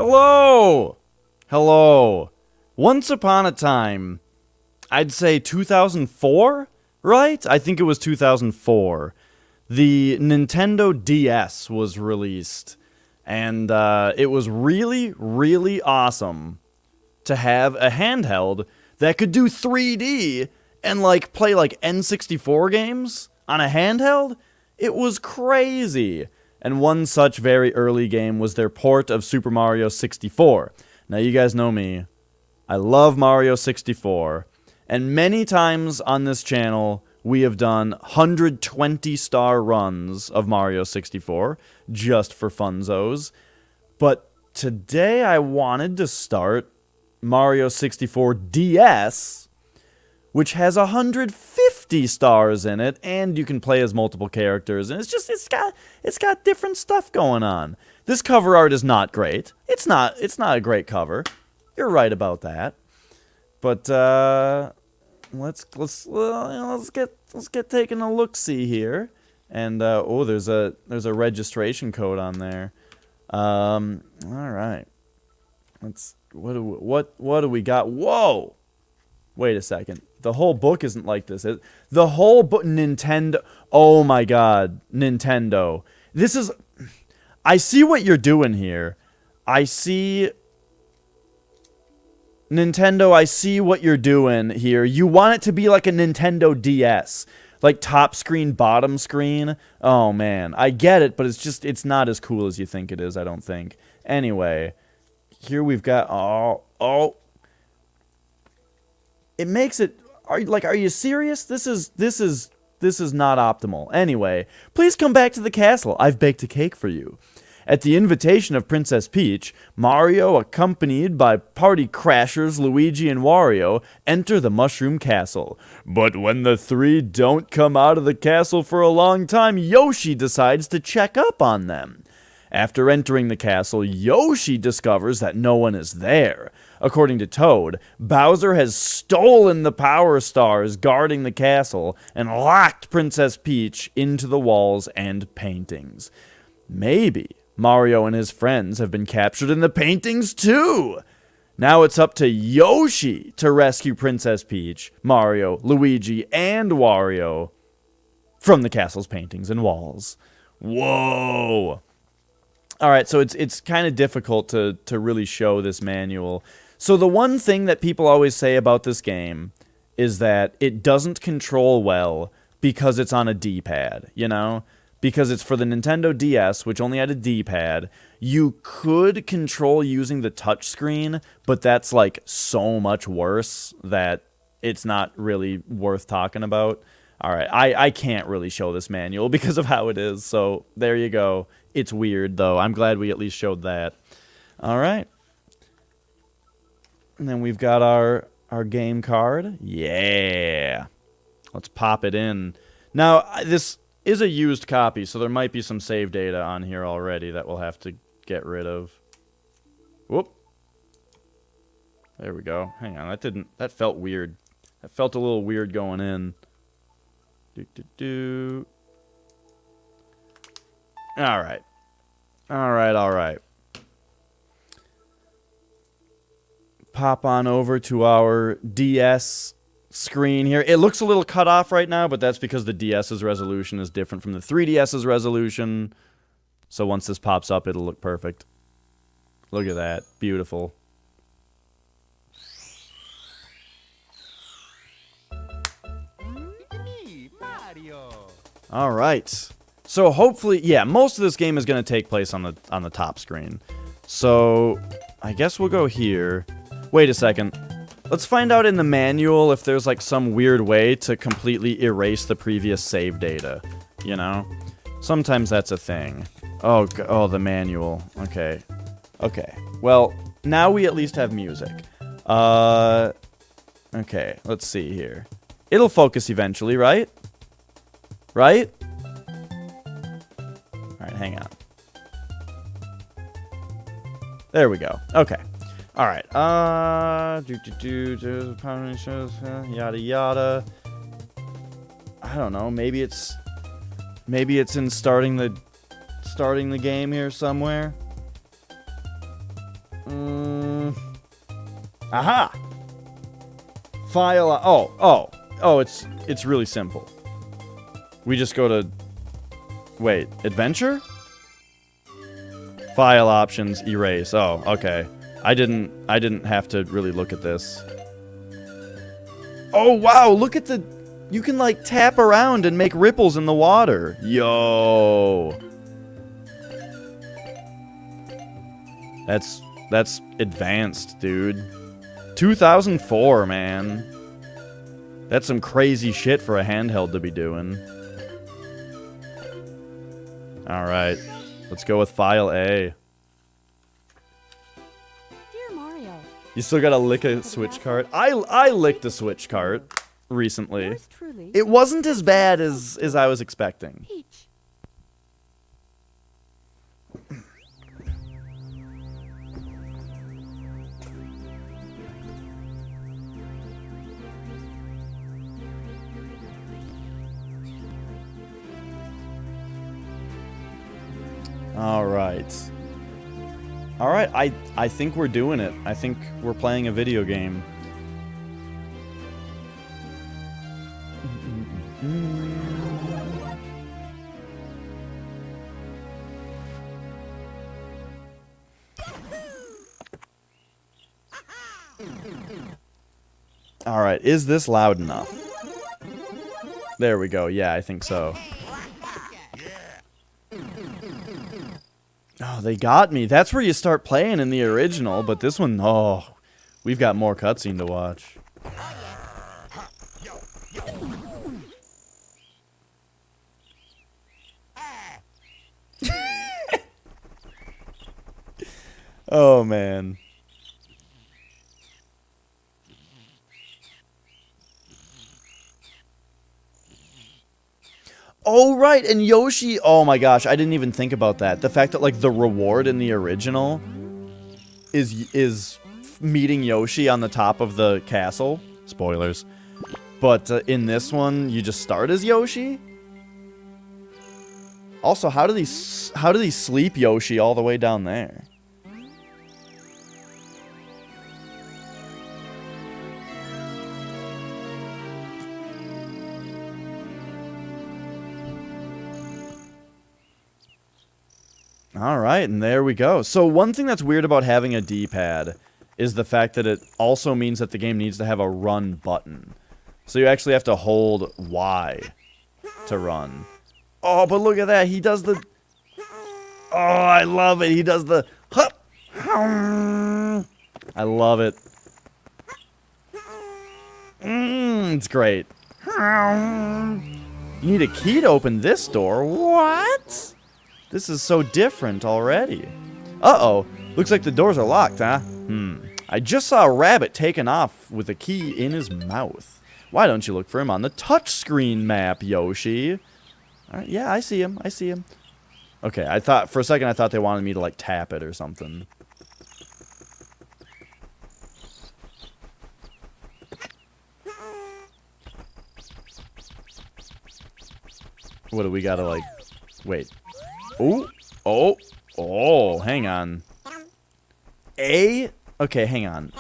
Hello! Hello. Once upon a time, I'd say 2004, right? I think it was 2004. The Nintendo DS was released, and it was really, really awesome to have a handheld that could do 3D and, like, play, like, N64 games on a handheld. It was crazy. And one such very early game was their port of Super Mario 64. Now, you guys know me. I love Mario 64. And many times on this channel, we have done 120-star runs of Mario 64, just for funzos. But today I wanted to start Mario 64 DS, which has 150 stars in it, and you can play as multiple characters, and it's got different stuff going on. This cover art is not great. It's not a great cover. You're right about that. But let's get taking a look-see here. And oh, there's a registration code on there. All right. What do we got? Whoa! Wait a second. The whole book isn't like this. The whole book, Nintendo. Oh my God, Nintendo. This is. I see what you're doing here. I see. Nintendo, I see what you're doing here. You want it to be like a Nintendo DS. Like top screen, bottom screen. Oh man, I get it, but it's not as cool as you think it is, I don't think. Anyway, here we've got. Oh. It makes it. Are you serious? This is not optimal. Anyway, please come back to the castle. I've baked a cake for you. At the invitation of Princess Peach, Mario, accompanied by party crashers Luigi and Wario, enter the Mushroom Castle. But when the three don't come out of the castle for a long time, Yoshi decides to check up on them. After entering the castle, Yoshi discovers that no one is there. According to Toad, Bowser has stolen the Power Stars guarding the castle and locked Princess Peach into the walls and paintings. Maybe Mario and his friends have been captured in the paintings too. Now it's up to Yoshi to rescue Princess Peach, Mario, Luigi, and Wario from the castle's paintings and walls. Whoa! Alright, so it's kind of difficult to really show this manual. So the one thing that people always say about this game is that it doesn't control well because it's on a D-pad, you know? Because it's for the Nintendo DS, which only had a D-pad. You could control using the touchscreen, but that's like so much worse that it's not really worth talking about. Alright, I can't really show this manual because of how it is, so there you go. It's weird, though. I'm glad we at least showed that. Alright. And then we've got our game card. Yeah. Let's pop it in. Now, this is a used copy, so there might be some save data on here already that we'll have to get rid of. Whoop. There we go. Hang on, that felt weird. That felt a little weird going in. Alright. Alright. Pop on over to our DS screen here. It looks a little cut off right now, but that's because the DS's resolution is different from the 3DS's resolution. So once this pops up, it'll look perfect. Look at that. Beautiful. All right. So hopefully, yeah, most of this game is going to take place on the top screen. So I guess we'll go here. Wait a second. Let's find out in the manual if there's like some weird way to completely erase the previous save data. You know? Sometimes that's a thing. Oh, the manual. Okay. Okay. Well, now we at least have music. Okay, let's see here. It'll focus eventually, right? Right? Alright, hang on. There we go. Okay. Alright. Yada yada. I don't know. Maybe it's in starting the game here somewhere. Aha! File. Oh, it's really simple. We just go to. Wait, adventure? File options, erase. Oh, okay. I didn't have to really look at this. Oh wow, look at the. You can like tap around and make ripples in the water. Yo. That's advanced, dude. 2004, man. That's some crazy shit for a handheld to be doing. Alright. Let's go with file A. Dear Mario. You still gotta lick a Switch cart? I licked a Switch cart recently. Yours truly, It wasn't as bad as I was expecting. Peach. Alright. Alright, I think we're doing it. I think we're playing a video game. Alright, is this loud enough? There we go. Yeah, I think so. Oh, they got me. That's where you start playing in the original, but this one, oh, we've got more cutscene to watch. Oh, man. Oh, right, and Yoshi, oh my gosh, I didn't even think about that. The fact that, like, the reward in the original is meeting Yoshi on the top of the castle. Spoilers. But in this one, you just start as Yoshi? Also, how do these sleep Yoshi all the way down there? Alright, and there we go. So one thing that's weird about having a D-pad is the fact that it also means that the game needs to have a run button. So you actually have to hold Y to run. Oh, but look at that. He does the... Oh, I love it. He does the... I love it. It's great. You need a key to open this door. What? This is so different already. Uh-oh. Looks like the doors are locked, huh? I just saw a rabbit taken off with a key in his mouth. Why don't you look for him on the touchscreen map, Yoshi? Alright, yeah, I see him. I see him. Okay, I thought, for a second, I thought they wanted me to, like, tap it or something. What do we gotta, like... Wait. Oh, hang on. A? Okay, hang on.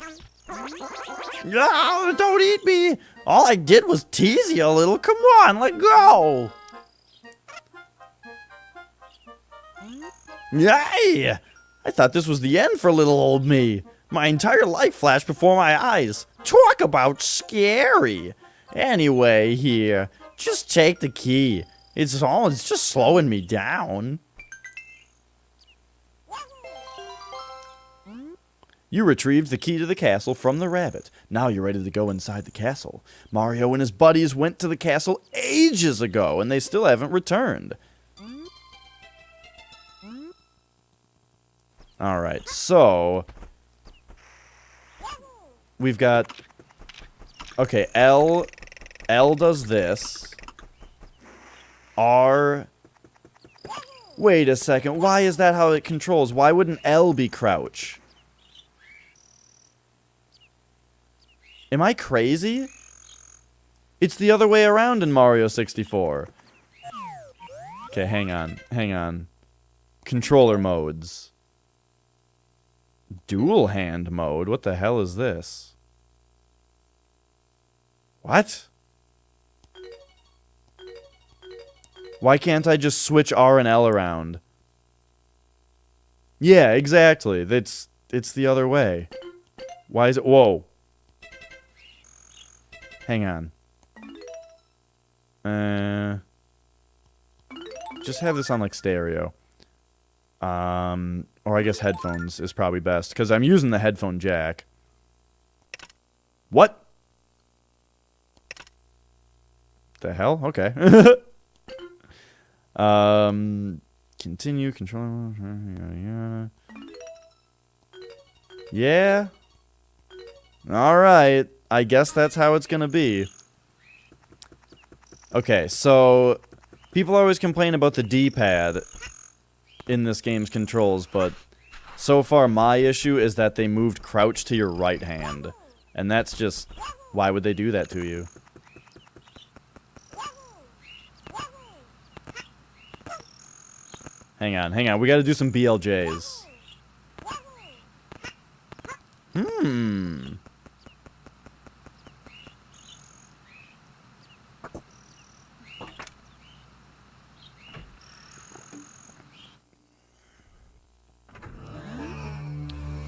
No, don't eat me! All I did was tease you a little. Come on, let go! Yay! I thought this was the end for little old me. My entire life flashed before my eyes. Talk about scary. Anyway, here, just take the key. It's just slowing me down. You retrieved the key to the castle from the rabbit. Now you're ready to go inside the castle. Mario and his buddies went to the castle ages ago, and they still haven't returned. Alright, so... We've got... Okay, L does this. R... Wait a second, why is that how it controls? Why wouldn't L be crouch? Am I crazy? It's the other way around in Mario 64. Okay, hang on. Controller modes. Dual hand mode? What the hell is this? What? Why can't I just switch R and L around? Yeah, exactly. It's the other way. Why is it? Whoa. Hang on. Just have this on like stereo. Or I guess headphones is probably best because I'm using the headphone jack. What? The hell? Okay. Continue control. Yeah. All right. I guess that's how it's gonna be. Okay, so people always complain about the D-pad in this game's controls, but so far my issue is that they moved crouch to your right hand. And that's just... why would they do that to you? Hang on. We gotta do some BLJs.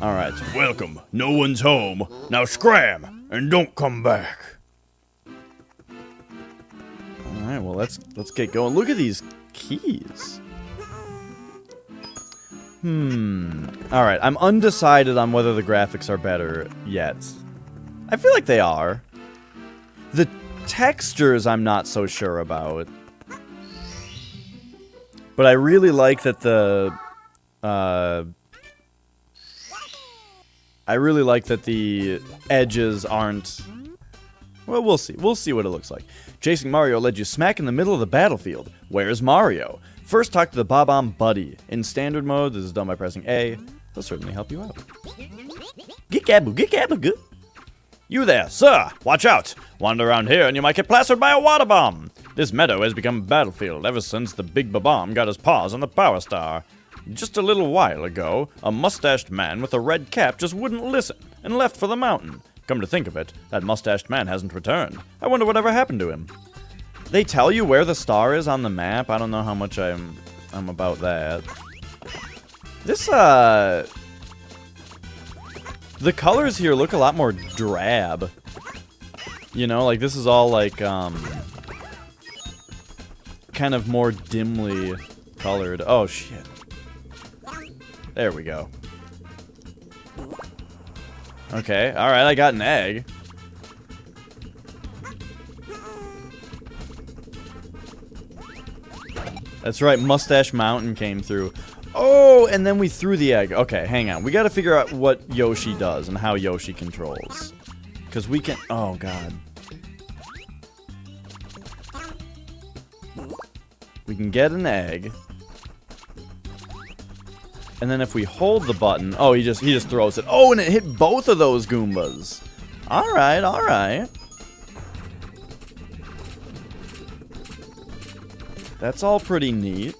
Alright. Welcome. No one's home. Now scram and don't come back. Alright, well let's get going. Look at these keys. Alright, I'm undecided on whether the graphics are better yet. I feel like they are. The textures I'm not so sure about. But I really like that the edges aren't... well, we'll see. We'll see what it looks like. Chasing Mario led you smack in the middle of the battlefield. Where's Mario? First, talk to the Bob-omb Buddy. In standard mode, this is done by pressing A. He'll certainly help you out. Get-gaboo. You there, sir! Watch out! Wander around here and you might get plastered by a water bomb! This meadow has become a battlefield ever since the big Bob-omb got his paws on the Power Star. Just a little while ago, a mustached man with a red cap just wouldn't listen and left for the mountain. Come to think of it, that mustached man hasn't returned. I wonder whatever happened to him. They tell you where the star is on the map. I don't know how much I'm about that. This, the colors here look a lot more drab. You know, like this is all like, kind of more dimly colored. Oh, shit. There we go. Okay, alright, I got an egg. That's right, Mustache Mountain came through. Oh, and then we threw the egg. Okay, hang on. We gotta figure out what Yoshi does and how Yoshi controls. Because we can... oh, God. We can get an egg. And then if we hold the button... oh, he just throws it. Oh, and it hit both of those Goombas. Alright, alright. That's all pretty neat.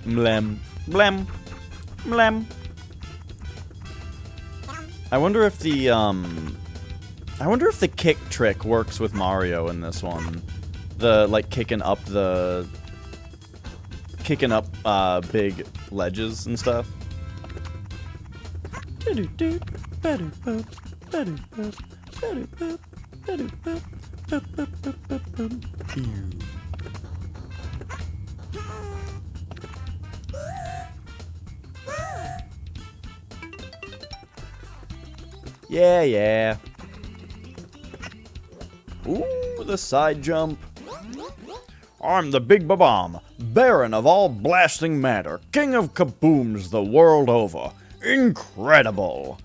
Blem. Blem. Blem. I wonder if the kick trick works with Mario in this one. The, like, kicking up big ledges and stuff. Yeah, yeah. Ooh, the side jump. I'm the Big Bob-omb, Baron of all blasting matter, King of kabooms the world over. Incredible!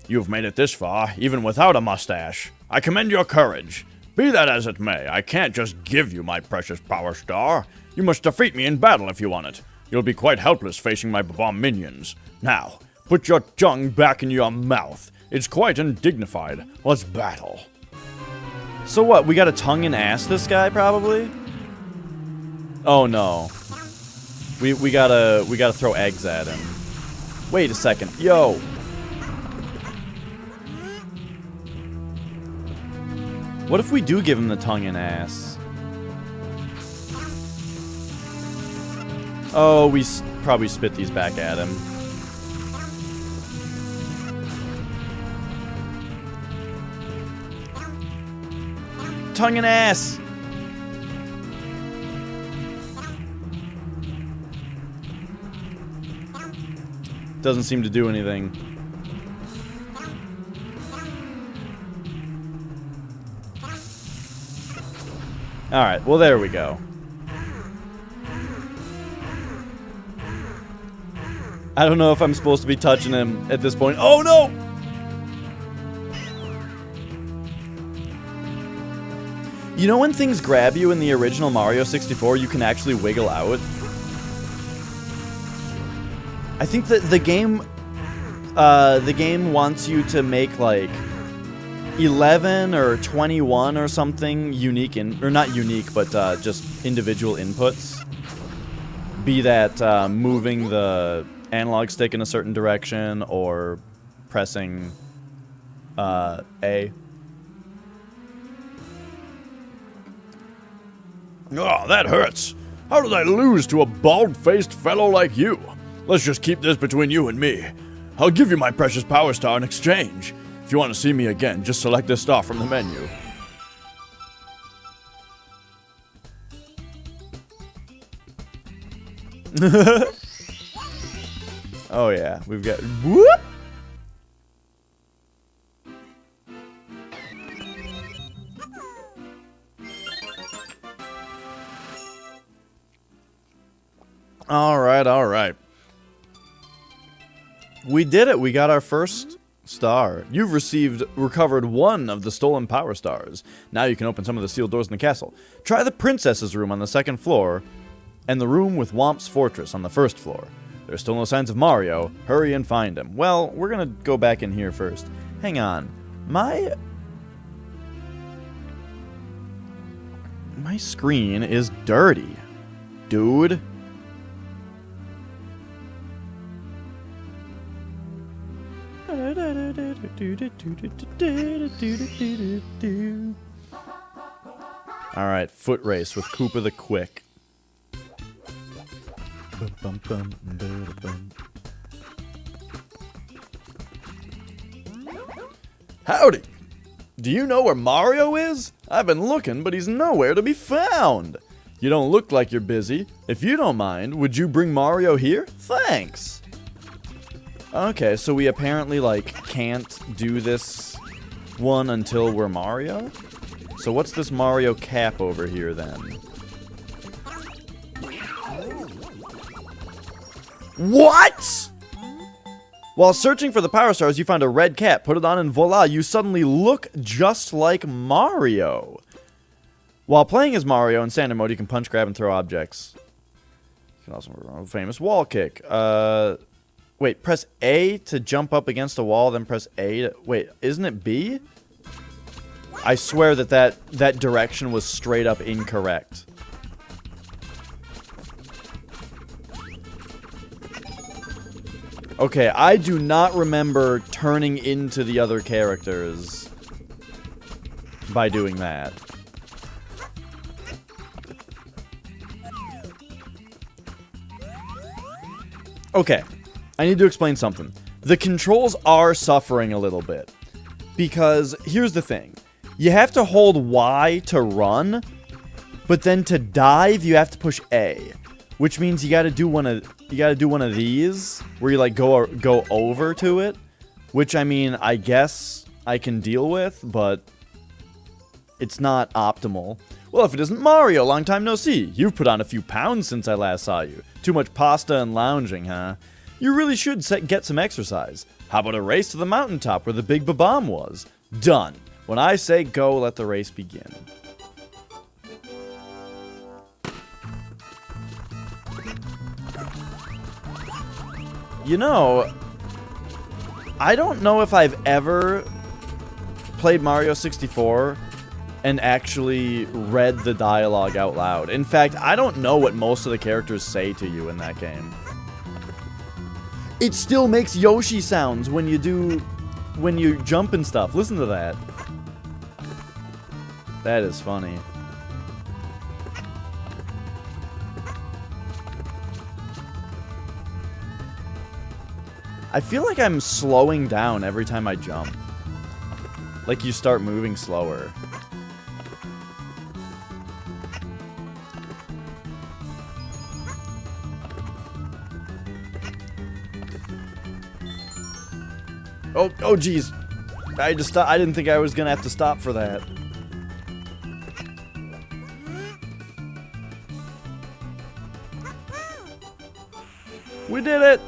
You've made it this far, even without a mustache. I commend your courage. Be that as it may, I can't just give you my precious Power Star. You must defeat me in battle if you want it. You'll be quite helpless facing my Bob-omb minions. Now, put your tongue back in your mouth. It's quite undignified. Let's battle. So what, we gotta tongue and ass this guy, probably? Oh no. We gotta throw eggs at him. Wait a second. Yo. What if we do give him the tongue and ass? Oh, we probably spit these back at him. Tongue and ass! Doesn't seem to do anything. Alright, well there we go. I don't know if I'm supposed to be touching him at this point. Oh no! You know when things grab you in the original Mario 64, you can actually wiggle out? I think that the game wants you to make like 11 or 21 or something unique or not unique, but just individual inputs. Be that moving the analog stick in a certain direction or pressing A. Oh, that hurts. How did I lose to a bald-faced fellow like you? Let's just keep this between you and me. I'll give you my precious Power Star in exchange. If you want to see me again, just select this star from the menu. Oh yeah, we've got... Whoop! Alright, alright. We did it. We got our first star. You've recovered one of the stolen Power Stars. Now you can open some of the sealed doors in the castle. Try the princess's room on the 2nd floor, and the room with Whomp's fortress on the 1st floor. There's still no signs of Mario. Hurry and find him. Well, we're gonna go back in here first. Hang on. My screen is dirty. Dude. Alright, foot race with Koopa the Quick. Howdy! Do you know where Mario is? I've been looking, but he's nowhere to be found. You don't look like you're busy. If you don't mind, would you bring Mario here? Thanks! Okay, so we apparently, like, can't do this one until we're Mario? So what's this Mario cap over here, then? What?! While searching for the Power Stars, you find a red cap. Put it on and voila, you suddenly look just like Mario. While playing as Mario in standard mode, you can punch, grab, and throw objects. You can also run a famous wall kick. Wait, press A to jump up against a wall, then press A to... Wait, isn't it B? I swear that direction was straight up incorrect. Okay, I do not remember turning into the other characters by doing that. Okay, I need to explain something. The controls are suffering a little bit. Because, here's the thing. You have to hold Y to run, but then to dive, you have to push A. Which means you gotta do one of these, where you like go over to it. Which, I mean, I guess I can deal with, but it's not optimal. Well, if it isn't Mario, long time no see. You've put on a few pounds since I last saw you. Too much pasta and lounging, huh? You really should get some exercise. How about a race to the mountaintop where the Big Babam was? Done. When I say go, let the race begin. You know, I don't know if I've ever played Mario 64 and actually read the dialogue out loud. In fact, I don't know what most of the characters say to you in that game. It still makes Yoshi sounds when you jump and stuff. Listen to that. That is funny. I feel like I'm slowing down every time I jump. Like you start moving slower. Oh, geez. I didn't think I was gonna have to stop for that. We did it!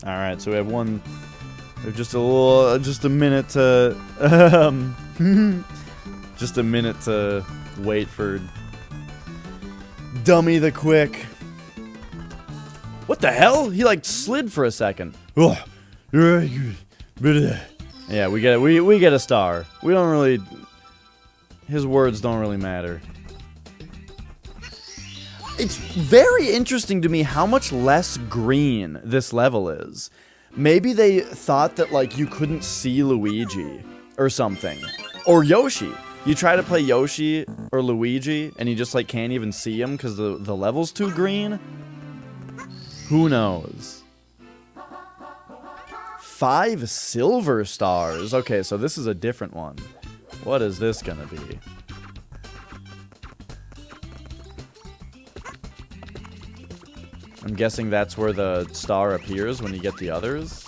Alright, so we have just a minute to, just a minute to wait for Dummy the Quick. What the hell? He like slid for a second. Yeah, we get a star. We don't really, his words don't really matter. It's very interesting to me how much less green this level is. Maybe they thought that, like, you couldn't see Luigi or something. Or Yoshi. You try to play Yoshi or Luigi, and you just, like, can't even see him because the level's too green? Who knows? 5 silver stars. Okay, so this is a different one. What is this gonna be? I'm guessing that's where the star appears when you get the others.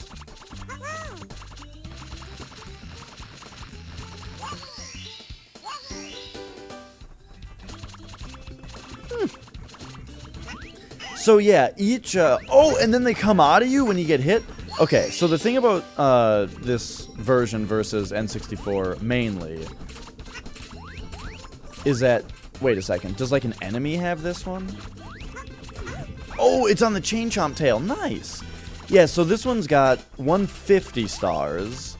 So yeah, each, oh, and then they come out of you when you get hit? Okay, so the thing about, this version versus N64 mainly is that, wait a second, does like an enemy have this one? Oh, it's on the Chain Chomp tail. Nice. Yeah, so this one's got 150 stars,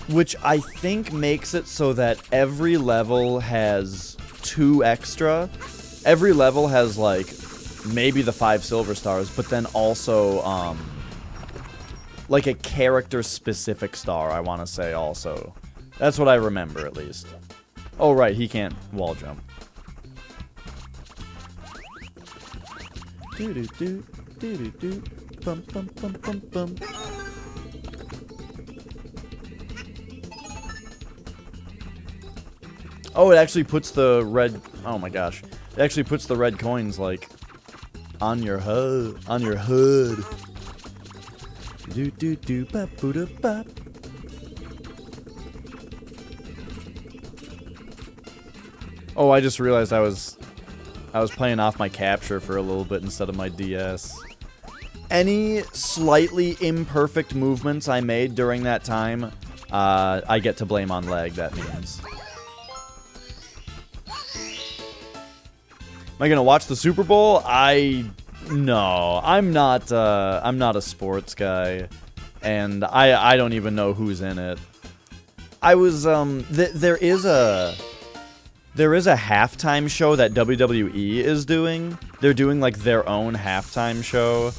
which I think makes it so that every level has 2 extra. Every level has, like, maybe the 5 silver stars, but then also, like a character-specific star, I want to say, also. That's what I remember, at least. Oh, right, he can't wall jump. Do do do do do do bum bum bum bum bum. Oh, it actually puts the red. Oh my gosh, it actually puts the red coins like on your hood. On your hood. Do do do ba boo da ba. Oh, I just realized I was playing off my capture for a little bit instead of my DS. Any slightly imperfect movements I made during that time, I get to blame on lag, that means. Am I gonna watch the Super Bowl? No. I'm not a sports guy, and I don't even know who's in it. I was, There is a halftime show that WWE is doing. They're doing, like, their own halftime show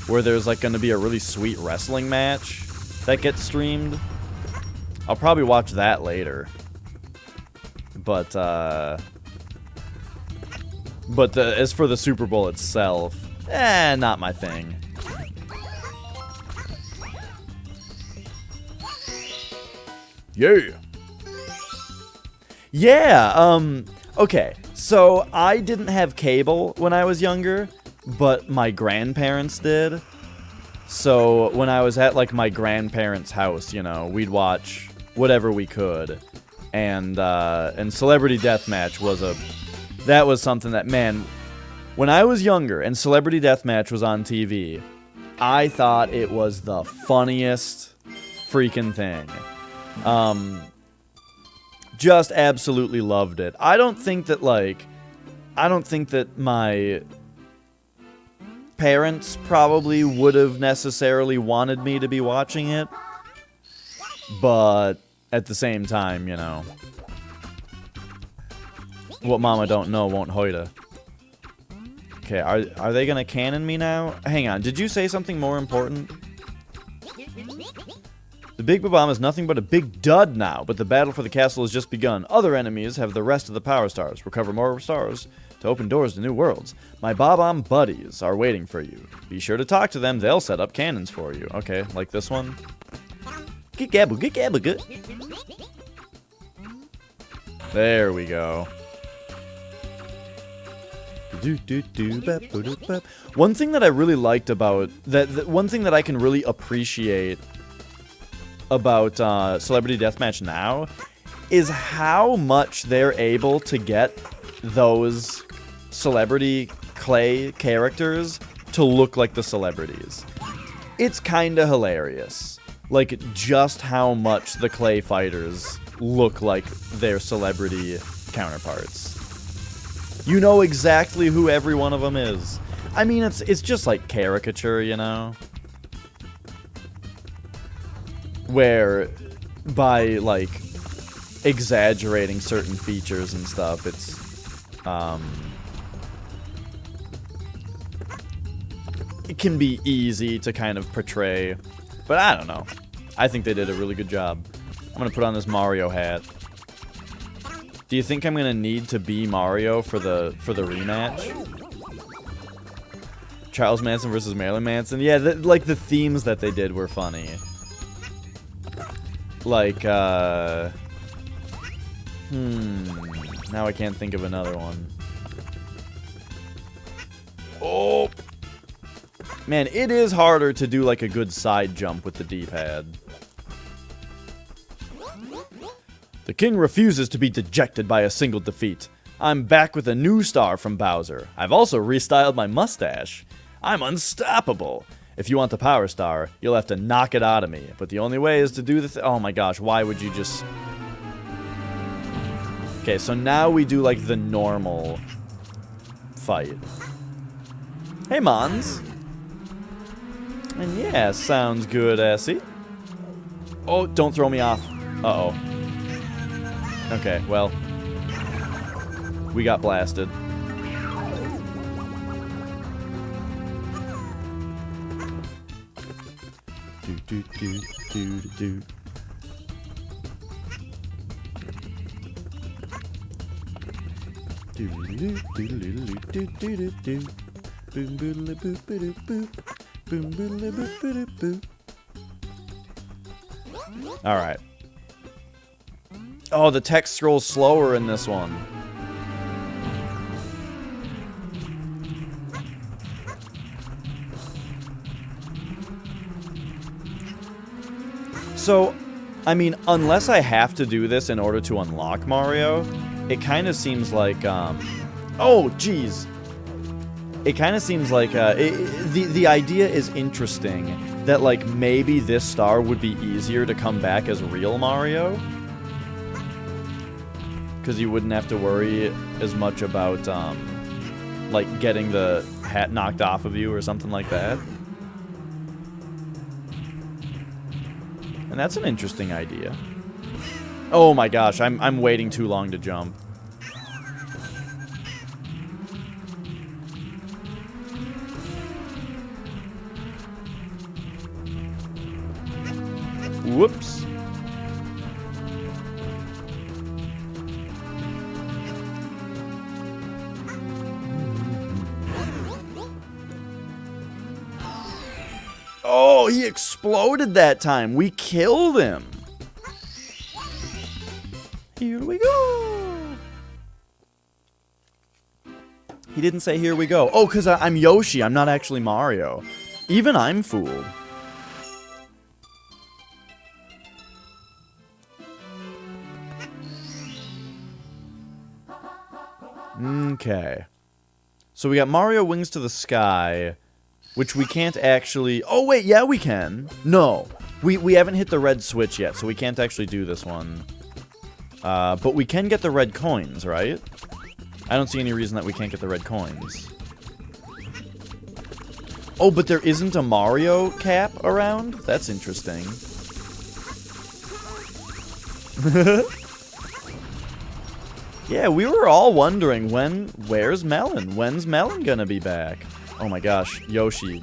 where there's, like, going to be a really sweet wrestling match that gets streamed. I'll probably watch that later. But as for the Super Bowl itself, not my thing. Yeah. Yeah, okay, so I didn't have cable when I was younger, but my grandparents did. So when I was at, like, my grandparents' house, you know, we'd watch whatever we could. And Celebrity Deathmatch that was something that, man, when I was younger and Celebrity Deathmatch was on TV, I thought it was the funniest freaking thing. Just absolutely loved it. I don't think that my parents probably would have necessarily wanted me to be watching it. But at the same time, you know, What Mama don't know won't hoida. Okay, are they gonna cannon me now? Hang on, did you say something more important? The Big Bomb is nothing but a big dud now, but the battle for the castle has just begun. Other enemies have the rest of the power stars. Recover more stars to open doors to new worlds. My Bob-omb buddies are waiting for you. Be sure to talk to them. They'll set up cannons for you. Okay, like this one. There we go. One thing that I really liked about that one thing that I can really appreciate about Celebrity Deathmatch now is how much they're able to get those celebrity clay characters to look like the celebrities. It's kinda hilarious. Like, just how much the clay fighters look like their celebrity counterparts. You know exactly who every one of them is. I mean, it's just like caricature, you know? Where, by, like, exaggerating certain features and stuff, it's, it can be easy to kind of portray, but I don't know. I think they did a really good job. I'm gonna put on this Mario hat. Do you think I'm gonna need to be Mario for the rematch? Charles Manson versus Marilyn Manson? Yeah, like the themes that they did were funny. Like, now I can't think of another one. Oh! Man, it is harder to do, like, a good side jump with the D-pad. The king refuses to be dejected by a single defeat. I'm back with a new star from Bowser. I've also restyled my mustache. I'm unstoppable. If you want the power star, you'll have to knock it out of me. But the only way is to do the oh my gosh, why would you just... Okay, so now we do, like, the normal fight. Hey, Mons. And yeah, sounds good, Essie. Oh, don't throw me off. Uh-oh. Okay, well. We got blasted. Do, do, do, do, do. Alright. Oh, the text scrolls slower in this one. So, I mean, unless I have to do this in order to unlock Mario, it kind of seems like, oh, jeez. It kind of seems like, the idea is interesting, that, like, maybe this star would be easier to come back as real Mario. Because you wouldn't have to worry as much about, like, getting the hat knocked off of you or something like that. And that's an interesting idea. Oh my gosh, I'm waiting too long to jump. Whoops. Oh, he exploded that time. We killed him. Here we go. He didn't say here we go. Oh, because I'm Yoshi. I'm not actually Mario. Even I'm fooled. Okay. So we got Mario Wings to the Sky, which we can't actually... Oh, wait, yeah, we can. No. We haven't hit the red switch yet, so we can't actually do this one. But we can get the red coins, right? I don't see any reason that we can't get the red coins. Oh, but there isn't a Mario cap around? That's interesting. Yeah, we were all wondering where's Melon? When's Melon gonna be back? Oh my gosh, Yoshi.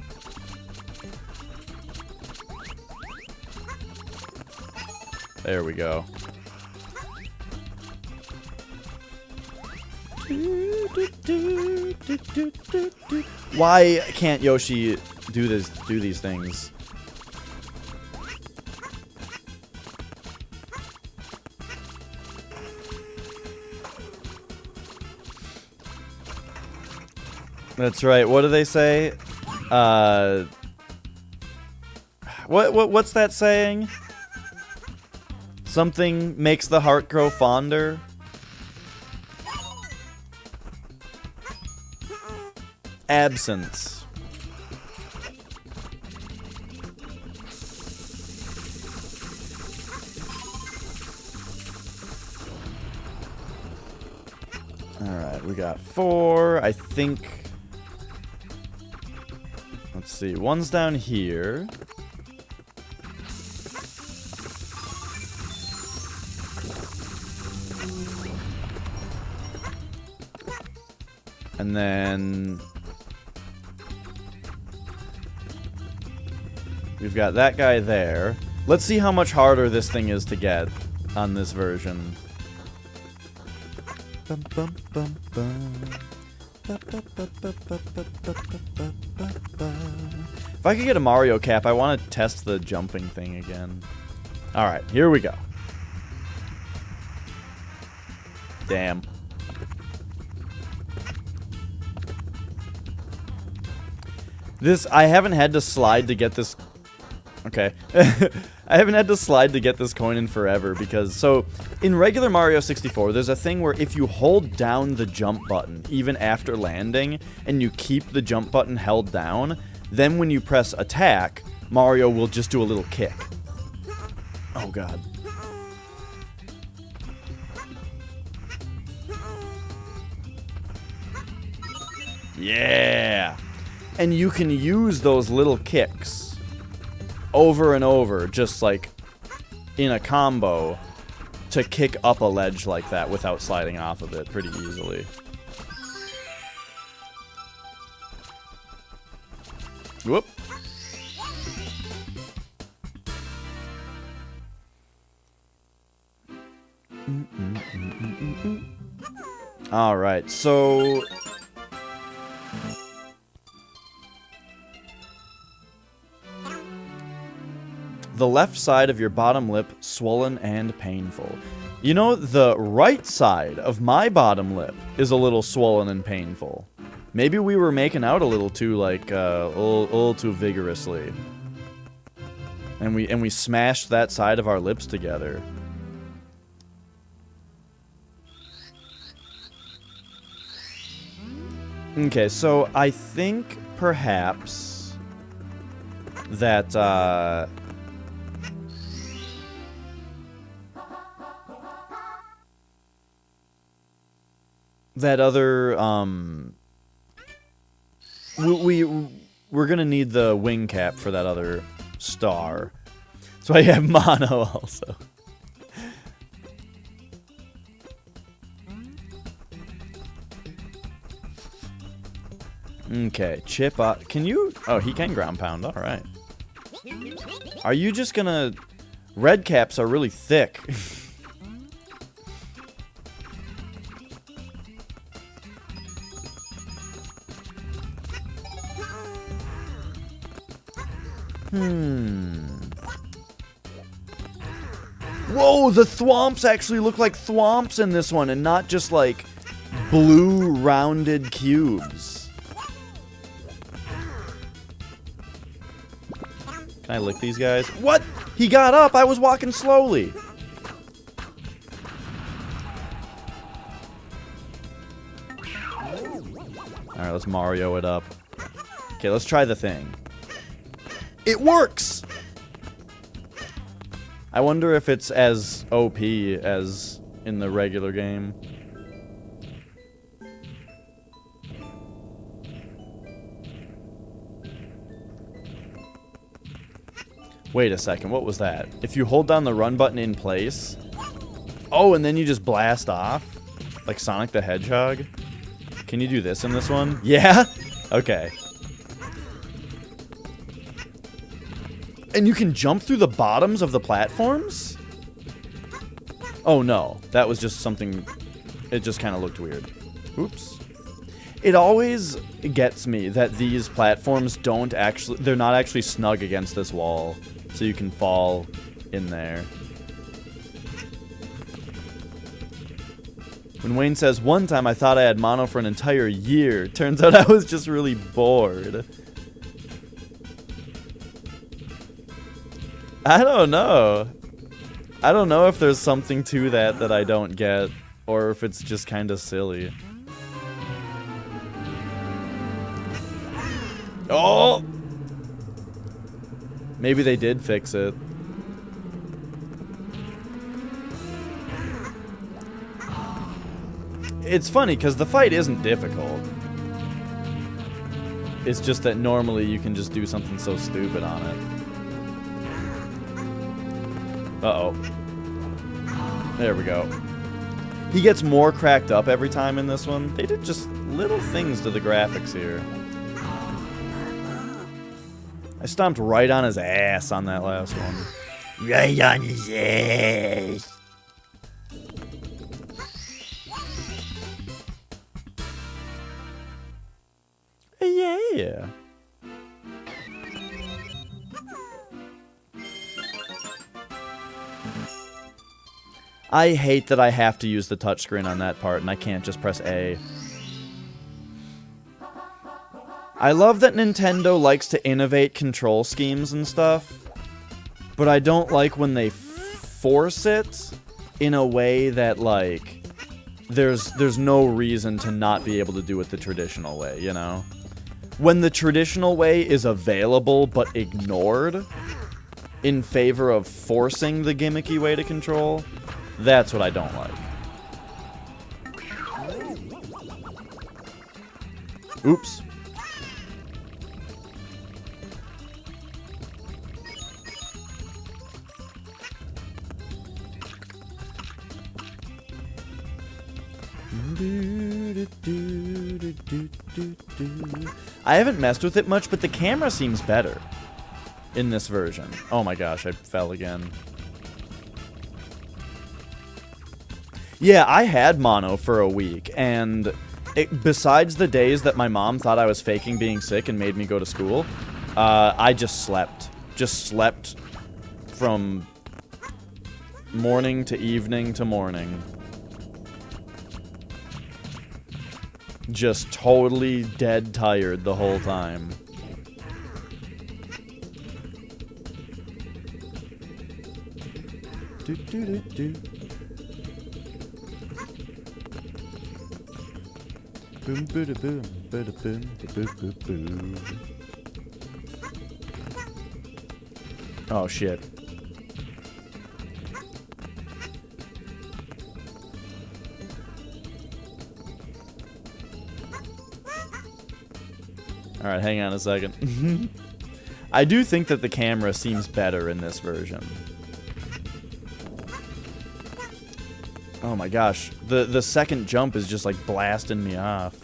There we go. Why can't Yoshi do these things? That's right. What do they say? What's that saying? Something makes the heart grow fonder. Absence. Alright, we got 4. I think... Let's see. One's down here. And then... We've got that guy there. Let's see how much harder this thing is to get on this version. Bum, bum, bum, bum. If I could get a Mario cap, I want to test the jumping thing again. Alright, here we go. Damn. I haven't had to slide to get this... Okay. I haven't had to slide to get this coin in forever because... So, in regular Mario 64, there's a thing where if you hold down the jump button, even after landing, and you keep the jump button held down, then when you press attack, Mario will just do a little kick. Oh, God. Yeah! And you can use those little kicks over and over, just like in a combo, to kick up a ledge like that without sliding off of it pretty easily. Whoop. Alright, so... The left side of your bottom lip swollen and painful. You know, the right side of my bottom lip is a little swollen and painful. Maybe we were making out a little too, like, a little too vigorously. And we smashed that side of our lips together. Okay, so I think perhaps that, that other, we're gonna need the wing cap for that other star. So I have mono also. Okay, Chip, can you, oh, he can ground pound, alright. Are you just gonna, red caps are really thick. Whoa, the thwomps actually look like thwomps in this one and not just like blue rounded cubes. Can I lick these guys? What? He got up. I was walking slowly. Alright, let's Mario it up. Okay, let's try the thing. It works! I wonder if it's as OP as in the regular game. Wait a second, what was that? If you hold down the run button in place... Oh, and then you just blast off? Like Sonic the Hedgehog? Can you do this in this one? Yeah? Okay. And you can jump through the bottoms of the platforms? Oh no, that was just something, it just kind of looked weird. Oops. It always gets me that these platforms don't actually, they're not actually snug against this wall, so you can fall in there. When Wayne says, one time I thought I had mono for an entire year, turns out I was just really bored. I don't know. I don't know if there's something to that I don't get, or if it's just kind of silly. Oh! Maybe they did fix it. It's funny, because the fight isn't difficult. It's just that normally you can just do something so stupid on it. Uh-oh. There we go. He gets more cracked up every time in this one. They did just little things to the graphics here. I stomped right on his ass on that last one. Right on his ass. Yeah. I hate that I have to use the touchscreen on that part and I can't just press A. I love that Nintendo likes to innovate control schemes and stuff, but I don't like when they force it in a way that, like, there's no reason to not be able to do it the traditional way, you know? When the traditional way is available but ignored in favor of forcing the gimmicky way to control, that's what I don't like. Oops. I haven't messed with it much, but the camera seems better in this version. Oh my gosh, I fell again. Yeah, I had mono for a week, and besides the days that my mom thought I was faking being sick and made me go to school, I just slept. Just slept from morning to evening to morning. Just totally dead tired the whole time. Do, do, do, do. Boom, boom, boom, boom, boom, boom, boom. Oh shit. Alright, hang on a second. I do think that the camera seems better in this version. Oh my gosh. The second jump is just like blasting me off.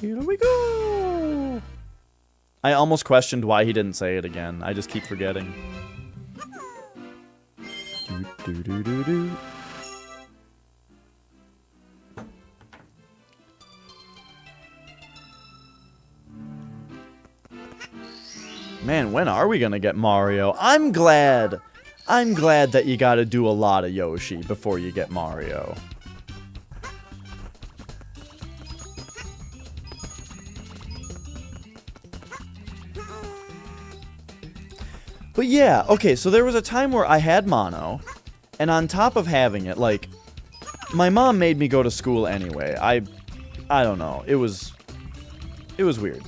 Here we go! I almost questioned why he didn't say it again. I just keep forgetting. Do, do, do, do. Man, when are we gonna get Mario? I'm glad that you gotta do a lot of Yoshi before you get Mario. But yeah, okay, so there was a time where I had mono, and on top of having it, like, my mom made me go to school anyway. I don't know. It was weird.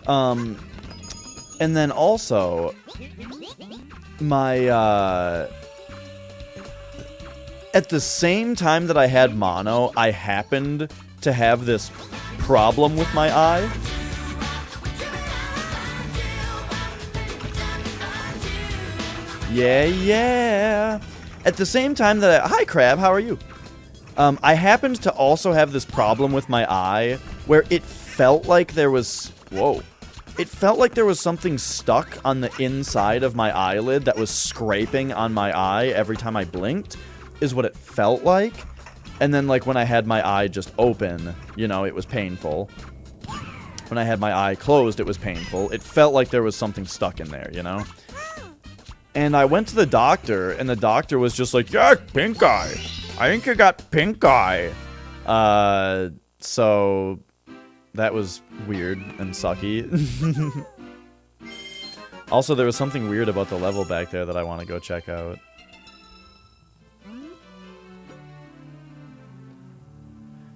And then also, my, at the same time that I had mono, I happened to have this problem with my eye. Yeah, yeah. At the same time that hi, Crab, how are you? I happened to also have this problem with my eye where it felt like there was... Whoa. It felt like there was something stuck on the inside of my eyelid that was scraping on my eye every time I blinked, is what it felt like. And then, like, when I had my eye just open, you know, it was painful. When I had my eye closed, it was painful. It felt like there was something stuck in there, you know? And I went to the doctor, and the doctor was just like, yeah, pink eye. I think you got pink eye. So that was weird and sucky. Also, there was something weird about the level back there that I want to go check out.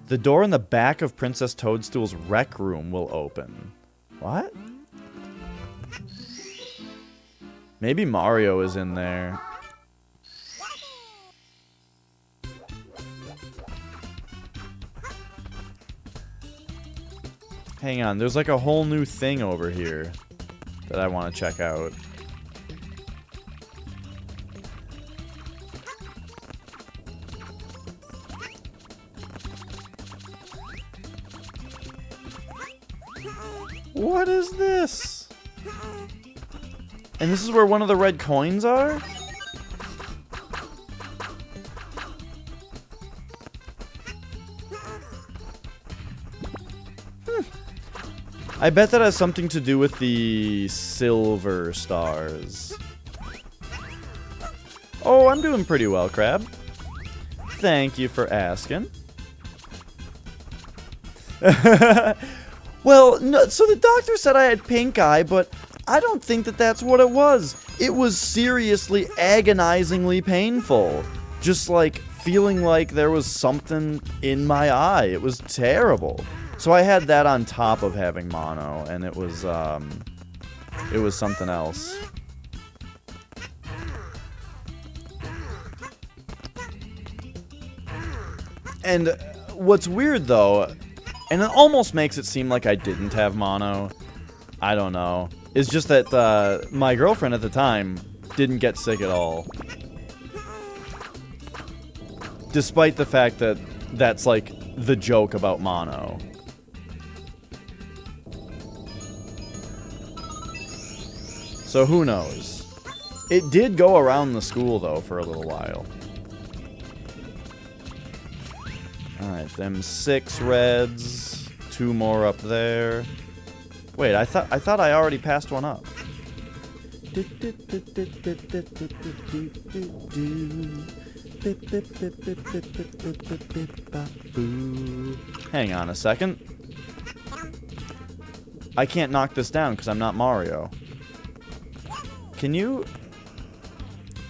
The door in the back of Princess Toadstool's rec room will open. What? Maybe Mario is in there. Hang on, there's like a whole new thing over here that I want to check out. What is this? And this is where one of the red coins are? I bet that has something to do with the silver stars. Oh, I'm doing pretty well, Crab. Thank you for asking. Well, no, so the doctor said I had pink eye, but I don't think that that's what it was. It was seriously agonizingly painful. Just like feeling like there was something in my eye. It was terrible. So I had that on top of having mono, and it was something else. And what's weird though, and it almost makes it seem like I didn't have mono, I don't know, is just that my girlfriend at the time didn't get sick at all. Despite the fact that that's like the joke about mono. So who knows? It did go around the school though for a little while. Alright, them 6 reds. 2 more up there. Wait, I thought I already passed one up. Hang on a second. I can't knock this down because I'm not Mario. Can you...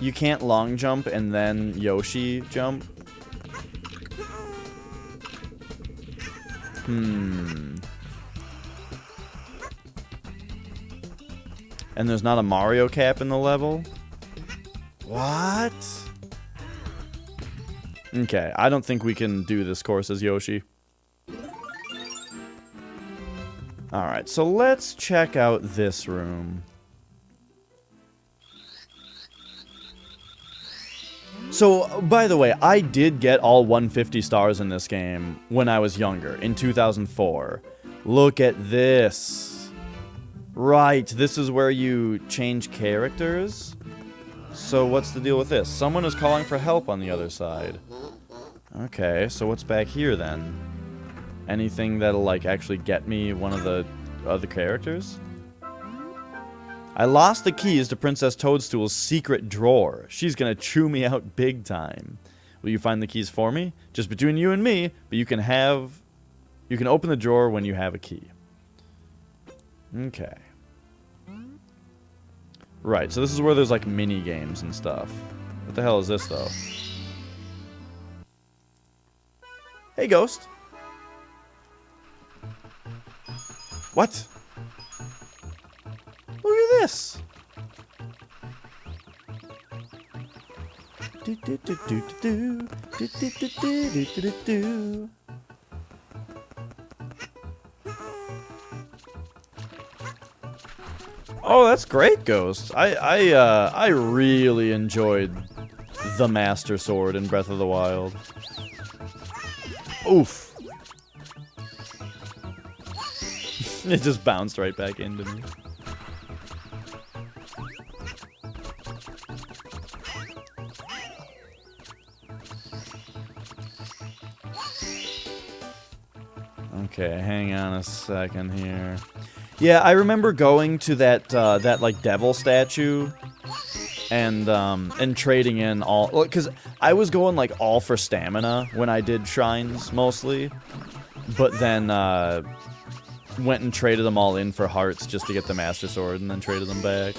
You can't long jump and then Yoshi jump? And there's not a Mario cap in the level? What? Okay, I don't think we can do this course as Yoshi. Alright, so let's check out this room. So, by the way, I did get all 150 stars in this game when I was younger, in 2004. Look at this. Right, this is where you change characters? So what's the deal with this? Someone is calling for help on the other side. Okay, so what's back here then? Anything that'll, like, actually get me one of the other characters? I lost the keys to Princess Toadstool's secret drawer. She's gonna chew me out big time. Will you find the keys for me? Just between you and me, but you can open the drawer when you have a key. Okay. Right, so this is where there's like mini games and stuff. What the hell is this though? Hey, Ghost. What? Look at this. Oh, that's great, Ghost. I really enjoyed the Master Sword in Breath of the Wild. Oof. It just bounced right back into me. Okay, hang on a second here. Yeah, I remember going to that that like devil statue and trading in all, because I was going like all for stamina when I did shrines mostly, but then went and traded them all in for hearts just to get the Master Sword and then traded them back.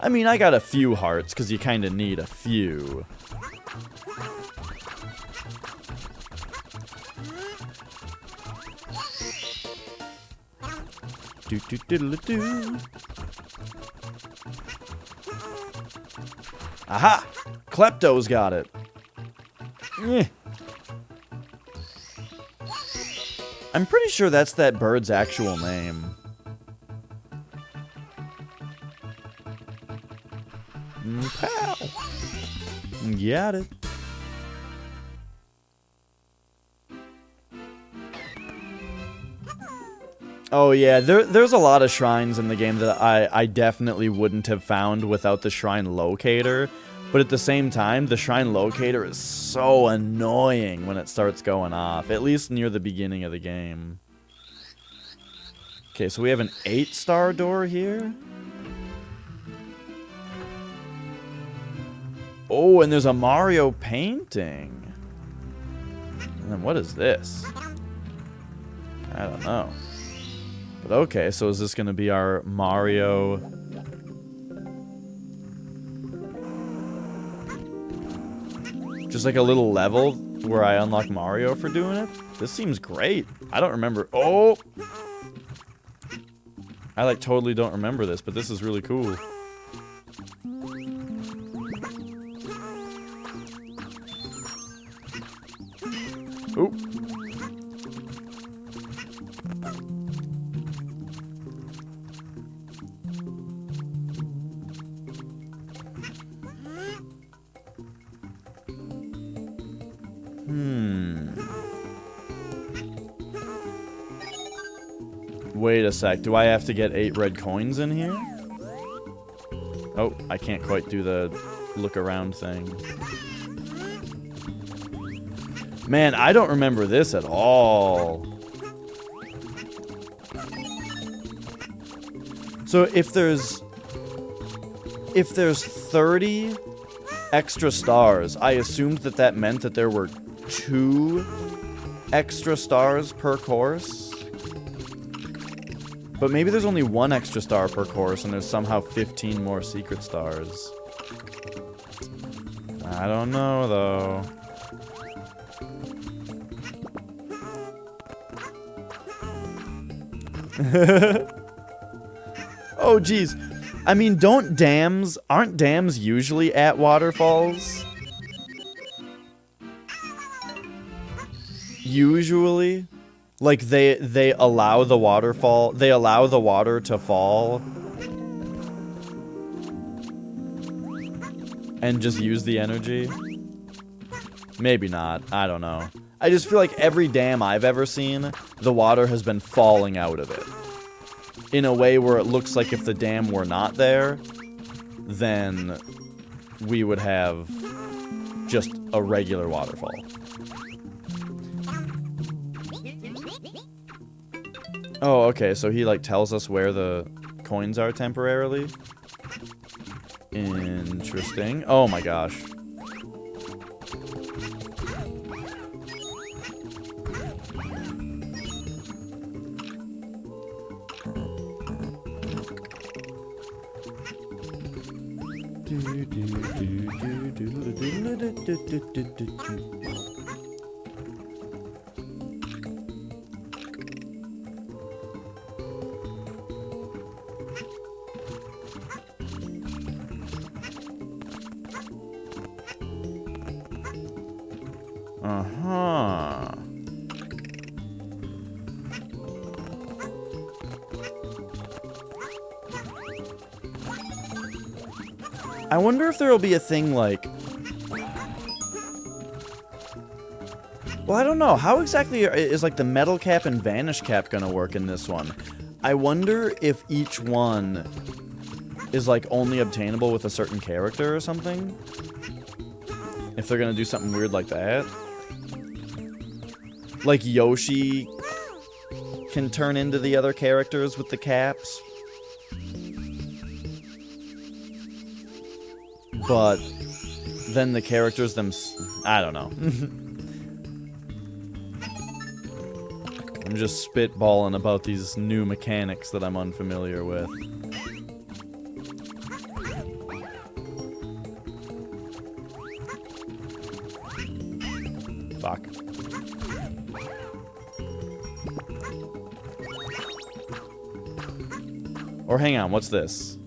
I mean, I got a few hearts because you kind of need a few. Aha! Klepto's got it. I'm pretty sure that's that bird's actual name. Pow! Got it. Oh yeah, there's a lot of shrines in the game that I definitely wouldn't have found without the shrine locator. But at the same time, the shrine locator is so annoying when it starts going off, at least near the beginning of the game. Okay, so we have an 8-star door here. Oh, and there's a Mario painting. And then what is this? I don't know. But okay, so is this going to be our Mario? Just like a little level where I unlock Mario for doing it? This seems great. I don't remember. Oh! I like totally don't remember this, but this is really cool. Ooh. Wait a sec. Do I have to get 8 red coins in here? Oh, I can't quite do the look around thing. Man, I don't remember this at all. So if there's 30 extra stars, I assumed that meant that there were 2 extra stars per course. But maybe there's only 1 extra star per course and there's somehow 15 more secret stars. I don't know though. Oh geez. I mean, aren't dams usually at waterfalls? Usually? Like they allow the water to fall and just use the energy? Maybe not. I don't know. I just feel like every dam I've ever seen, the water has been falling out of it. In a way where it looks like if the dam were not there, then we would have just a regular waterfall. Oh, okay, so he, like, tells us where the coins are temporarily? Interesting. Oh my gosh. Uh-huh. I wonder if there'll be a thing like... Well, I don't know. How exactly is like the metal cap and vanish cap gonna work in this one? I wonder if each one is like only obtainable with a certain character or something. If they're gonna do something weird like that. Like Yoshi can turn into the other characters with the caps. But then the characters I don't know. I'm just spitballing about these new mechanics that I'm unfamiliar with. Fuck. Or hang on, what's this?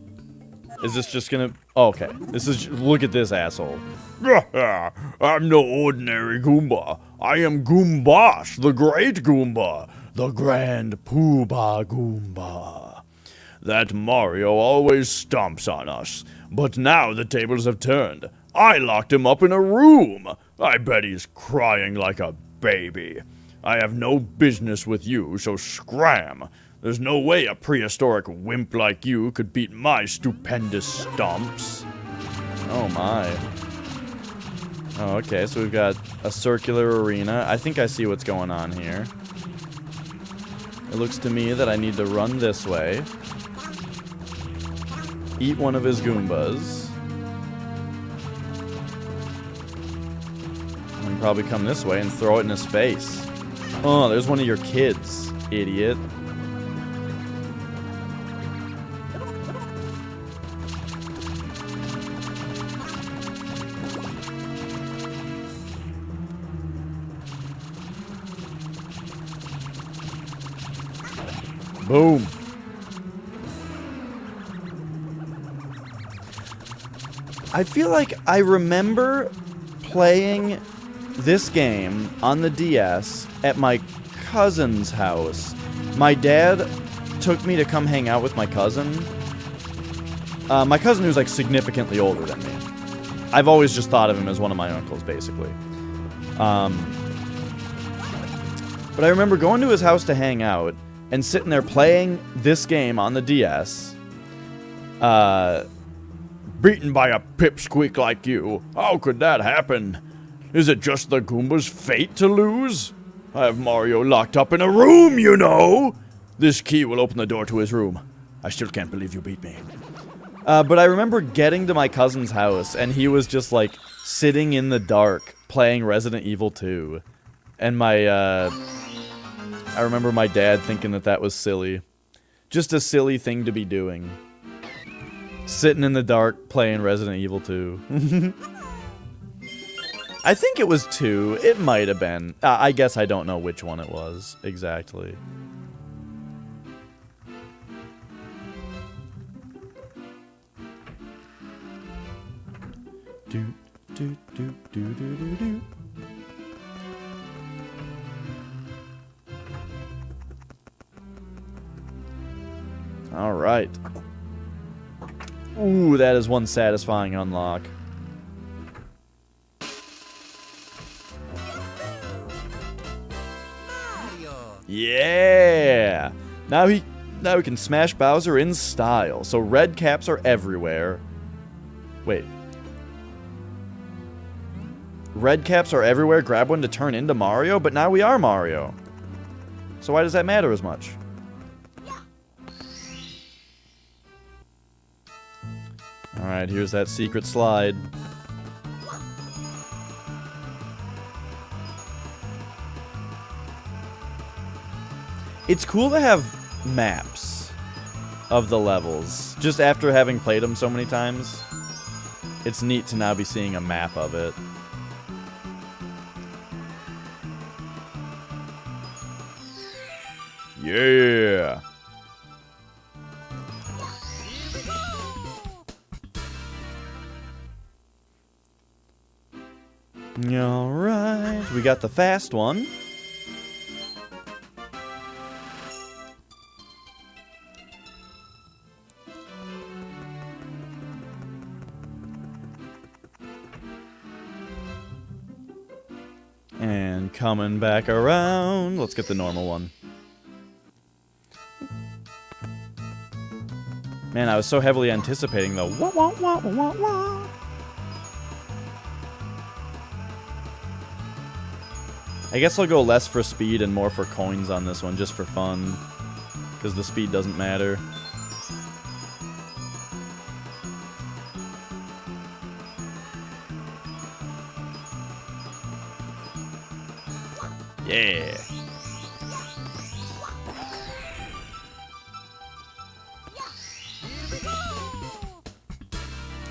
Is this just gonna... Oh, okay. This is... Look at this asshole. I'm no ordinary Goomba. I am Goombash, the Great Goomba, the Grand Poobah Goomba. That Mario always stomps on us, but now the tables have turned. I locked him up in a room. I bet he's crying like a baby. I have no business with you, so scram. There's no way a prehistoric wimp like you could beat my stupendous stomps. Oh my. Oh, okay, so we've got a circular arena. I think I see what's going on here. It looks to me that I need to run this way. Eat one of his Goombas. And probably come this way and throw it in his face. Oh, there's one of your kids, idiot. Boom. I feel like I remember playing this game on the DS at my cousin's house. My dad took me to come hang out with my cousin. My cousin who's like significantly older than me. I've always just thought of him as one of my uncles, basically. But I remember going to his house to hang out and sitting there playing this game on the DS. Beaten by a pipsqueak like you. How could that happen? Is it just the Goomba's fate to lose? I have Mario locked up in a room, you know! This key will open the door to his room. I still can't believe you beat me. But I remember getting to my cousin's house, and he was just, like, sitting in the dark, playing Resident Evil 2. And I remember my dad thinking that that was silly. Just a silly thing to be doing. Sitting in the dark, playing Resident Evil 2. I think it was 2. It might have been. I guess I don't know which one it was, exactly. Do, do, do, do, do, do, do. All right. Ooh, that is one satisfying unlock. Yeah! Now we can smash Bowser in style. So red caps are everywhere. Wait. Red caps are everywhere. Grab one to turn into Mario, but now we are Mario. So why does that matter as much? Alright, here's that secret slide. It's cool to have maps of the levels. Just after having played them so many times, it's neat to now be seeing a map of it. Yeah! Alright, we got the fast one. coming back around. Let's get the normal one. Man, I was so heavily anticipating the wah wah wah wah wah wah. I guess I'll go less for speed and more for coins on this one, just for fun. Because the speed doesn't matter. Yeah.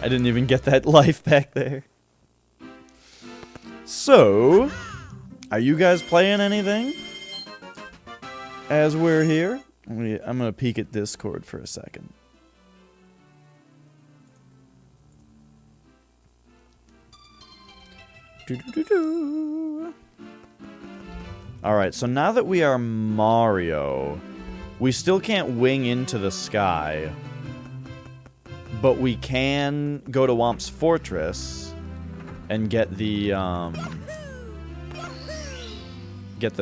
I didn't even get that life back there. So, are you guys playing anything? As we're here? I'm gonna peek at Discord for a second. Alright, so now that we are Mario, we still can't wing into the sky. But we can go to Womp's Fortress and get the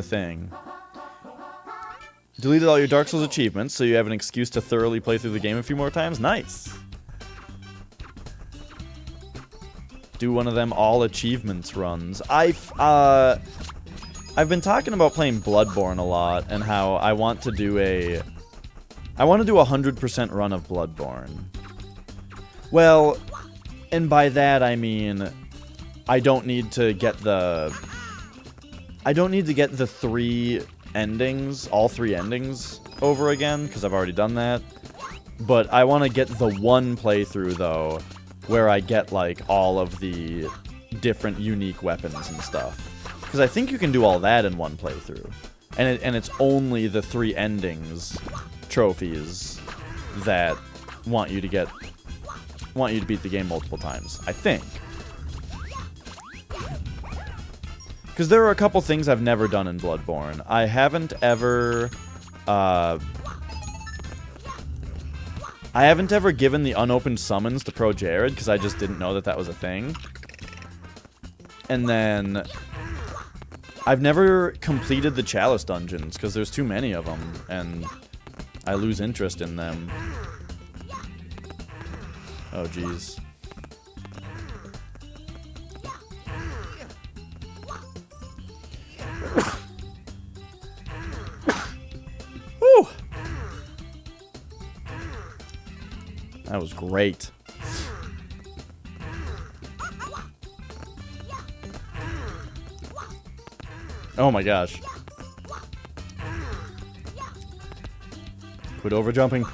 thing. Deleted all your Dark Souls achievements, so you have an excuse to thoroughly play through the game a few more times. Nice. Do one of them all achievements runs. I've been talking about playing Bloodborne a lot and how I want to do a 100% run of Bloodborne. Well, and by that I mean I don't need to get the 3 endings, all 3 endings over again, because I've already done that. But I want to get the one playthrough, though, where I get, like, all of the different unique weapons and stuff. Because I think you can do all that in one playthrough. And it's only the 3 endings trophies that want you to beat the game multiple times, I think. Because there are a couple things I've never done in Bloodborne. I haven't ever given the unopened summons to Pro Jared, because I just didn't know that that was a thing. And then I've never completed the Chalice dungeons, because there's too many of them, and I lose interest in them. Oh, jeez. Whew. That was great. Oh my gosh. Quit over jumping.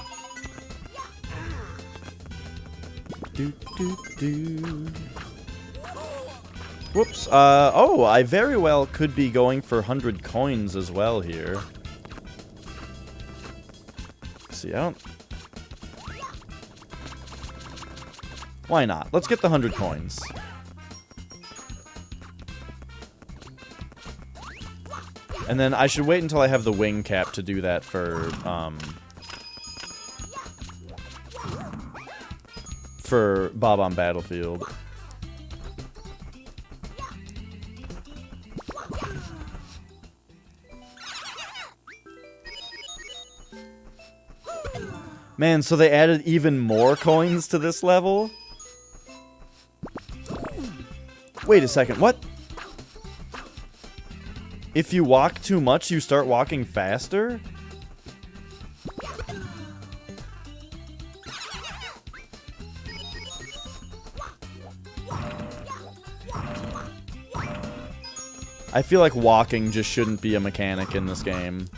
Whoops. Oh, I very well could be going for 100 coins as well here. See, I don't... Why not? Let's get the 100 coins. And then I should wait until I have the wing cap to do that for Bob on Battlefield. Man, so they added even more coins to this level? Wait a second, what? If you walk too much, you start walking faster? I feel like walking just shouldn't be a mechanic in this game.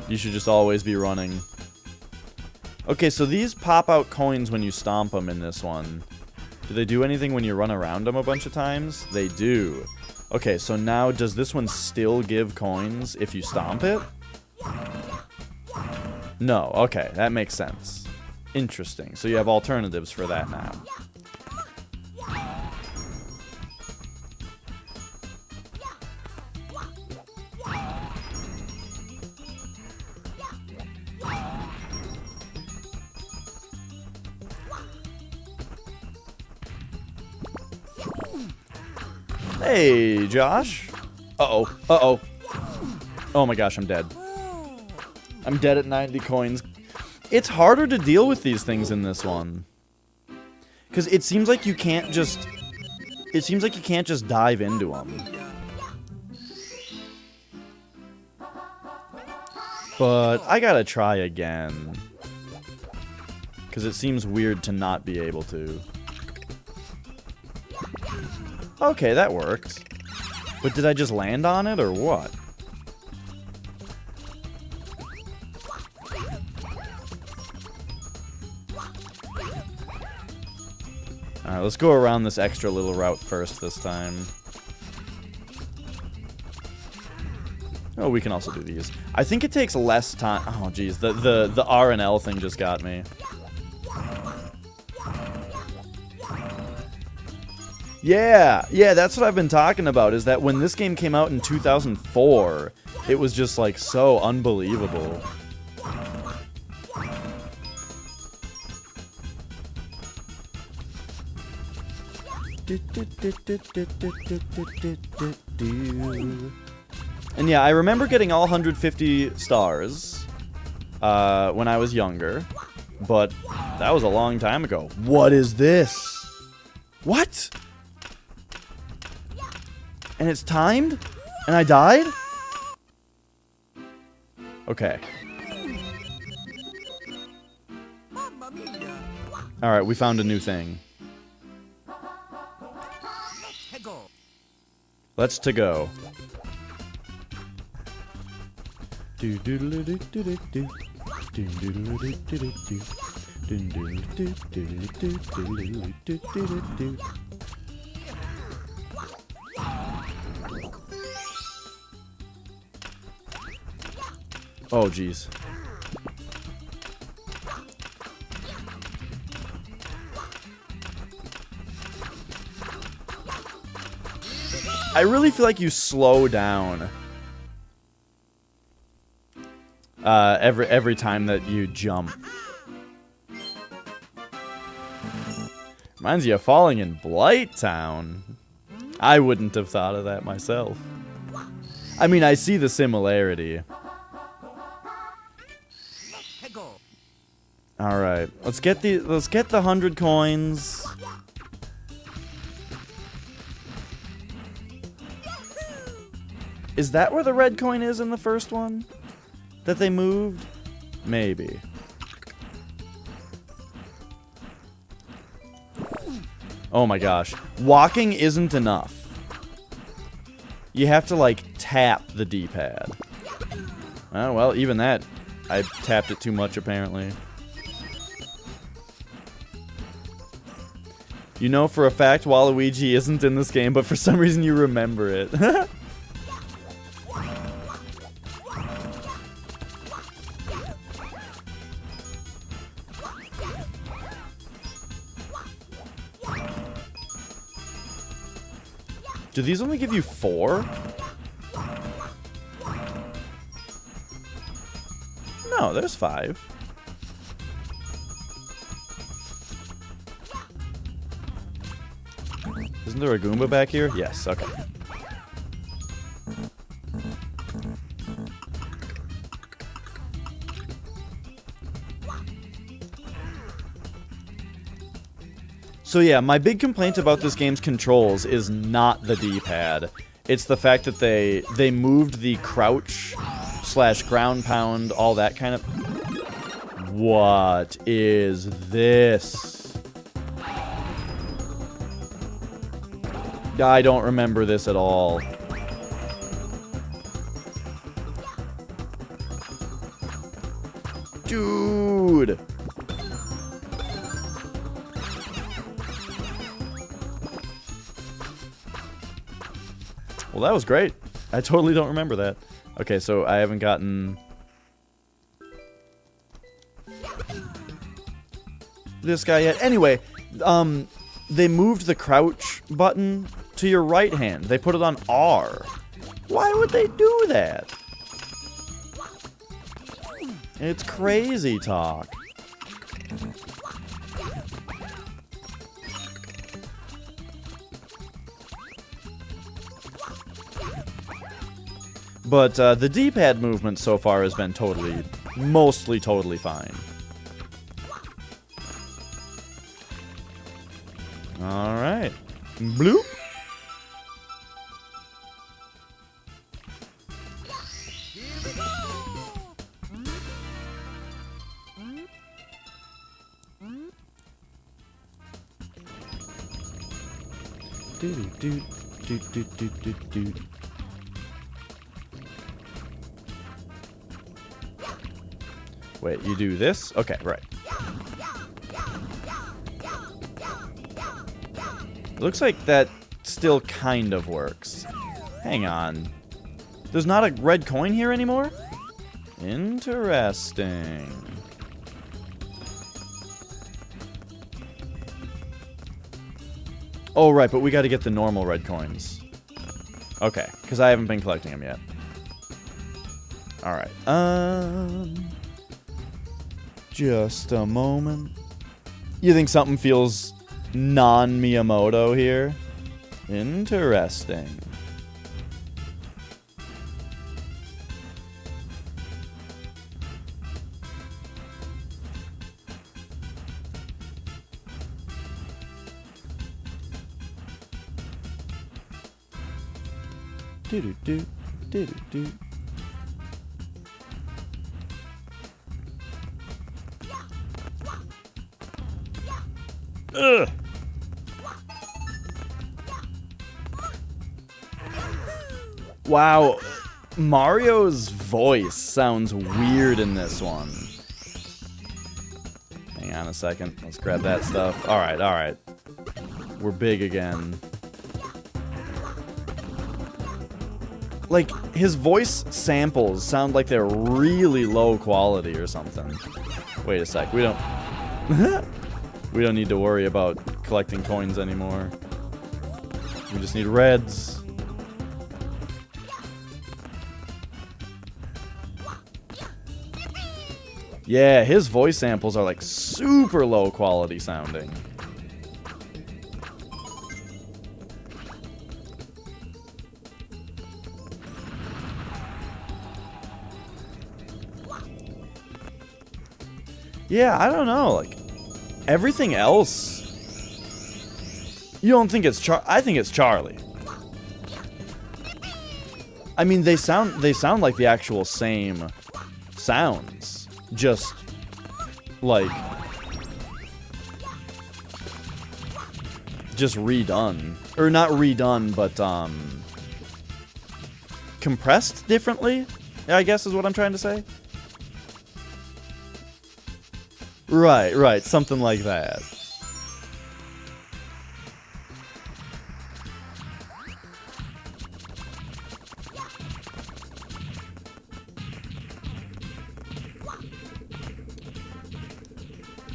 You should just always be running. Okay, so these pop out coins when you stomp them in this one. Do they do anything when you run around them a bunch of times? They do. Okay, so now does this one still give coins if you stomp it? No, okay, that makes sense. Interesting. So you have alternatives for that now. Hey, Josh. Uh-oh. Uh-oh. Oh my gosh, I'm dead. I'm dead at 90 coins. It's harder to deal with these things in this one. Because it seems like you can't just... It seems like you can't just dive into them. But I gotta try again. Because it seems weird to not be able to. Okay, that worked. But did I just land on it, or what? Alright, let's go around this extra little route first this time. Oh, we can also do these. I think it takes less time. Oh, geez. The R and L thing just got me. Yeah, that's what I've been talking about, is that when this game came out in 2004, it was just, like, so unbelievable. And yeah, I remember getting all 150 stars when I was younger, but that was a long time ago. What is this? What? And it's timed? And I died? Okay. Alright, we found a new thing. Let's to go. Oh, jeez. I really feel like you slow down every time that you jump. Reminds you of falling in Blight Town. I wouldn't have thought of that myself. I mean, I see the similarity. All right, let's get the 100 coins. Is that where the red coin is in the first one? That they moved? Maybe. Oh my gosh. Walking isn't enough. You have to, like, tap the D-pad. Oh, well, even that, I tapped it too much, apparently. You know for a fact Waluigi isn't in this game, but for some reason you remember it. Do these only give you 4? No, there's 5. Isn't there a Goomba back here? Yes, okay. So yeah, my big complaint about this game's controls is not the D-pad. It's the fact that they moved the crouch / ground pound, all that kind of... What is this? I don't remember this at all. Dude! Well, that was great. I totally don't remember that. Okay, so I haven't gotten... this guy yet. Anyway, they moved the crouch button to your right hand. They put it on R. Why would they do that? It's crazy talk. But the D-pad movement so far has been mostly totally fine. Alright. Bloop. Do do do do do do do. Wait, you do this? Okay, right. It looks like that still kind of works. Hang on. There's not a red coin here anymore? Interesting. Oh, right, but we gotta get the normal red coins. Okay, because I haven't been collecting them yet. Alright, just a moment. You think something feels non-Miyamoto here? Interesting. Do-do-do, do-do-do. Ugh. Wow, Mario's voice sounds weird in this one. Hang on a second, let's grab that stuff. Alright, alright. We're big again. Like, his voice samples sound like they're really low quality or something. Wait a sec, we don't... we don't need to worry about collecting coins anymore. We just need reds. Yeah, his voice samples are like super low quality sounding. Yeah, I don't know, like, everything else... You don't think it's I think it's Charlie. I mean, they sound like the actual same sounds. Just, like... just redone. Or not redone, but, compressed differently, I guess is what I'm trying to say. Right, right, something like that.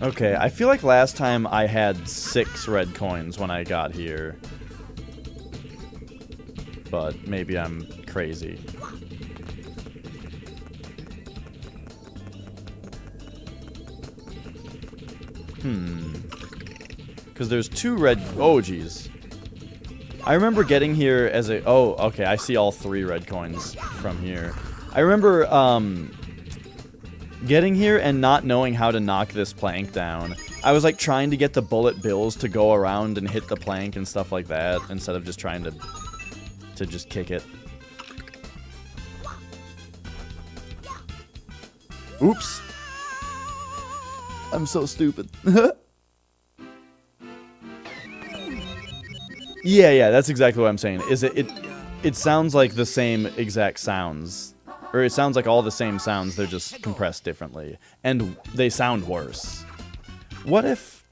Okay, I feel like last time I had 6 red coins when I got here. But maybe I'm crazy. Because there's 2 red... Oh, geez. I remember getting here as a... Oh, okay, I see all 3 red coins from here. I remember, getting here and not knowing how to knock this plank down. I was, like, trying to get the bullet bills to go around and hit the plank and stuff like that, instead of just trying to just kick it. Oops. I'm so stupid. Yeah, that's exactly what I'm saying. Is it sounds like the same exact sounds. Or it sounds like all the same sounds, they're just compressed differently. And they sound worse. What if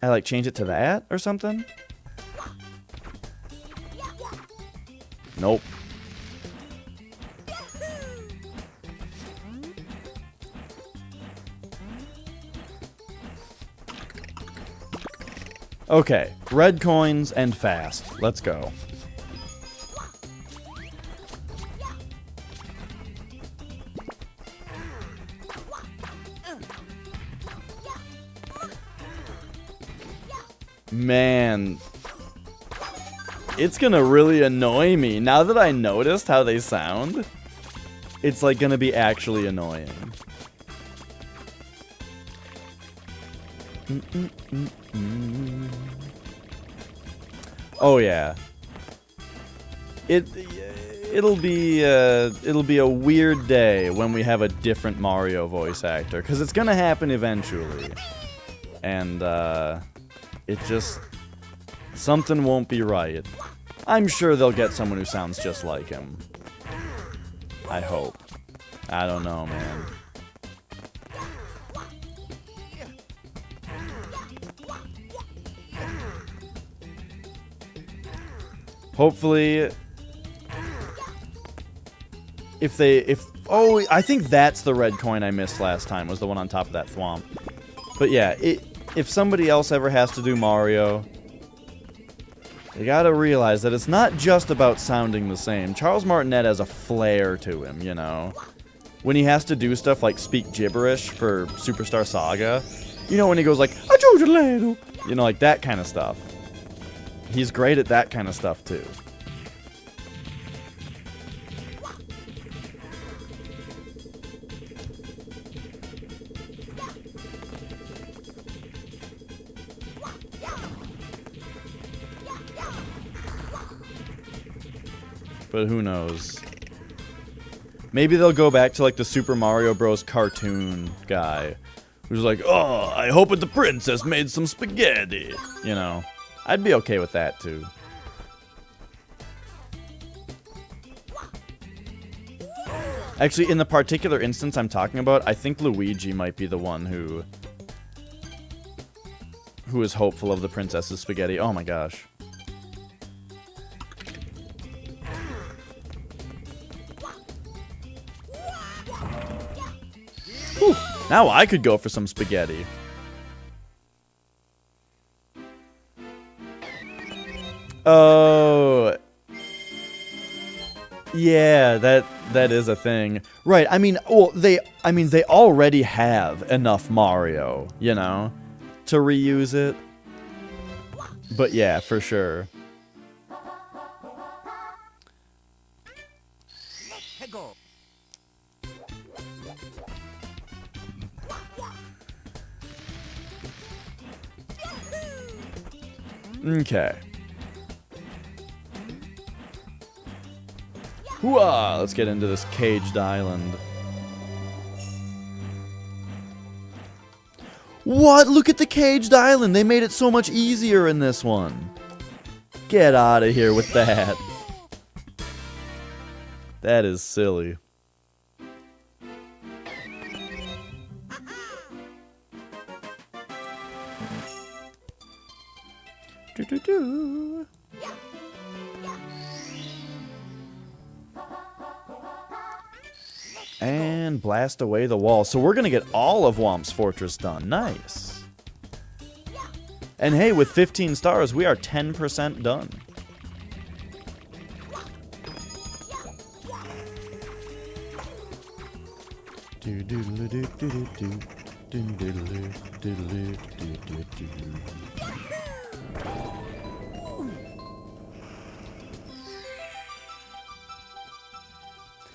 I, like, change it to that or something? Nope. Okay, red coins and fast. Let's go. Man. it's gonna really annoy me. Now that I noticed how they sound, it's like gonna be actually annoying. Oh yeah. It'll be a weird day when we have a different Mario voice actor, because it's gonna happen eventually, and it just something won't be right. I'm sure they'll get someone who sounds just like him. I hope. I don't know, man. Hopefully, oh, I think that's the red coin I missed last time, was the one on top of that thwomp. But yeah, if somebody else ever has to do Mario, you gotta realize that it's not just about sounding the same. Charles Martinet has a flair to him, you know? When he has to do stuff like speak gibberish for Superstar Saga, you know, when he goes like, you know, like that kind of stuff. He's great at that kind of stuff, too. But who knows? Maybe they'll go back to, like, the Super Mario Bros. Cartoon guy. Who's like, oh, I hope the princess made some spaghetti. You know? I'd be okay with that, too. Actually, in the particular instance I'm talking about, I think Luigi might be the one who is hopeful of the princess's spaghetti. Oh my gosh. Whew. Now I could go for some spaghetti. Oh, yeah, that is a thing, right? I mean, well, they already have enough Mario, you know, to reuse it. But yeah, for sure. Okay. Hooah! Let's get into this caged island. What? Look at the caged island! They made it so much easier in this one. Get out of here with that. That is silly. Do-do-do. And blast away the wall. So we're going to get all of Whomp's Fortress done. Nice. And hey, with 15 stars, we are 10% done.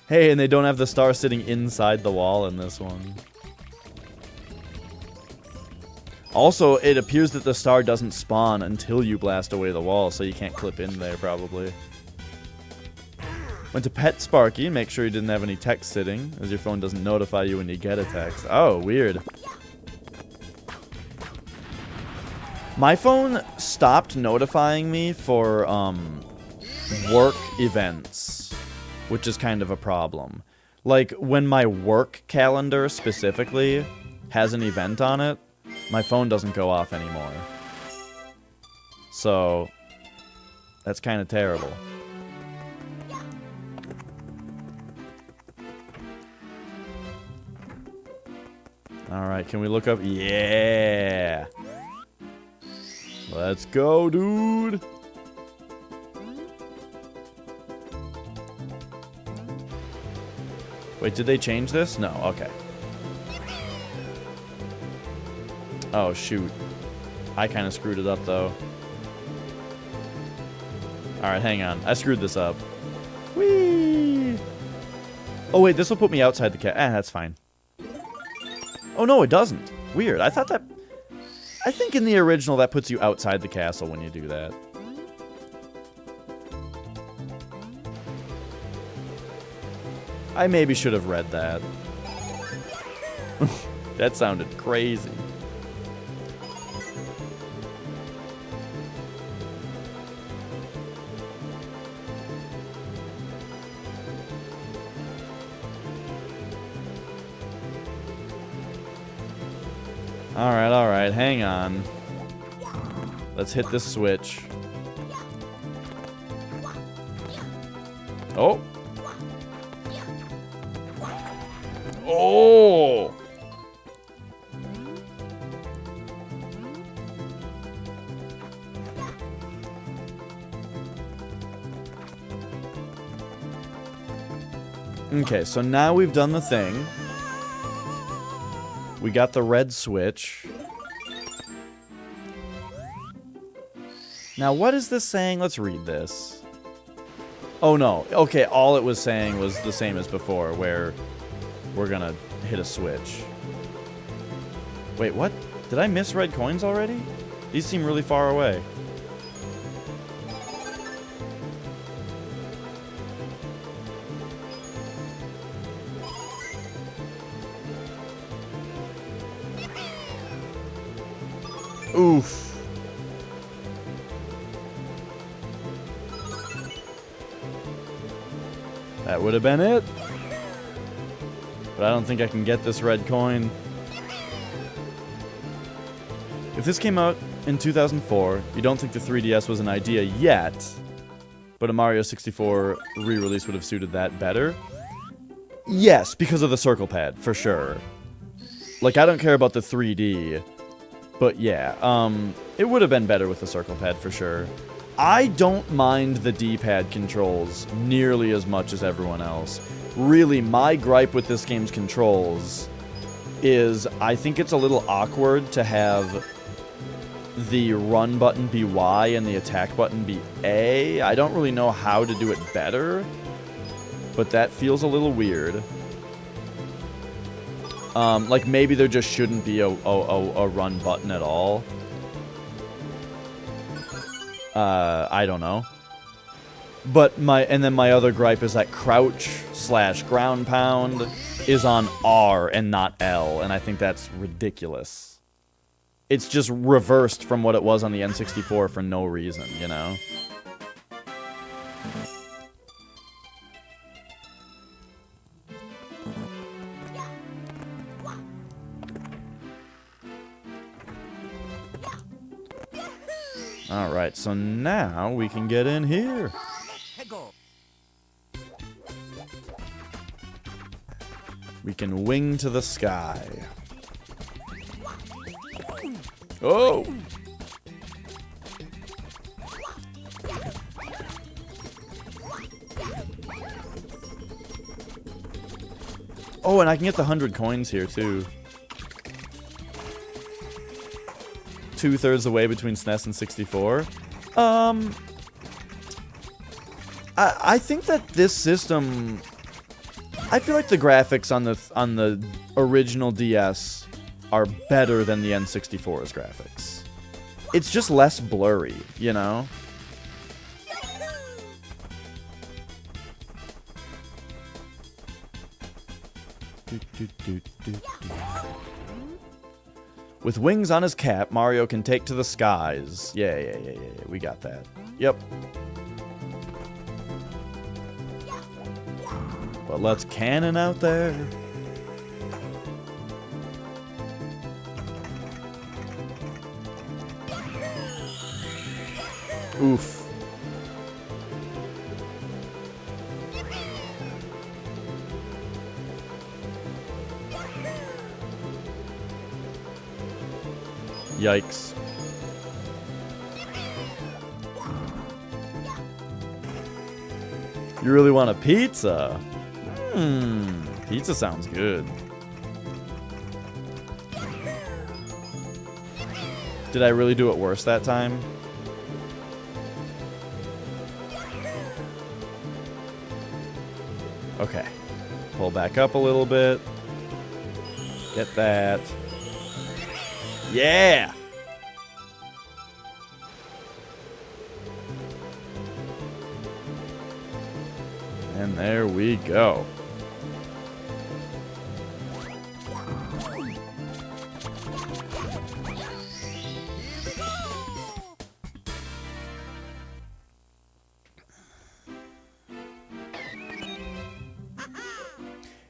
Hey, and they don't have the star sitting inside the wall in this one. Also, it appears that the star doesn't spawn until you blast away the wall, so you can't clip in there, probably. Went to pet Sparky, make sure you didn't have any text sitting, as your phone doesn't notify you when you get a text. Oh, weird. My phone stopped notifying me for, work events, which is kind of a problem. Like, when my work calendar, specifically, has an event on it, my phone doesn't go off anymore. So, that's kind of terrible. Alright, can we look up? Yeah! Let's go, dude! Wait, did they change this? No, okay. Oh, shoot. I kind of screwed it up, though. Alright, hang on. I screwed this up. Whee! Oh, wait, this will put me outside the cat. That's fine. Oh, no, it doesn't. Weird. I thought that... I think in the original that puts you outside the castle when you do that. I maybe should have read that. That sounded crazy. Alright, hang on. Let's hit this switch. Oh! Oh! Okay, so now we've done the thing. We got the red switch. Now, what is this saying? Let's read this. Oh, no. Okay, all it was saying was the same as before, where we're gonna hit a switch. Wait, what? Did I miss red coins already? These seem really far away. Oof. That would have been it. But I don't think I can get this red coin. If this came out in 2004, you don't think the 3DS was an idea yet, but a Mario 64 re-release would have suited that better? Yes, because of the circle pad, for sure. Like, I don't care about the 3D, but yeah, it would have been better with the circle pad, for sure. I don't mind the D-pad controls nearly as much as everyone else. Really, my gripe with this game's controls is I think it's a little awkward to have the run button be Y and the attack button be A. I don't really know how to do it better, but that feels a little weird. Like maybe there just shouldn't be a run button at all. I don't know. But my other gripe is that crouch / ground pound is on R and not L, and I think that's ridiculous. It's just reversed from what it was on the N64 for no reason, you know? Alright, so now we can get in here. We can wing to the sky. Oh! Oh, and I can get the 100 coins here, too. 2/3 the way between SNES and 64. I think that this system... I feel like the graphics on the original DS are better than the N64's graphics. It's just less blurry, you know? With wings on his cap, Mario can take to the skies. Yeah, we got that. Yep. But let's cannon out there. Oof. Yikes. You really want a pizza? Pizza sounds good. Did I really do it worse that time? Okay. Pull back up a little bit. Get that. Yeah! And there we go.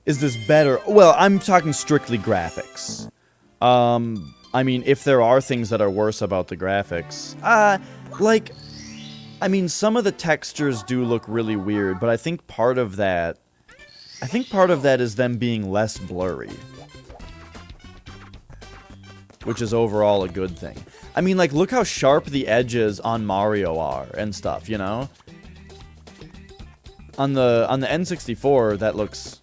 Is this better? Well, I'm talking strictly graphics. I mean, if there are things that are worse about the graphics, like, I mean, some of the textures do look really weird, but I think part of that is them being less blurry. Which is overall a good thing. I mean, like, look how sharp the edges on Mario are and stuff, you know? On the N64, that looks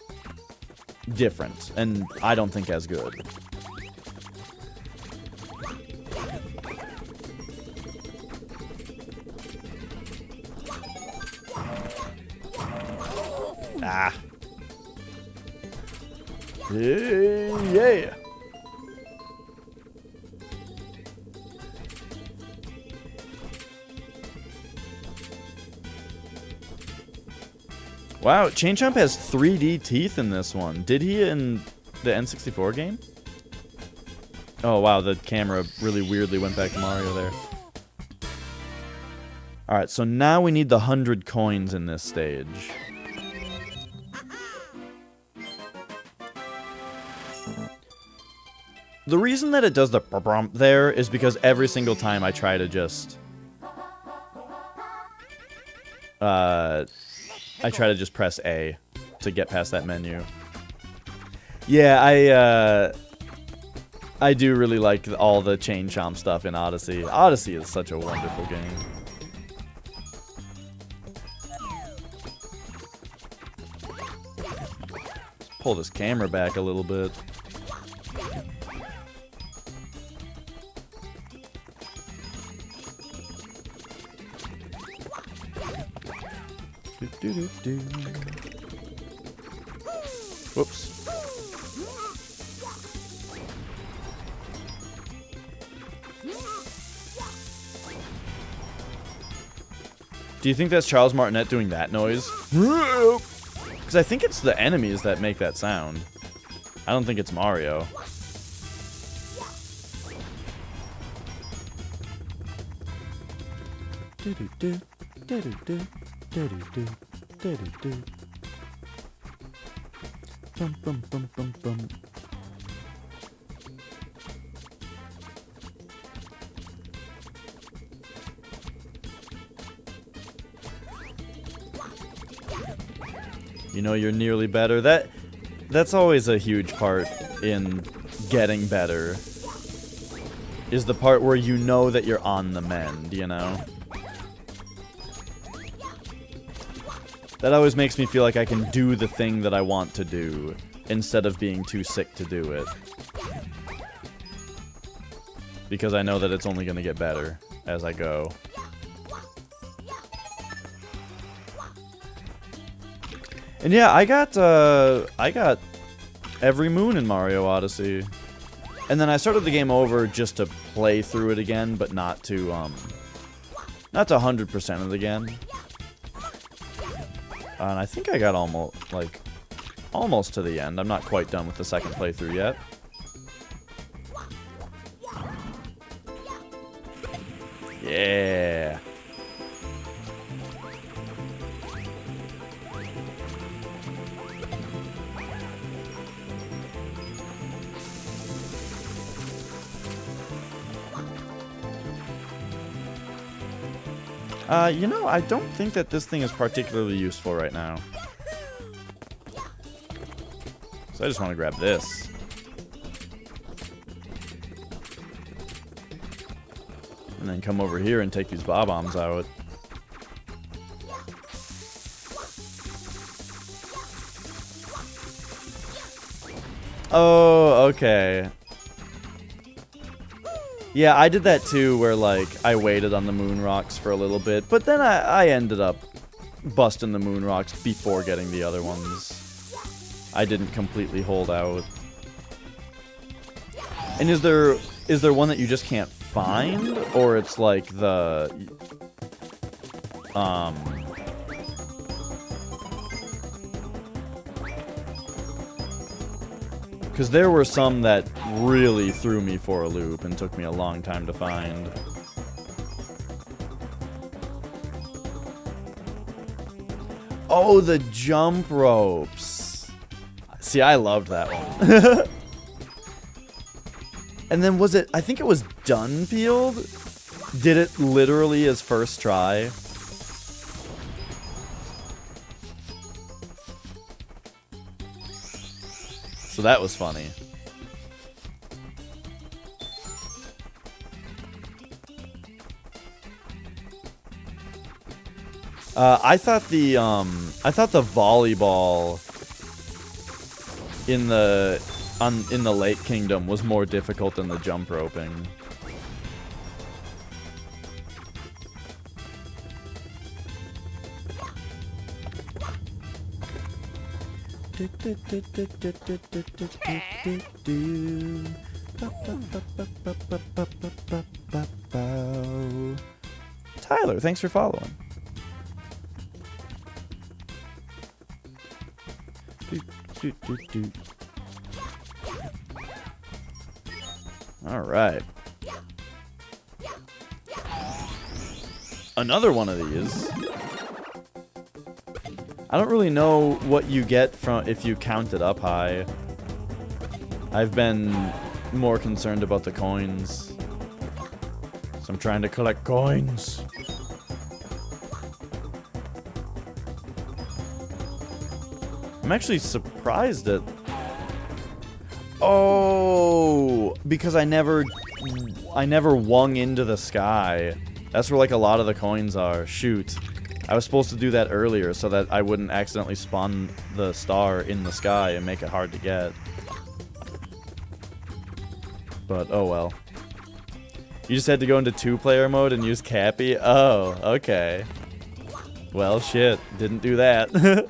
different, and I don't think as good. Ah. Yeah. Wow, Chain Chomp has 3D teeth in this one. Did he in the N64 game? Oh, wow, the camera really weirdly went back to Mario there. Alright, so now we need the 100 coins in this stage. The reason that it does the brump there is because every single time I try to just... I try to just press A to get past that menu. Yeah, I do really like all the Chain Chomp stuff in Odyssey. Odyssey is such a wonderful game. Let's pull this camera back a little bit. Whoops. Do you think that's Charles Martinet doing that noise? Because I think it's the enemies that make that sound. I don't think it's Mario. Bum, bum, bum, bum, bum. You know you're nearly better. That's always a huge part in getting better. Is the part where you know that you're on the mend, you know? That always makes me feel like I can do the thing that I want to do, instead of being too sick to do it. Because I know that it's only going to get better as I go. And yeah, I got every moon in Mario Odyssey. And then I started the game over just to play through it again, but not to 100% it again. And I think I got almost to the end. I'm not quite done with the second playthrough yet. Yeah. You know, I don't think that this thing is particularly useful right now. So I just want to grab this. And then come over here and take these bob-ombs out. Oh, okay. Yeah, I did that too, where, like, I waited on the moon rocks for a little bit, but then I ended up busting the moon rocks before getting the other ones. I didn't completely hold out. And is there one that you just can't find, or it's like the because there were some that really threw me for a loop and took me a long time to find. Oh, the jump ropes. See, I loved that one. And then was it, I think it was Dunfield? Did it literally his first try? So that was funny. I thought the volleyball in the Lake Kingdom was more difficult than the jump roping. Tyler, thanks for following. All right. Another one of these. I don't really know what you get from if you count it up high. I've been more concerned about the coins. So I'm trying to collect coins. I'm actually surprised at... Oh, because I never wung into the sky. That's where like a lot of the coins are. Shoot. I was supposed to do that earlier so that I wouldn't accidentally spawn the star in the sky and make it hard to get. But oh well. You just had to go into 2-player mode and use Cappy? Oh, okay. Well, shit. Didn't do that.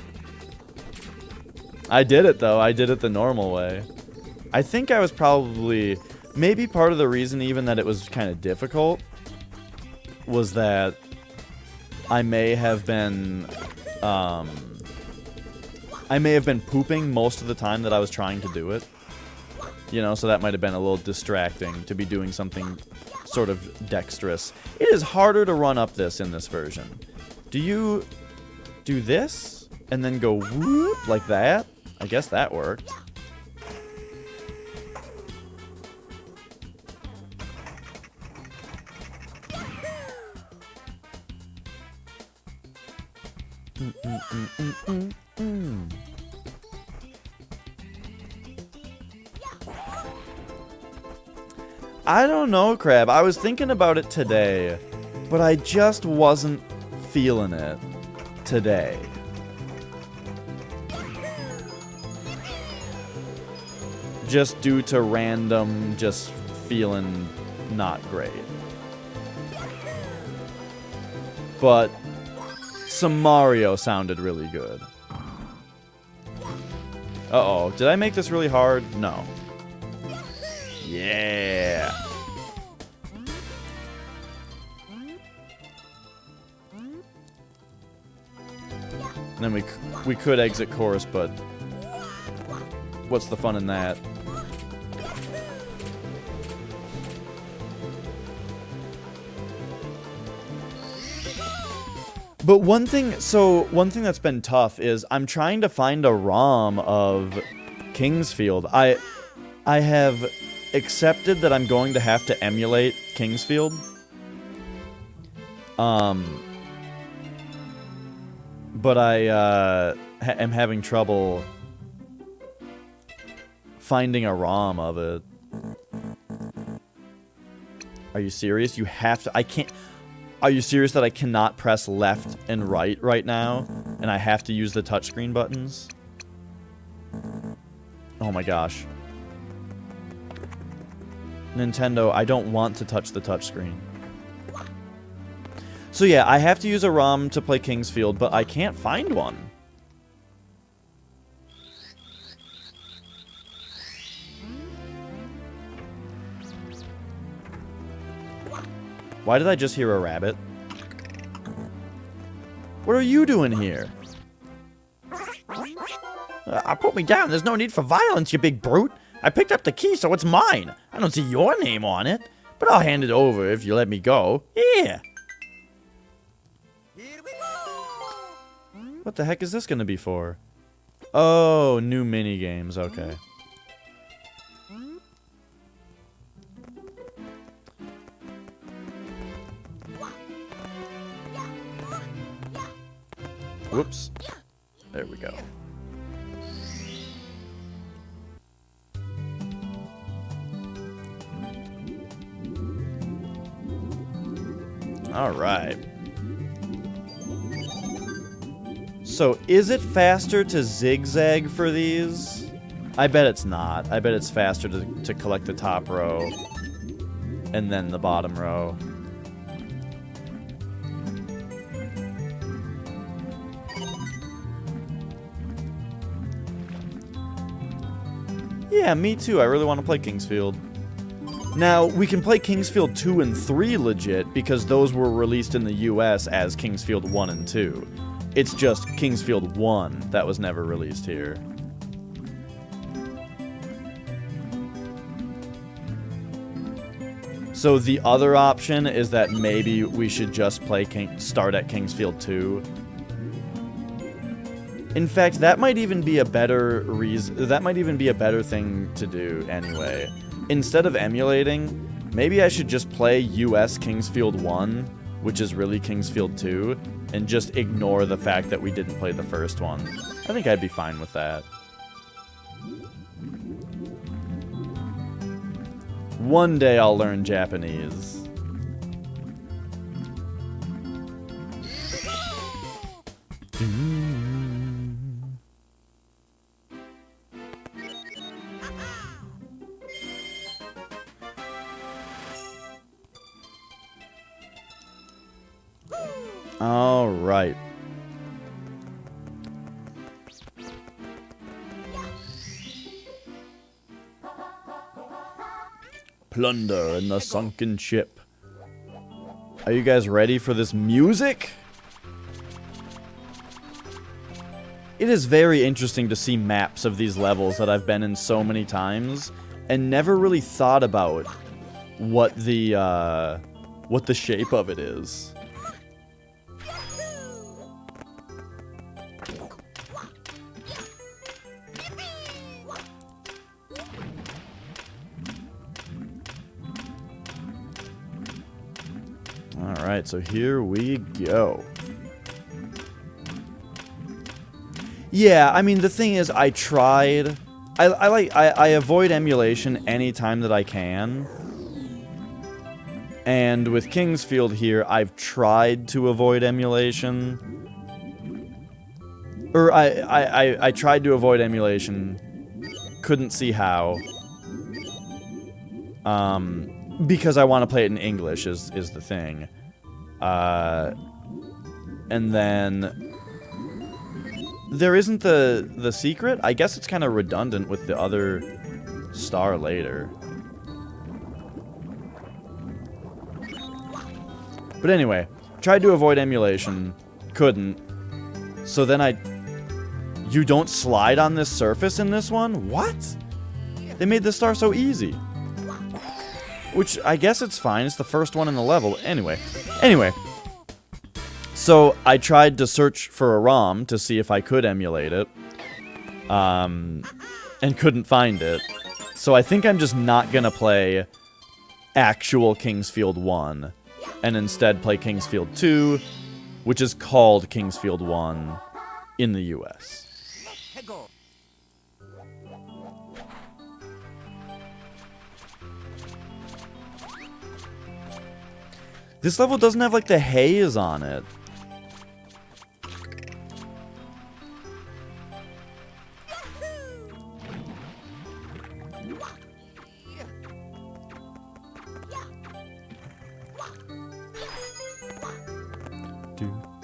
I did it, though. I did it the normal way. I think I was probably... Maybe part of the reason even that it was kind of difficult was that I may have been pooping most of the time that I was trying to do it. You know, so that might have been a little distracting to be doing something sort of dexterous. It is harder to run up this in this version. Do you do this and then go whoop like that? I guess that worked. I don't know, Crab. I was thinking about it today, but I just wasn't feeling it today. Just due to random, just feeling not great. But some Mario sounded really good. Uh-oh. Did I make this really hard? No. Yeah. And then we could exit course, but what's the fun in that? But one thing that's been tough is I'm trying to find a ROM of Kingsfield. I have accepted that I'm going to have to emulate Kingsfield. But I am having trouble finding a ROM of it. Are you serious? You have to... I can't... Are you serious that I cannot press left and right now? And I have to use the touchscreen buttons? Oh my gosh. Nintendo, I don't want to touch the touchscreen. So yeah, I have to use a ROM to play Kingsfield, but I can't find one. Why did I just hear a rabbit? What are you doing here? Put me down. There's no need for violence, you big brute. I picked up the key, so it's mine. I don't see your name on it, but I'll hand it over if you let me go. Here. What the heck is this gonna be for? Oh, new mini games. Okay. Whoops. There we go. All right. So, is it faster to zigzag for these? I bet it's not. I bet it's faster to collect the top row and then the bottom row. Yeah, me too. I really want to play Kingsfield. Now, we can play Kingsfield 2 and 3 legit because those were released in the US as Kingsfield 1 and 2. It's just Kingsfield 1 that was never released here. So the other option is that maybe we should just play start at Kingsfield 2. In fact, that might even be a better thing to do anyway. Instead of emulating, maybe I should just play US Kingsfield 1, which is really Kingsfield 2, and just ignore the fact that we didn't play the first one. I think I'd be fine with that. One day I'll learn Japanese. All right. Plunder in the sunken ship. Are you guys ready for this music? It is very interesting to see maps of these levels that I've been in so many times and never really thought about what the shape of it is. Alright, so here we go. Yeah, I mean, the thing is, I tried... I avoid emulation anytime that I can. And with Kingsfield here, I've tried to avoid emulation. Or, I tried to avoid emulation. Couldn't see how. Because I want to play it in English is the thing. And then... There isn't the secret? I guess it's kind of redundant with the other star later. But anyway, tried to avoid emulation. Couldn't. So then You don't slide on this surface in this one? What? They made this star so easy. Which, I guess it's fine. It's the first one in the level. Anyway. So, I tried to search for a ROM to see if I could emulate it. And couldn't find it. So, I think I'm just not gonna play actual Kingsfield 1. And instead play Kingsfield 2, which is called Kingsfield 1 in the US. This level doesn't have, like, the haze on it.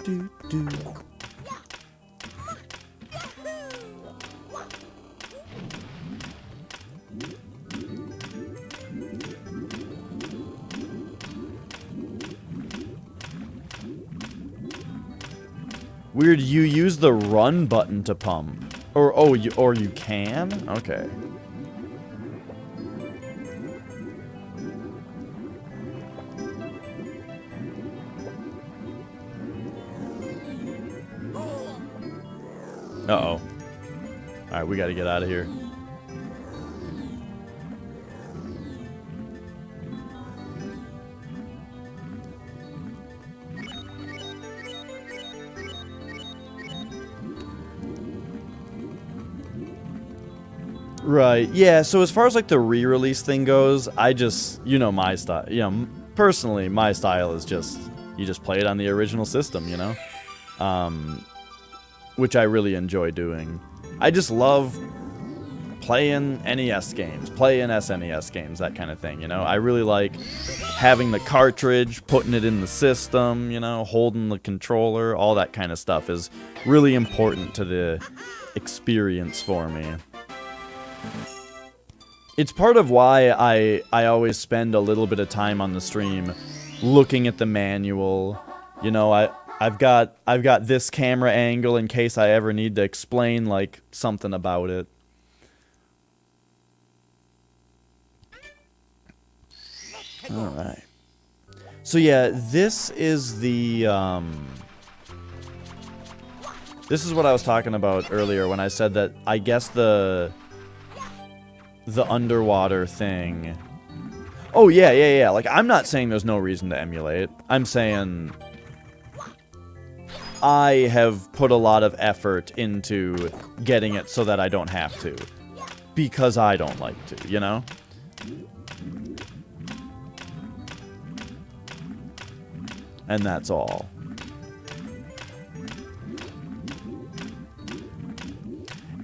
Do. Weird, you use the run button to pump. Or you can? Okay. Uh-oh. Alright, we gotta get out of here. Right, yeah, so as far as, like, the re-release thing goes, I just, you know my style, you know, personally, my style is just, you just play it on the original system, you know? Which I really enjoy doing. I just love playing NES games, playing SNES games, that kind of thing, you know? I really like having the cartridge, putting it in the system, you know, holding the controller, all that kind of stuff is really important to the experience for me. It's part of why I always spend a little bit of time on the stream looking at the manual. You know, I've got this camera angle in case I ever need to explain like something about it. All right. So yeah, this is the this is what I was talking about earlier when I said that I guess the underwater thing. Oh, yeah. Like, I'm not saying there's no reason to emulate. I'm saying I have put a lot of effort into getting it so that I don't have to. Because I don't like to, you know? And that's all.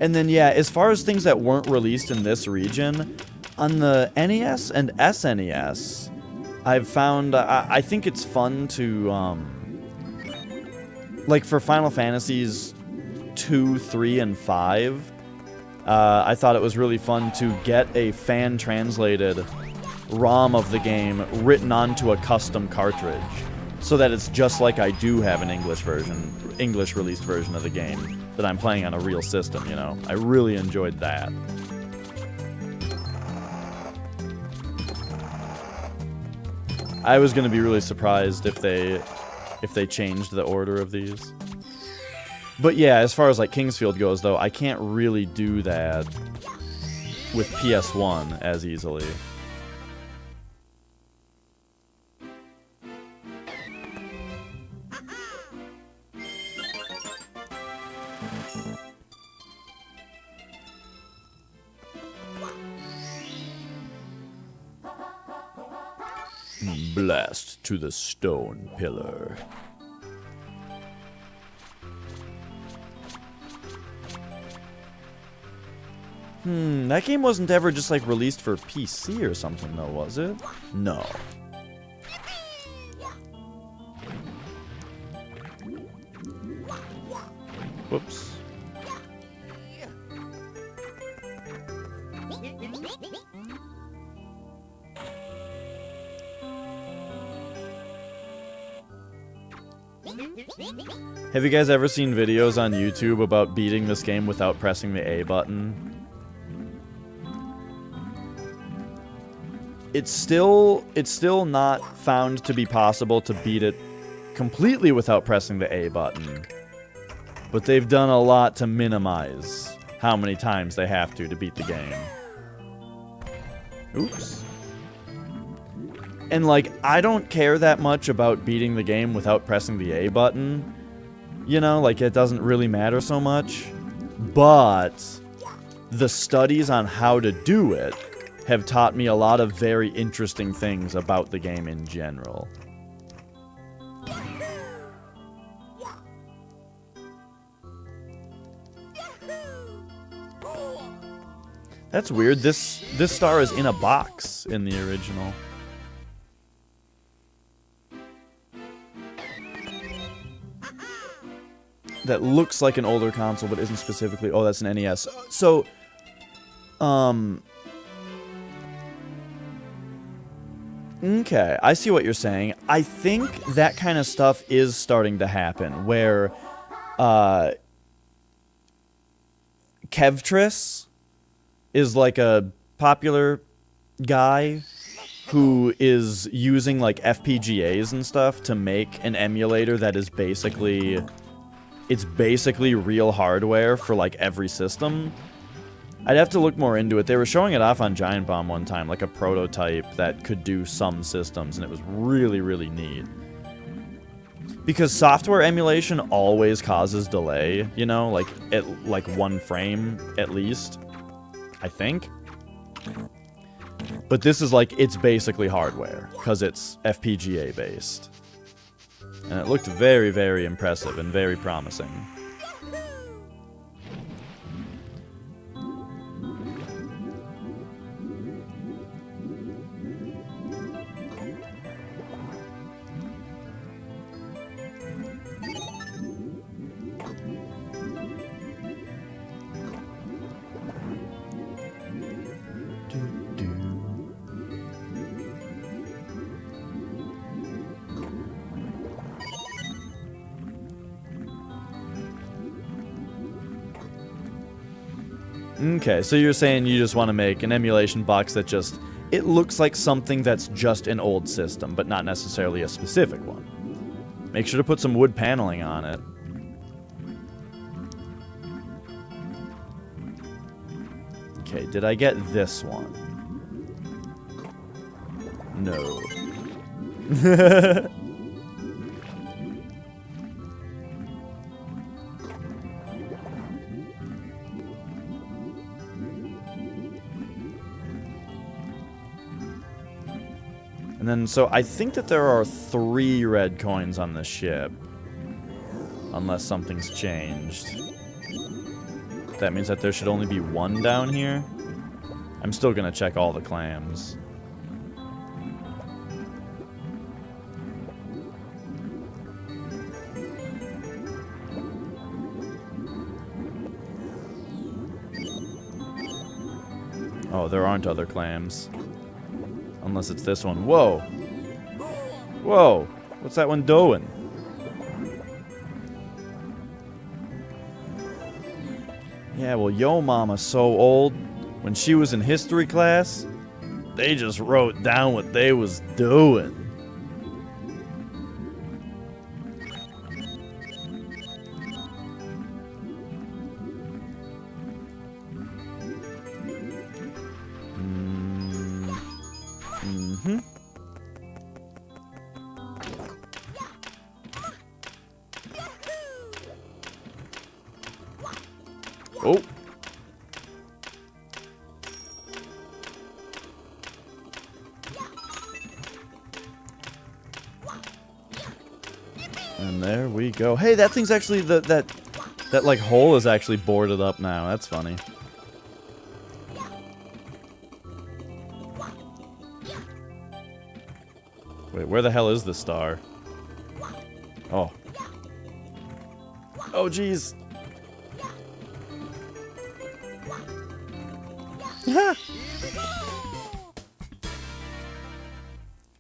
And then, yeah, as far as things that weren't released in this region, on the NES and SNES, I've found, I think it's fun to, like for Final Fantasies 2, 3, and 5, I thought it was really fun to get a fan-translated ROM of the game written onto a custom cartridge, so that it's just like I do have an English-released version of the game that I'm playing on a real system, you know? I really enjoyed that. I was gonna be really surprised if they changed the order of these. But yeah, as far as like Kingsfield goes though, I can't really do that with PS1 as easily. Blast to the stone pillar. That game wasn't ever just like released for PC or something though, was it? No. Whoops. Have you guys ever seen videos on YouTube about beating this game without pressing the A button? It's still not found to be possible to beat it completely without pressing the A button. But they've done a lot to minimize how many times they have to beat the game. Oops. And, like, I don't care that much about beating the game without pressing the A button. You know, like, it doesn't really matter so much. But the studies on how to do it have taught me a lot of very interesting things about the game in general. That's weird. This star is in a box in the original. That looks like an older console, but isn't specifically... Oh, that's an NES. So, okay, I see what you're saying. I think that kind of stuff is starting to happen, where Kevtris is like a popular guy who is using like FPGAs and stuff to make an emulator that is basically real hardware for like every system. I'd have to look more into it. They were showing it off on Giant Bomb one time, like a prototype that could do some systems, and it was really, really neat. Because software emulation always causes delay, you know, like like 1 frame at least, I think. But this is like, it's basically hardware, because it's FPGA based. And it looked very, very impressive and very promising. Okay, so you're saying you just want to make an emulation box that just, it looks like something that's just an old system, but not necessarily a specific one. Make sure to put some wood paneling on it. Okay, did I get this one? No. And then, so I think that there are 3 red coins on the ship. Unless something's changed. That means that there should only be 1 down here. I'm still gonna check all the clams. Oh, there aren't other clams. Unless it's this one. Whoa! Whoa! What's that one doing? Yeah, well, yo mama's so old. When she was in history class, they just wrote down what they was doing. Oh. And there we go. Hey, that thing's actually that like hole is actually boarded up now. That's funny. Wait, where the hell is the star? Oh. Oh, jeez.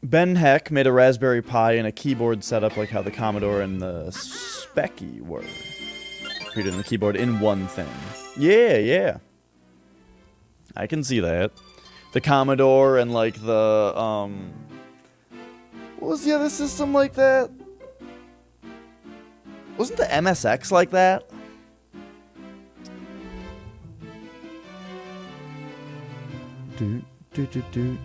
Ben Heck made a Raspberry Pi and a keyboard setup like how the Commodore and the Speccy were. Created the keyboard in one thing. Yeah, yeah. I can see that. The Commodore and like the, what was the other system like that? Wasn't the MSX like that? Do, do, do, do.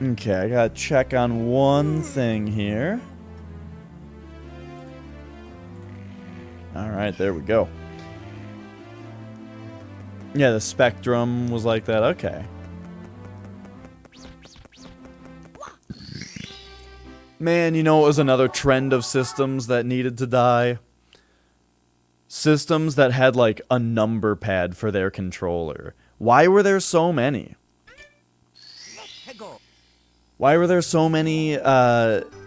Okay, I gotta check on one thing here. Alright, there we go. Yeah, the Spectrum was like that. Okay. Man, you know what was another trend of systems that needed to die? Systems that had, like, a number pad for their controller. Why were there so many? Why were there so many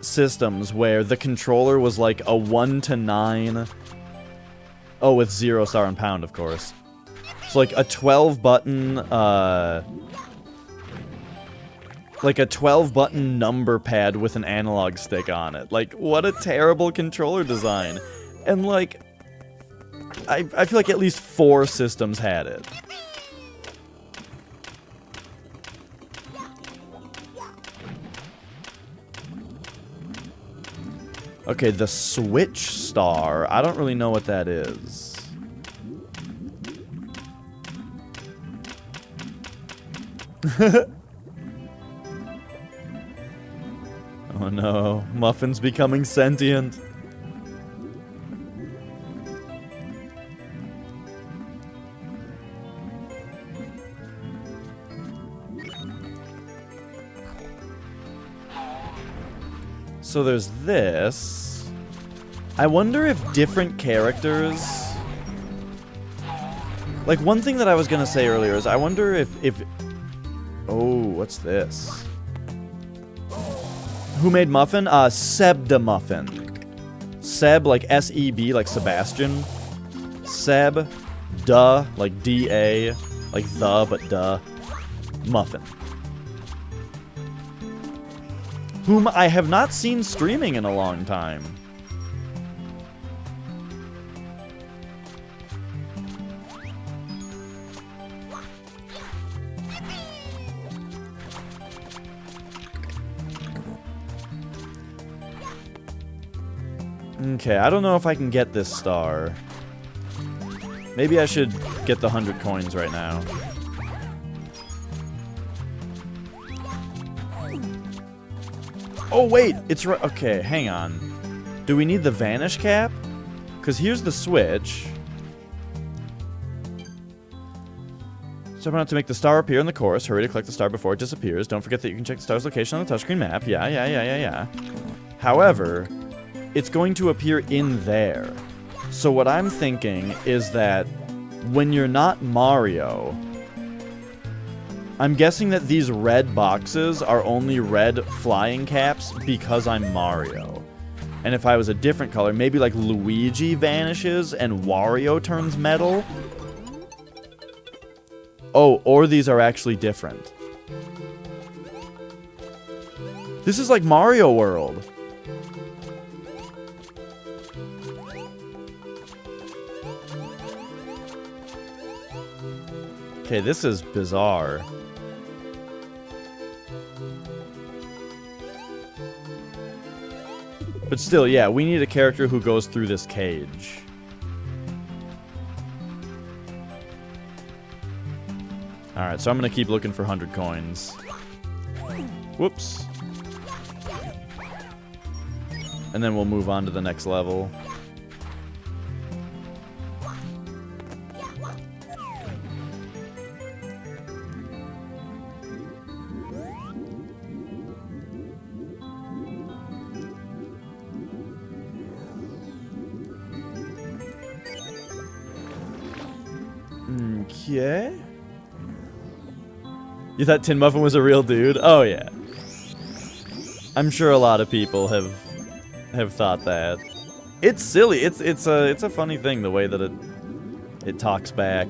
systems where the controller was like a 1 to 9? Oh, with 0 star and pound, of course. It's like a 12 button, like a 12 button number pad with an analog stick on it. Like, what a terrible controller design. And like, I feel like at least 4 systems had it. Okay, the Switch Star. I don't really know what that is. Oh no, Muffin's becoming sentient. So there's this. I wonder if different characters... Like, one thing that I was gonna say earlier is I wonder if... Oh, what's this? Who made Muffin? Seb the Muffin. Seb, like S-E-B, like Sebastian. Seb, duh, like D-A, like the, but duh. Muffin. Whom I have not seen streaming in a long time. Okay, I don't know if I can get this star. Maybe I should get the 100 coins right now. Oh, wait, it's right. Okay, hang on. Do we need the vanish cap? Because here's the switch. Step on it to make the star appear in the course. Hurry to collect the star before it disappears. Don't forget that you can check the star's location on the touchscreen map. Yeah. However, it's going to appear in there. So what I'm thinking is that when you're not Mario... I'm guessing that these red boxes are only red flying caps because I'm Mario. And if I was a different color, maybe like Luigi vanishes and Wario turns metal. Oh, or these are actually different. This is like Mario World. Okay, this is bizarre. But still, yeah, we need a character who goes through this cage. Alright, so I'm gonna keep looking for 100 coins. Whoops. And then we'll move on to the next level. Okay. You thought Tin Muffin was a real dude? Oh yeah. I'm sure a lot of people have thought that. It's silly. It's a funny thing the way that it talks back.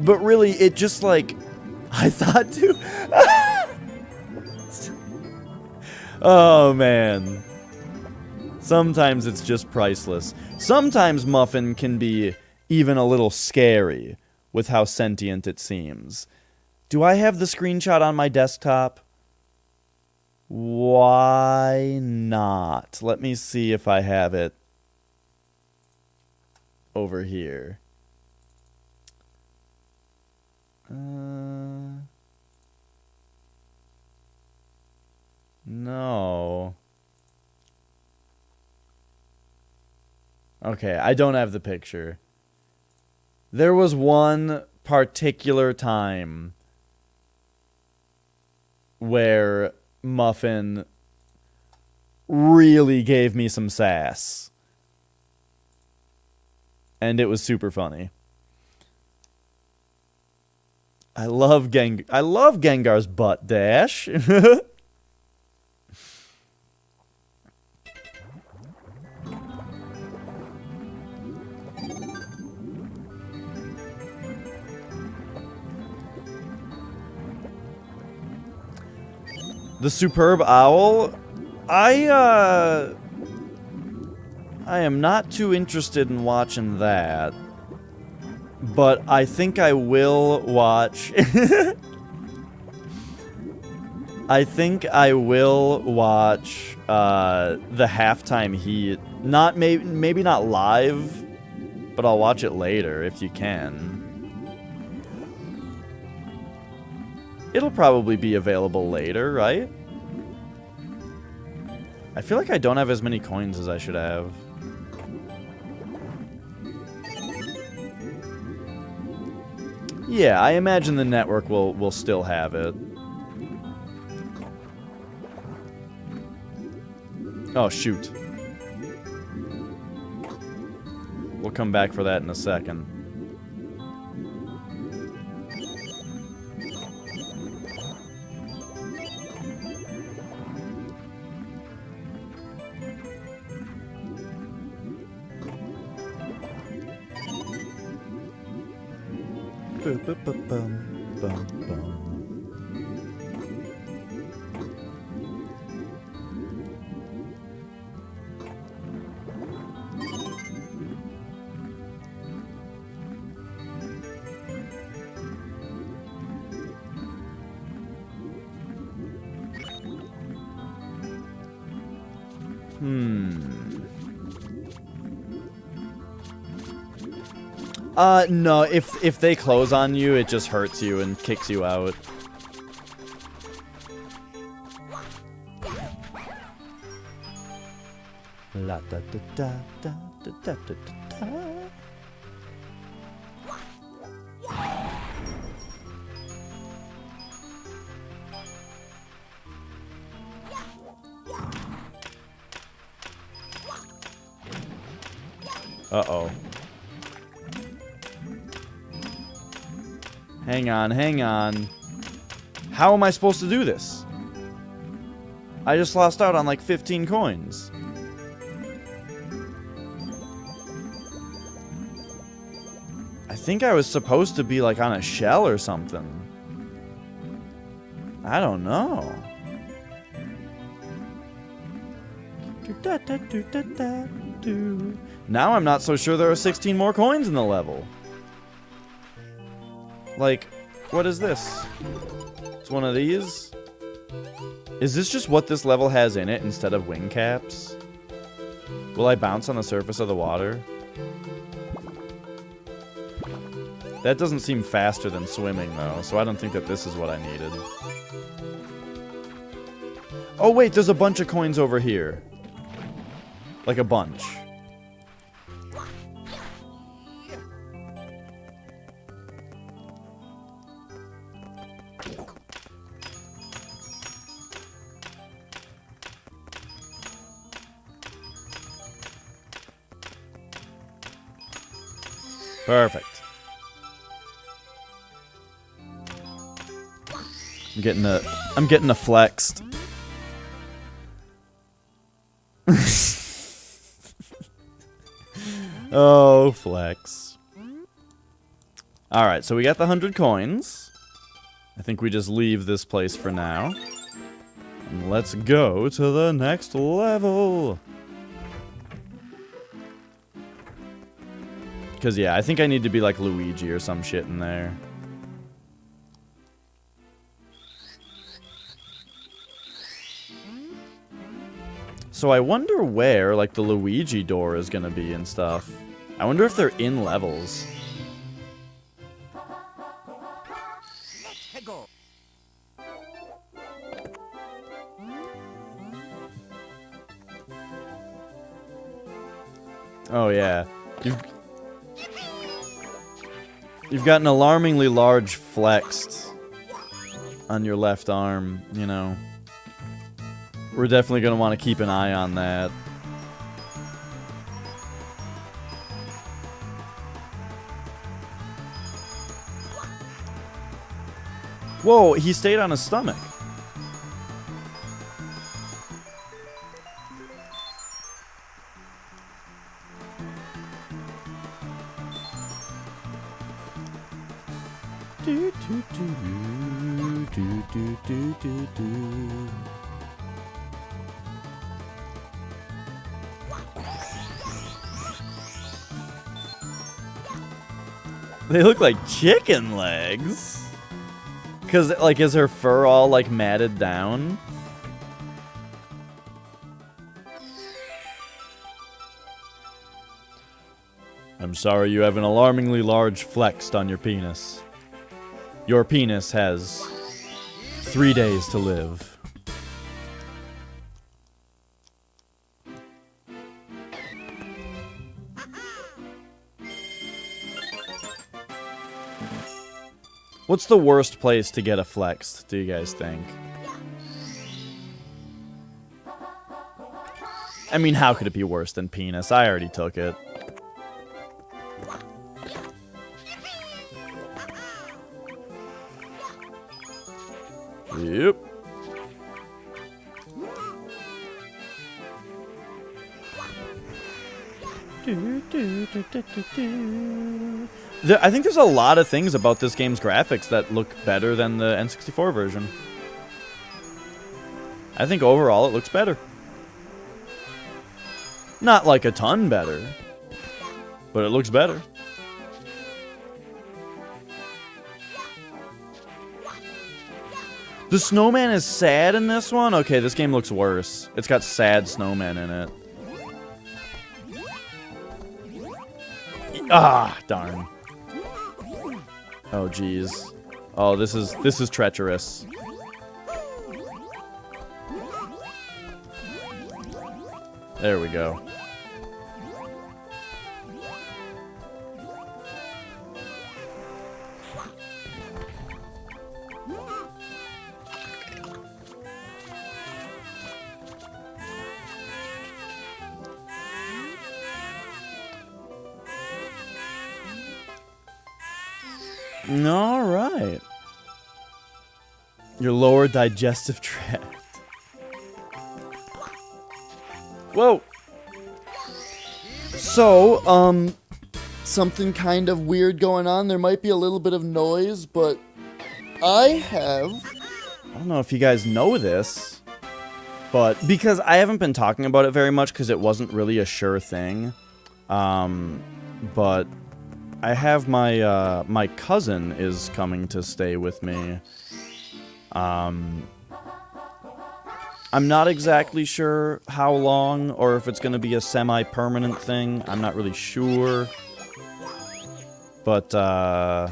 But really it just like I thought too. Oh man. Sometimes it's just priceless. Sometimes Muffin can be even a little scary with how sentient it seems. Do I have the screenshot on my desktop? Why not? Let me see if I have it over here. No. Okay, I don't have the picture. There was one particular time where Muffin really gave me some sass. And it was super funny. I love Gengar's butt dash. The superb owl. I am not too interested in watching that. But I think I will watch... I think I will watch the halftime heat. Not maybe not live, but I'll watch it later if you can. It'll probably be available later, right? I feel like I don't have as many coins as I should have. Yeah, I imagine the network will still have it. Oh, shoot. We'll come back for that in a second. No, if they close on you, it just hurts you and kicks you out. La da da da da da da da da. Uh-oh. Hang on, hang on. How am I supposed to do this? I just lost out on like 15 coins. I think I was supposed to be like on a shell or something. I don't know. Now I'm not so sure there are 16 more coins in the level. Like, what is this? It's one of these? Is this just what this level has in it instead of wing caps? Will I bounce on the surface of the water? That doesn't seem faster than swimming, though, so I don't think that this is what I needed. Oh, wait, there's a bunch of coins over here. Like a bunch. Perfect. I'm getting a flexed. Oh, flex. Alright, so we got the 100 coins. I think we just leave this place for now. And let's go to the next level. Because, yeah, I think I need to be like Luigi or some shit in there. So I wonder where, like, the Luigi door is gonna be and stuff. I wonder if they're in levels. Oh, yeah. You've got an alarmingly large flexed on your left arm, you know. We're definitely going to want to keep an eye on that. Whoa, he stayed on his stomach. do, do, do, do, do. They look like chicken legs. Cause like, is her fur all like matted down? I'm sorry you have an alarmingly large flex on your penis. Your penis has 3 days to live. What's the worst place to get a flex, do you guys think? I mean, how could it be worse than penis? I already took it. Yep. I think there's a lot of things about this game's graphics that look better than the N64 version. I think overall it looks better. Not like a ton better, but it looks better. The snowman is sad in this one? Okay, this game looks worse. It's got sad snowman in it. Ah, darn. Oh, jeez. Oh, this is treacherous. There we go. All right. Your lower digestive tract. Whoa. So, something kind of weird going on. There might be a little bit of noise, but I don't know if you guys know this, but because I haven't been talking about it very much because it wasn't really a sure thing. But I have my cousin is coming to stay with me. I'm not exactly sure how long or if it's going to be a semi-permanent thing. I'm not really sure. But, yeah,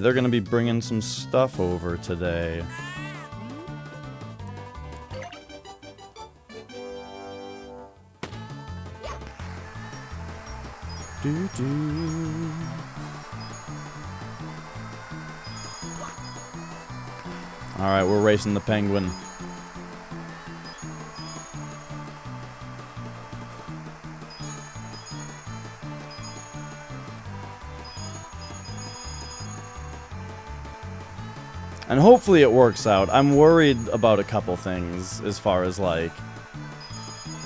they're going to be bringing some stuff over today. Doo-doo. Alright, we're racing the penguin. And hopefully it works out. I'm worried about a couple things as far as, like,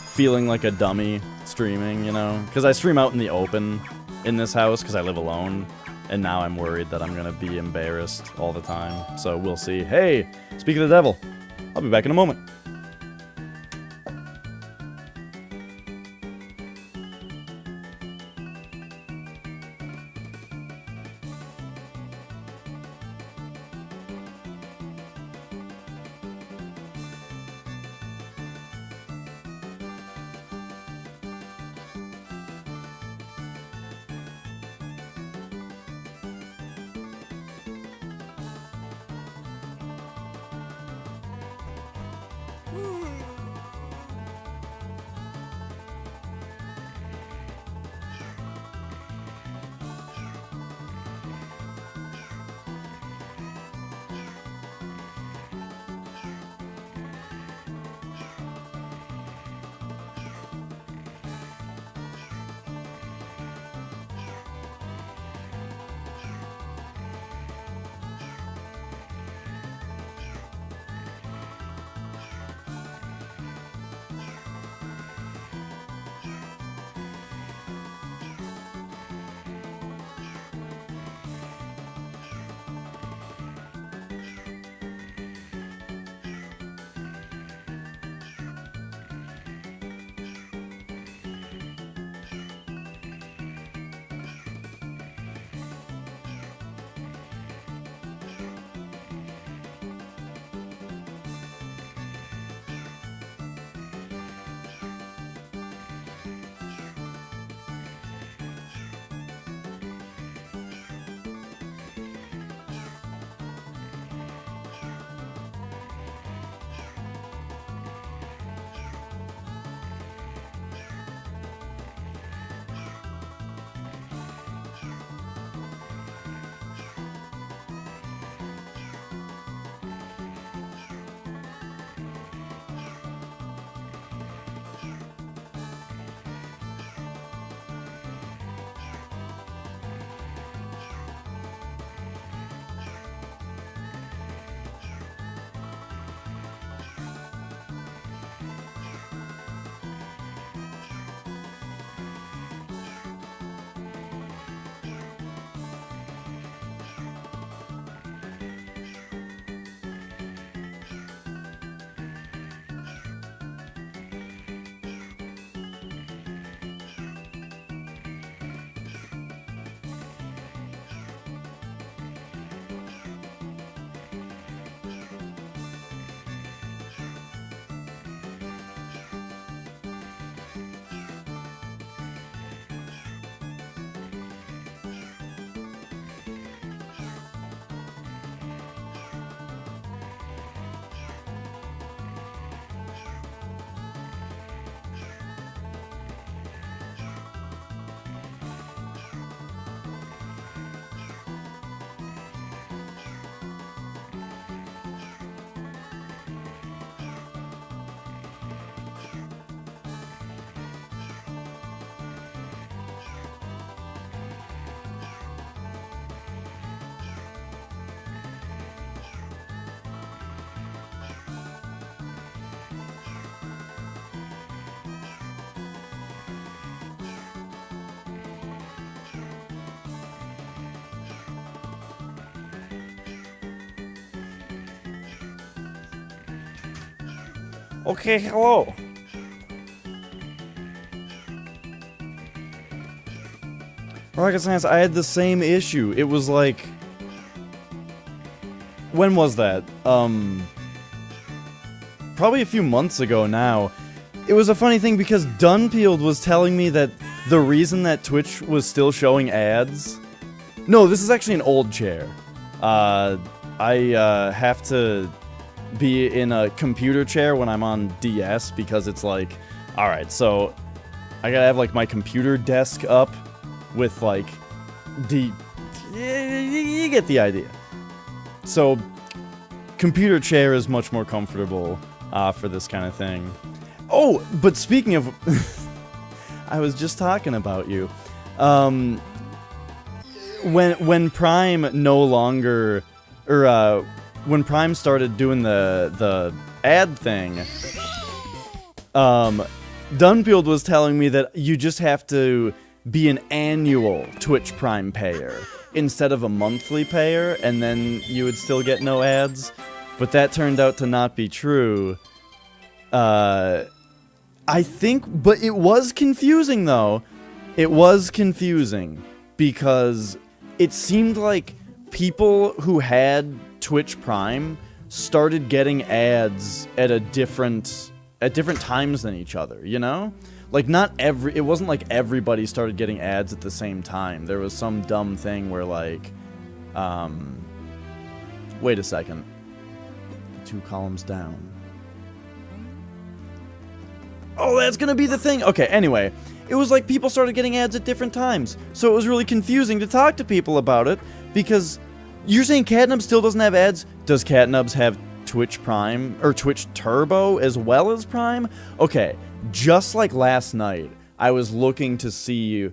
feeling like a dummy streaming, you know? Because I stream out in the open in this house because I live alone. And now I'm worried that I'm going to be embarrassed all the time. So we'll see. Hey, speak of the devil. I'll be back in a moment. Okay, hello. Rocket Science, I had the same issue. It was like... When was that? Probably a few months ago now. It was a funny thing because Dunfield was telling me that the reason that Twitch was still showing ads... No, this is actually an old chair. I have to be in a computer chair when I'm on DS because it's like... Alright, so I gotta have like my computer desk up with like... You get the idea. So, computer chair is much more comfortable for this kind of thing. Oh, but speaking of... I was just talking about you. When Prime no longer... Or, when Prime started doing the ad thing, Dunfield was telling me that you just have to be an annual Twitch Prime payer instead of a monthly payer, and then you would still get no ads. But that turned out to not be true. I think, but it was confusing though. It was confusing because it seemed like people who had Twitch Prime started getting ads at different times than each other, you know? Like, it wasn't like everybody started getting ads at the same time. There was some dumb thing where, like, wait a second. 2 columns down. Oh, that's gonna be the thing! Okay, anyway. It was like people started getting ads at different times. So it was really confusing to talk to people about it, because you're saying Catnub still doesn't have ads? Does Catnubs have Twitch Prime, or Twitch Turbo as well as Prime? Okay. Just like last night, I was looking to see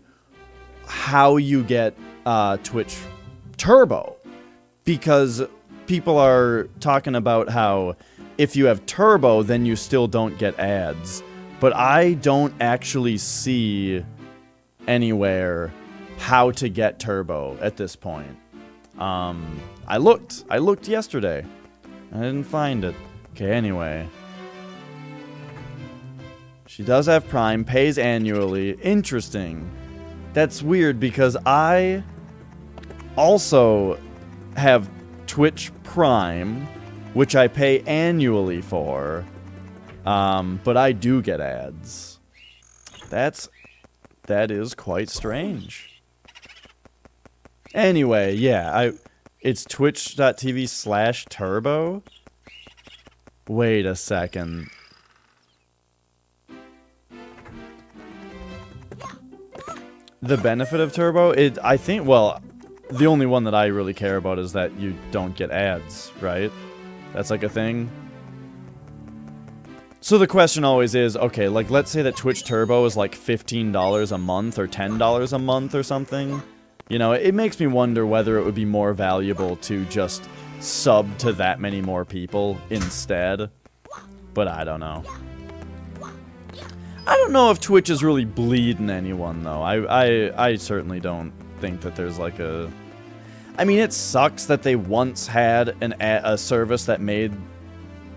how you get Twitch Turbo, because people are talking about how if you have Turbo, then you still don't get ads. But I don't actually see anywhere how to get Turbo at this point. I looked yesterday. I didn't find it. Okay, anyway. She does have Prime, pays annually. Interesting. That's weird because I also have Twitch Prime, which I pay annually for. But I do get ads. That is quite strange. Anyway, yeah, it's twitch.tv/turbo. Wait a second. The benefit of Turbo, I think, well, the only one that I really care about is that you don't get ads, right? That's like a thing. So the question always is, okay, like, let's say that Twitch Turbo is like $15 a month or $10 a month or something. You know, it makes me wonder whether it would be more valuable to just sub to that many more people instead. But I don't know. I don't know if Twitch is really bleeding anyone, though. I certainly don't think that there's like a... I mean, it sucks that they once had a service that made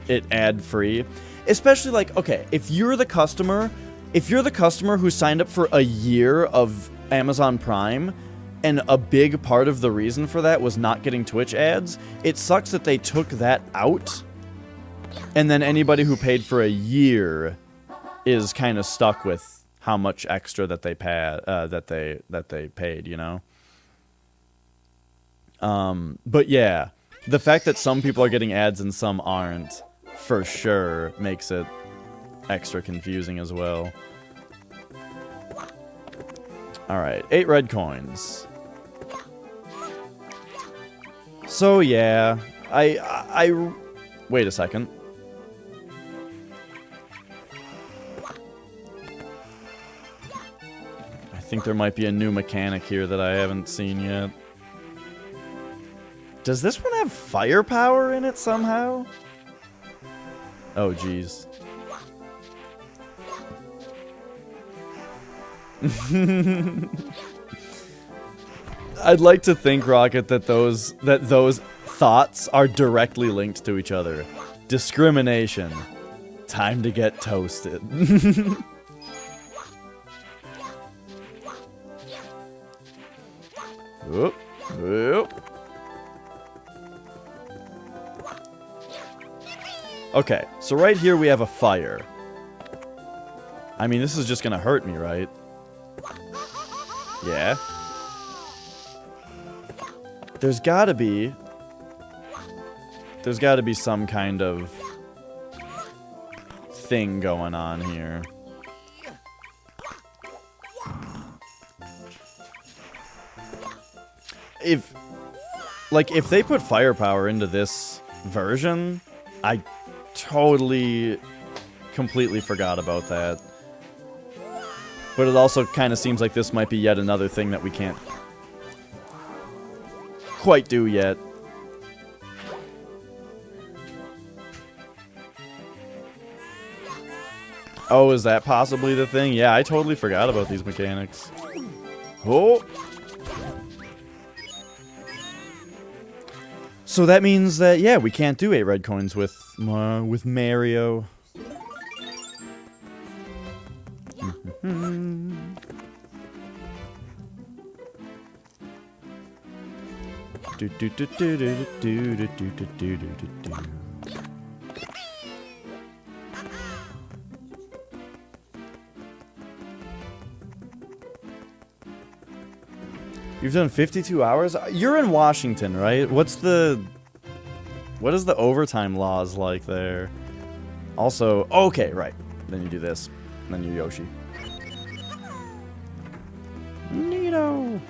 it ad-free. Especially, like, okay, if you're the customer who signed up for a year of Amazon Prime, and a big part of the reason for that was not getting Twitch ads, it sucks that they took that out, and then anybody who paid for a year is kind of stuck with how much extra that they paid, you know? But yeah, the fact that some people are getting ads and some aren't, for sure, makes it extra confusing as well. Alright, 8 red coins. So yeah, I wait a second. I think there might be a new mechanic here that I haven't seen yet. Does this one have firepower in it somehow? Oh, jeez. I'd like to think, Rocket, that those thoughts are directly linked to each other. Discrimination. Time to get toasted. Oop, oop. Okay, so right here we have a fire. I mean, this is just gonna hurt me, right? Yeah. There's gotta be some kind of thing going on here. If they put firepower into this version, I totally, completely forgot about that. But it also kind of seems like this might be yet another thing that we can't quite do yet. Oh, is that possibly the thing? Yeah, I totally forgot about these mechanics. Oh! So that means that, yeah, we can't do 8 red coins with Mario. You've done 52 hours? You're in Washington, right? What is the overtime laws like there? Also, okay, right. Then you do this. And then you're Yoshi. Neato.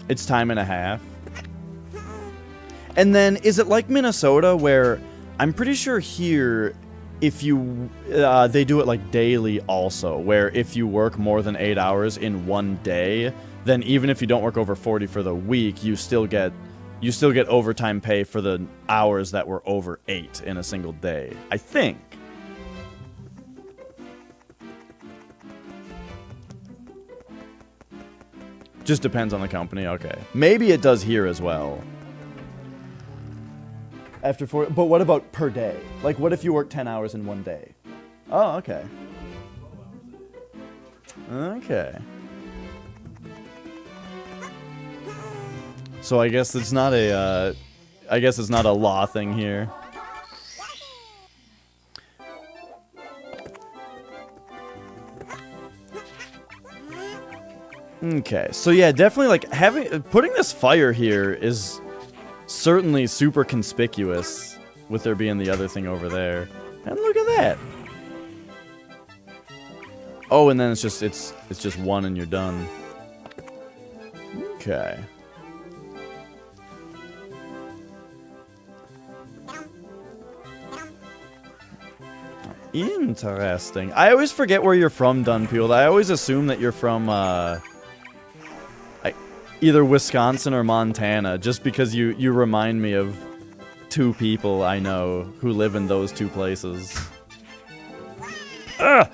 It's time and a half. And then, is it like Minnesota where I'm pretty sure here, if you, they do it like daily also, where if you work more than 8 hours in one day, then even if you don't work over 40 for the week, you still get overtime pay for the hours that were over 8 in a single day. I think. Just depends on the company, okay. Maybe it does here as well. After 4, but what about per day? Like, what if you work 10 hours in one day? Oh, okay. Okay. So I guess it's not a, law thing here. Okay, so yeah, definitely like putting this fire here is certainly super conspicuous with there being the other thing over there. And look at that. Oh, and then it's just one and you're done. Okay. Interesting. I always forget where you're from, Dunpeeled. I always assume that you're from either Wisconsin or Montana, just because you remind me of 2 people I know who live in those 2 places. Ugh!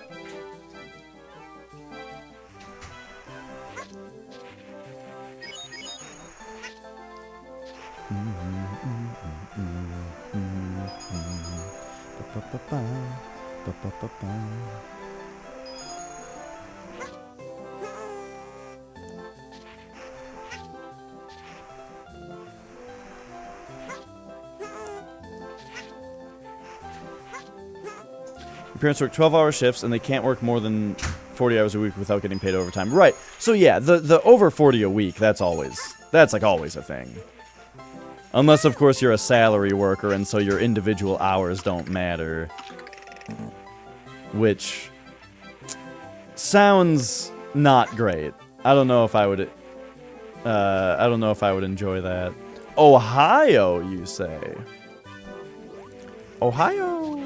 Your parents work 12-hour shifts, and they can't work more than 40 hours a week without getting paid overtime. Right. So yeah, the over 40 a week, that's like always a thing. Unless, of course, you're a salary worker, and so your individual hours don't matter. Which sounds not great. I don't know if I would enjoy that. Ohio, you say? Ohio.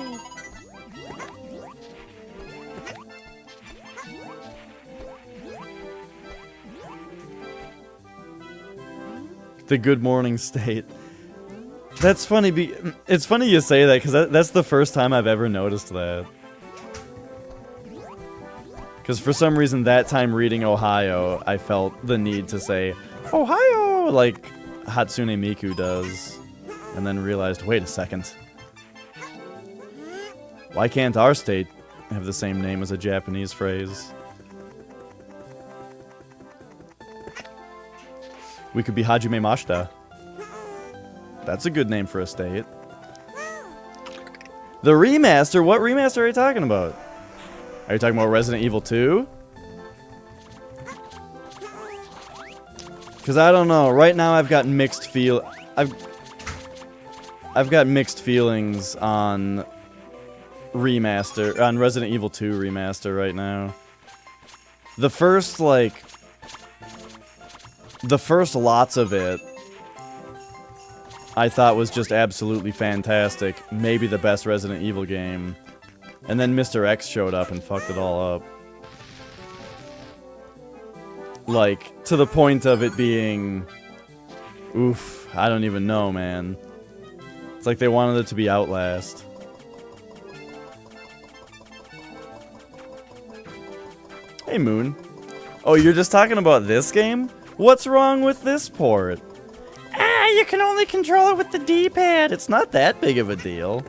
The Good Morning State. That's funny. It's funny you say that, because that's the first time I've ever noticed that. Because for some reason that time reading Ohio, I felt the need to say, Ohio, like Hatsune Miku does. and then realized, wait a second. Why can't our state have the same name as a Japanese phrase? We could be Hajime Mashita. That's a good name for a state. The remaster? What remaster are you talking about? Are you talking about Resident Evil 2? Because I don't know. Right now I've got mixed I've got mixed feelings on on Resident Evil 2 remaster right now. The first lots of it I thought was just absolutely fantastic. Maybe the best Resident Evil game. And then Mr. X showed up and fucked it all up. Like, to the point of it being... Oof, I don't even know, man. It's like they wanted it to be Outlast. Hey, Moon. Oh, you're just talking about this game? What's wrong with this port? Ah, you can only control it with the D-pad. It's not that big of a deal.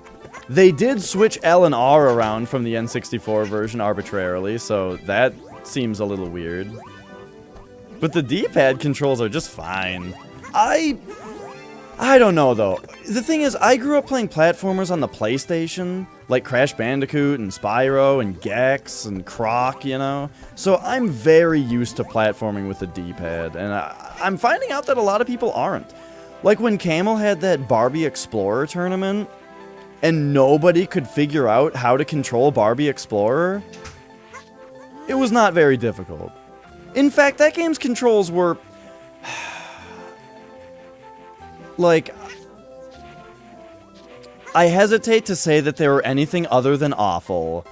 They did switch L and R around from the N64 version arbitrarily, so that seems a little weird. But the D-pad controls are just fine. I don't know, though. The thing is, I grew up playing platformers on the PlayStation, like Crash Bandicoot and Spyro and Gex and Croc, you know? So I'm very used to platforming with the D-pad, and I'm finding out that a lot of people aren't. Like when Camel had that Barbie Explorer tournament, and nobody could figure out how to control Barbie Explorer, it was not very difficult. In fact, that game's controls were... like... I hesitate to say that they were anything other than awful,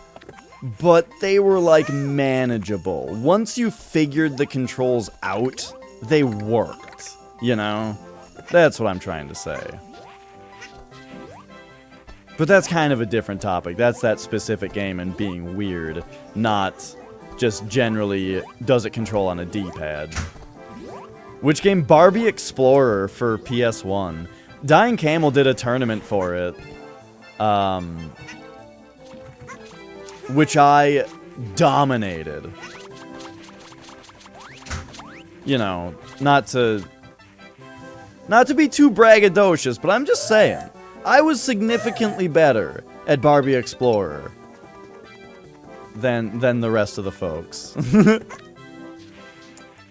but they were, like, manageable. Once you figured the controls out, they worked, you know? That's what I'm trying to say. But that's kind of a different topic. That's that specific game and being weird, not just generally does it control on a D-pad. Which game? Barbie Explorer for PS1. Dying Camel did a tournament for it. Which I dominated. You know, not to be too braggadocious, but I'm just saying. I was significantly better at Barbie Explorer than the rest of the folks. You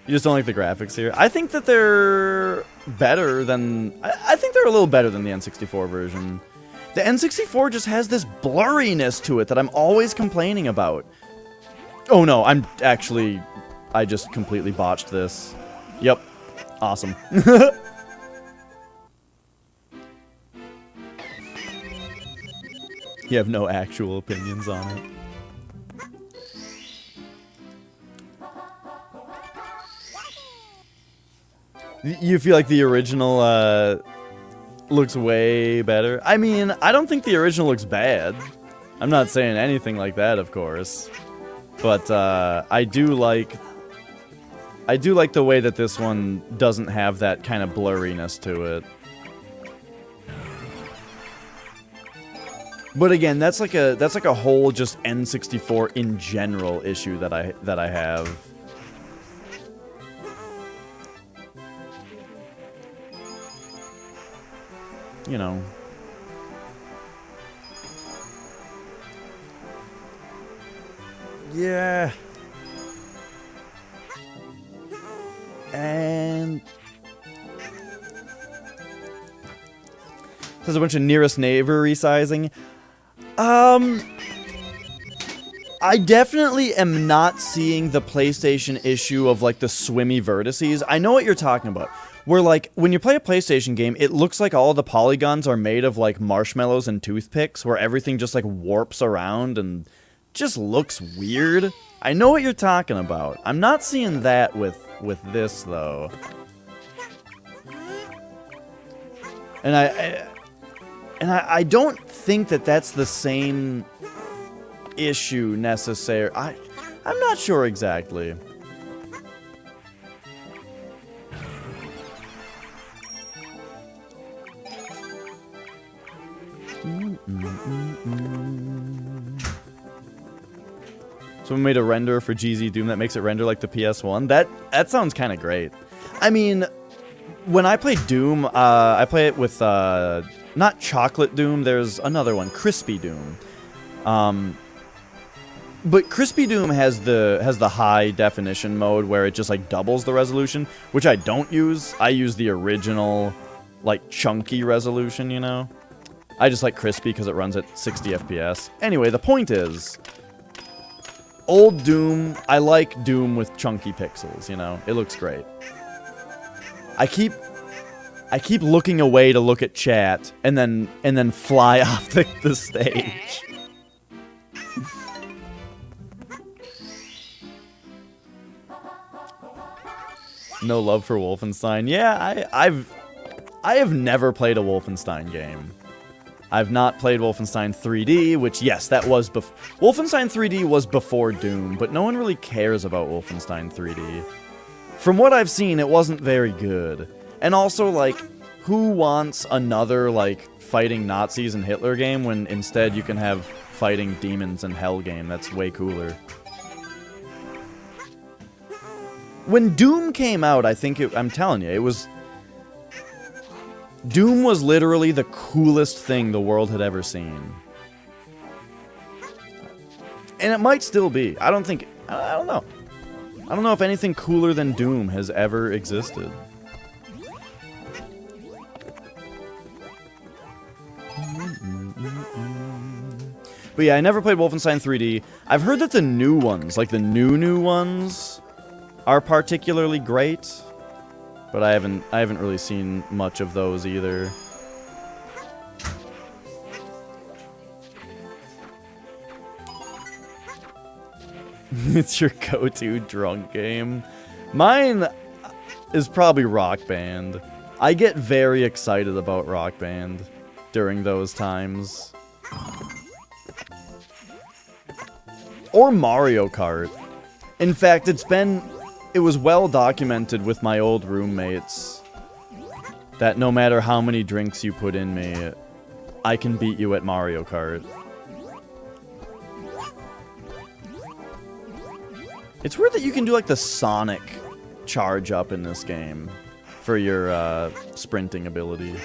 just don't like the graphics here? I think that they're better than... I think they're a little better than the N64 version. The N64 just has this blurriness to it that I'm always complaining about. Oh no, I just completely botched this. Yep. Awesome. You have no actual opinions on it. You feel like the original looks way better? I mean, I don't think the original looks bad. I'm not saying anything like that, of course. But I do like the way that this one doesn't have that kind of blurriness to it. But again, that's like a whole just N64 in general issue that I have. You know. Yeah. And there's a bunch of nearest neighbor resizing. I definitely am not seeing the PlayStation issue of, like, the swimmy vertices. I know what you're talking about. Where, like, when you play a PlayStation game, it looks like all the polygons are made of, like, marshmallows and toothpicks, where everything just, like, warps around and just looks weird. I know what you're talking about. I'm not seeing that with this, though. And I don't think that that's the same issue necessary. I'm not sure exactly. So we made a render for GZ Doom that makes it render like the PS1. That sounds kind of great. I mean, when I play Doom, I play it with not Chocolate Doom. There's another one, Crispy Doom. But Crispy Doom has the high definition mode where it just like doubles the resolution, which I don't use. I use the original, like chunky resolution, you know. I just like Crispy because it runs at 60 FPS. Anyway, the point is, old Doom, I like Doom with chunky pixels, you know? It looks great. I keep looking away to look at chat and then fly off the stage. No love for Wolfenstein. Yeah, I have never played a Wolfenstein game. I've not played Wolfenstein 3D, which, yes, that was Wolfenstein 3D was before Doom, but no one really cares about Wolfenstein 3D. From what I've seen, it wasn't very good. And also, like, who wants another, like, fighting Nazis and Hitler game when instead you can have fighting demons and hell game? That's way cooler. When Doom came out, I think I'm telling you, it was... Doom was literally the coolest thing the world had ever seen. And it might still be. I don't know. I don't know if anything cooler than Doom has ever existed. But yeah, I never played Wolfenstein 3D. I've heard that the new ones, like the new ones, are particularly great. But I haven't really seen much of those either. It's your go-to drunk game. Mine is probably Rock Band. I get very excited about Rock Band during those times. Or Mario Kart. In fact, it was well documented with my old roommates that no matter how many drinks you put in me, I can beat you at Mario Kart. It's weird that you can do like the Sonic charge up in this game for your sprinting ability.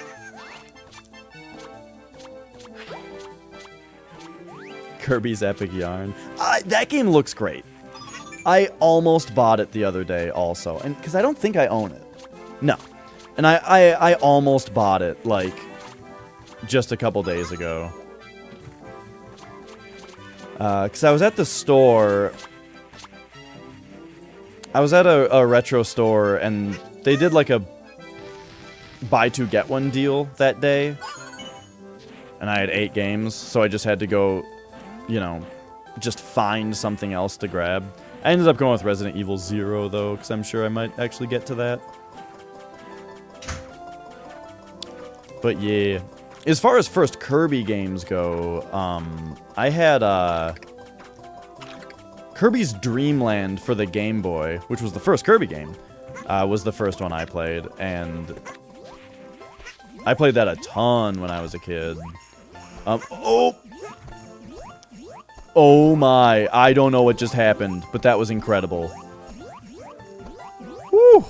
Kirby's Epic Yarn. That game looks great. I almost bought it the other day also, and because I don't think I own it. No. And I almost bought it, like, just a couple days ago. Because I was at the store. I was at a retro store, and they did, like, a buy two, get one deal that day. And I had 8 games, so I just had to go, you know, just find something else to grab. I ended up going with Resident Evil 0, though, because I'm sure I might actually get to that. But yeah. As far as first Kirby games go, I had Kirby's Dream Land for the Game Boy, which was the first Kirby game, was the first one I played, and I played that a ton when I was a kid. Oh my, I don't know what just happened, but that was incredible. Woo!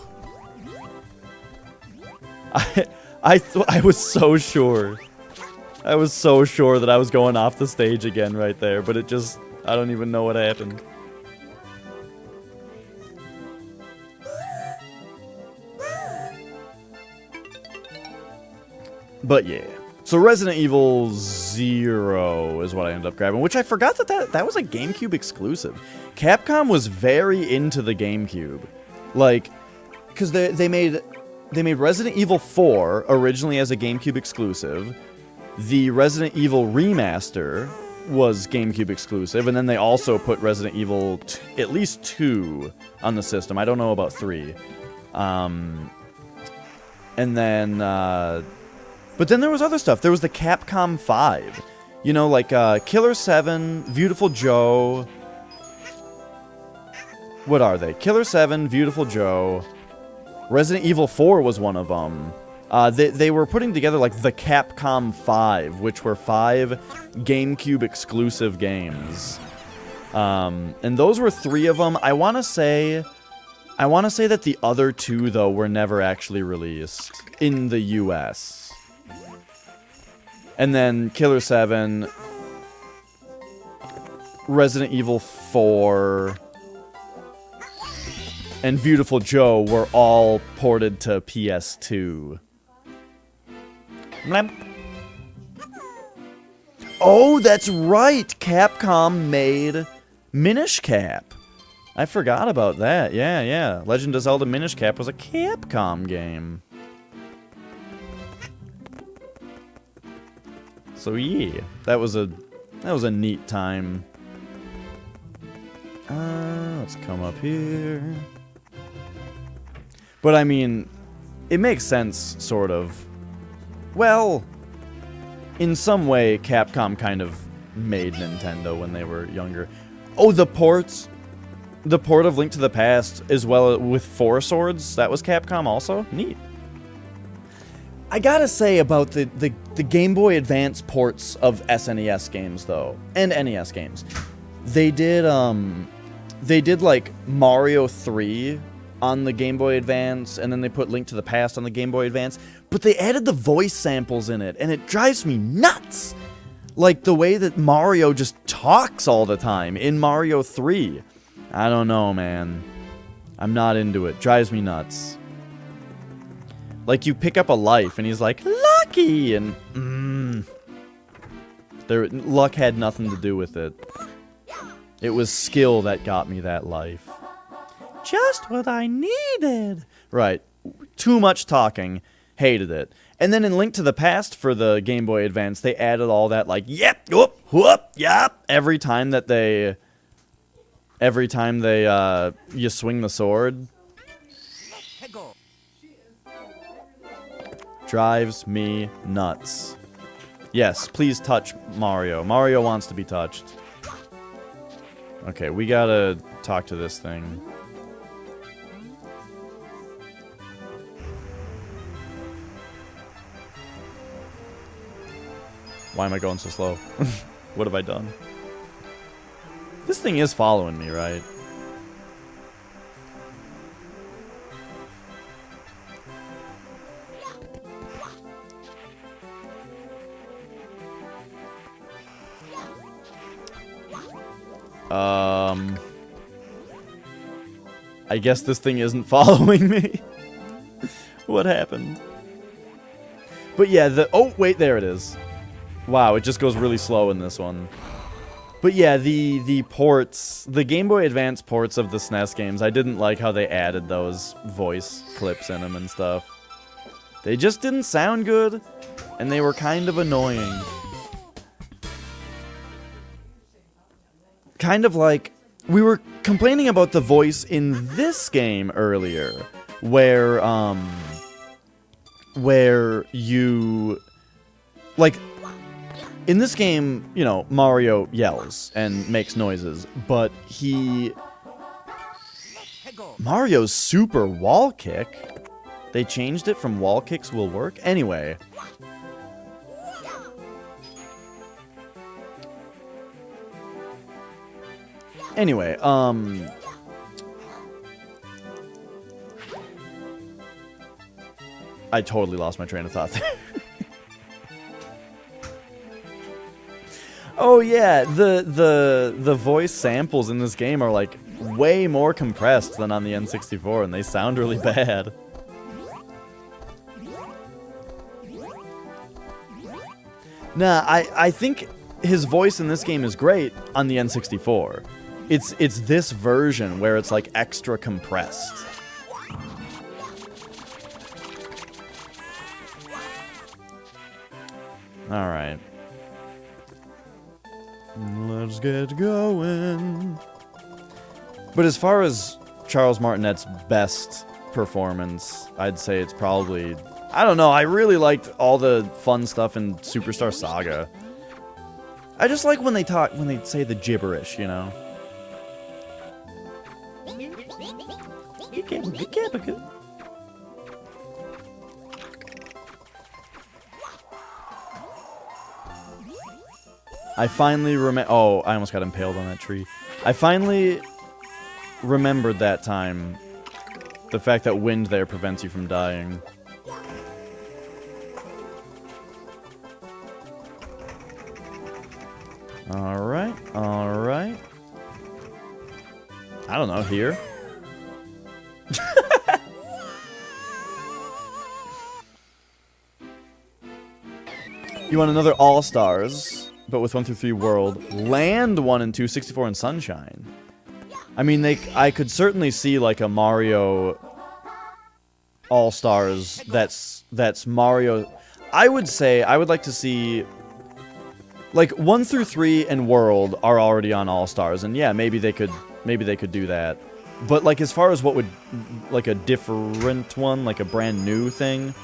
I was so sure. I was so sure that I was going off the stage again right there, but it just, I don't even know what happened. But yeah. So Resident Evil 0 is what I ended up grabbing, which I forgot that was a GameCube exclusive. Capcom was very into the GameCube. Like, because they made Resident Evil 4 originally as a GameCube exclusive. The Resident Evil Remaster was GameCube exclusive, and then they also put Resident Evil at least 2 on the system. I don't know about 3. And then... But then there was other stuff. There was the Capcom 5. You know, like Killer 7, Beautiful Joe. What are they? Killer 7, Beautiful Joe. Resident Evil 4 was one of them. They were putting together like the Capcom 5, which were 5 GameCube exclusive games. And those were 3 of them. I want to say that the other 2 though were never actually released in the US. And then Killer 7, Resident Evil 4, and Beautiful Joe were all ported to PS2. Oh, that's right! Capcom made Minish Cap. I forgot about that. Yeah. Legend of Zelda Minish Cap was a Capcom game. So yeah, that was a neat time. Let's come up here. But I mean, it makes sense, sort of. Well, in some way, Capcom kind of made Nintendo when they were younger. Oh, the ports! The port of Link to the Past, as well with 4 Swords, that was Capcom also? Neat. I gotta say about the Game Boy Advance ports of SNES games, though, and NES games. They did like Mario 3 on the Game Boy Advance, and then they put Link to the Past on the Game Boy Advance, but they added the voice samples in it, and it drives me nuts! Like the way that Mario just talks all the time in Mario 3. I don't know, man. I'm not into it. Drives me nuts. Like, you pick up a life, and he's like, Lucky! And, luck had nothing to do with it. It was skill that got me that life. Just what I needed! Right. Too much talking. Hated it. And then in Link to the Past for the Game Boy Advance, they added all that, like, yep, whoop, whoop, yep, every time you swing the sword. Drives me nuts. Yes, please touch Mario. Mario wants to be touched. Okay, we gotta talk to this thing. Why am I going so slow? What have I done? This thing is following me, right? I guess this thing isn't following me. What happened? But yeah, oh, wait, there it is. Wow, it just goes really slow in this one. But yeah, the ports, the Game Boy Advance ports of the SNES games, I didn't like how they added those voice clips in them and stuff. They just didn't sound good, and they were kind of annoying. Kind of like, we were complaining about the voice in this game earlier, where you, like, in this game, you know, Mario yells and makes noises, but Mario's super wall kick, they changed it from wall kicks will work? Anyway. I totally lost my train of thought there. Oh yeah, the voice samples in this game are like way more compressed than on the N64, and they sound really bad. Nah, I think his voice in this game is great on the N64. It's this version where it's like extra compressed. All right. Let's get going. But as far as Charles Martinet's best performance, I'd say it's probably, I don't know, I really liked all the fun stuff in Superstar Saga. I just like when they say the gibberish, you know? I finally oh, I almost got impaled on that tree. I finally remembered that time the fact that wind there prevents you from dying. Alright, alright. I don't know, here? You want another All-Stars, but with 1 through 3 World. Land 1 and 2, 64 and Sunshine. I mean, I could certainly see like a Mario All-Stars that's Mario. I would say I would like to see like 1 through 3 and World are already on All-Stars, and yeah, maybe they could do that. But like as far as what would like a different one, like a brand new thing,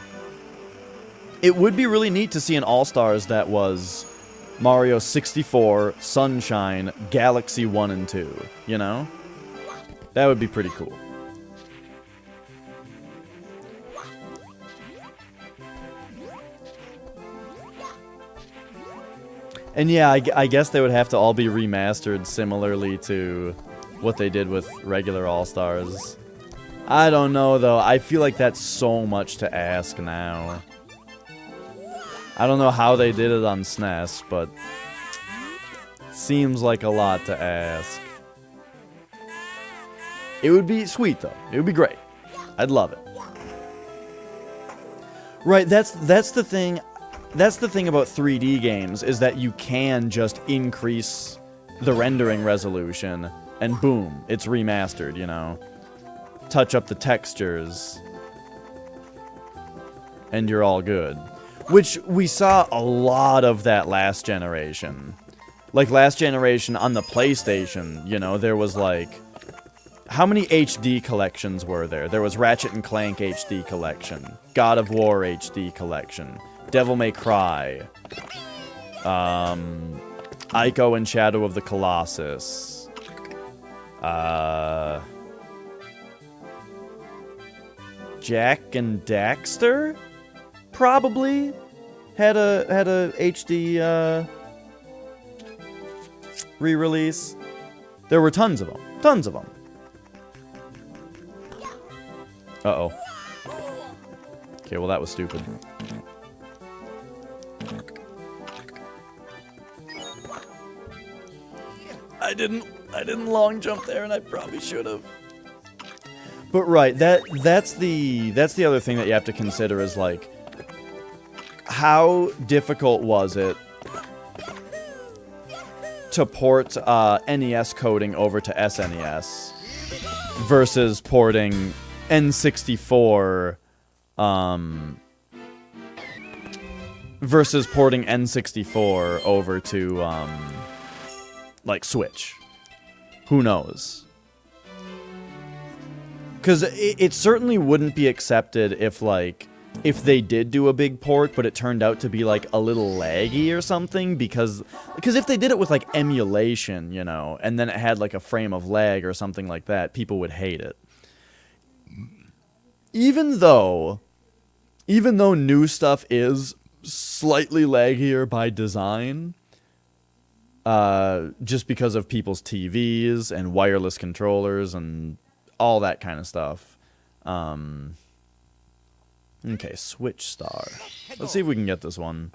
it would be really neat to see an All-Stars that was Mario 64, Sunshine, Galaxy 1 and 2, you know? That would be pretty cool. And yeah, I guess they would have to all be remastered similarly to what they did with regular All-Stars. I don't know, though. I feel like that's so much to ask now. I don't know how they did it on SNES, but seems like a lot to ask. It would be sweet, though. It would be great. I'd love it. Right, that's the thing. That's the thing about 3D games, is that you can just increase the rendering resolution, and boom, it's remastered, you know? Touch up the textures, and you're all good. Which, we saw a lot of that last generation. Like, last generation on the PlayStation, you know, there was like... How many HD collections were there? There was Ratchet and Clank HD collection, God of War HD collection, Devil May Cry, Ico and Shadow of the Colossus, Jak and Daxter probably had a HD re-release. There were tons of them. Tons of them. Uh-oh. Okay, well that was stupid. I didn't long jump there, and I probably should have. But right, that's the other thing that you have to consider is like, how difficult was it to port NES coding over to SNES versus porting N64 versus porting N64 over to like Switch. Who knows? Because it certainly wouldn't be accepted if they did do a big port, but it turned out to be like a little laggy or something, because if they did it with like emulation, you know, and then it had like a frame of lag or something like that, people would hate it. Even though new stuff is slightly laggier by design, just because of people's TVs and wireless controllers and all that kind of stuff. Okay, Switch Star. Let's see if we can get this one.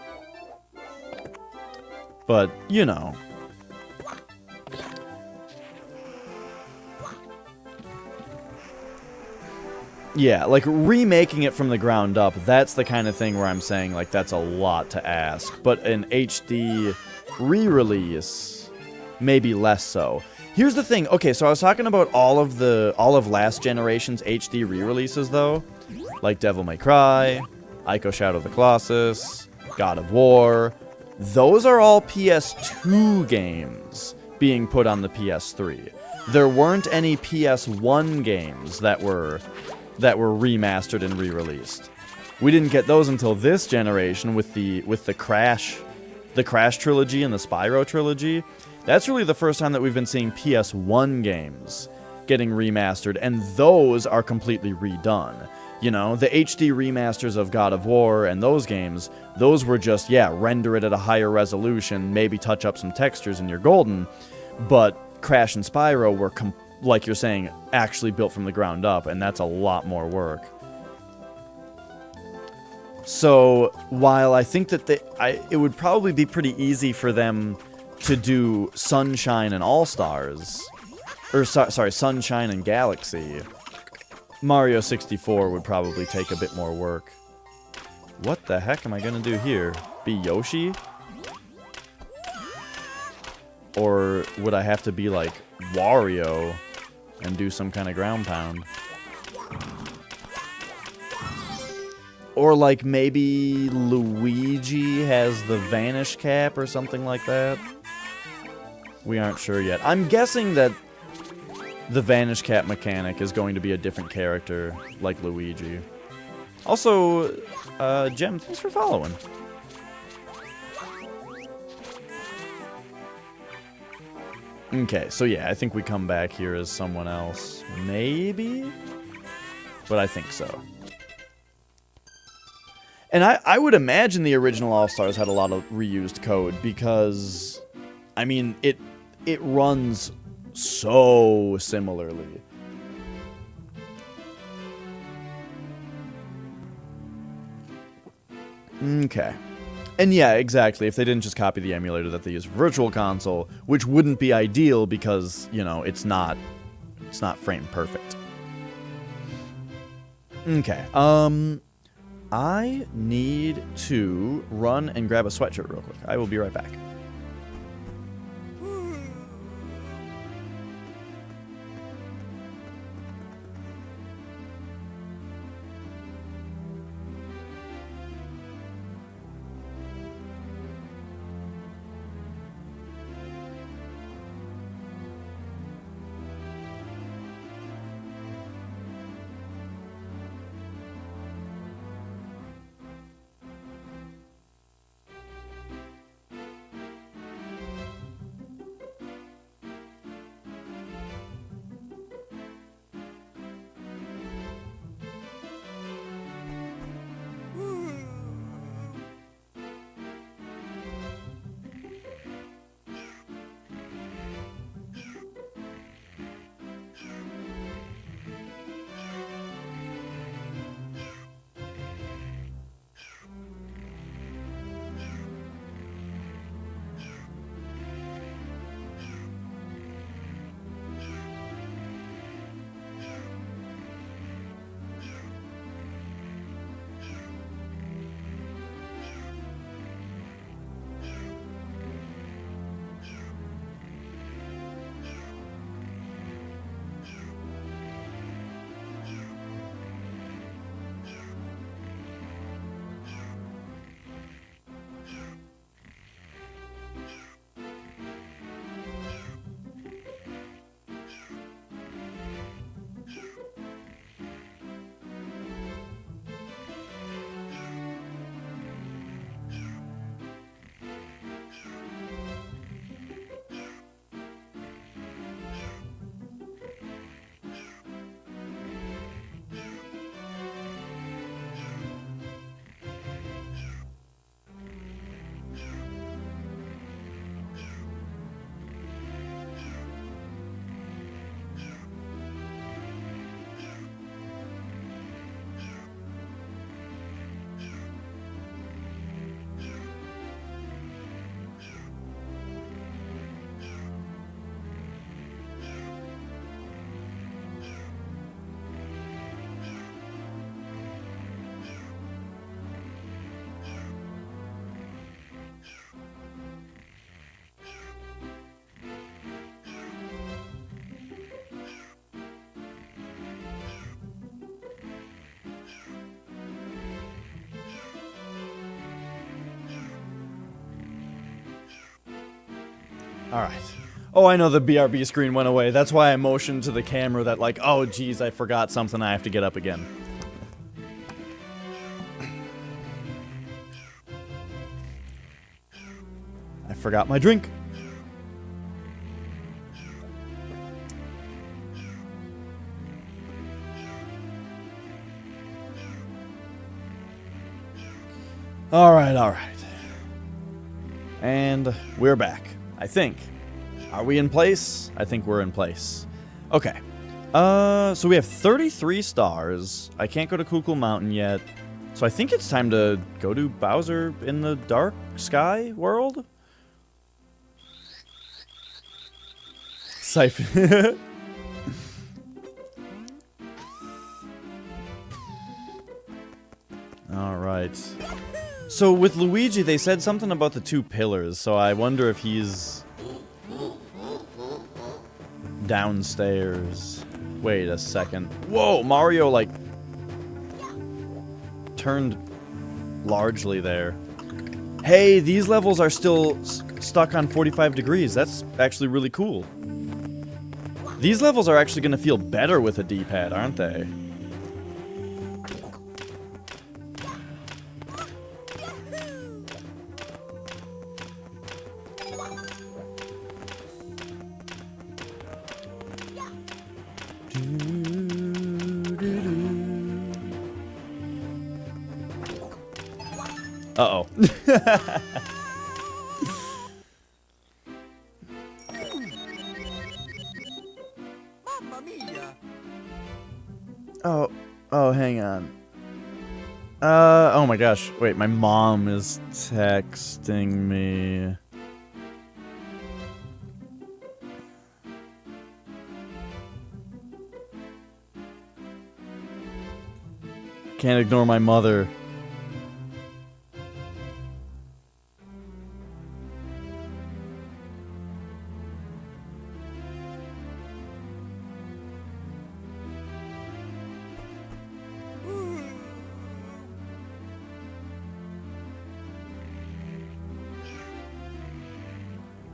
But, you know. Yeah, like, remaking it from the ground up, that's the kind of thing where I'm saying, like, that's a lot to ask. But an HD re-release, maybe less so. Here's the thing. Okay, so I was talking about all of last generation's HD re-releases, though. Like Devil May Cry, Ico Shadow of the Colossus, God of War. Those are all PS2 games being put on the PS3. There weren't any PS1 games that were remastered and re-released. We didn't get those until this generation with the Crash trilogy and the Spyro trilogy. That's really the first time that we've been seeing PS1 games getting remastered, and those are completely redone. You know, the HD remasters of God of War and those games, those were just, yeah, render it at a higher resolution, maybe touch up some textures and you're golden. But Crash and Spyro were, like you're saying, actually built from the ground up, and that's a lot more work. So, while I think that it would probably be pretty easy for them to do Sunshine and All-Stars, or sorry, Sunshine and Galaxy, Mario 64 would probably take a bit more work. What the heck am I gonna do here? Be Yoshi? Or would I have to be like Wario and do some kind of ground pound? Or like maybe Luigi has the Vanish Cap or something like that? We aren't sure yet. I'm guessing that the Vanish Cap mechanic is going to be a different character, like Luigi. Also, Jem, thanks for following. Okay, so yeah, I think we come back here as someone else. Maybe? But I think so. And I would imagine the original All-Stars had a lot of reused code because, I mean, it runs so similarly. Okay. And yeah, exactly. If they didn't just copy the emulator that they use for Virtual Console, which wouldn't be ideal because, you know, it's not frame perfect. Okay. I need to run and grab a sweatshirt real quick. I will be right back. Alright. Oh, I know the BRB screen went away. That's why I motioned to the camera that, like, oh, geez, I forgot something. I have to get up again. I forgot my drink. Alright, alright. And we're back, I think. Are we in place? I think we're in place. Okay. So we have 33 stars. I can't go to Kukul Mountain yet. So I think it's time to go to Bowser in the Dark Sky world? Siphon. Alright. So with Luigi, they said something about the 2 pillars, so I wonder if he's downstairs. Wait a second. Whoa, Mario, like, turned largely there. Hey, these levels are still stuck on 45 degrees. That's actually really cool. These levels are actually going to feel better with a D-pad, aren't they? Uh-oh. Oh, hang on. Oh my gosh. Wait, my mom is texting me. Can't ignore my mother.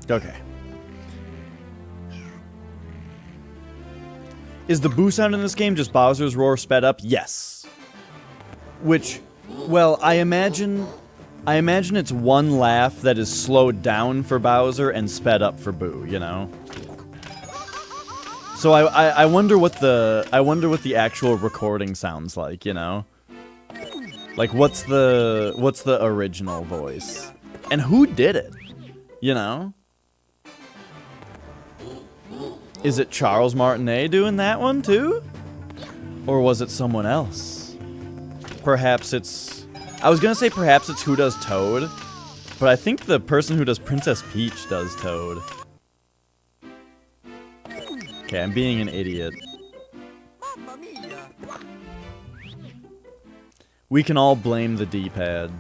Okay. Is the boo sound in this game just Bowser's roar sped up? Yes. Which, well, I imagine it's one laugh that is slowed down for Bowser and sped up for Boo, you know? So I wonder what the actual recording sounds like, you know? Like what's the original voice? And who did it? You know? Is it Charles Martinet doing that one too? Or was it someone else? Perhaps it's... I was gonna say perhaps it's who does Toad, but I think the person who does Princess Peach does Toad. Okay, I'm being an idiot. We can all blame the D-pad.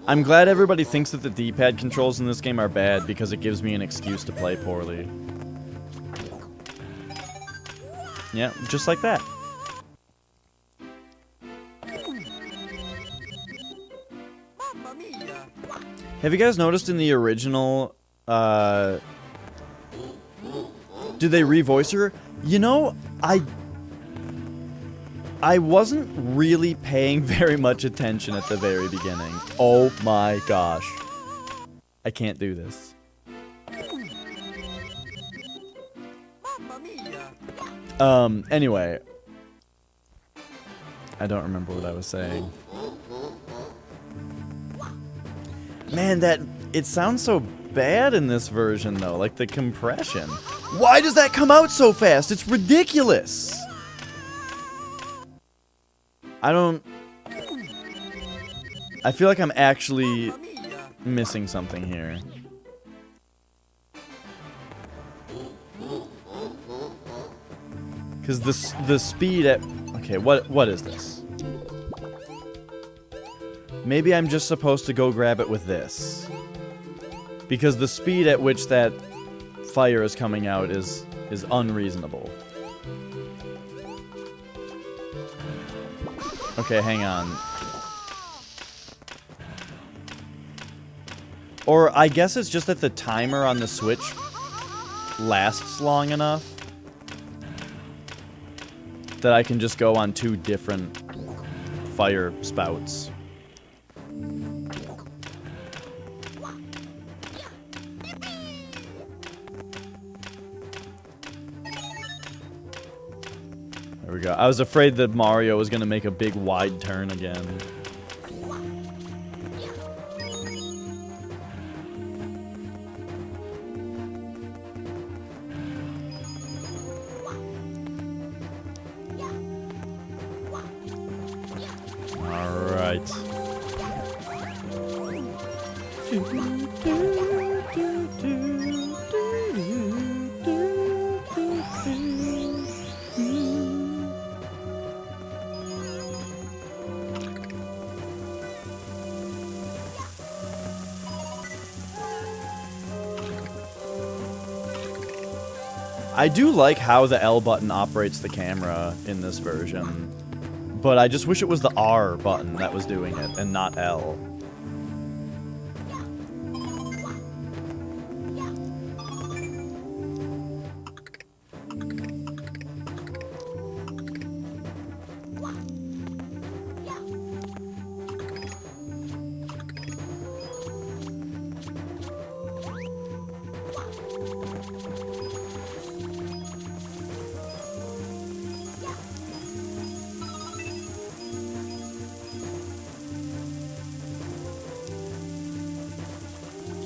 I'm glad everybody thinks that the D-pad controls in this game are bad because it gives me an excuse to play poorly. Yeah, just like that. Have you guys noticed in the original, did they revoice her? You know, I wasn't really paying very much attention at the very beginning. Oh my gosh. I can't do this. Anyway. I don't remember what I was saying. Man, it sounds so bad in this version, though. Like, the compression. Why does that come out so fast? It's ridiculous! I feel like I'm actually missing something here. Because the speed at... Okay, what is this? Maybe I'm just supposed to go grab it with this. Because the speed at which that fire is coming out is unreasonable. Okay, hang on. Or I guess it's just that the timer on the Switch lasts long enough that I can just go on 2 different fire spouts. There we go. I was afraid that Mario was going to make a big wide turn again. I do like how the L button operates the camera in this version, but I just wish it was the R button that was doing it and not L.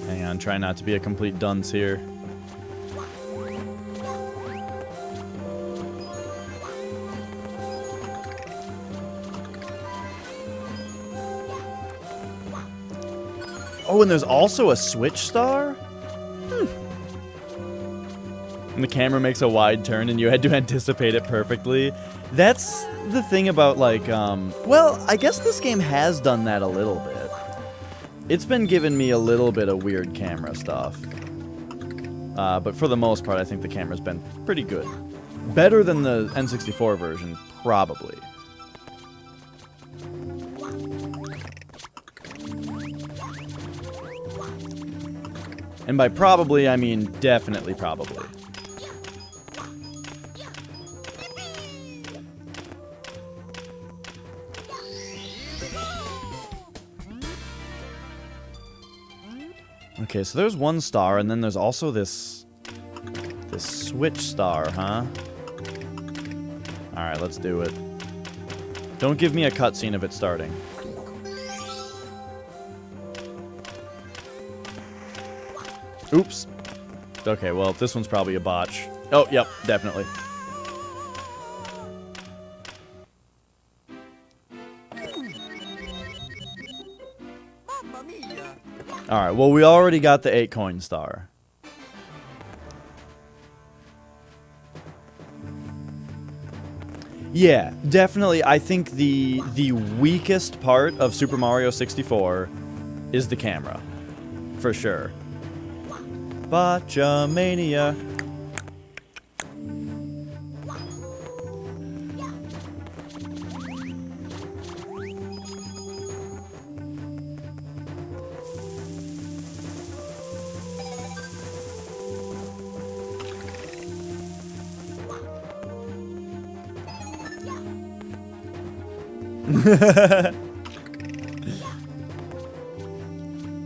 Hang on, try not to be a complete dunce here. Oh, and there's also a switch star? And the camera makes a wide turn and you had to anticipate it perfectly. That's the thing about, like, well, I guess this game has done that a little bit. It's been giving me a little bit of weird camera stuff. But for the most part, I think the camera's been pretty good. Better than the N64 version, probably. And by probably, I mean definitely probably. Okay, so there's one star, and then there's also this switch star, huh? Alright, let's do it. Don't give me a cutscene of it starting. Oops. Okay, well, this one's probably a botch. Oh, yep, definitely. Alright, well, we already got the 8 coin star. Yeah, definitely, I think the weakest part of Super Mario 64 is the camera. For sure. Botchamania.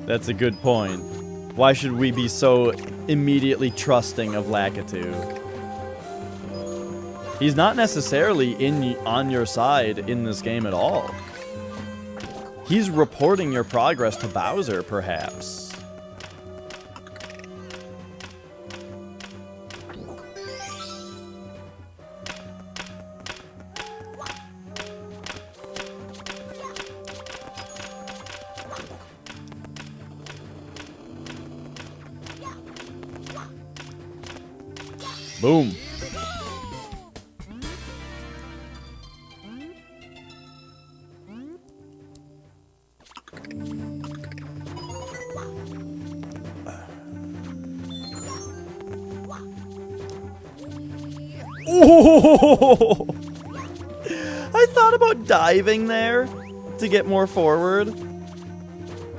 That's a good point. Why should we be so immediately trusting of Lakitu? He's not necessarily on your side in this game at all. He's reporting your progress to Bowser, perhaps. Boom. Oh! I thought about diving there to get more forward,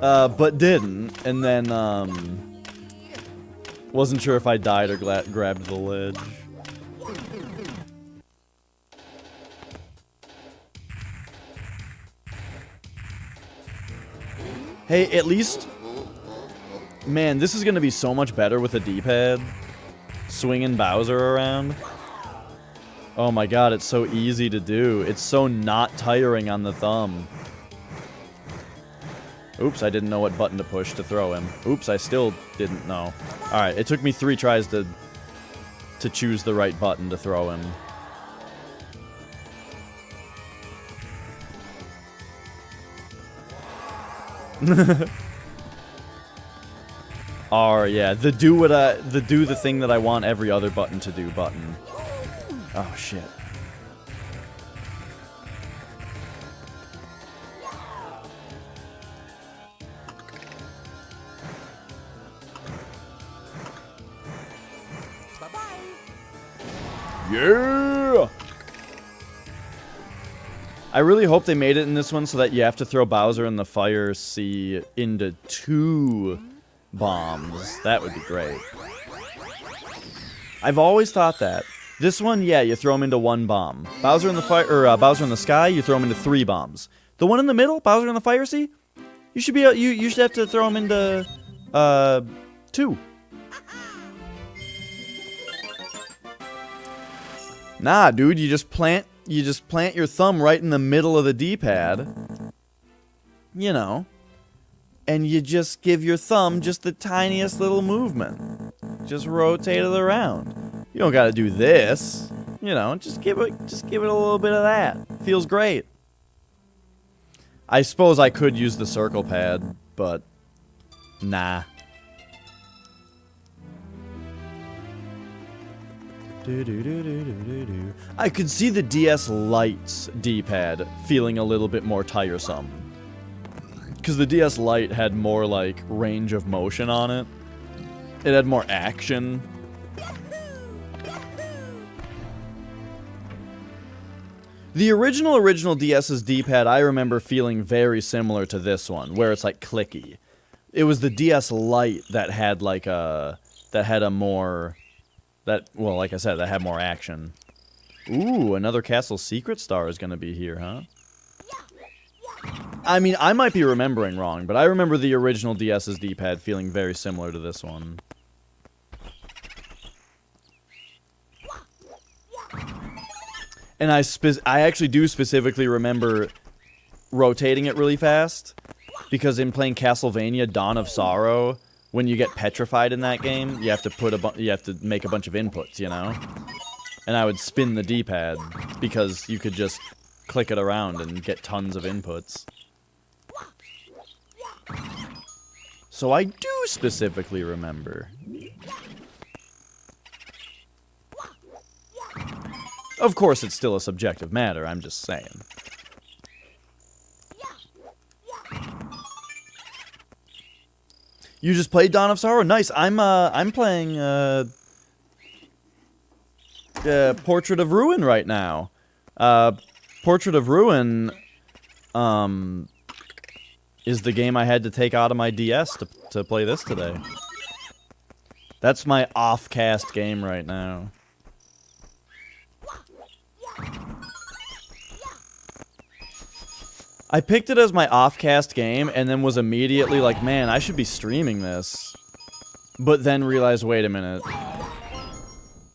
but didn't, and then, wasn't sure if I died or grabbed the ledge. Hey, at least... Man, this is gonna be so much better with a D-pad. Swinging Bowser around. Oh my god, it's so easy to do. It's so not tiring on the thumb. Oops, I didn't know what button to push to throw him. Oops, I still didn't know. Alright, it took me 3 tries to choose the right button to throw him. R, yeah, the do the thing that I want every other button to do button. Oh shit. Yeah! I really hope they made it in this one so that you have to throw Bowser and the Fire Sea into 2 bombs. That would be great. I've always thought that. This one, yeah, you throw him into 1 bomb. Bowser in the fire, or Bowser in the Sky, you throw him into 3 bombs. The one in the middle, Bowser in the Fire Sea, you should be you should have to throw him into 2. Nah, dude, you just plant your thumb right in the middle of the D-pad. You know. And you just give your thumb just the tiniest little movement. Just rotate it around. You don't gotta do this. You know, just give it a little bit of that. Feels great. I suppose I could use the circle pad, but nah. I could see the DS Lite's D-pad feeling a little bit more tiresome. Because the DS Lite had more, like, range of motion on it. It had more action. The original DS's D-pad, I remember feeling very similar to this one, where it's, like, clicky. It was the DS Lite that had, like, well, like I said, that had more action. Ooh, another Castle Secret Star is going to be here, huh? I mean, I might be remembering wrong, but I remember the original DS's D-pad feeling very similar to this one. And I actually do specifically remember rotating it really fast, because in playing Castlevania Dawn of Sorrow, when you get petrified in that game, you have to make a bunch of inputs, you know? And I would spin the D-pad because you could just click it around and get tons of inputs. So I do specifically remember. Of course, it's still a subjective matter, I'm just saying. You just played Dawn of Sorrow? Nice. I'm playing Portrait of Ruin right now. Portrait of Ruin is the game I had to take out of my DS to play this today. That's my off-cast game right now. I picked it as my off-cast game, and then was immediately like, man, I should be streaming this. But then realized, wait a minute.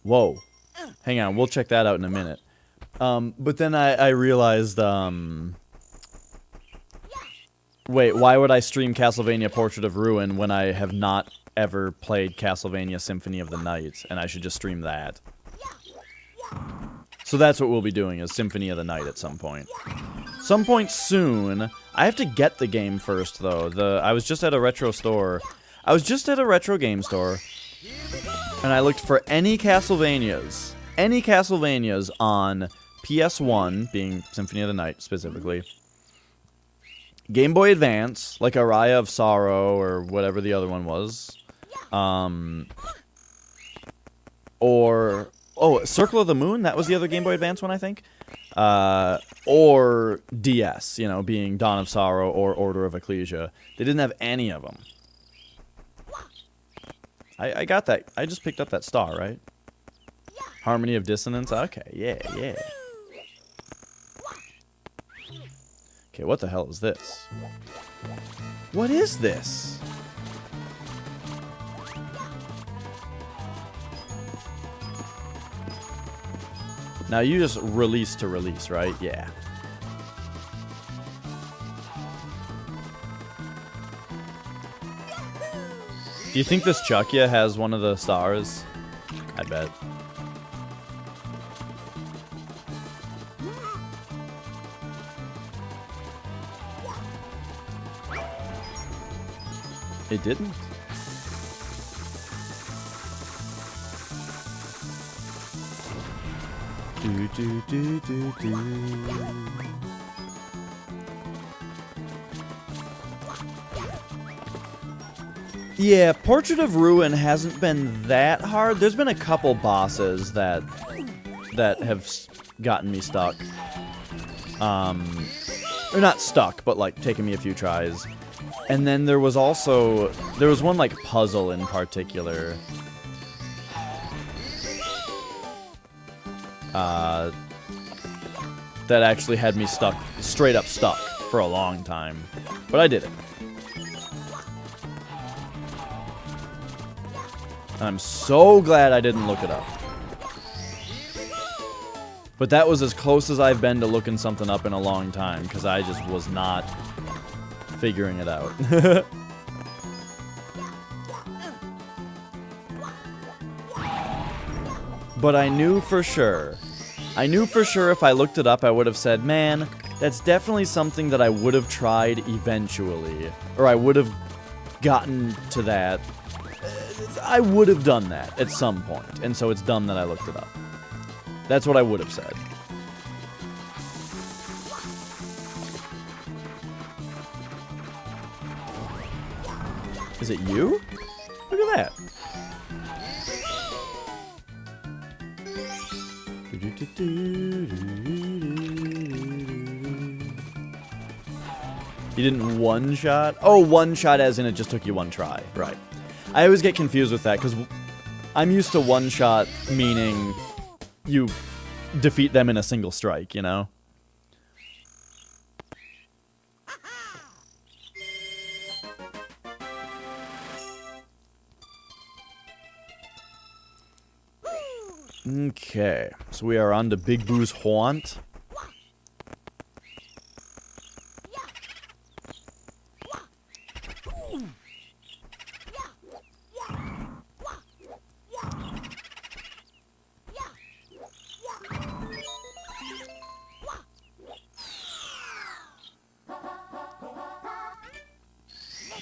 Whoa. Hang on, we'll check that out in a minute. But then I realized, wait, why would I stream Castlevania Portrait of Ruin when I have not ever played Castlevania Symphony of the Night? And I should just stream that. So that's what we'll be doing, is Symphony of the Night at some point. Some point soon. I have to get the game first, though. I was just at a retro store. I was just at a retro game store, and I looked for any Castlevanias. Any Castlevanias on PS1, being Symphony of the Night specifically. Game Boy Advance, like Araya of Sorrow, or whatever the other one was. Or... oh, Circle of the Moon? That was the other Game Boy Advance one, I think. Or DS, you know, being Dawn of Sorrow or Order of Ecclesia. They didn't have any of them. I got that. I just picked up that star, right? Harmony of Dissonance? Okay, yeah. Okay, what the hell is this? What is this? Now you just release to release, right? Yeah. Do you think this Chuckya has one of the stars? I bet. It didn't. Do, do, do, do, do. Yeah, Portrait of Ruin hasn't been that hard. There's been a couple bosses that have gotten me stuck. Or not stuck, but like taking me a few tries. And then there was one like puzzle in particular. That actually had me stuck, straight up stuck, for a long time. But I did it. I'm so glad I didn't look it up. But that was as close as I've been to looking something up in a long time, because I just was not figuring it out. But I knew for sure. I knew for sure if I looked it up, I would have said, man, that's definitely something that I would have tried eventually. Or I would have gotten to that. I would have done that at some point. And so it's dumb that I looked it up. That's what I would have said. Is it you? Look at that. You didn't one-shot? Oh, one-shot as in it just took you one try. Right. I always get confused with that, because I'm used to one-shot meaning you defeat them in a single strike, you know? Okay, so we are on to Big Boo's haunt.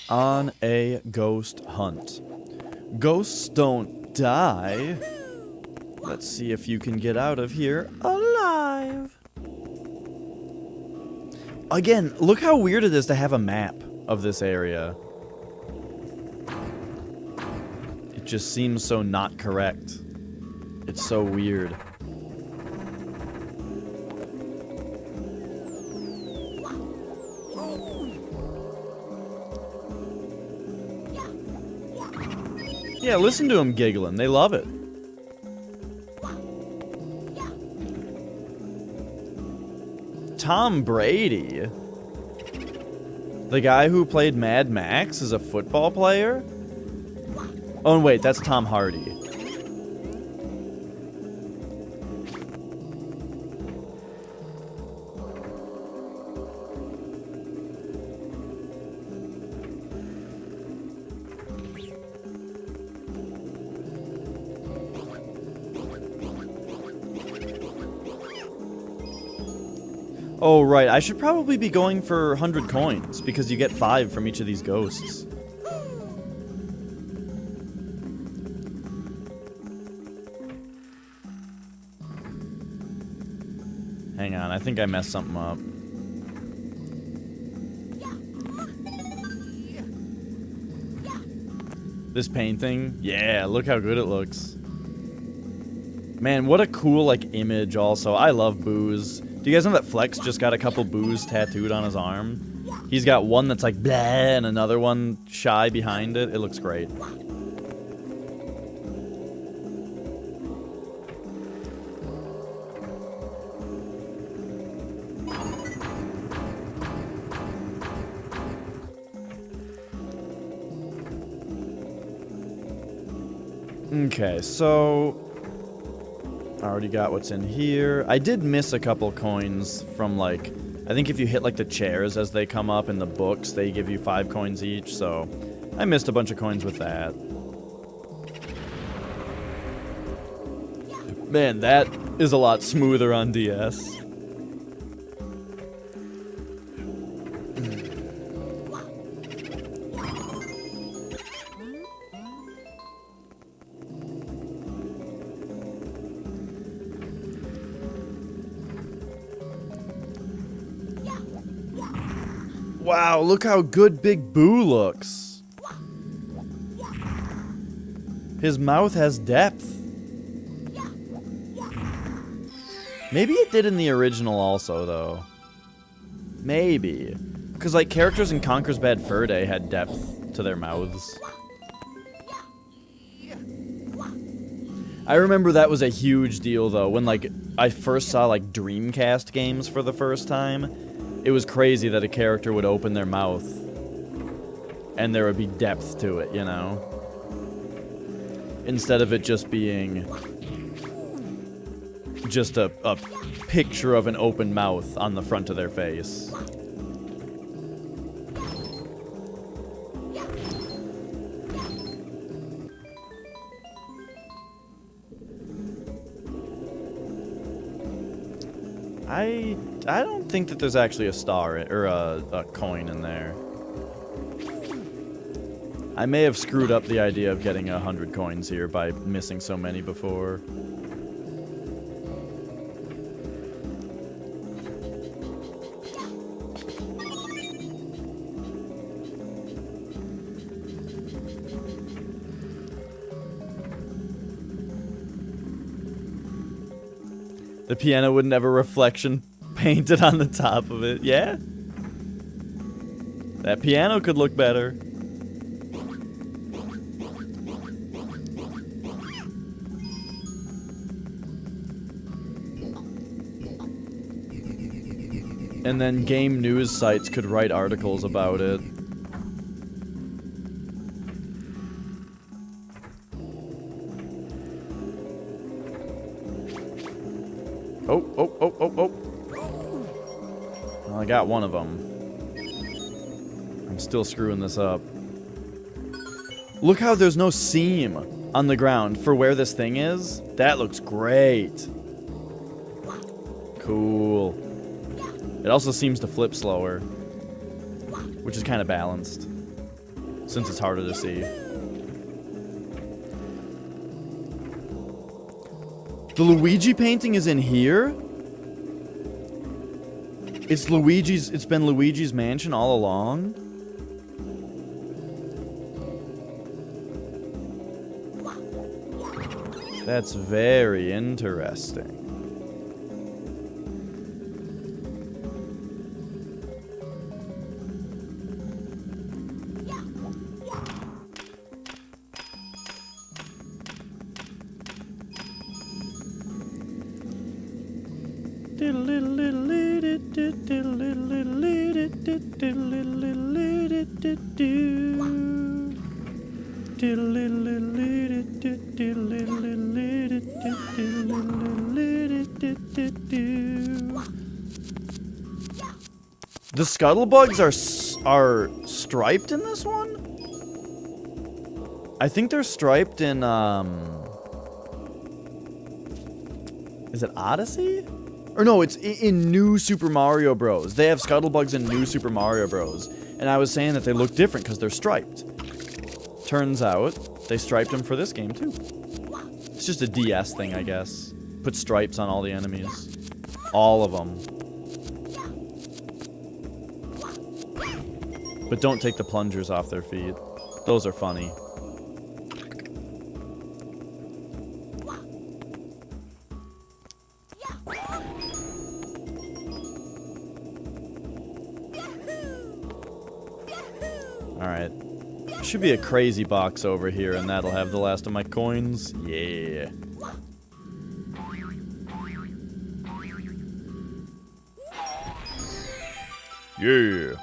On a ghost hunt. Ghosts don't die. Let's see if you can get out of here alive. Again, look how weird it is to have a map of this area. It just seems so not correct. It's so weird. Yeah, listen to them giggling. They love it. Tom Brady? The guy who played Mad Max is a football player? Oh, wait, that's Tom Hardy. Oh, right. I should probably be going for 100 coins, because you get 5 from each of these ghosts. Hang on, I think I messed something up. This painting? Yeah, look how good it looks. Man, what a cool, like, image also. I love Booze. Do you guys know that Flex just got a couple Boos tattooed on his arm? He's got one that's like blah and another one shy behind it. It looks great. Okay, so I already got what's in here. I did miss a couple coins from, like, I think if you hit, like, the chairs as they come up in the books, they give you 5 coins each, so I missed a bunch of coins with that. Man, that is a lot smoother on DS. Wow, look how good Big Boo looks. His mouth has depth. Maybe it did in the original also, though. Maybe. Because, like, characters in Conker's Bad Fur Day had depth to their mouths. I remember that was a huge deal, though, when, like, I first saw, like, Dreamcast games for the first time. It was crazy that a character would open their mouth and there would be depth to it, you know? Instead of it just being just a picture of an open mouth on the front of their face. I don't think that there's actually a star or a coin in there. I may have screwed up the idea of getting 100 coins here by missing so many before. The piano wouldn't have a reflection painted on the top of it. Yeah? That piano could look better. And then game news sites could write articles about it. Oh. Well, I got one of them. I'm still screwing this up. Look how there's no seam on the ground for where this thing is. That looks great. Cool. It also seems to flip slower, which is kind of balanced, since it's harder to see. The Luigi painting is in here? It's been Luigi's mansion all along? That's very interesting. The scuttlebugs are striped in this one? I think they're striped in, is it Odyssey? Or no, it's in New Super Mario Bros. They have scuttlebugs in New Super Mario Bros. And I was saying that they look different because they're striped. Turns out, they striped them for this game, too. It's just a DS thing, I guess. Put stripes on all the enemies. All of them. But don't take the plungers off their feet. Those are funny. Alright. Should be a crazy box over here, and that'll have the last of my coins. Yeah. Yeah.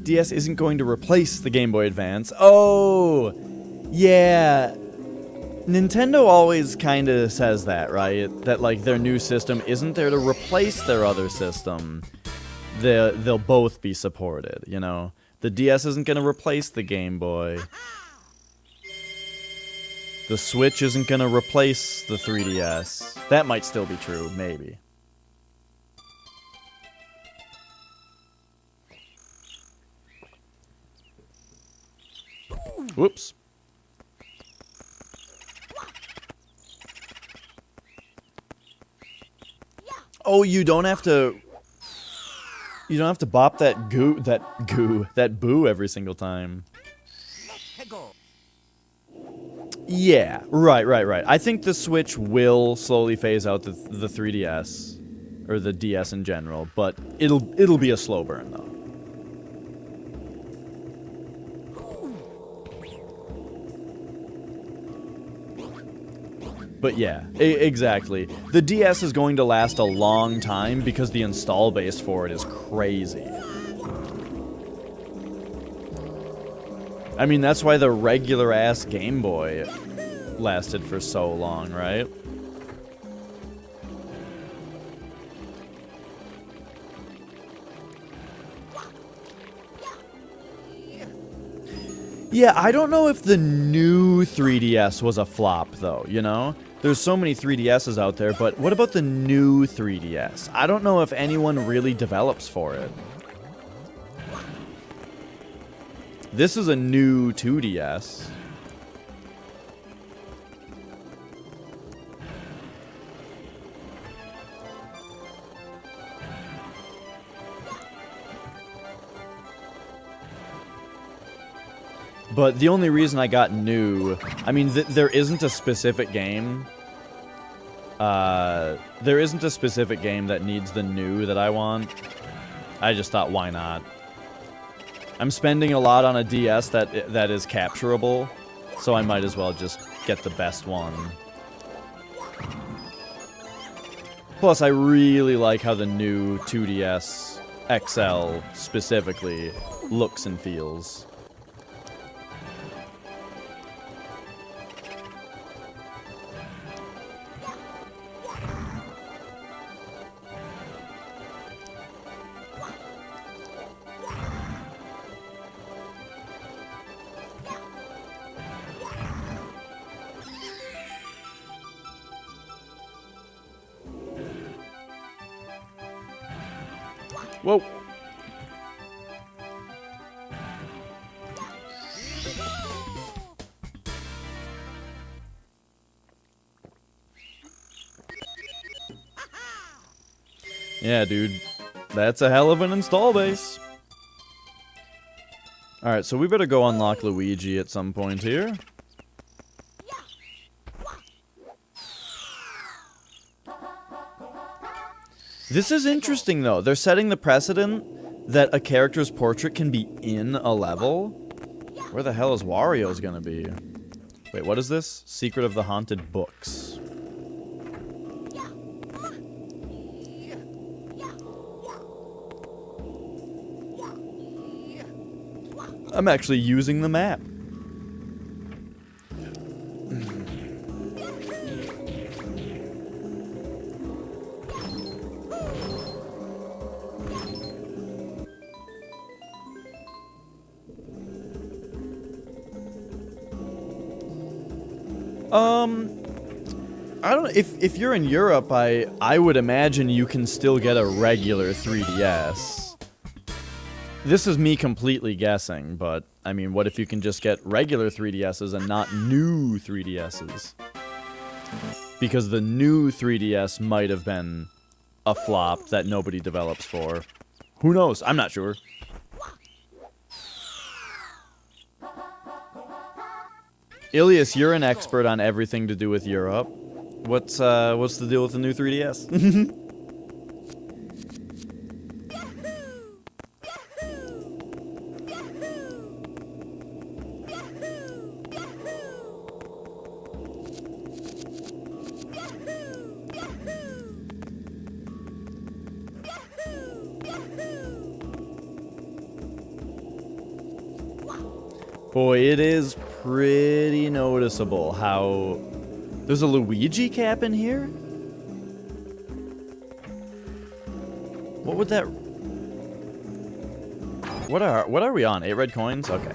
DS isn't going to replace the Game Boy Advance. Oh, yeah. Nintendo always kind of says that, right? That, like, their new system isn't there to replace their other system. They'll both be supported, you know? The DS isn't going to replace the Game Boy. The Switch isn't going to replace the 3DS. That might still be true, maybe. Whoops. Oh, you don't have to bop that that boo every single time. Yeah, right. I think the Switch will slowly phase out the 3DS, or the DS in general, but it'll be a slow burn though. But yeah, exactly. The DS is going to last a long time because the install base for it is crazy. I mean, that's why the regular-ass Game Boy lasted for so long, right? Yeah, I don't know if the new 3DS was a flop, though, you know? There's so many 3DSs out there, but what about the new 3DS? I don't know if anyone really develops for it. This is a new 2DS. But the only reason I got new, I mean, there isn't a specific game. There isn't a specific game that needs the new that I want. I just thought, why not? I'm spending a lot on a DS that is capturable, so I might as well just get the best one. Plus, I really like how the new 2DS XL specifically looks and feels. Whoa. Yeah, dude. That's a hell of an install base. Alright, so we better go unlock Luigi at some point here. This is interesting, though. They're setting the precedent that a character's portrait can be in a level. Where the hell is Wario's gonna be? Wait, what is this? Secret of the Haunted Books. I'm actually using the map. I don't know, if you're in Europe, I would imagine you can still get a regular 3DS. This is me completely guessing, but, I mean, what if you can just get regular 3DSs and not new 3DSs? Because the new 3DS might have been a flop that nobody develops for. Who knows? I'm not sure. Ilias, you're an expert on everything to do with Europe. What's the deal with the new 3DS? Boy, it is pretty noticeable how... There's a Luigi cap in here? What would that... What are we on? 8 red coins? Okay.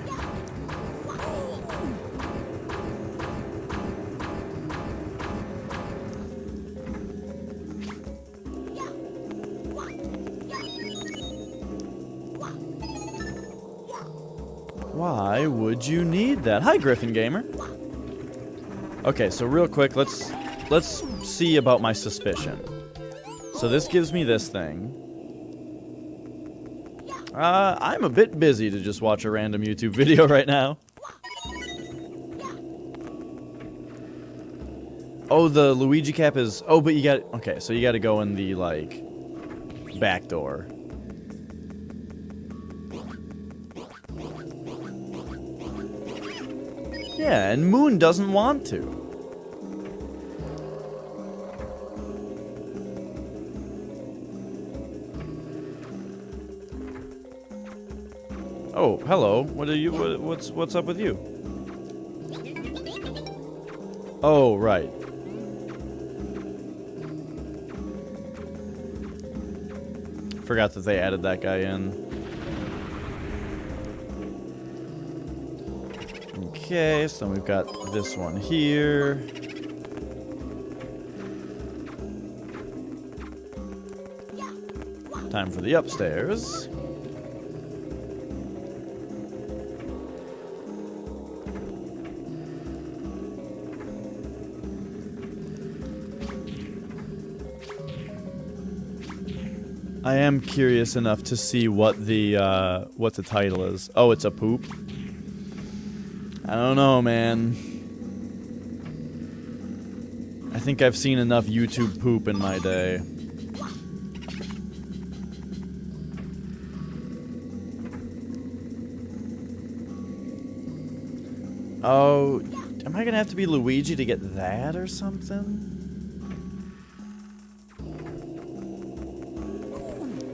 Why would you need that? Hi, Griffin Gamer. Okay, so real quick, let's see about my suspicion. So this gives me this thing. I'm a bit busy to just watch a random YouTube video right now. Oh, the Luigi cap is... Oh, but you got... Okay, so you got to go in the, like, back door. Yeah, and Moon doesn't want to. Oh, hello. What are you... What's up with you? Oh, right. Forgot that they added that guy in. Okay, so we've got this one here. Time for the upstairs. I am curious enough to see what the title is. Oh, it's a poop. I don't know, man. I think I've seen enough YouTube poop in my day. Oh, am I gonna have to be Luigi to get that or something?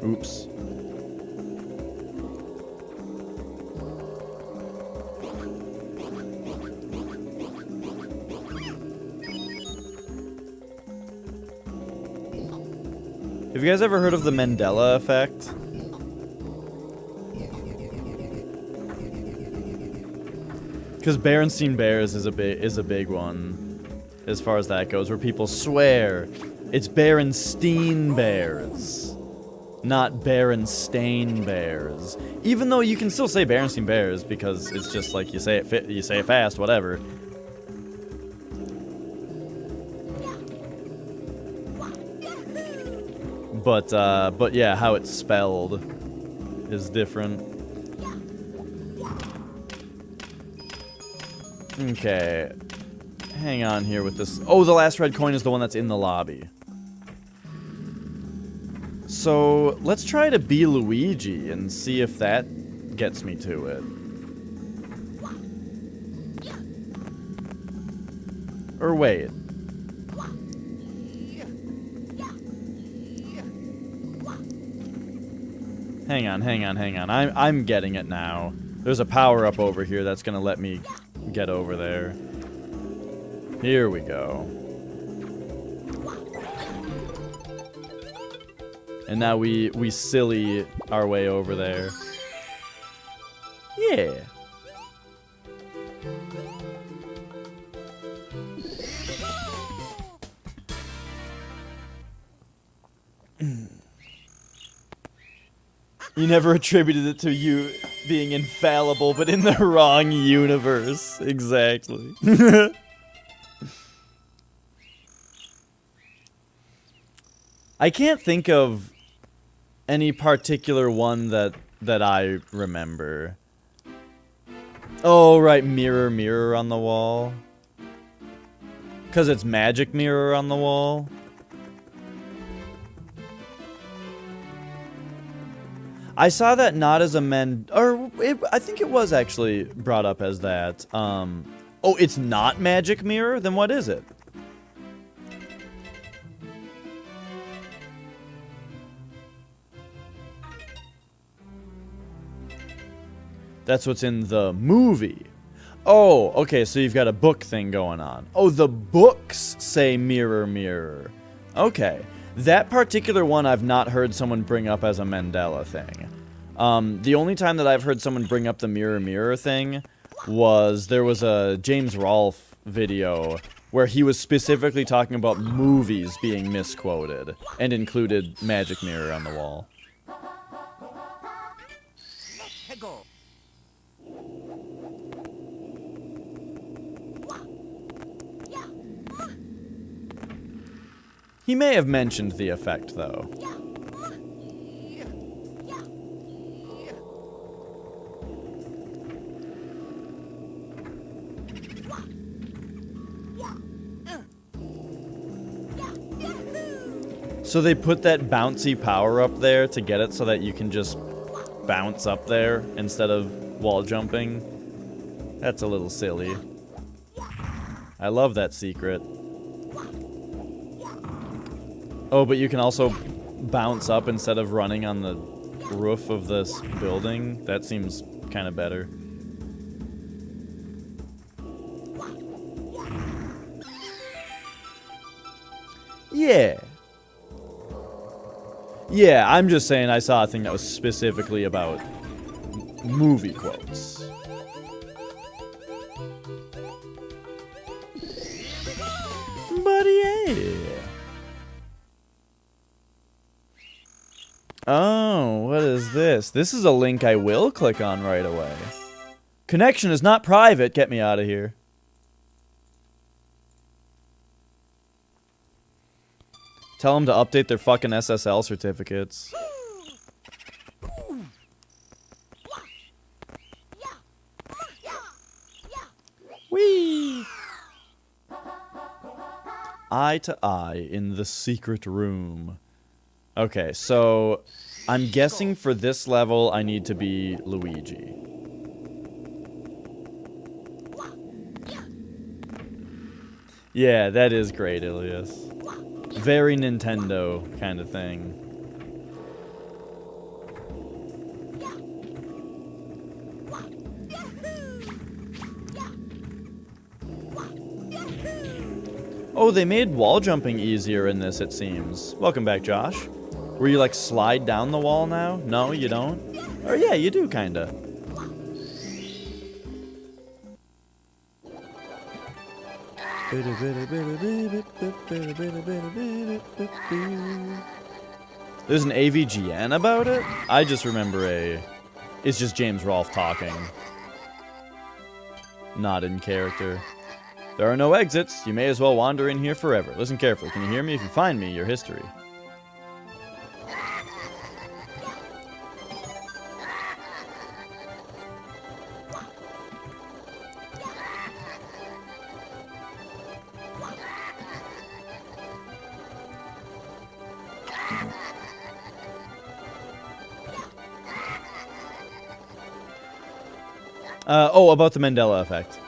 Oops. Have you guys ever heard of the Mandela effect? Because Berenstein Bears is a big one, as far as that goes, where people swear it's Berenstein Bears, not Berenstain Bears. Even though you can still say Berenstein Bears because it's just like you say it fast, whatever. But yeah, how it's spelled is different. Okay. Hang on here with this. Oh, the last red coin is the one that's in the lobby. So, let's try to be Luigi and see if that gets me to it. Or wait. Hang on. I'm getting it now. There's a power-up over here that's gonna let me get over there. Here we go. And now we silly our way over there. Yeah. You never attributed it to you being infallible, but in the wrong universe. Exactly. I can't think of any particular one that I remember. Oh, right, mirror, mirror on the wall. 'Cause it's magic mirror on the wall. I saw that not as a I think it was actually brought up as that. Oh, it's not magic mirror? Then what is it? That's what's in the movie. Oh, okay, so you've got a book thing going on. Oh, the books say mirror, mirror. Okay. That particular one I've not heard someone bring up as a Mandela thing. The only time that I've heard someone bring up the mirror, mirror thing was there was a James Rolfe video where he was specifically talking about movies being misquoted and included magic mirror on the wall. He may have mentioned the effect, though. So they put that bouncy power up there to get it so that you can just bounce up there instead of wall jumping. That's a little silly. I love that secret. Oh, but you can also bounce up instead of running on the roof of this building. That seems kind of better. Yeah. Yeah, I'm just saying I saw a thing that was specifically about movie quotes. But yeah. Oh, what is this? This is a link I will click on right away. Connection is not private. Get me out of here. Tell them to update their fucking SSL certificates. Whee! Eye to eye in the secret room. Okay, so I'm guessing for this level I need to be Luigi. Yeah, that is great, Ilias. Very Nintendo kind of thing. Oh, they made wall jumping easier in this, it seems. Welcome back, Josh. Where you, like, slide down the wall now? No, you don't? Or yeah, you do, kinda. There's an AVGN about it? I just remember it's just James Rolfe talking. Not in character. There are no exits. You may as well wander in here forever. Listen carefully. Can you hear me? If you find me, your history. Oh, about the Mandela effect.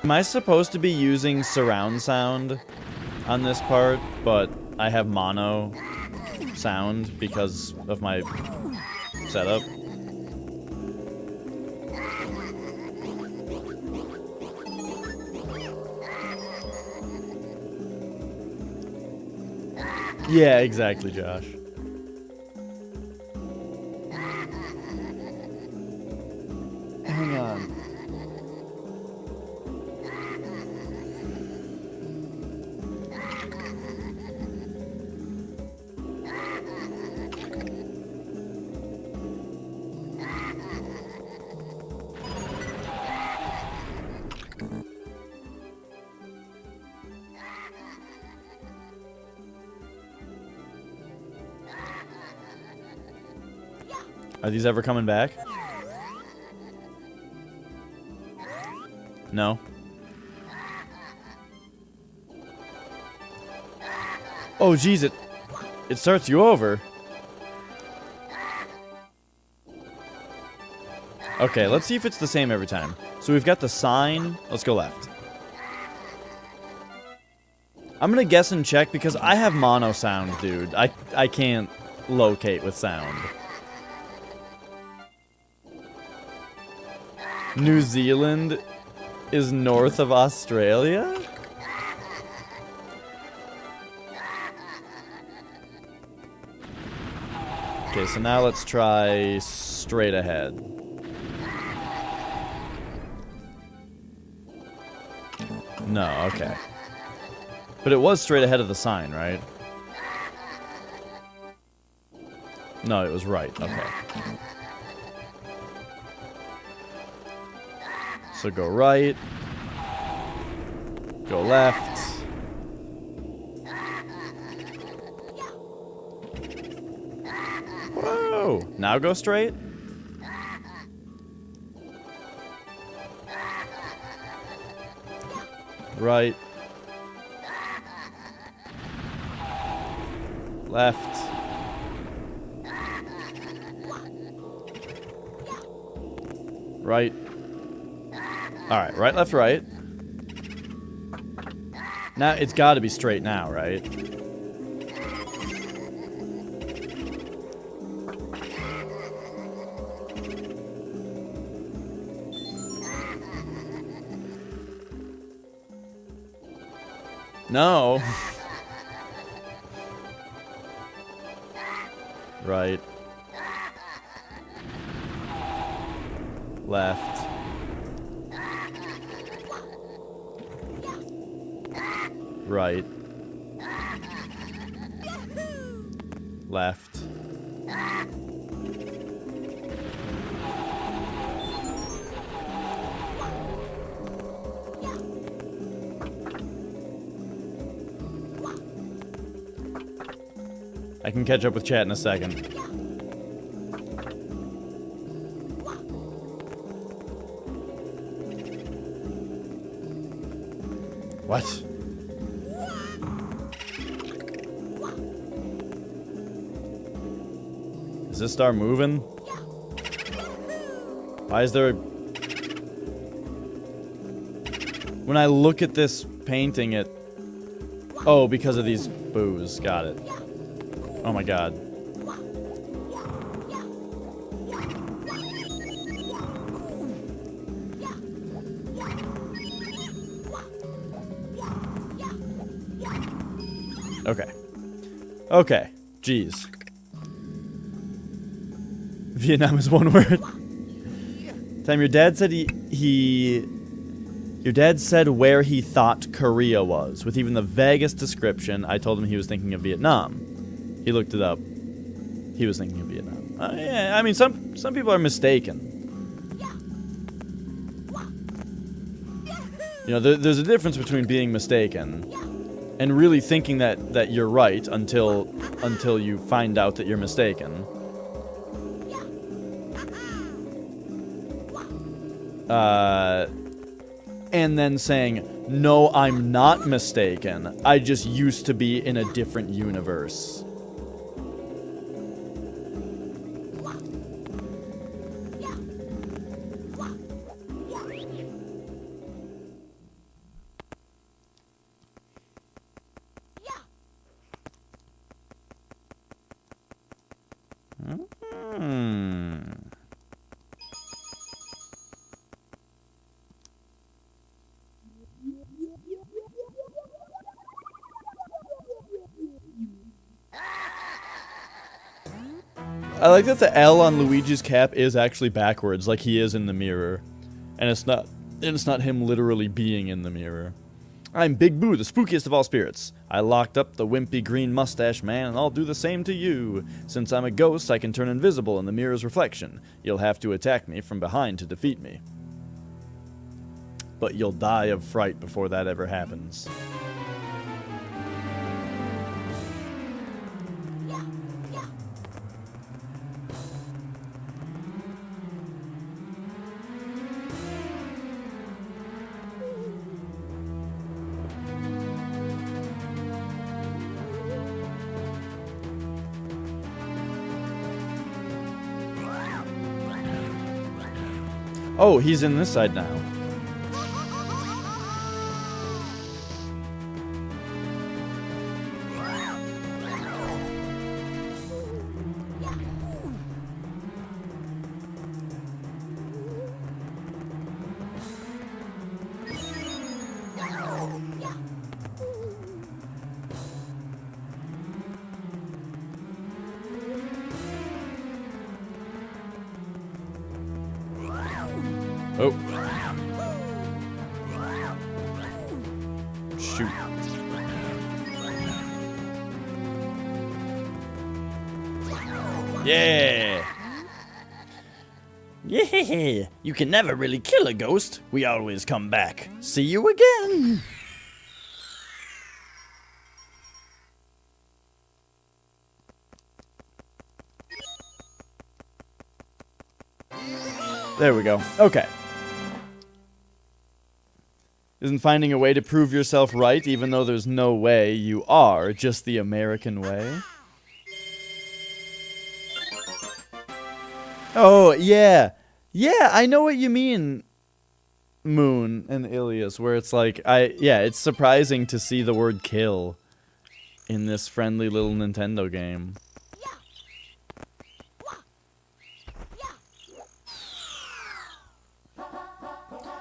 Am I supposed to be using surround sound on this part, but I have mono sound because of my setup? Yeah, exactly, Josh. Hang on. Are these ever coming back? No. Oh, jeez, it starts you over. Okay, let's see if it's the same every time. So we've got the sign. Let's go left. I'm gonna guess and check because I have mono sound, dude. I can't locate with sound. New Zealand is north of Australia? Okay, so now let's try straight ahead. No, okay. But it was straight ahead of the sign, right? No, it was right. Okay. So go right. Go left. Whoa! Now go straight. Right. Left. Right. Alright, right, left, right. Now, it's gotta be straight now, right? No. Right. Left. Right. Left. I can catch up with chat in a second. What? Is this star moving? Why is there... When I look at this painting, it... Oh, because of these boos. Got it. Oh my god. Okay. Okay. Jeez. Vietnam is one word. Time, your dad said your dad said where he thought Korea was. With even the vaguest description, I told him he was thinking of Vietnam. He looked it up. He was thinking of Vietnam. Yeah, I mean, some people are mistaken. You know, there's a difference between being mistaken and really thinking that you're right until you find out that you're mistaken. And then saying, no, I'm not mistaken. I just used to be in a different universe. I like that the L on Luigi's cap is actually backwards, like he is in the mirror. And it's not him literally being in the mirror. I'm Big Boo, the spookiest of all spirits. I locked up the wimpy green mustache man, and I'll do the same to you. Since I'm a ghost, I can turn invisible in the mirror's reflection. You'll have to attack me from behind to defeat me. But you'll die of fright before that ever happens. Oh, he's in this side now. Oh. Shoot. Yeah. Yeah, you can never really kill a ghost. We always come back. See you again. There we go. Okay. Isn't finding a way to prove yourself right, even though there's no way you are, just the American way? Oh, yeah. Yeah, I know what you mean, Moon and Ilias, where it's like, yeah, it's surprising to see the word kill in this friendly little Nintendo game.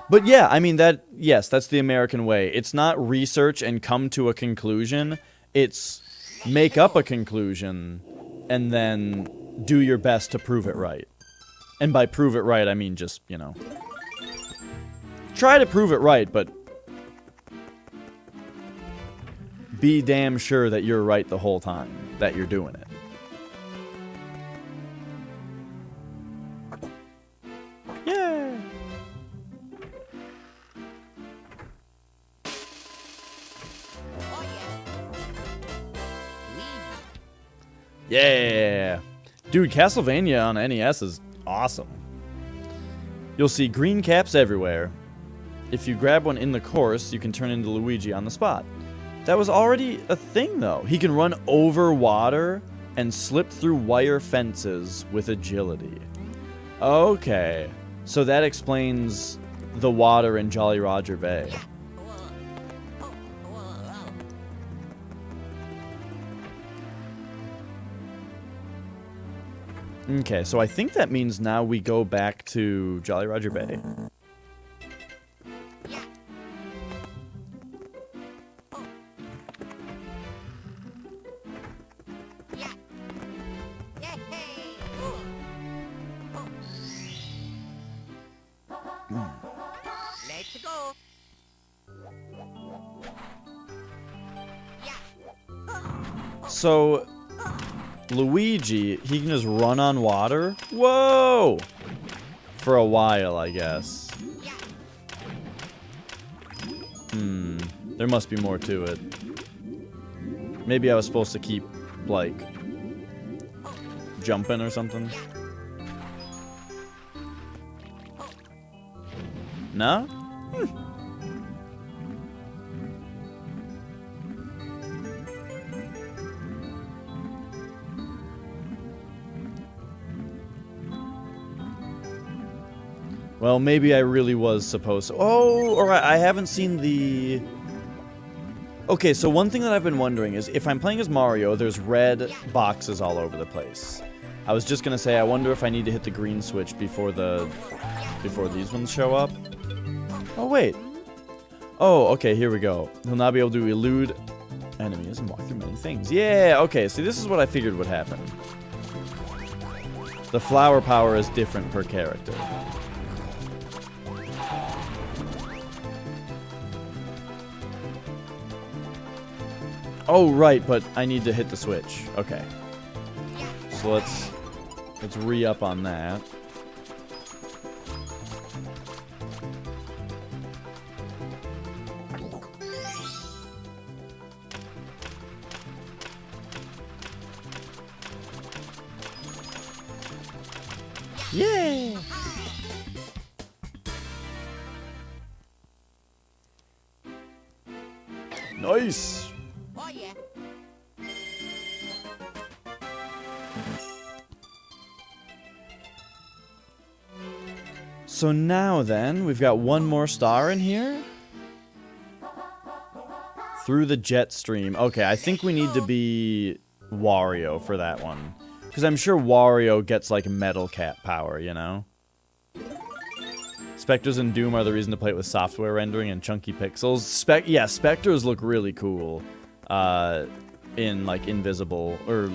But yeah, I mean, yes, that's the American way. It's not research and come to a conclusion. It's make up a conclusion and then do your best to prove it right. And by prove it right, I mean just, you know, try to prove it right, but be damn sure that you're right the whole time that you're doing it. Yeah. Yeah. Dude, Castlevania on NES is awesome. You'll see green caps everywhere. If you grab one in the course, you can turn into Luigi on the spot. That was already a thing, though. He can run over water and slip through wire fences with agility. Okay. So that explains the water in Jolly Roger Bay. Okay, so I think that means now we go back to Jolly Roger Bay. Let's go. So, Luigi, he can just run on water? Whoa! For a while, I guess. There must be more to it. Maybe I was supposed to keep, like, jumping or something? No? Well, maybe I really was supposed to. Oh, or I haven't seen the... Okay, so one thing that I've been wondering is, if I'm playing as Mario, there's red boxes all over the place. I was just gonna say, I wonder if I need to hit the green switch before these ones show up. Oh, wait. Oh, okay, here we go. He'll now be able to elude enemies and walk through many things. Yeah, okay, see, this is what I figured would happen. The flower power is different per character. Oh, right, but I need to hit the switch. Okay. So let's re-up on that. Yeah! Nice! Oh yeah. So now then, we've got one more star in here. Through the jet stream. Okay, I think we need to be Wario for that one. Because I'm sure Wario gets, like, metal cat power, you know? Spectres and Doom are the reason to play it with software rendering and chunky pixels. Yeah, Spectres look really cool. In, like, Invisible. Or,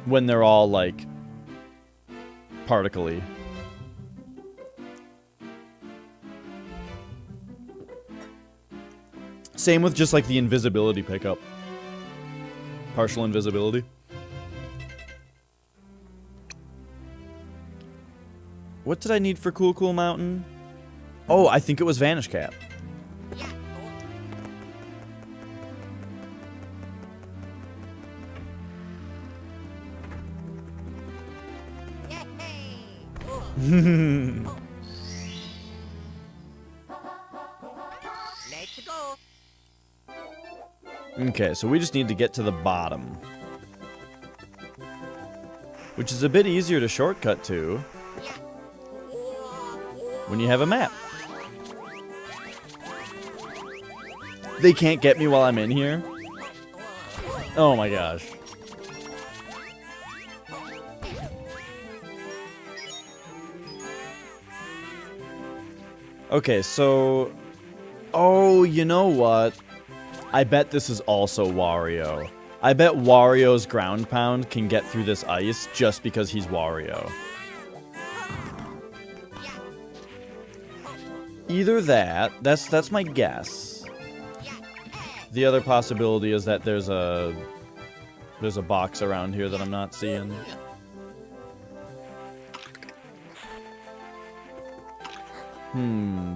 when they're all, like, particle-y. Same with just, like, the invisibility pickup. Partial invisibility. What did I need for Cool Cool Mountain? Oh, I think it was Vanish Cap. Let's go. Okay, so we just need to get to the bottom. Which is a bit easier to shortcut to when you have a map. They can't get me while I'm in here? Oh my gosh. Okay, so... Oh, you know what? I bet this is also Wario. I bet Wario's ground pound can get through this ice just because he's Wario. Either that's my guess. The other possibility is that there's a box around here that I'm not seeing.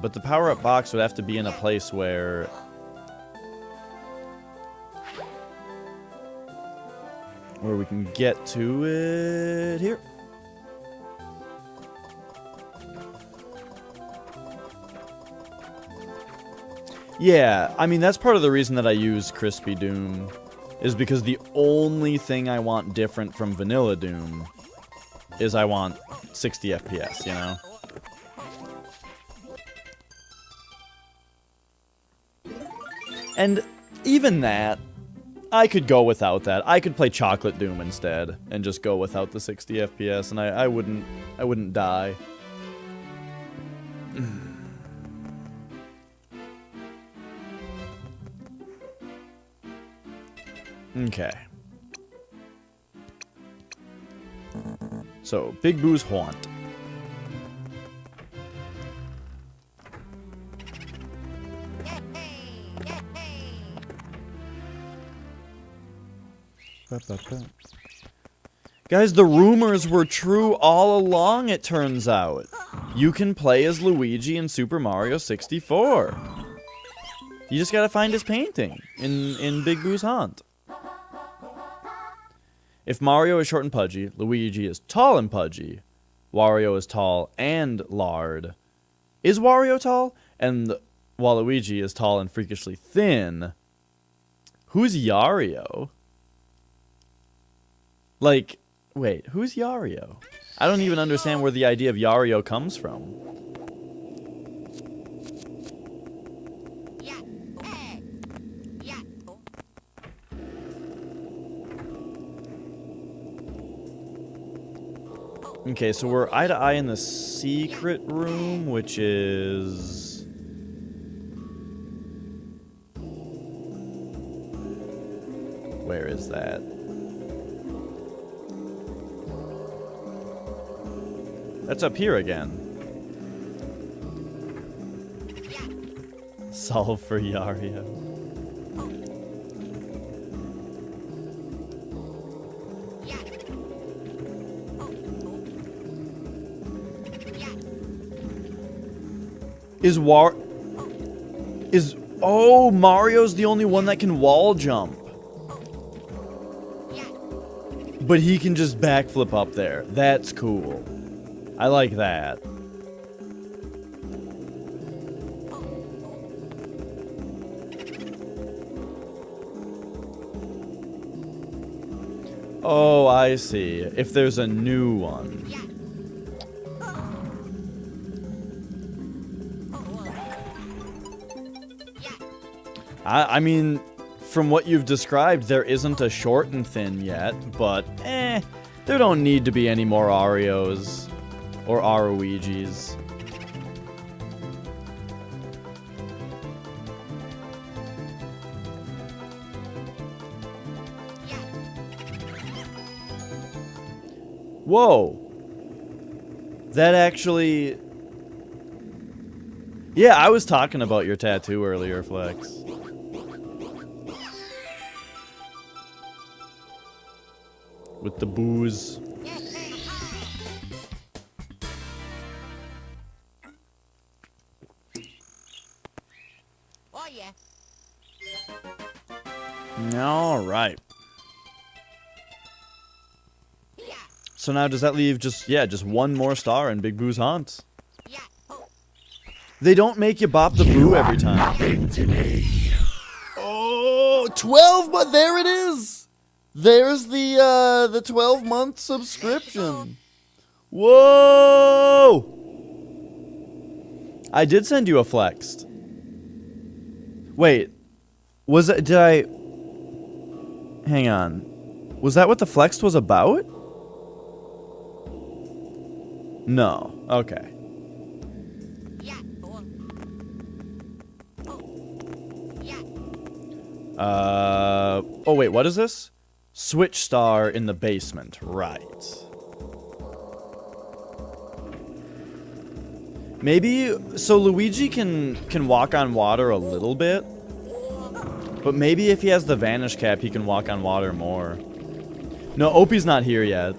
But the power-up box would have to be in a place where... we can get to it here. Yeah, I mean, that's part of the reason that I use Crispy Doom, is because the only thing I want different from Vanilla Doom is I want 60 FPS, you know? And even that, I could go without that. I could play Chocolate Doom instead and just go without the 60 FPS, and I wouldn't die. Okay. So, Big Boo's Haunt. Guys, the rumors were true all along, it turns out. You can play as Luigi in Super Mario 64. You just gotta find his painting in Big Boo's Haunt. If Mario is short and pudgy, Luigi is tall and pudgy. Wario is tall and lard. Is Wario tall? And Waluigi is tall and freakishly thin. Who's Yario? Like, wait, who's Yario? I don't even understand where the idea of Yario comes from. Okay, so we're eye to eye in the secret room, which is... Where is that? That's up here again. Solve for Yario. Oh, Mario's the only one that can wall jump. But he can just backflip up there. That's cool. I like that. Oh, I see. If there's a new one. I mean, from what you've described, there isn't a short and thin yet, but there don't need to be any more Arios or Aruigis. Whoa. That actually... Yeah, I was talking about your tattoo earlier, Flex. With the booze. Oh, yeah. All right. Yeah. So now does that leave just one more star in Big Boo's Haunt? Yeah. Oh. They don't make you bop the boo every time. Oh, 12, but there it is. There's the 12-month subscription. Whoa! I did send you a flexed. Wait, was it? Did I? Hang on. Was that what the flexed was about? No. Okay. Yeah. Oh. Oh. Yeah. Oh wait, what is this? Switch star in the basement. Right. Maybe so Luigi can walk on water a little bit. But maybe if he has the vanish cap, he can walk on water more. No, Opie's not here yet.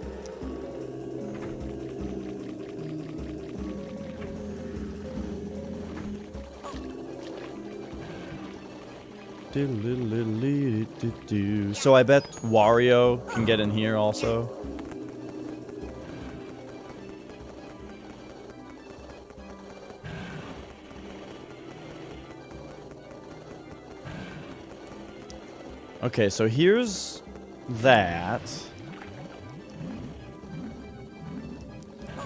So I bet Wario can get in here also. Okay, so here's that.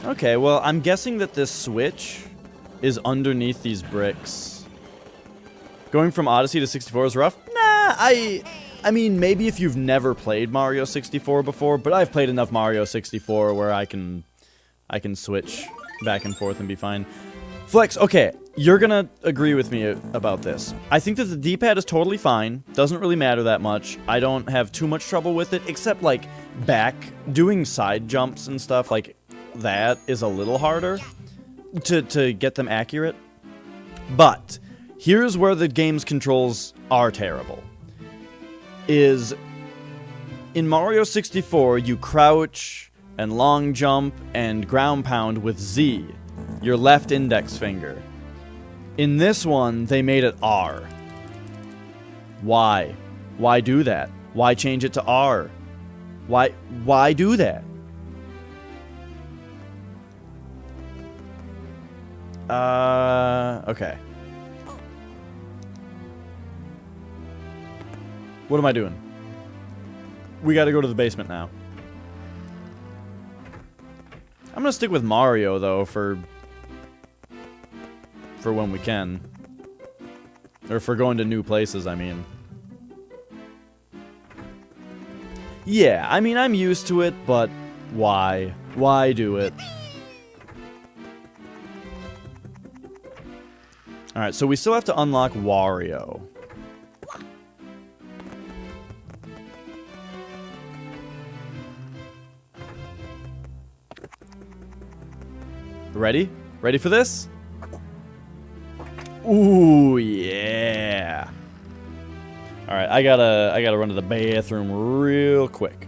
Okay, well, I'm guessing that this switch is underneath these bricks. Going from Odyssey to 64 is rough? Nah, I mean, maybe if you've never played Mario 64 before, but I've played enough Mario 64 where I can switch back and forth and be fine. Flex, okay, you're gonna agree with me about this. I think that the D-pad is totally fine. Doesn't really matter that much. I don't have too much trouble with it, except, like, doing side jumps and stuff, like, that is a little harder to get them accurate. But here's where the game's controls are terrible. Is in Mario 64, you crouch and long jump and ground pound with Z, your left index finger. In this one, they made it R. Why? Why do that? Why change it to R? Why do that? Okay. What am I doing? We gotta go to the basement now. I'm gonna stick with Mario, though, for when we can. Or for going to new places, I mean. Yeah, I mean, I'm used to it, but why? Why do it? Alright, so we still have to unlock Wario. Ready? Ready for this? Ooh, yeah. Alright, I gotta run to the bathroom real quick.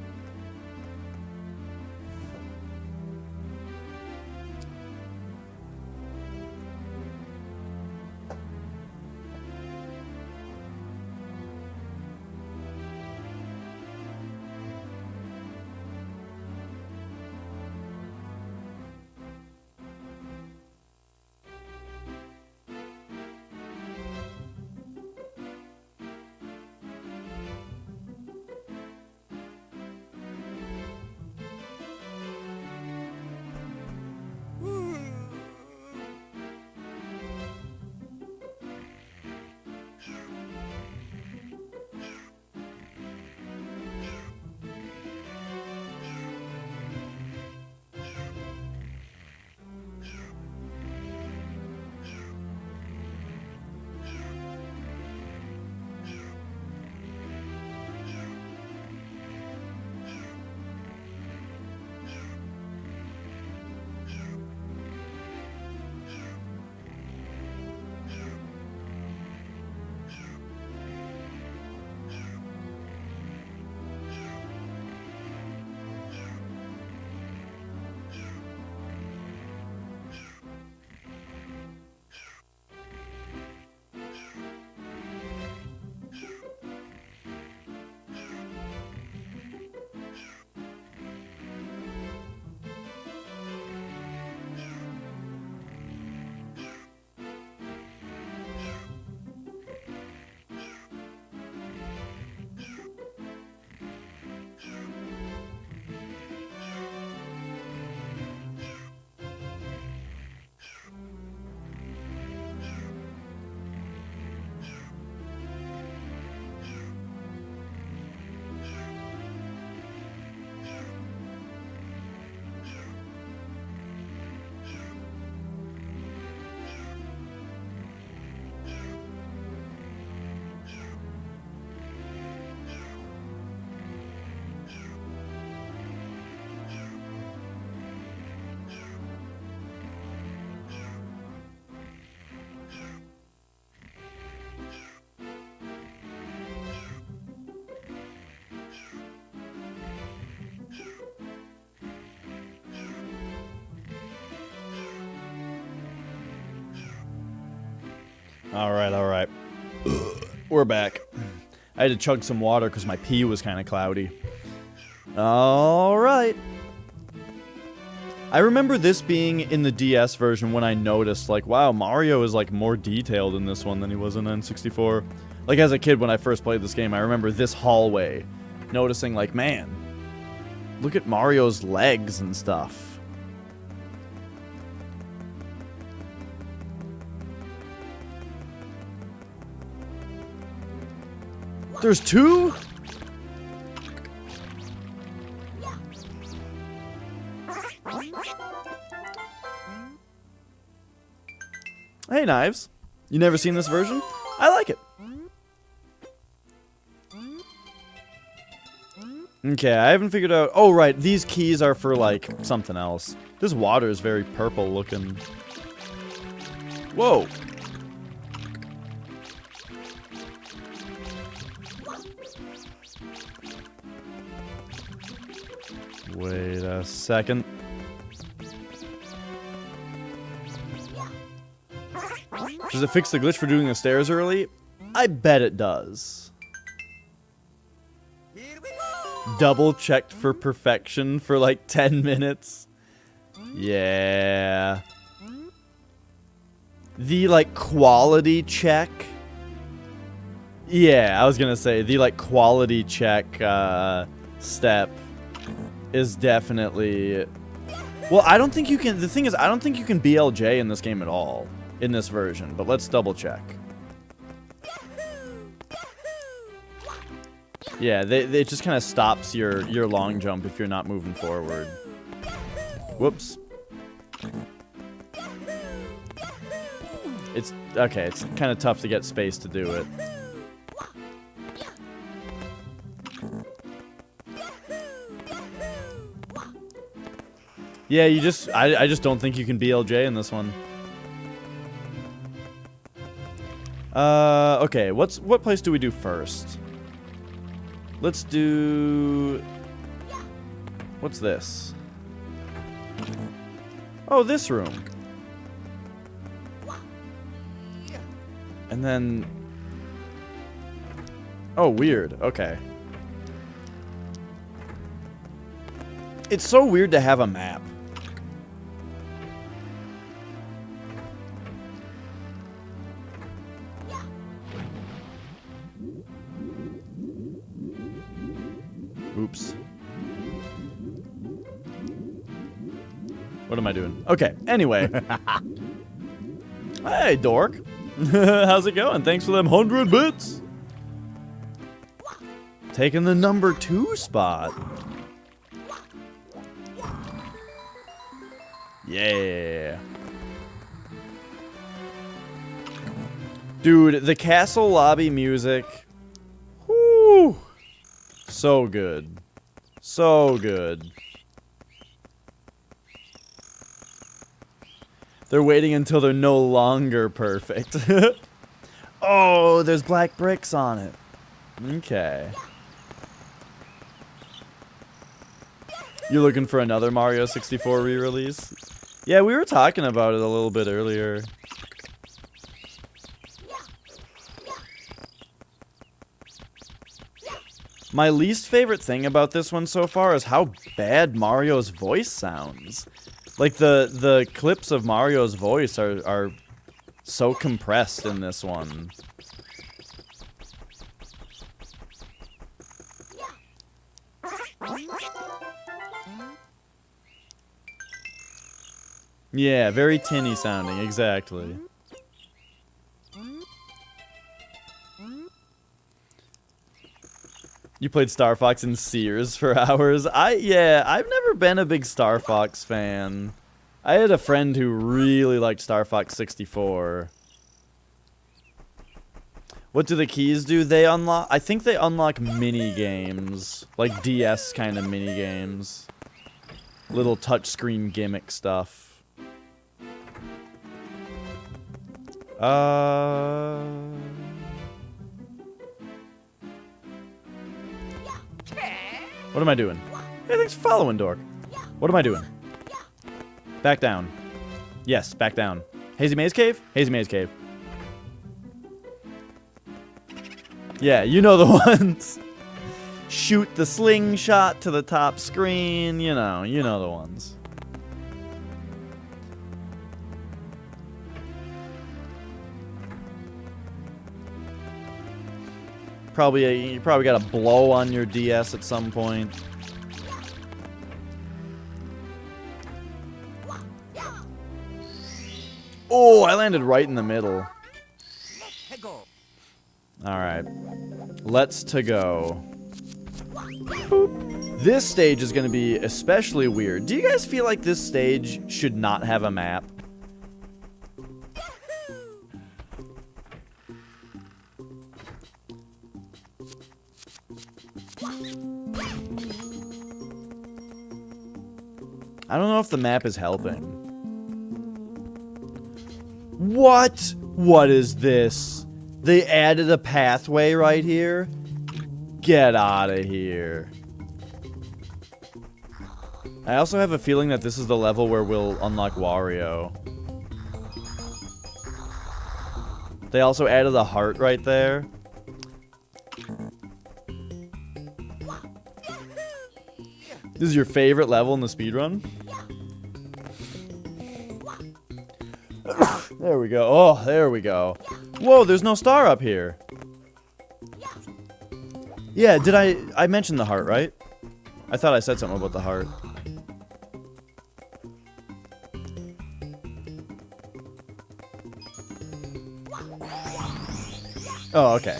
Alright, alright. We're back. I had to chug some water because my pee was kind of cloudy. Alright. I remember this being in the DS version when I noticed, like, wow, Mario is, like, more detailed in this one than he was in N64. Like, as a kid when I first played this game, I remember this hallway, noticing, like, man, look at Mario's legs and stuff. There's two? Hey, Knives. You never seen this version? I like it. Okay, I haven't figured out... Oh, right. These keys are for, like, something else. This water is very purple looking. Whoa. Wait a second. Does it fix the glitch for doing the stairs early? I bet it does. Here we go. Double checked for perfection for like 10 minutes. Yeah. The like quality check. Yeah, I was gonna say the like quality check step is definitely... Well, I don't think you can... The thing is, I don't think you can BLJ in this game at all. In this version. But let's double check. Yeah, it just kind of stops your long jump if you're not moving forward. Whoops. It's... Okay, it's kind of tough to get space to do it. Yeah, you just... I just don't think you can BLJ in this one. Okay, what place do we do first? Let's do... What's this? Oh, this room. And then... Oh, weird. Okay. It's so weird to have a map. Oops. What am I doing? Okay, anyway. Hey, dork. How's it going? Thanks for them 100 bits. Taking the number 2 spot. Yeah. Dude, the castle lobby music. Whoo. So good. So good. They're waiting until they're no longer perfect. Oh, there's black bricks on it. Okay. You're looking for another Mario 64 re-release? Yeah, we were talking about it a little bit earlier. My least favorite thing about this one so far is how bad Mario's voice sounds. Like, the clips of Mario's voice are so compressed in this one. Yeah, very tinny sounding, exactly. You played Star Fox and Sears for hours? Yeah, I've never been a big Star Fox fan. I had a friend who really liked Star Fox 64. What do the keys do? They unlock... I think they unlock mini-games. Like DS kind of mini-games. Little touchscreen gimmick stuff. What am I doing? Hey, thanks for following, dork. What am I doing? Back down. Yes, back down. Hazy Maze Cave? Hazy Maze Cave. Yeah, you know the ones. Shoot the slingshot to the top screen. You know the ones. You probably got a blow on your DS at some point. Oh, I landed right in the middle. Alright. Let's to go. Boop. This stage is going to be especially weird. Do you guys feel like this stage should not have a map? I don't know if the map is helping. What? What is this? They added a pathway right here? Get out of here. I also have a feeling that this is the level where we'll unlock Wario. They also added a heart right there. This is your favorite level in the speedrun? There we go. Oh, there we go. Whoa, there's no star up here. Yeah, did I mentioned the heart, right? I thought I said something about the heart. Oh, okay.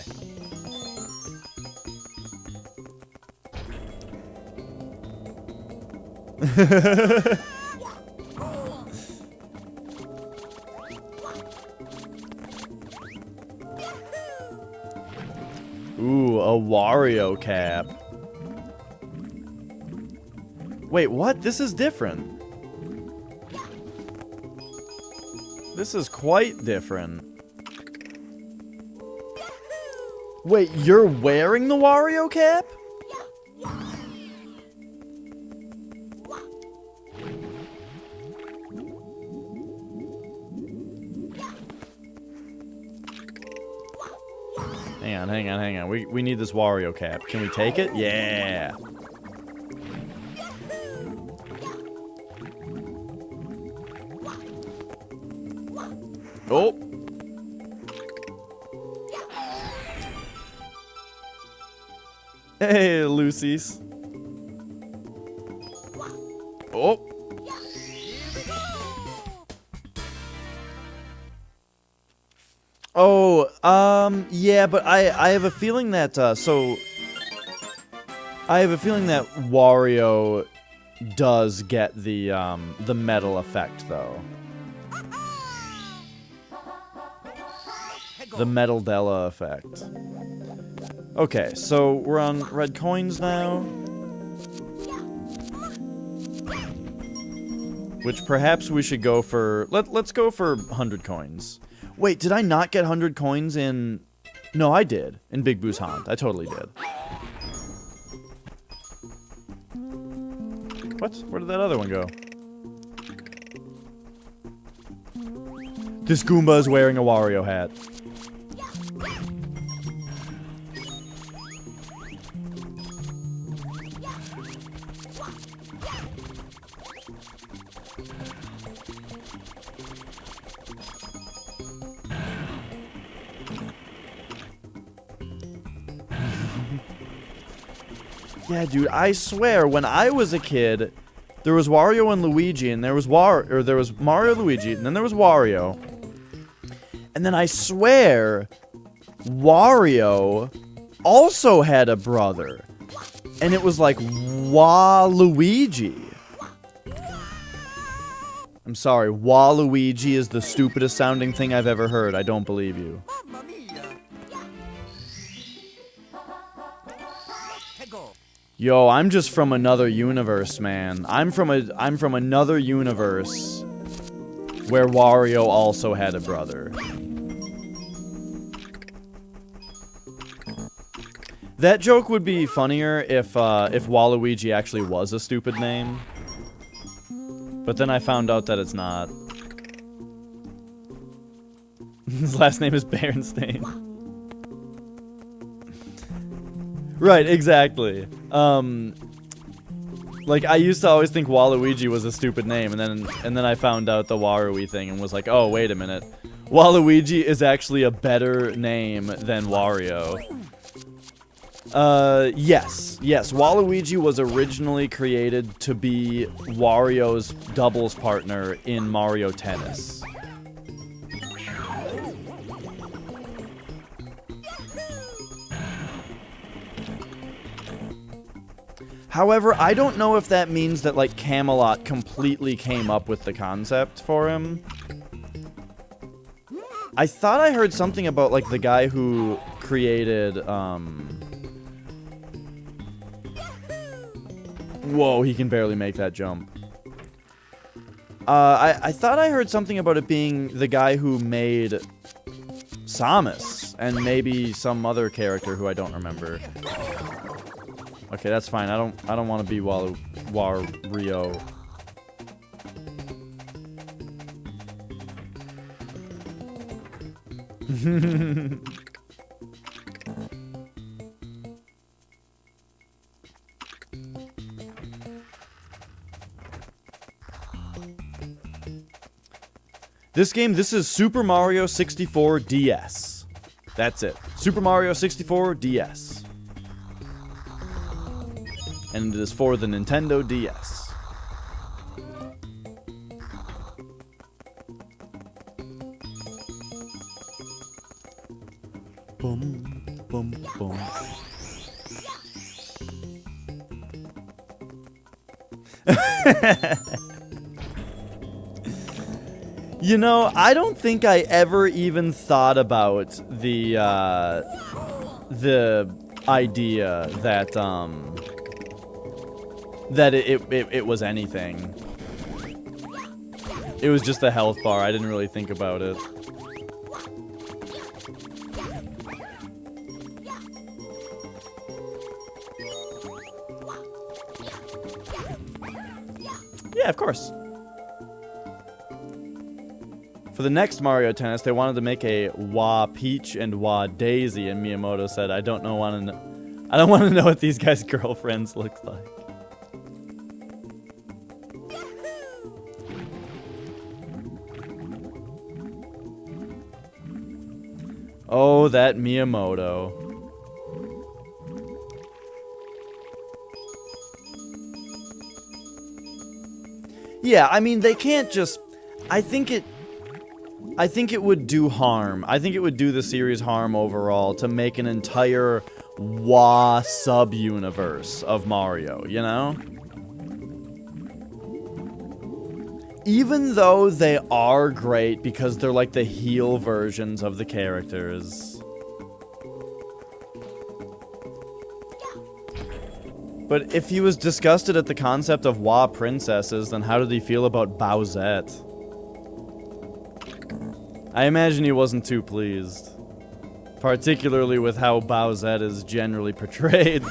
Ooh, a Wario cap. Wait, what? This is different. This is quite different. Wait, you're wearing the Wario cap? Hang on. We need this Wario cap. Can we take it? Yeah. Oh. Hey, Lucy's. Oh. Oh, yeah, but I have a feeling that, I have a feeling that Wario does get the metal effect, though. The Metal Della effect. Okay, so we're on red coins now. Which perhaps we should go for... Let's go for 100 coins. Wait, did I not get 100 coins in... No, I did. In Big Boo's Haunt. I totally did. What? Where did that other one go? This Goomba is wearing a Wario hat. Yeah, dude, I swear, when I was a kid, there was Wario and Luigi, and there was Mario, Luigi, and then there was Wario. And then I swear, Wario also had a brother. And it was like Waluigi. I'm sorry, Waluigi is the stupidest sounding thing I've ever heard. I don't believe you. Yo, I'm just from another universe, man. I'm from another universe where Wario also had a brother. That joke would be funnier if Waluigi actually was a stupid name. But then I found out that it's not. His last name is Berenstain. Right, exactly. Like, I used to always think Waluigi was a stupid name, and then I found out the Warui thing and was like, oh, wait a minute. Waluigi is actually a better name than Wario. Yes. Waluigi was originally created to be Wario's doubles partner in Mario Tennis. However, I don't know if that means that, like, Camelot completely came up with the concept for him. I thought I heard something about, like, the guy who created, Whoa, he can barely make that jump. I thought I heard something about it being the guy who made Samus, and maybe some other character who I don't remember. Okay, that's fine. I don't want to be Wario. This is Super Mario 64 DS. That's it. Super Mario 64 DS. And it is for the Nintendo DS. Boom, boom, boom. You know, I don't think I ever even thought about the idea that it was anything. It was just the health bar. I didn't really think about it. Yeah, of course. For the next Mario Tennis, they wanted to make a Wah Peach and Wah Daisy, and Miyamoto said, I don't want to know what these guys' girlfriends look like. Oh, that Miyamoto. Yeah, I mean, they can't just... I think it would do harm. I think it would do the series harm overall to make an entire Wah sub-universe of Mario, you know? Even though they are great because they're like the heel versions of the characters. But if he was disgusted at the concept of Wah princesses, then how did he feel about Bowsette? I imagine he wasn't too pleased. Particularly with how Bowsette is generally portrayed.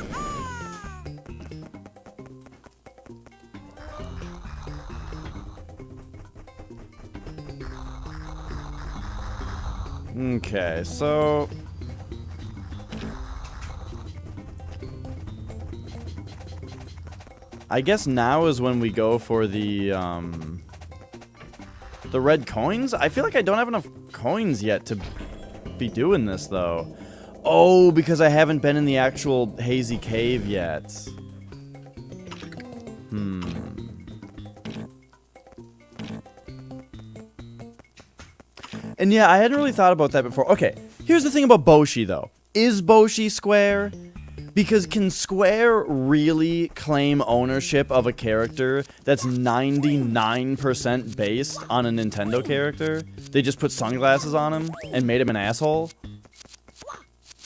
Okay, so... I guess now is when we go for the red coins? I feel like I don't have enough coins yet to be doing this, though. Oh, because I haven't been in the actual Hazy Cave yet. And yeah, I hadn't really thought about that before. Okay, here's the thing about Boshi, though. Is Boshi Square? Because can Square really claim ownership of a character that's 99% based on a Nintendo character? They just put sunglasses on him and made him an asshole?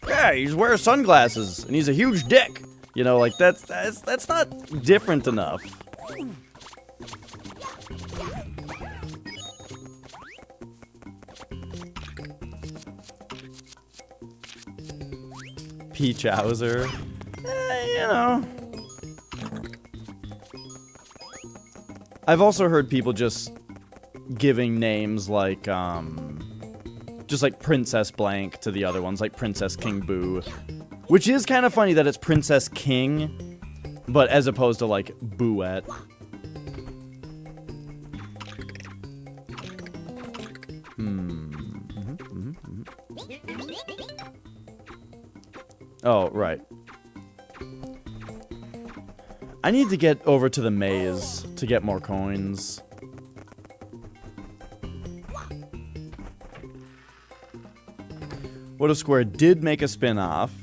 Yeah, he wears sunglasses and he's a huge dick. You know, like that's not different enough. Peach Hauser. You know. I've also heard people just giving names like, just like Princess Blank to the other ones, like Princess King Boo. Which is kind of funny that it's Princess King, but as opposed to, like, Bouette. Oh, right. I need to get over to the maze to get more coins. What If Square did make a spin-off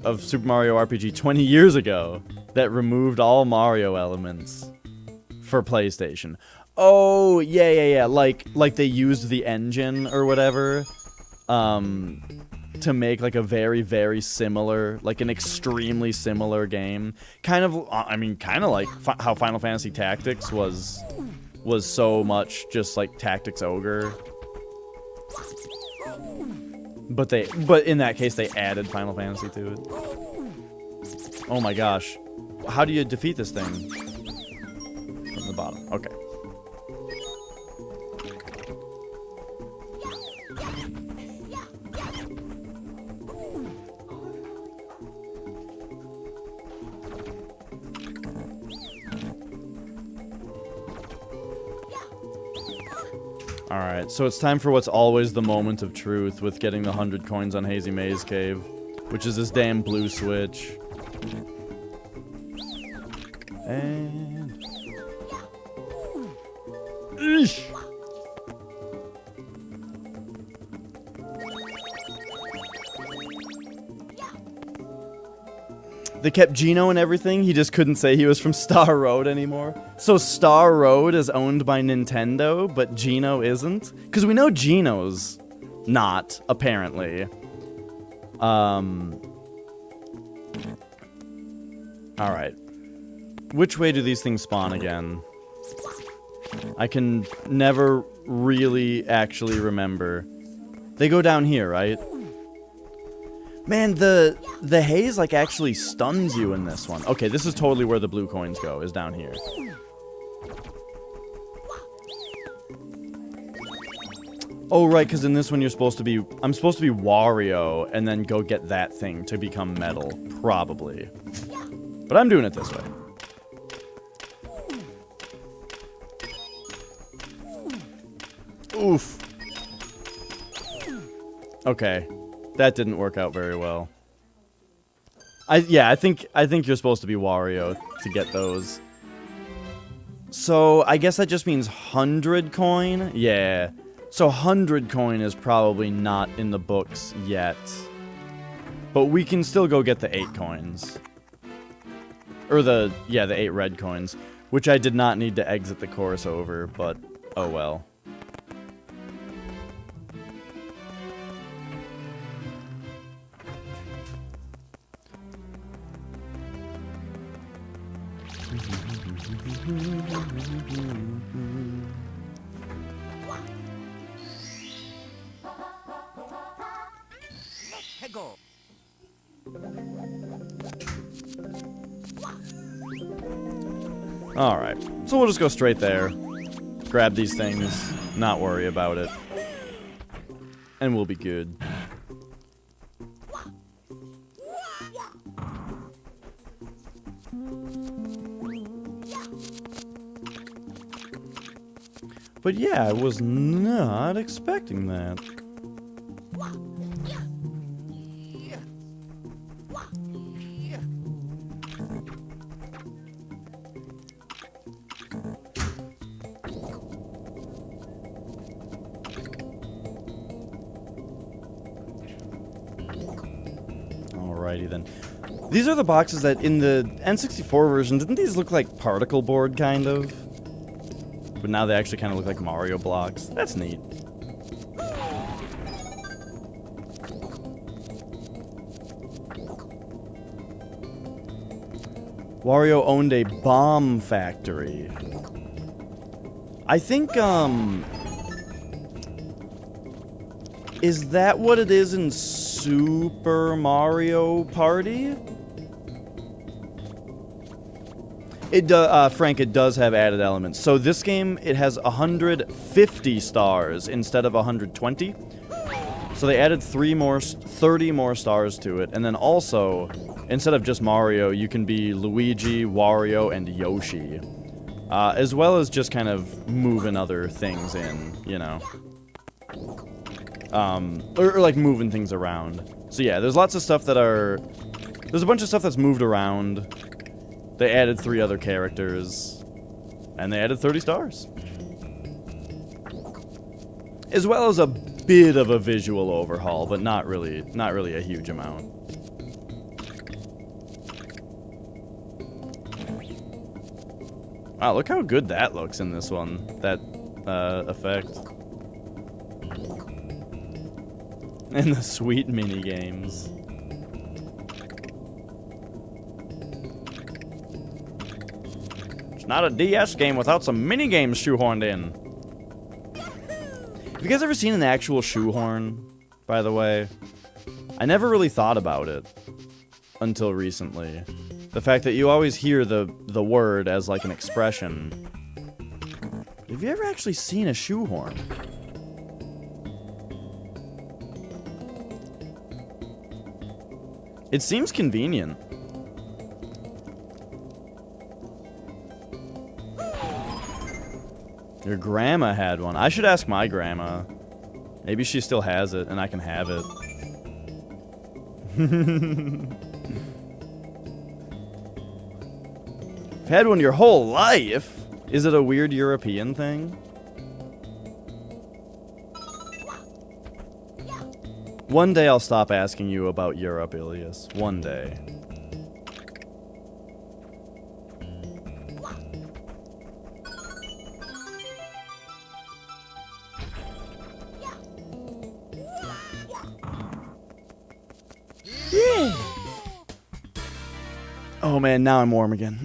of Super Mario RPG 20 years ago that removed all Mario elements for PlayStation. Oh, yeah. Like they used the engine or whatever to make like a very, very similar, like an extremely similar game. Kind of like how Final Fantasy Tactics was so much just like Tactics Ogre. But in that case they added Final Fantasy to it. Oh my gosh. How do you defeat this thing? From the bottom. Okay. Alright, so it's time for what's always the moment of truth with getting the 100 coins on Hazy Maze Cave, which is this damn blue switch. And... Eesh! They kept Geno and everything, he just couldn't say he was from Star Road anymore. So Star Road is owned by Nintendo, but Geno isn't? Because we know Geno's not, apparently. Alright. Which way do these things spawn again? I can never really actually remember. They go down here, right? Man, the haze, like, actually stuns you in this one. Okay, this is totally where the blue coins go, is down here. Oh, right, because in this one I'm supposed to be Wario, and then go get that thing to become metal, probably. But I'm doing it this way. Oof. Okay. That didn't work out very well. I think you're supposed to be Wario to get those. So, I guess that just means 100 coin? Yeah. So 100 coin is probably not in the books yet. But we can still go get the 8 coins. Or the 8 red coins. Which I did not need to exit the course over, but oh well. Alright, so we'll just go straight there. Grab these things, not worry about it. And we'll be good. But yeah, I was not expecting that. Alrighty then. These are the boxes that in the N64 version, didn't these look like particle board kind of? But now they actually kind of look like Mario blocks. That's neat. Wario owned a bomb factory. I think, is that what it is in Super Mario Party? Frank, it does have added elements. So this game, it has 150 stars instead of 120. So they added 30 more stars to it, and then also, instead of just Mario, you can be Luigi, Wario, and Yoshi. As well as just kind of moving other things in, you know. Or like moving things around. So yeah, there's lots of stuff that are... There's a bunch of stuff that's moved around. They added 3 other characters. And they added 30 stars. As well as a bit of a visual overhaul, but not really a huge amount. Wow, look how good that looks in this one. That effect. And the sweet mini games. It's not a DS game without some mini games shoehorned in. Have you guys ever seen an actual shoehorn, by the way? I never really thought about it until recently. The fact that you always hear the word as like an expression. Have you ever actually seen a shoehorn? It seems convenient. Your grandma had one. I should ask my grandma. Maybe she still has it, and I can have it. You've had one your whole life? Is it a weird European thing? One day I'll stop asking you about Europe, Ilias. One day. Oh man, now I'm warm again.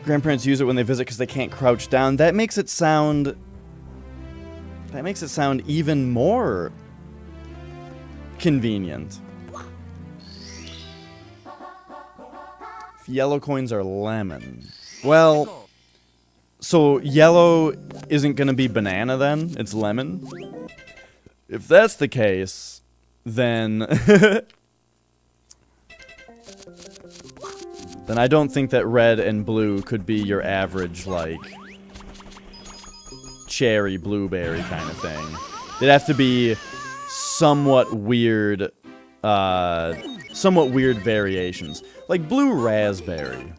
Grandparents use it when they visit because they can't crouch down. That makes it sound... That makes it sound even more convenient. If yellow coins are lemon. Well, so yellow isn't going to be banana then? It's lemon? If that's the case, then... then I don't think that red and blue could be your average, like, cherry blueberry kind of thing. They'd have to be somewhat weird variations. Like blue raspberry.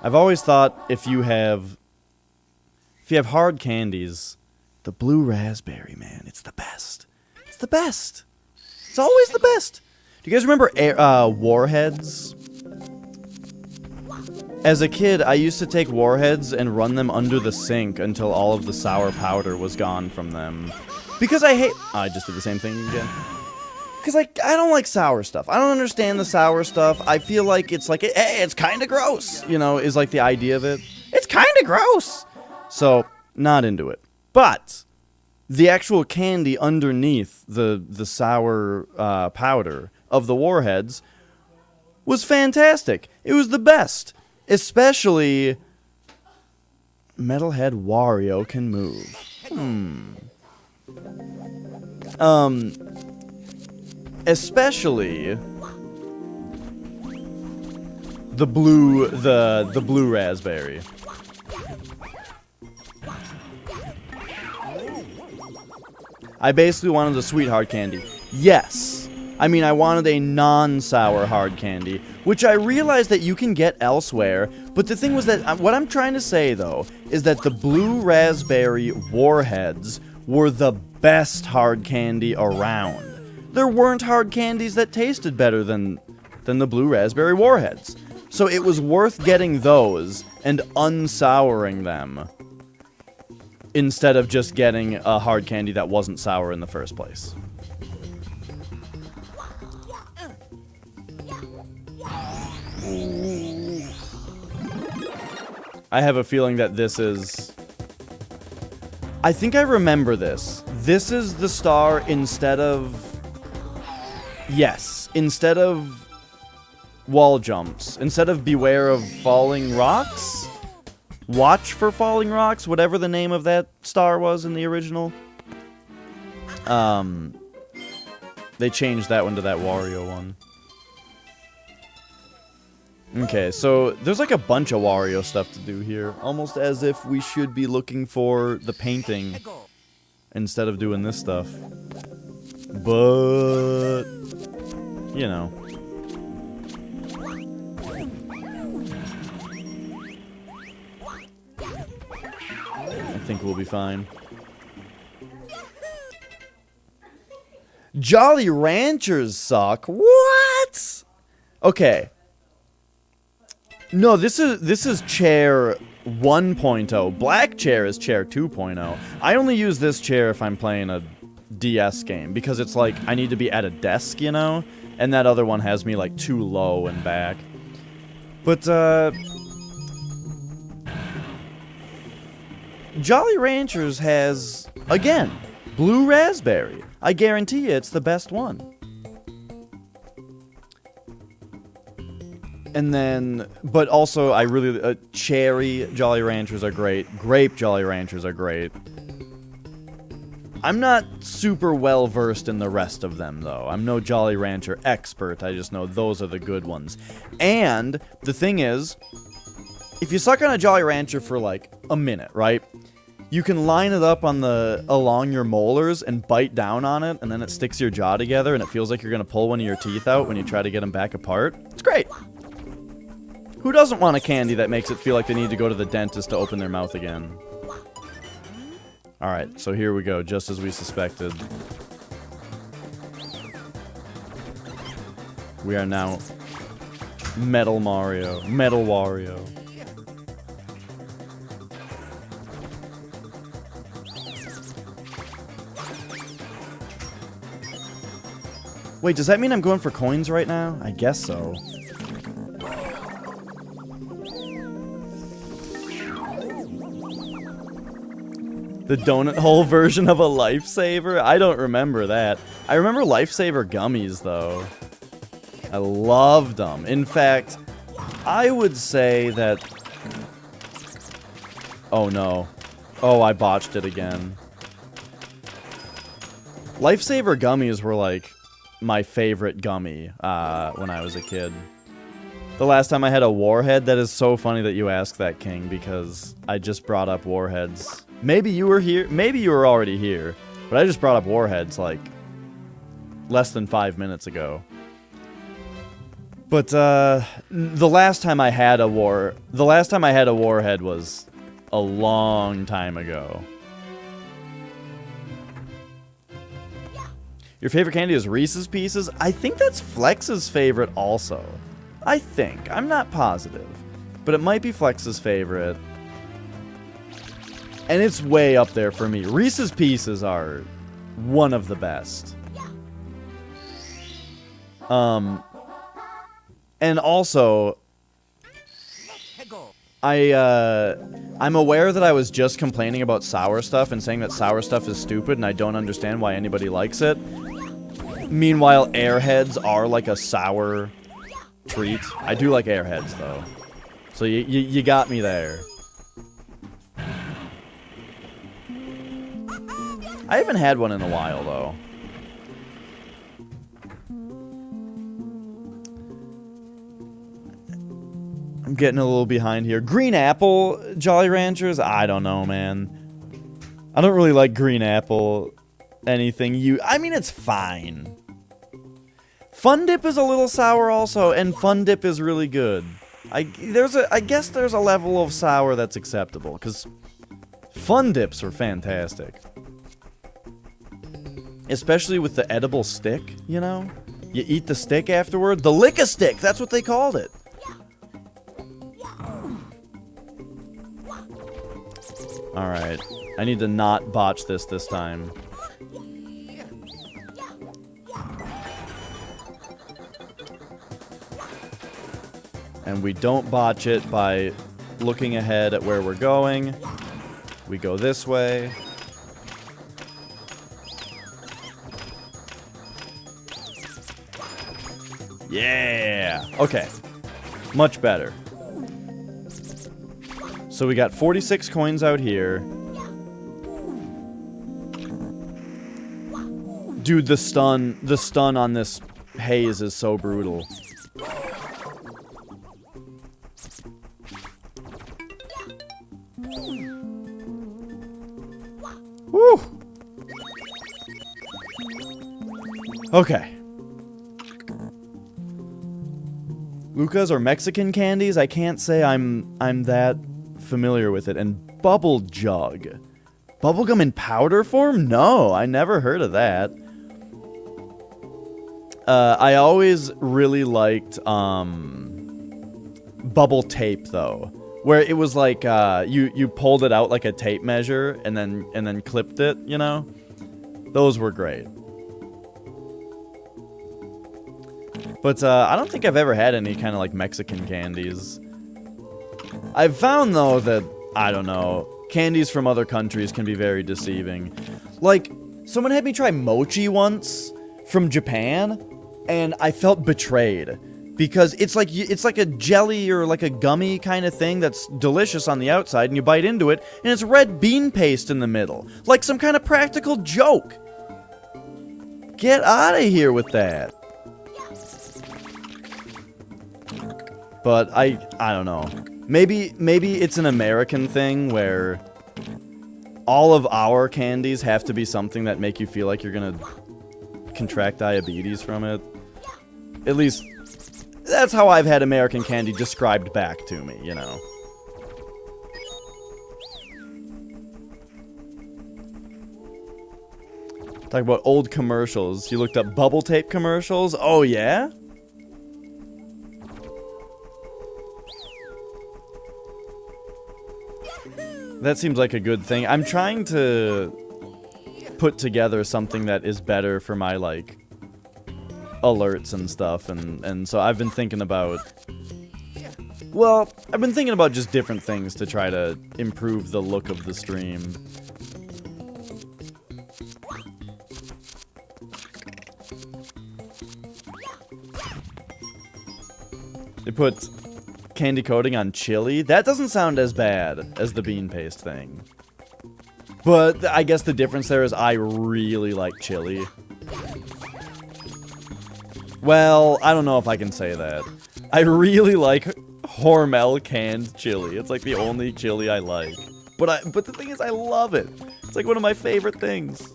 I've always thought if you have hard candies, the blue raspberry, man, it's the best. It's the best. It's always the best. Do you guys remember Warheads? As a kid, I used to take Warheads and run them under the sink until all of the sour powder was gone from them. Because I hate... I just did the same thing again. Because I don't like sour stuff. I don't understand the sour stuff. I feel like it's like, hey, it's kind of gross, you know, is like the idea of it. It's kind of gross. So, not into it. But the actual candy underneath the sour powder of the Warheads was fantastic. It was the best. Especially Metalhead Wario can move. Especially the blue raspberry. I basically wanted a sweet hard candy. Yes. I mean, I wanted a non-sour hard candy, which I realized that you can get elsewhere, but the thing was that, what I'm trying to say, though, is that the blue raspberry Warheads were the best hard candy around. There weren't hard candies that tasted better than the blue raspberry Warheads. So it was worth getting those and unsouring them instead of just getting a hard candy that wasn't sour in the first place. I have a feeling that this is... I think I remember this. This is the star instead of... Yes, instead of wall jumps. Instead of beware of falling rocks? Watch for falling rocks, whatever the name of that star was in the original. They changed that one to that Wario one. Okay, so there's like a bunch of Wario stuff to do here. Almost as if we should be looking for the painting instead of doing this stuff. But, you know. I think we'll be fine. Jolly Ranchers suck. What? Okay. No, this is chair 1.0. Black chair is chair 2.0. I only use this chair if I'm playing a DS game because it's like I need to be at a desk, you know? And that other one has me like too low and back. But Jolly Ranchers has, again, blue raspberry. I guarantee you it's the best one. And then, but also I really, cherry Jolly Ranchers are great. Grape Jolly Ranchers are great. I'm not super well versed in the rest of them though. I'm no Jolly Rancher expert. I just know those are the good ones. And the thing is, if you suck on a Jolly Rancher for like a minute, right? You can line it up on along your molars and bite down on it, and then it sticks your jaw together, and it feels like you're gonna pull one of your teeth out when you try to get them back apart. It's great. Who doesn't want a candy that makes it feel like they need to go to the dentist to open their mouth again? Alright, so here we go, just as we suspected. We are now Metal Mario. Metal Wario. Wait, does that mean I'm going for coins right now? I guess so. The donut hole version of a lifesaver? I don't remember that. I remember lifesaver gummies, though. I loved them. In fact, I would say that... Oh, no. Oh, I botched it again. Lifesaver gummies were, like, my favorite gummy when I was a kid. The last time I had a warhead, that is so funny that you ask that, King, because I just brought up warheads. Maybe you were here, maybe you were already here, but I just brought up warheads, like, less than 5 minutes ago. But, the last time I had a warhead was a long time ago. Your favorite candy is Reese's Pieces? I think that's Flex's favorite also. I think. I'm not positive. But it might be Flex's favorite. And it's way up there for me. Reese's Pieces are one of the best. And also, I'm aware that I was just complaining about sour stuff and saying that sour stuff is stupid and I don't understand why anybody likes it. Meanwhile, Airheads are like a sour treat. I do like Airheads, though. So you got me there. I haven't had one in a while, though. I'm getting a little behind here. Green Apple Jolly Ranchers? I don't know, man. I don't really like Green Apple anything. I mean, it's fine. Fun Dip is a little sour also, and Fun Dip is really good. I guess there's a level of sour that's acceptable, because Fun Dips are fantastic. Especially with the edible stick, you know? You eat the stick afterward. The Lick-a-Stick, that's what they called it. Alright. I need to not botch this time. And we don't botch it by looking ahead at where we're going. We go this way. Yeah! Okay. Much better. So we got 46 coins out here. Dude, the stun on this haze is so brutal. Woo! Okay. Lucas or Mexican candies? I can't say I'm that familiar with it. And Bubble Jug. Bubblegum in powder form? No, I never heard of that. I always really liked bubble tape though, where it was like you pulled it out like a tape measure and then clipped it, you know? Those were great. But I don't think I've ever had any kind of like Mexican candies. I've found though that, I don't know, candies from other countries can be very deceiving. Like, someone had me try mochi once from Japan, and I felt betrayed. Because it's like a jelly or like a gummy kind of thing that's delicious on the outside, and you bite into it, and it's red bean paste in the middle. Like some kind of practical joke. Get out of here with that. But I don't know. Maybe it's an American thing where all of our candies have to be something that make you feel like you're gonna contract diabetes from it. At least, that's how I've had American candy described back to me, you know. Talk about old commercials. You looked up bubble tape commercials? Oh, yeah? That seems like a good thing. I'm trying to put together something that is better for my, like, alerts and stuff, and so I've been thinking about... Well, I've been thinking about just different things to try to improve the look of the stream. They put candy coating on chili. That doesn't sound as bad as the bean paste thing. But I guess the difference there is I really like chili. Well, I don't know if I can say that. I really like Hormel canned chili. It's like the only chili I like. But the thing is, I love it. It's like one of my favorite things.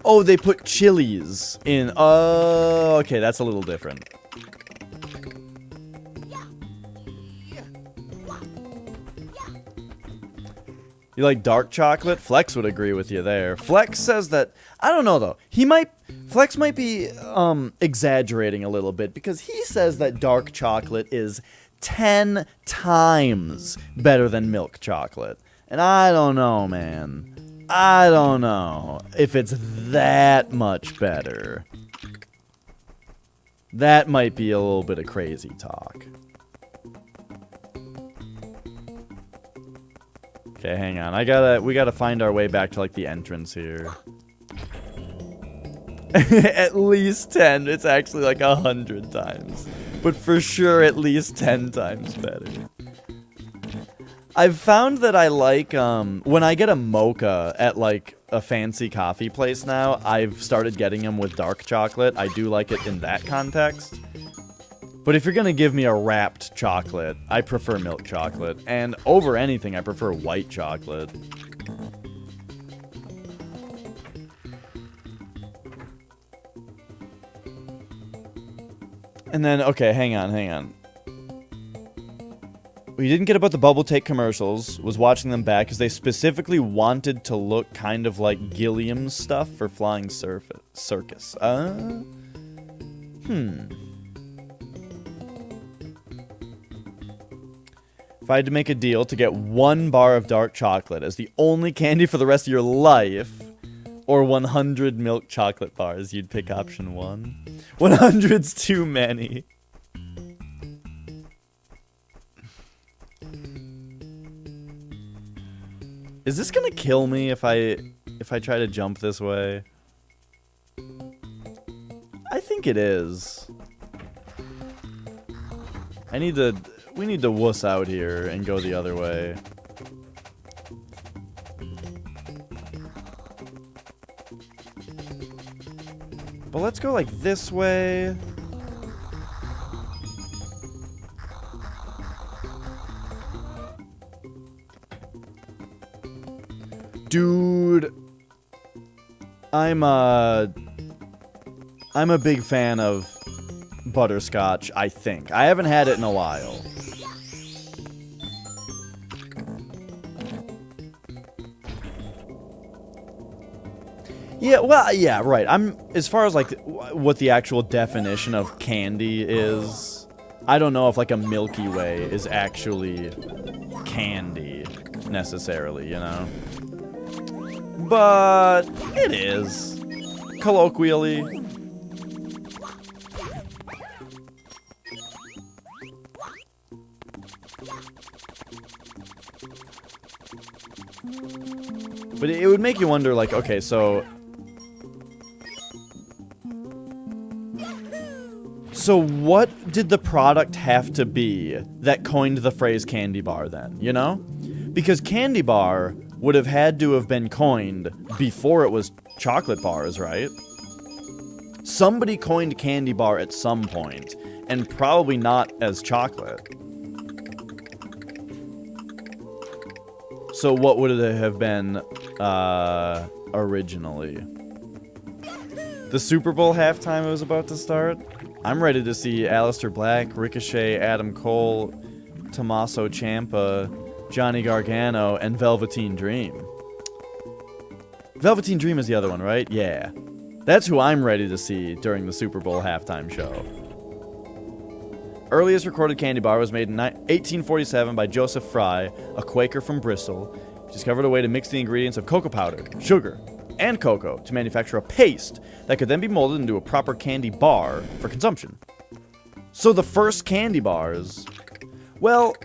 Oh, they put chilies in. Oh, okay, that's a little different. You like dark chocolate? Flex would agree with you there. Flex says that, I don't know though. Flex might be exaggerating a little bit because he says that dark chocolate is 10 times better than milk chocolate. And I don't know, man. I don't know if it's that much better. That might be a little bit of crazy talk. Okay, hang on. We gotta find our way back to like the entrance here. At least 10. It's actually like 100 times. But for sure at least 10 times better. I've found that I like, when I get a mocha at like a fancy coffee place now, I've started getting them with dark chocolate. I do like it in that context. But if you're gonna give me a wrapped chocolate, I prefer milk chocolate. And over anything, I prefer white chocolate. And then, okay, hang on. We didn't get about the bubble tape commercials, was watching them back, because they specifically wanted to look kind of like Gilliam's stuff for Flying Circus. If I had to make a deal to get 1 bar of dark chocolate as the only candy for the rest of your life, or 100 milk chocolate bars, you'd pick option 1. 100's too many. Is this gonna kill me if I try to jump this way? I think it is. We need to wuss out here and go the other way. But let's go like this way. Dude, I'm a big fan of butterscotch, I think. I haven't had it in a while. Yeah, well, yeah, right. As far as like what the actual definition of candy is, I don't know if like a Milky Way is actually candy necessarily, you know? But it is, colloquially. But it would make you wonder, like, okay, so what did the product have to be that coined the phrase candy bar then, you know? Because candy bar would have had to have been coined before it was chocolate bars, right? Somebody coined candy bar at some point, and probably not as chocolate. So what would it have been originally? The Super Bowl halftime was about to start. I'm ready to see Aleister Black, Ricochet, Adam Cole, Tommaso Ciampa, Johnny Gargano, and Velveteen Dream. Velveteen Dream is the other one, right? Yeah. That's who I'm ready to see during the Super Bowl halftime show. Earliest recorded candy bar was made in 1847 by Joseph Fry, a Quaker from Bristol. He discovered a way to mix the ingredients of cocoa powder, sugar, and cocoa to manufacture a paste that could then be molded into a proper candy bar for consumption. So the first candy bars, well,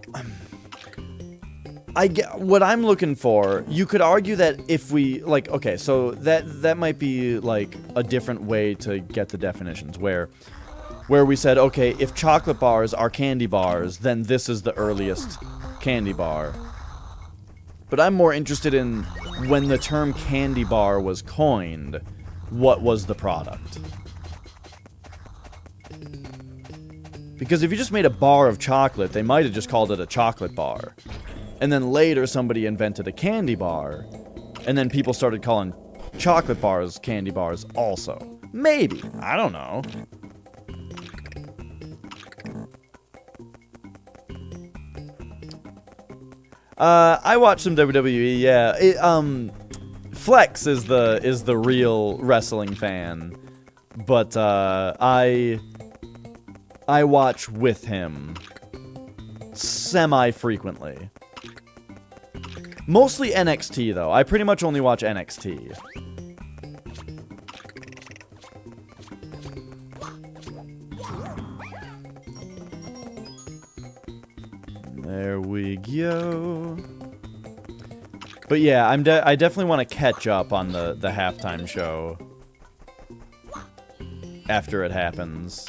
I get what I'm looking for. You could argue that if we, like, okay, so that might be like a different way to get the definitions, where we said, okay, if chocolate bars are candy bars, then this is the earliest candy bar. But I'm more interested in when the term candy bar was coined, what was the product? Because if you just made a bar of chocolate, they might have just called it a chocolate bar. And then later somebody invented a candy bar, and then people started calling chocolate bars candy bars also. Maybe. I don't know. I watched some WWE, yeah. Flex is the real wrestling fan, but I watch with him semi-frequently. Mostly NXT, though. I pretty much only watch NXT. There we go. But yeah, I definitely want to catch up on the halftime show after it happens.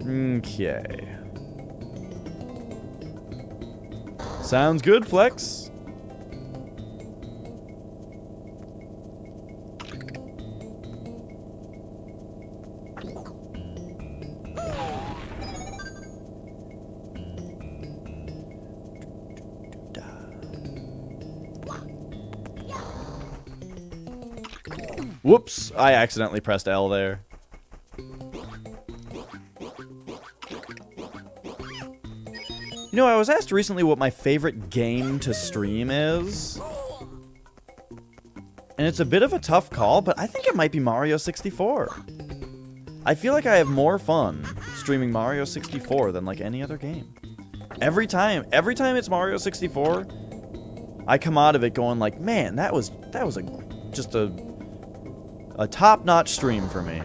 Okay. Sounds good, Flex. Whoops, I accidentally pressed L there. You know, I was asked recently what my favorite game to stream is. And it's a bit of a tough call, but I think it might be Mario 64. I feel like I have more fun streaming Mario 64 than like any other game. Every time it's Mario 64, I come out of it going like, man, that was just a top-notch stream for me.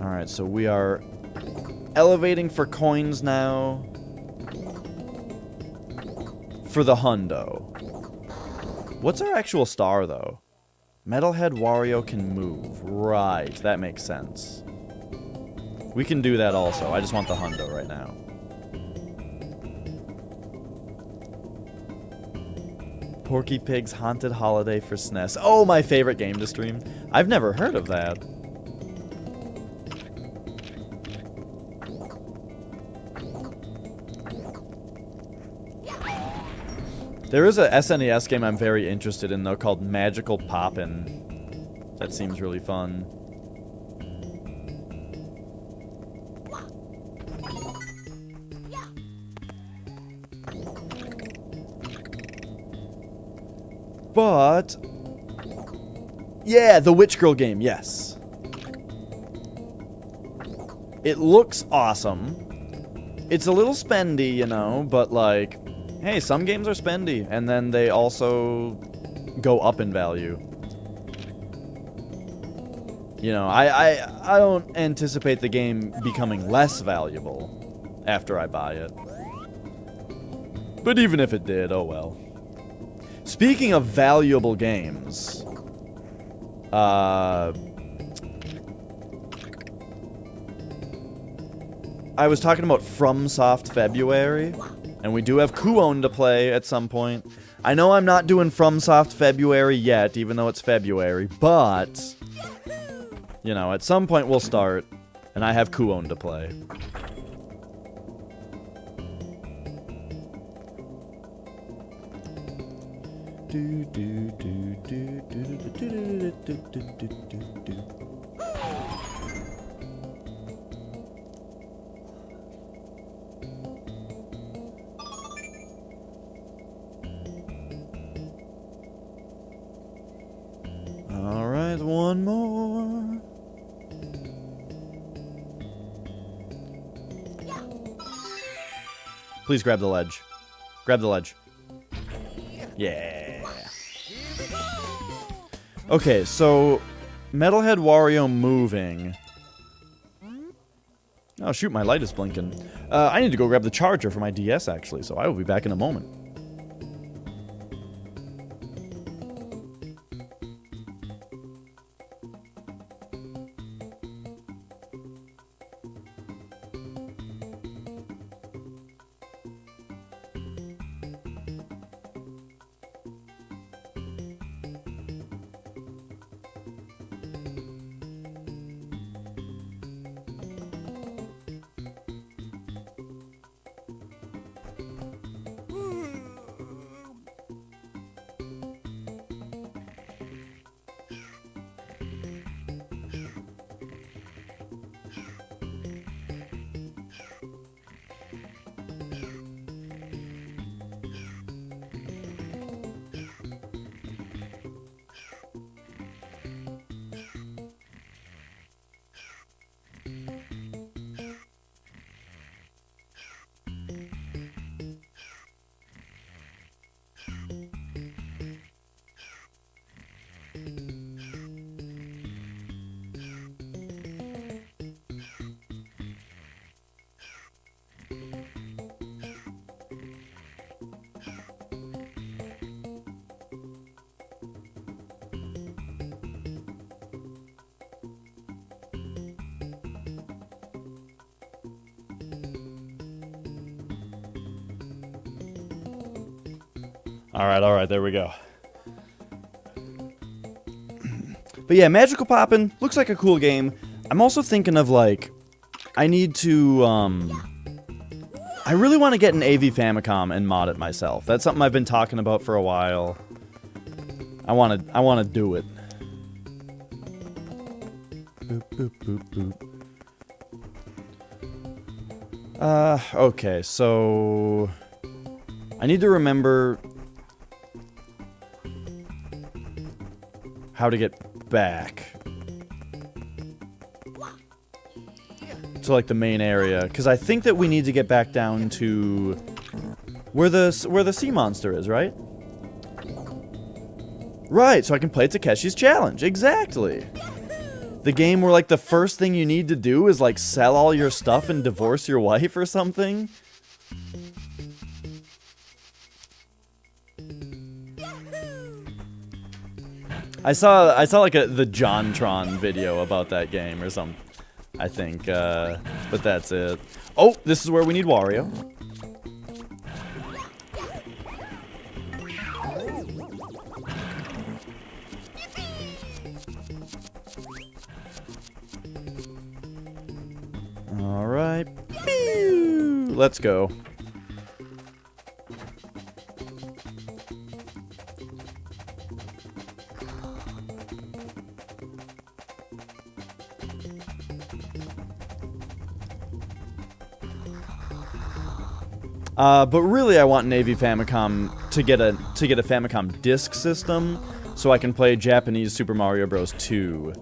Alright, so we are elevating for coins now. For the hundo. What's our actual star, though? Metalhead Wario can move. Right, that makes sense. We can do that also. I just want the hundo right now. Porky Pig's Haunted Holiday for SNES. Oh, my favorite game to stream. I've never heard of that. There is a SNES game I'm very interested in, though, called Magical Poppin'. That seems really fun. But... yeah, the Witch Girl game, yes. It looks awesome. It's a little spendy, you know, but like... hey, some games are spendy, and then they also go up in value. You know, I don't anticipate the game becoming less valuable after I buy it. But even if it did, oh well. Speaking of valuable games, I was talking about FromSoft February. And we do have Kuon to play at some point. I know I'm not doing FromSoft February yet, even though it's February, but... you know, at some point we'll start, and I have Kuon to play. Alright, one more. Please grab the ledge. Grab the ledge. Yeah. Okay, so Metalhead Wario moving. Oh shoot, my light is blinking. I need to go grab the charger for my DS actually, so I will be back in a moment. Alright, there we go. But yeah, Magical Poppin' looks like a cool game. I'm also thinking of, like, I need to, I really want to get an AV Famicom and mod it myself. That's something I've been talking about for a while. I want to do it. Boop, boop, boop, boop. Okay, so... I need to remember... how to get back to like the main area, because I think that we need to get back down to where the sea monster is, right? Right, so I can play Takeshi's challenge. Exactly. The game where, like, the first thing you need to do is, like, sell all your stuff and divorce your wife or something? I saw like the JonTron video about that game or something, I think, but that's it. Oh, this is where we need Wario. All right, let's go. But really, I want Navy Famicom to get a Famicom disk system, so I can play Japanese Super Mario Bros. 2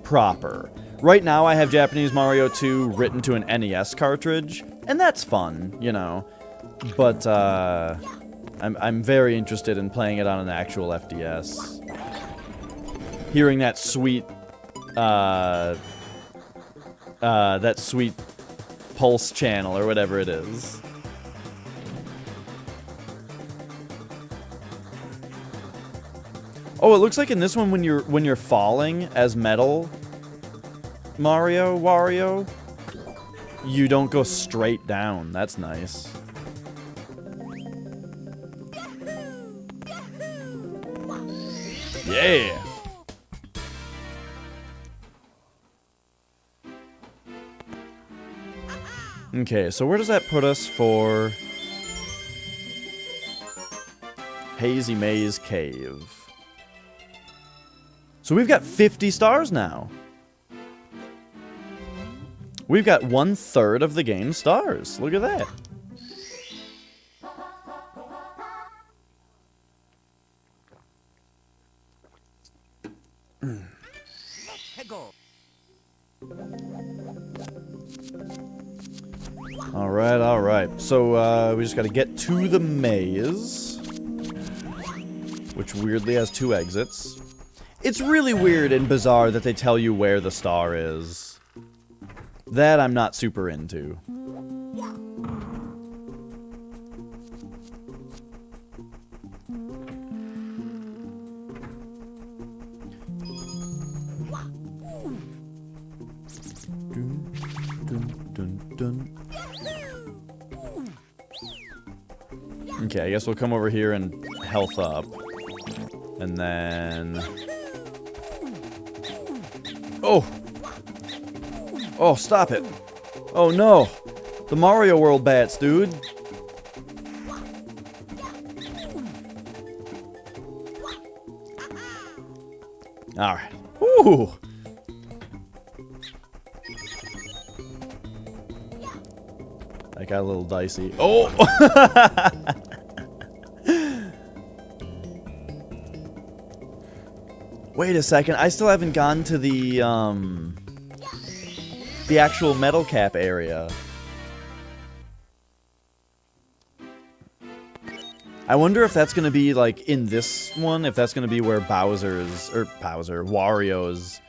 proper. Right now, I have Japanese Mario 2 written to an NES cartridge, and that's fun, you know. But I'm very interested in playing it on an actual FDS. Hearing that sweet Pulse channel or whatever it is. Oh, it looks like in this one when you're falling as Metal Wario, you don't go straight down. That's nice. Yeah. Okay, so where does that put us for Hazy Maze Cave? So we've got 50 stars now. We've got 1/3 of the game's stars. Look at that. All right. So we just got to get to the maze, which weirdly has 2 exits. It's really weird and bizarre that they tell you where the star is. That I'm not super into. Okay, I guess we'll come over here and health up. And then... Oh! Oh, stop it. Oh, no. The Mario World bats, dude. Alright. Ooh! That got a little dicey. Oh! Wait a second. I still haven't gone to the actual metal cap area. I wonder if that's gonna be like in this one, if that's gonna be where Wario's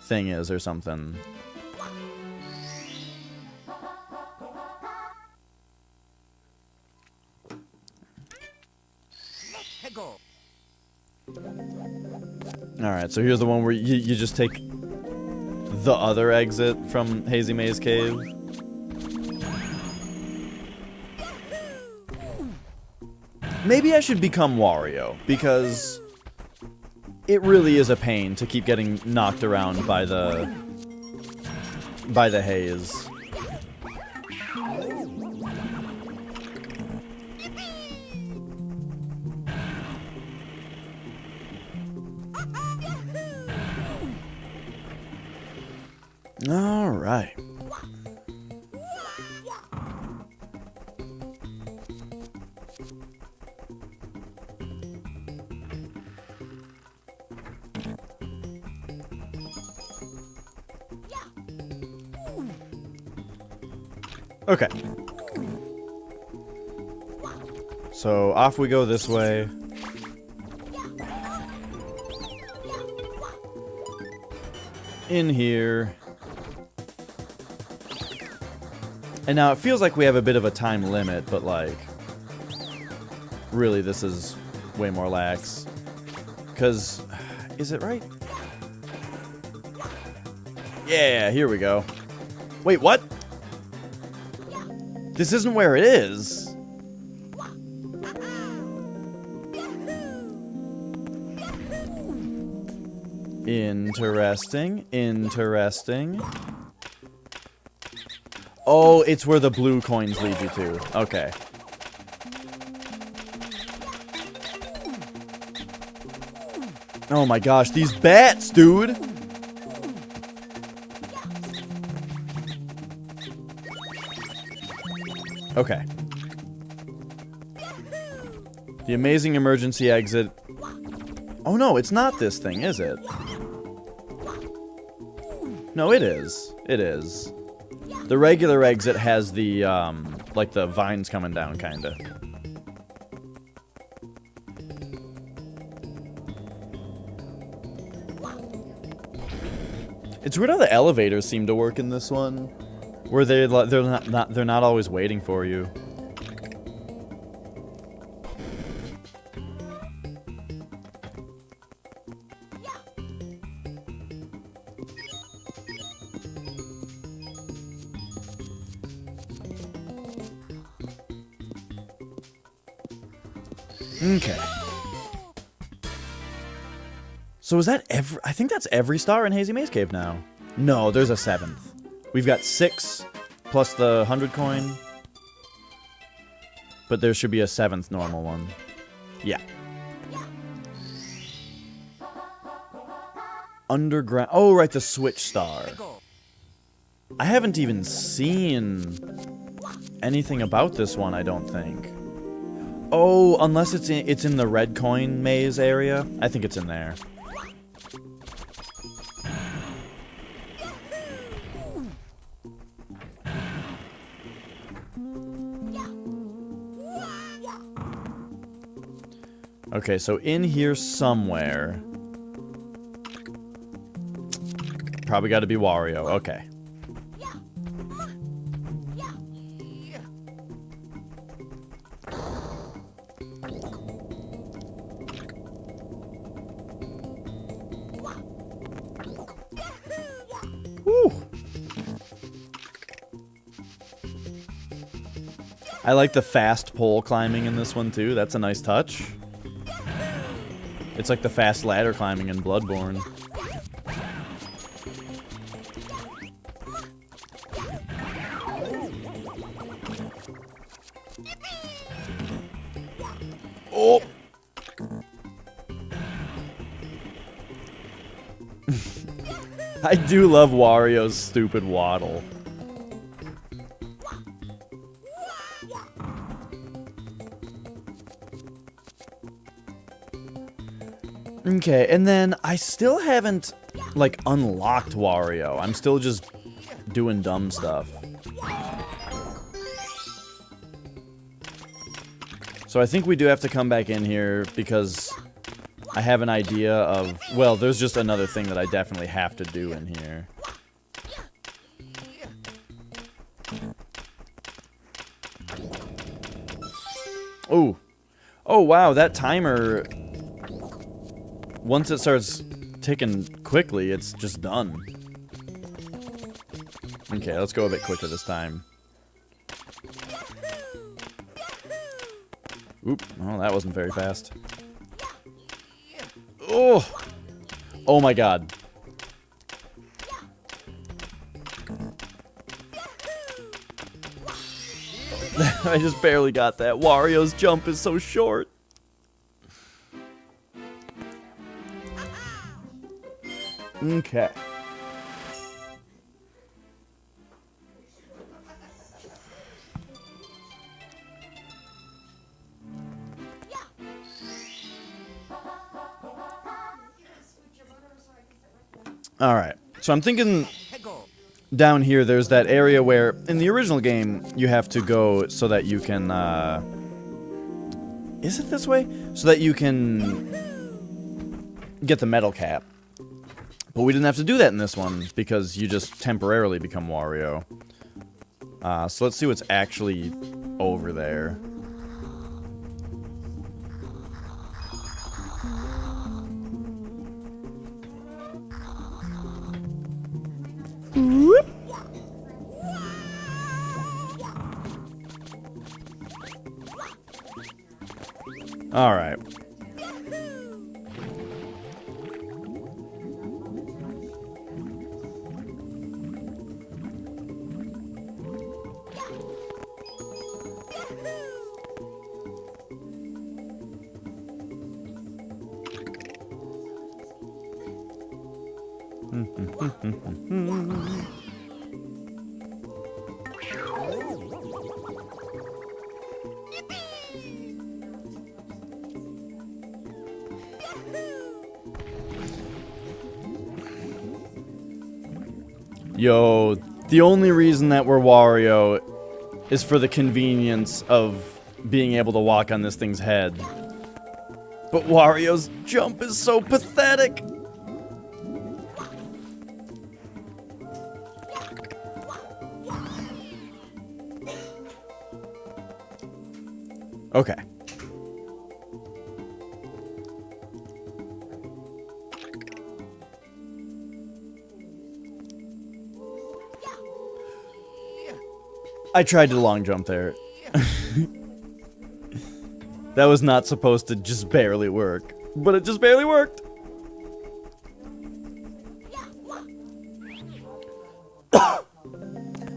thing is or something. Alright, so here's the one where you just take the other exit from Hazy Maze Cave. Maybe I should become Wario, because it really is a pain to keep getting knocked around by the haze. All right. Okay. So off we go this way. in here. And now it feels like we have a bit of a time limit, but like, really this is way more lax. Because, is it right? Yeah, here we go. Wait, what? This isn't where it is. Interesting, interesting. Oh, it's where the blue coins lead you to. Okay. Oh my gosh, these bats, dude! Okay. The amazing emergency exit. Oh no, it's not this thing, is it? No, it is. It is. The regular exit has the, like the vines coming down, kinda. It's weird how the elevators seem to work in this one, where they're not always waiting for you. Okay. So is that every... I think that's every star in Hazy Maze Cave now. No, there's a 7th. We've got 6 plus the 100 coin. But there should be a 7th normal one. Yeah. Underground... Oh, right, the switch star. I haven't even seen anything about this one, I don't think. Oh, unless it's in the red coin maze area. I think it's in there. Okay, so in here somewhere. Probably got to be Wario. Okay. Woo! I like the fast pole climbing in this one too. That's a nice touch. It's like the fast ladder climbing in Bloodborne. Oh! I do love Wario's stupid waddle. Okay, and then I still haven't, like, unlocked Wario. I'm still just doing dumb stuff. So I think we do have to come back in here because I have an idea of... Well, there's just another thing that I definitely have to do in here. Oh. Oh, wow, that timer... Once it starts ticking quickly, it's just done. Okay, let's go a bit quicker this time. Oop, oh, that wasn't very fast. Oh! Oh my god. I just barely got that. Wario's jump is so short. Okay. Alright. So I'm thinking down here there's that area where in the original game you have to go so that you can is it this way? So that you can get the metal cap. But we didn't have to do that in this one, because you just temporarily become Wario. So let's see what's actually over there. Whoop. All right. Yo, the only reason that we're Wario is for the convenience of being able to walk on this thing's head. But Wario's jump is so pathetic. Okay. I tried to long jump there. That was not supposed to just barely work, but it just barely worked.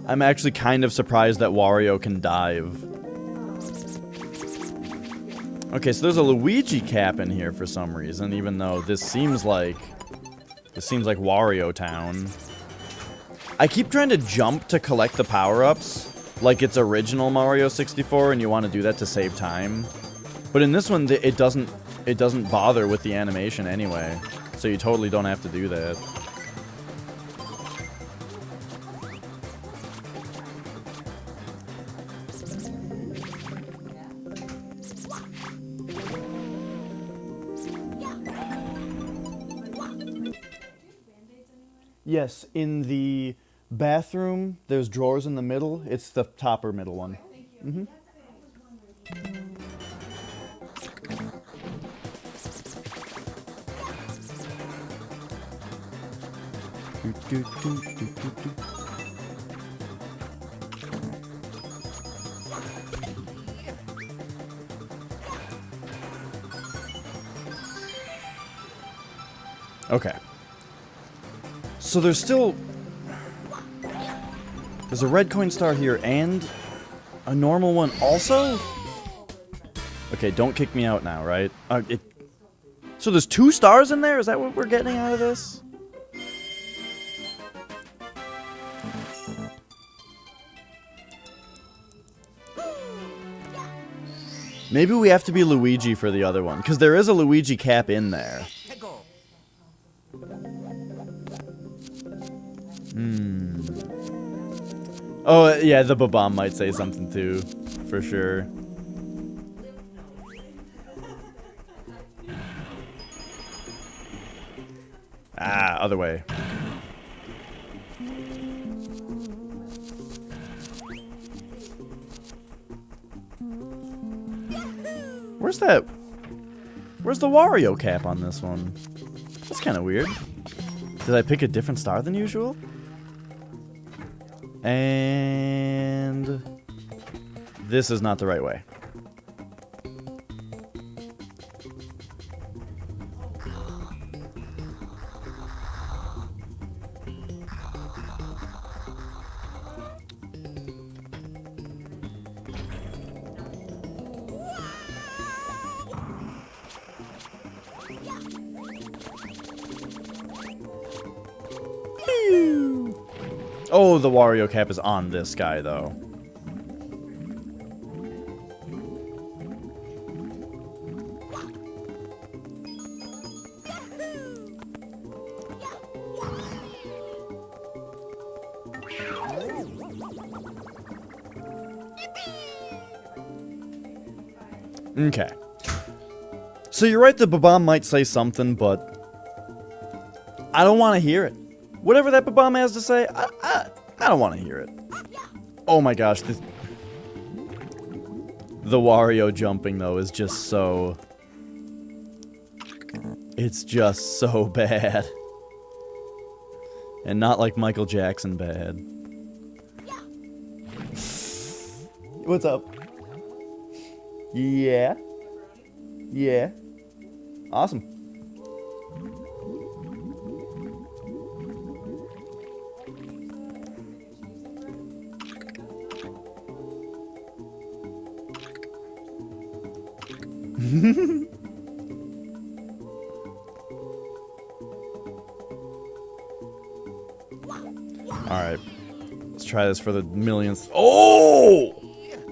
I'm actually kind of surprised that Wario can dive. Okay, so there's a Luigi cap in here for some reason, even though this seems like Wario Town. I keep trying to jump to collect the power-ups, like it's original Mario 64, and you want to do that to save time. But in this one, it doesn't bother with the animation anyway, so you totally don't have to do that. Yes, in the bathroom, there's drawers in the middle. It's the top or middle one. Mm-hmm. Okay. So there's a red coin star here and a normal one also? Okay, don't kick me out now, right? So there's 2 stars in there? Is that what we're getting out of this? Maybe we have to be Luigi for the other one, because there is a Luigi cap in there. Oh, yeah, the Babam might say something too, for sure. Ah, other way. Where's that? Where's the Wario cap on this one? That's kind of weird. Did I pick a different star than usual? And this is not the right way. Oh, the Wario cap is on this guy, though. Okay. So you're right, the Babam might say something, but I don't want to hear it. Whatever that Babam has to say, I don't want to hear it. Oh my gosh, the Wario jumping though is just so... It's just so bad. And not like Michael Jackson bad. What's up? Yeah. Yeah. Awesome. Alright. Let's try this for the millionth. Oh!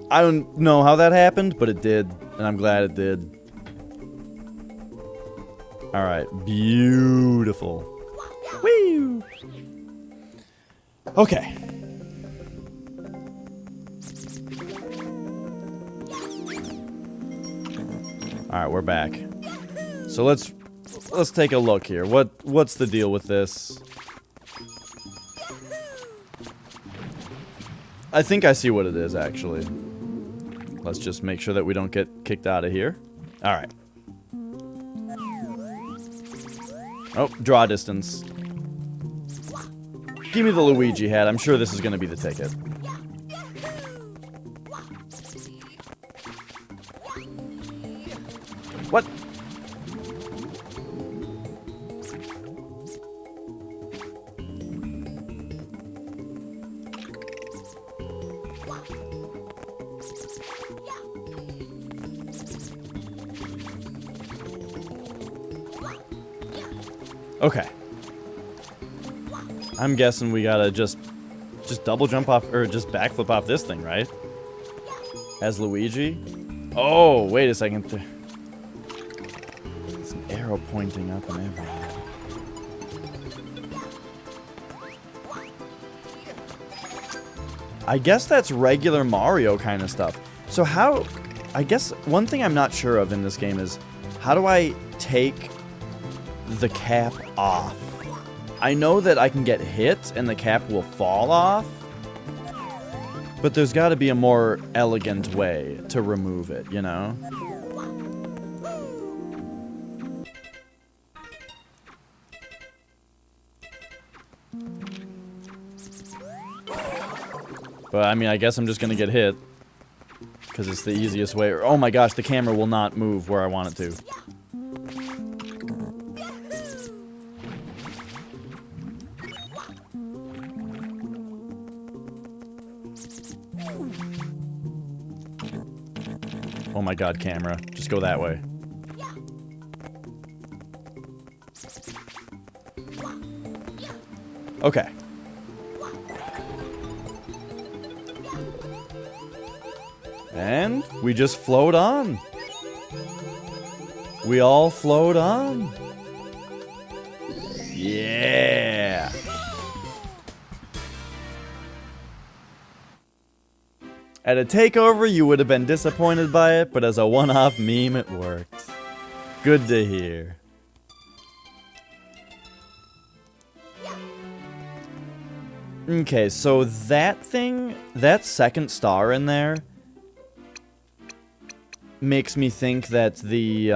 I don't know how that happened, but it did. And I'm glad it did. Alright. Beautiful. Woo! Okay. Alright, we're back. So let's take a look here. What's the deal with this? I think I see what it is, actually. Let's just make sure that we don't get kicked out of here. Alright. Oh, draw distance. Give me the Luigi hat. I'm sure this is going to be the ticket. What? Okay. I'm guessing we gotta just double jump off, or just backflip off this thing, right? As Luigi? Oh, wait a second. There's an arrow pointing up and everything. I guess that's regular Mario kind of stuff. So how... I guess one thing I'm not sure of in this game is, how do I take the cap off? I know that I can get hit and the cap will fall off, but there's got to be a more elegant way to remove it, you know? But I mean, I guess I'm just gonna get hit because it's the easiest way. Oh my gosh, the camera will not move where I want it to. Oh my god, camera. Just go that way. Okay. And we just float on. We all float on. Yeah. At a takeover, you would have been disappointed by it, but as a one-off meme, it worked. Good to hear. Okay, so that thing, that second star in there, makes me think that the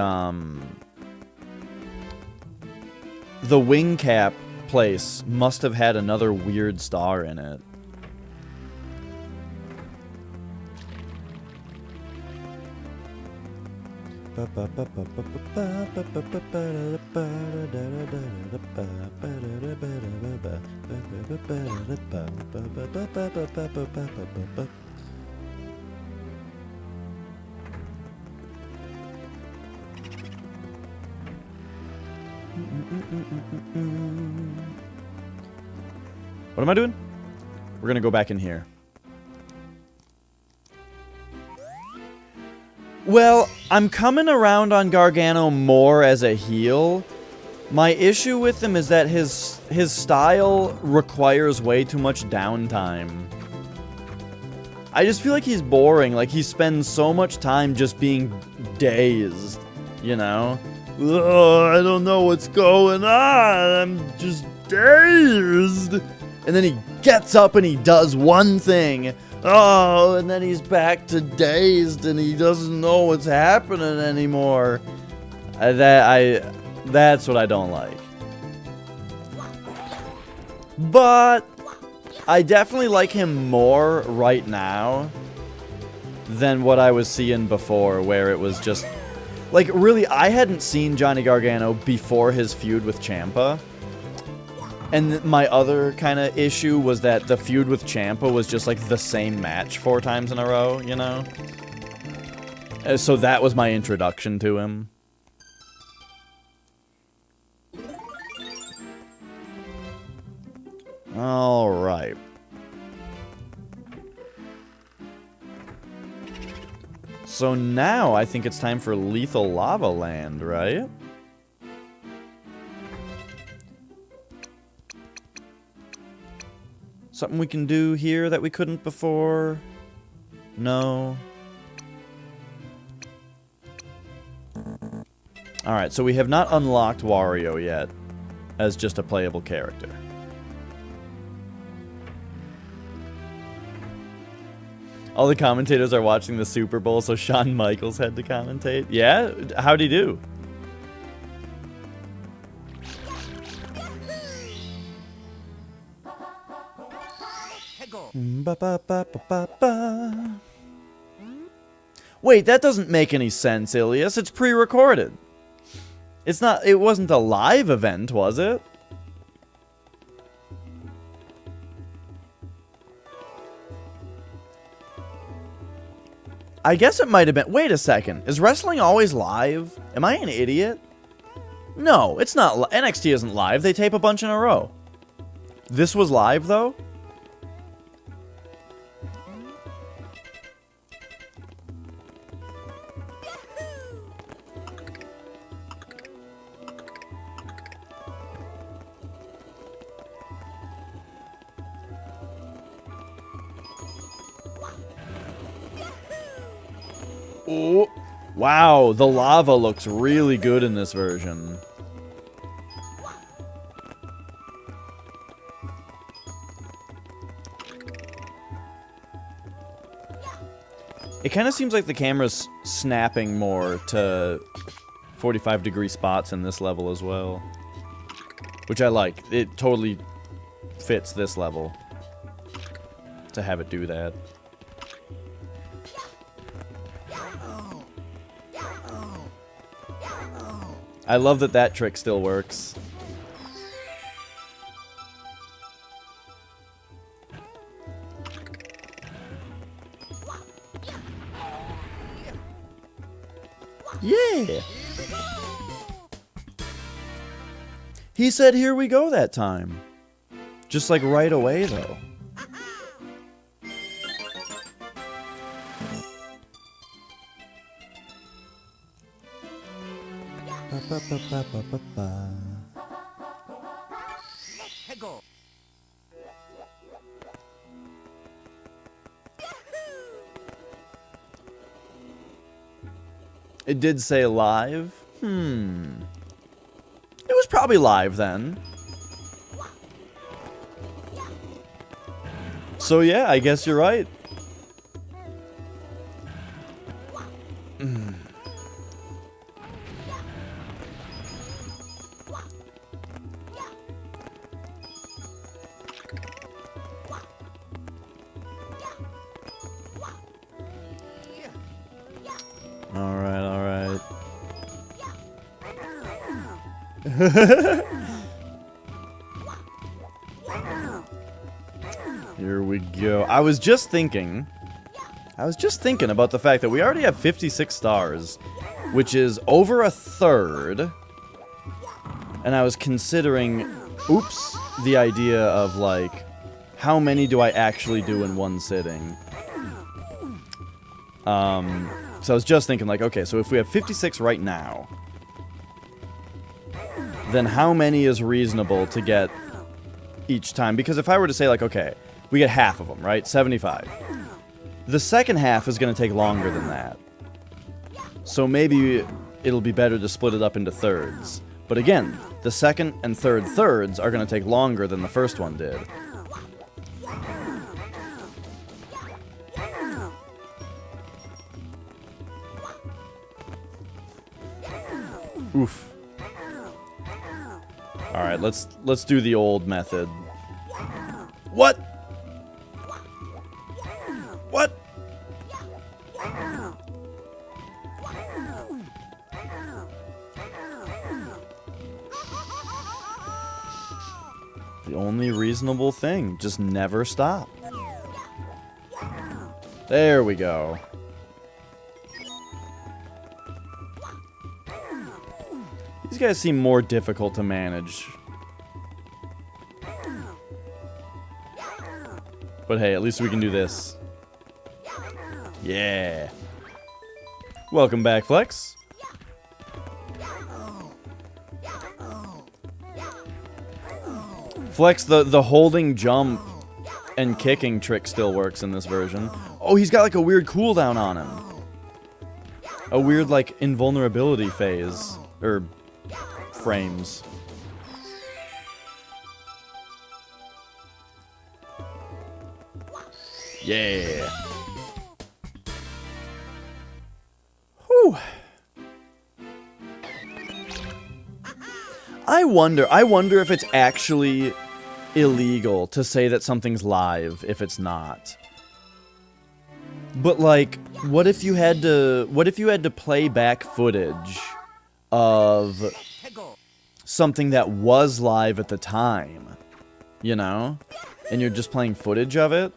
wing cap place must have had another weird star in it. What am I doing? We're gonna go back in here. Well, I'm coming around on Gargano more as a heel. My issue with him is that his style requires way too much downtime. I just feel like he's boring. Like, he spends so much time just being dazed, you know? I don't know what's going on. I'm just dazed. And then he gets up and he does one thing. Oh, and then he's back to dazed and he doesn't know what's happening anymore. That's what I don't like. But I definitely like him more right now than what I was seeing before, where it was just like, really, I hadn't seen Johnny Gargano before his feud with Ciampa. And my other kind of issue was that the feud with Ciampa was just like the same match 4 times in a row, you know? So that was my introduction to him. All right. So now I think it's time for Lethal Lava Land, right? Something we can do here that we couldn't before? No. Alright, so we have not unlocked Wario yet as just a playable character. All the commentators are watching the Super Bowl, so Shawn Michaels had to commentate. Yeah? How'd he do? Wait, that doesn't make any sense, Ilias. It's pre-recorded. It's not. It wasn't a live event, was it? I guess it might have been. Wait a second. Is wrestling always live? Am I an idiot? No, it's not. NXT isn't live. They tape a bunch in a row. This was live, though? Oh, wow, the lava looks really good in this version. It kind of seems like the camera's snapping more to 45-degree spots in this level as well. Which I like. It totally fits this level to have it do that. I love that that trick still works. Yeah! He said, "Here we go," that time. Just like right away, though. It did say live? It was probably live then. So yeah, I guess you're right. Alright. Here we go. I was just thinking about the fact that we already have 56 stars, which is over a third. And I was considering, the idea of like, how many do I actually do in one sitting? So I was just thinking like, okay, so if we have 56 right now, then how many is reasonable to get each time? Because if I were to say like, okay, we get half of them, right? 75. The second half is going to take longer than that. So maybe it'll be better to split it up into thirds. But again, the second and third thirds are going to take longer than the first one did. Oof. All right, let's do the old method. What? What? The only reasonable thing, just never stop. There we go. These guys seem more difficult to manage. But hey, at least we can do this. Yeah. Welcome back, Flex. Flex, the holding jump and kicking trick still works in this version. Oh, he's got like a weird cooldown on him. A weird like invulnerability phase. Or frames. Yeah. Whew. I wonder if it's actually illegal to say that something's live if it's not. But like, what if you had to play back footage of something that was live at the time, you know? And you're just playing footage of it?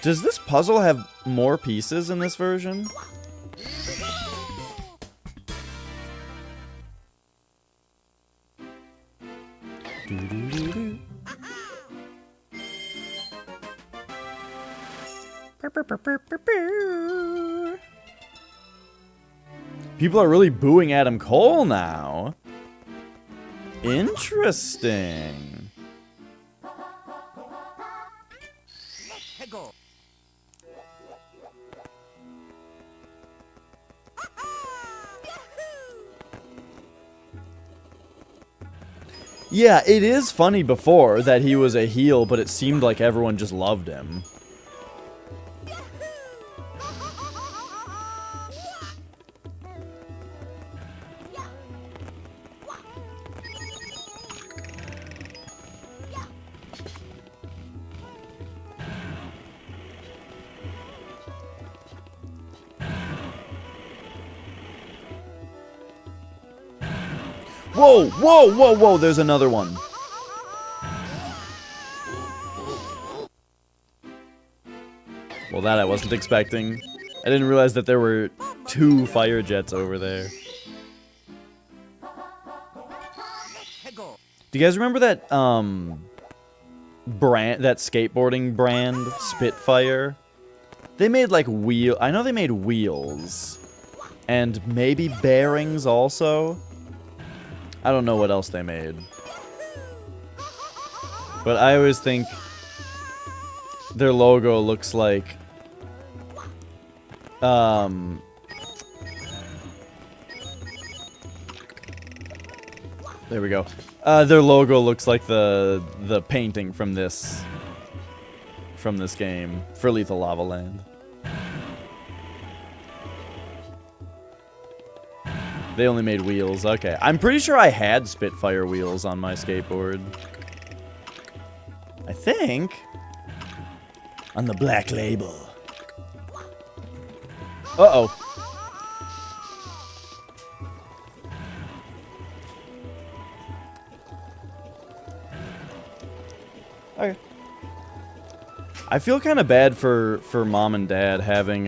Does this puzzle have more pieces in this version? Doo-doo-doo-doo. People are really booing Adam Cole now. Interesting. Yeah, it is funny before that he was a heel, but it seemed like everyone just loved him. Whoa, whoa, whoa, whoa, there's another one. Well, that I wasn't expecting. I didn't realize that there were 2 fire jets over there. Do you guys remember that, brand, that skateboarding brand, Spitfire? They made, like, I know they made wheels. And maybe bearings also? I don't know what else they made. But I always think their logo looks like there we go. Their logo looks like the painting from this game for Lethal Lava Land. They only made wheels. Okay. I'm pretty sure I had Spitfire wheels on my skateboard. I think. On the black label. Uh-oh. Okay. I feel kind of bad for mom and dad having,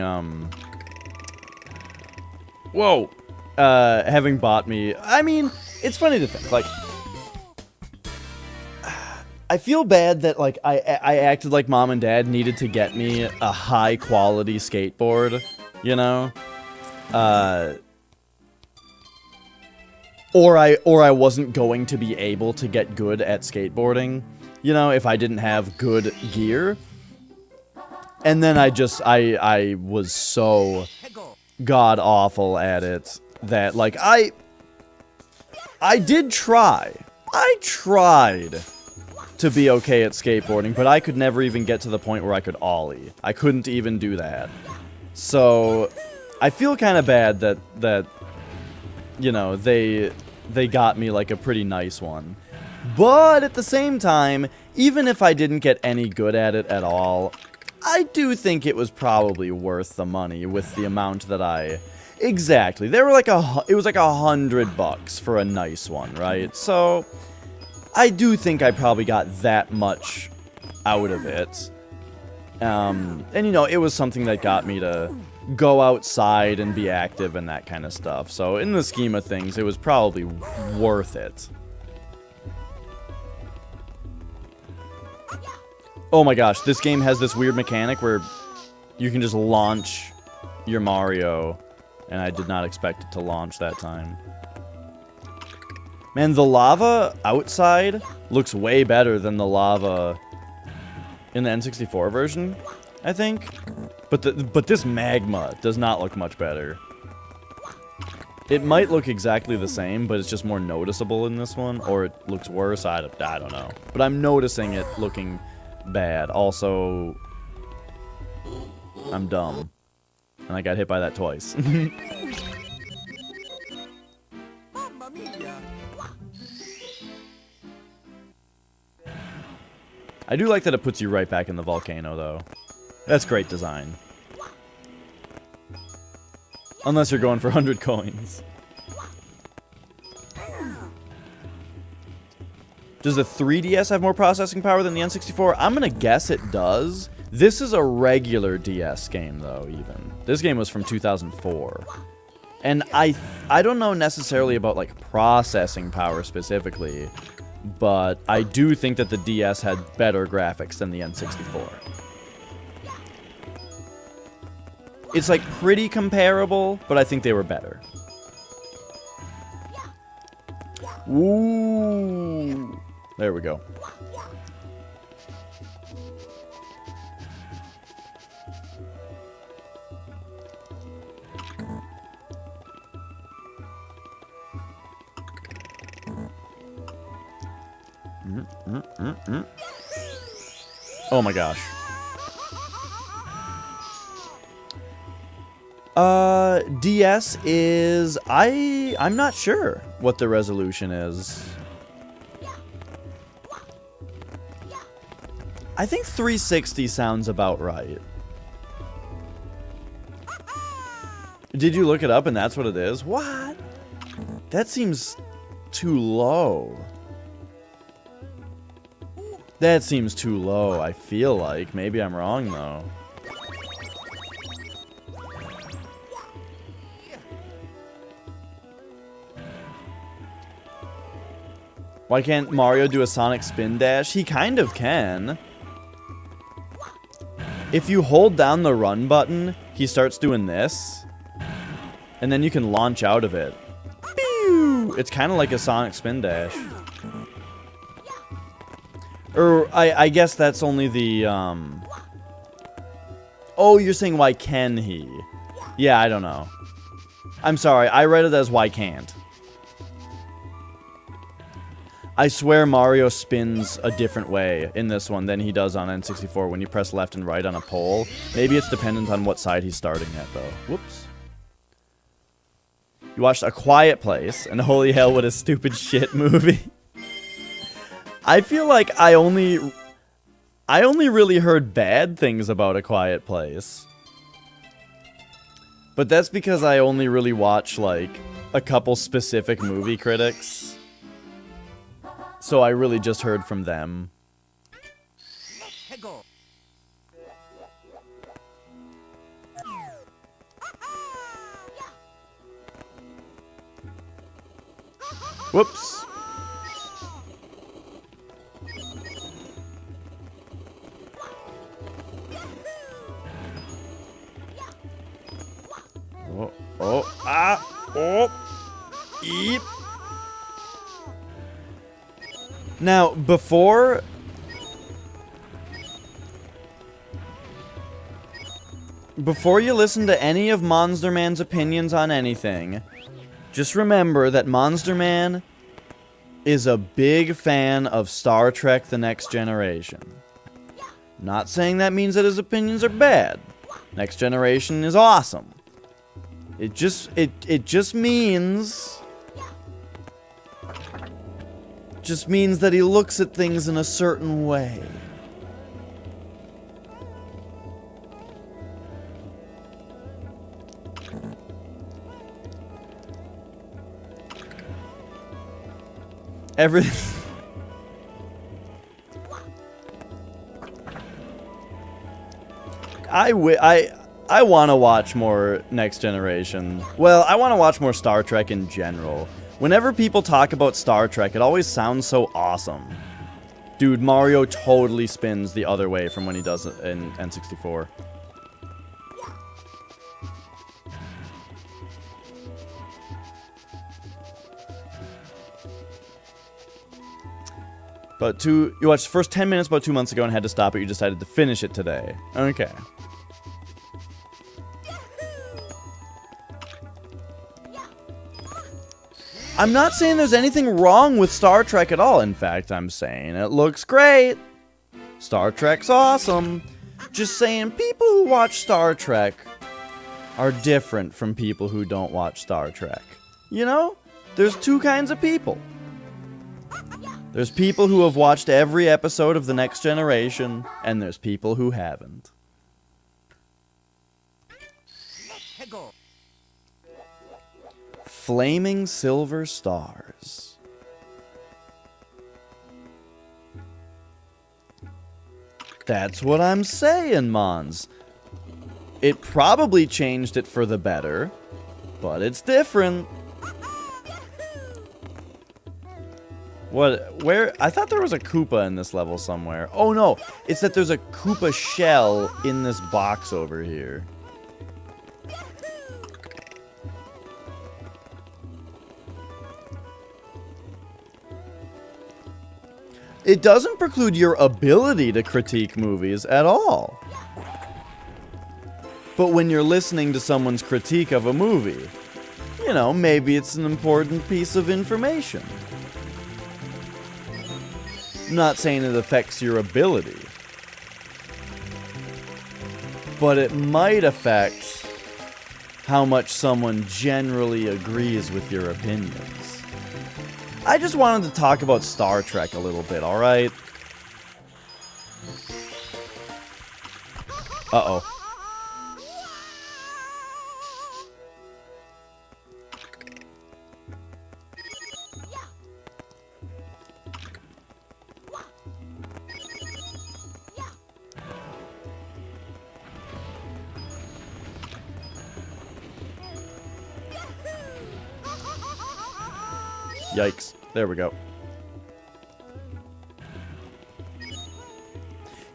whoa! Having bought me. I mean, it's funny to think, like, I feel bad that, like, I acted like mom and dad needed to get me a high-quality skateboard, you know? or I wasn't going to be able to get good at skateboarding, you know, if I didn't have good gear. And then I was so god awful at it that, like, I did try. I tried to be okay at skateboarding, but I could never even get to the point where I could ollie. I couldn't even do that. So I feel kind of bad that you know, they got me like a pretty nice one. But at the same time, even if I didn't get any good at it at all, I do think it was probably worth the money with the amount that I... Exactly. They were like it was like $100 for a nice one, right? So I do think I probably got that much out of it. And you know, it was something that got me to go outside and be active and that kind of stuff. So in the scheme of things, it was probably worth it. Oh my gosh, this game has this weird mechanic where you can just launch your Mario, and I did not expect it to launch that time. Man, the lava outside looks way better than the lava in the N64 version, I think. But this magma does not look much better. It might look exactly the same, but it's just more noticeable in this one, or it looks worse. I don't know. But I'm noticing it looking bad. Also, I'm dumb, and I got hit by that twice. Mamma mia! I do like that it puts you right back in the volcano, though. That's great design. Unless you're going for 100 coins. Does the 3DS have more processing power than the N64? I'm gonna guess it does. This is a regular DS game, though, even. This game was from 2004. And I don't know necessarily about, like, processing power specifically, but I do think that the DS had better graphics than the N64. It's, like, pretty comparable, but I think they were better. Ooh. There we go. Oh my gosh. DS is... I'm not sure what the resolution is. I think 360 sounds about right. Did you look it up and that's what it is? What? That seems too low. That seems too low, I feel like. Maybe I'm wrong, though. Why can't Mario do a Sonic spin dash? He kind of can. If you hold down the run button, he starts doing this. And then you can launch out of it. Pew! It's kind of like a Sonic spin dash. Or, I guess that's only the, Oh, you're saying why can he? Yeah, I don't know. I'm sorry, I read it as why can't. I swear Mario spins a different way in this one than he does on N64 when you press left and right on a pole. Maybe it's dependent on what side he's starting at, though. Whoops. You watched A Quiet Place, and holy hell, what a stupid shit movie. I feel like I only really heard bad things about A Quiet Place. But that's because I only really watch, like, a couple specific movie critics. So I really just heard from them. Whoops. Oh, oh, ah, oh, eep. Now, before you listen to any of Monster Man's opinions on anything, just remember that Monster Man is a big fan of Star Trek: The Next Generation. Not saying that means that his opinions are bad. Next Generation is awesome. It just means that he looks at things in a certain way. I want to watch more Next Generation. Well, I want to watch more Star Trek in general. Whenever people talk about Star Trek, it always sounds so awesome. Dude, Mario totally spins the other way from when he does it in N64. But you watched the first 10 minutes about 2 months ago and had to stop it. You decided to finish it today. Okay. I'm not saying there's anything wrong with Star Trek at all. In fact, I'm saying it looks great. Star Trek's awesome. Just saying people who watch Star Trek are different from people who don't watch Star Trek. You know? There's two kinds of people. There's people who have watched every episode of The Next Generation, and there's people who haven't. Flaming silver stars. That's what I'm saying, Mons. It probably changed it for the better, but it's different. What? Where? I thought there was a Koopa in this level somewhere. Oh no, it's that there's a Koopa shell in this box over here. It doesn't preclude your ability to critique movies at all. But when you're listening to someone's critique of a movie, you know, maybe it's an important piece of information. I'm not saying it affects your ability, but it might affect how much someone generally agrees with your opinions. I just wanted to talk about Star Trek a little bit, alright? Uh-oh. Yikes. There we go.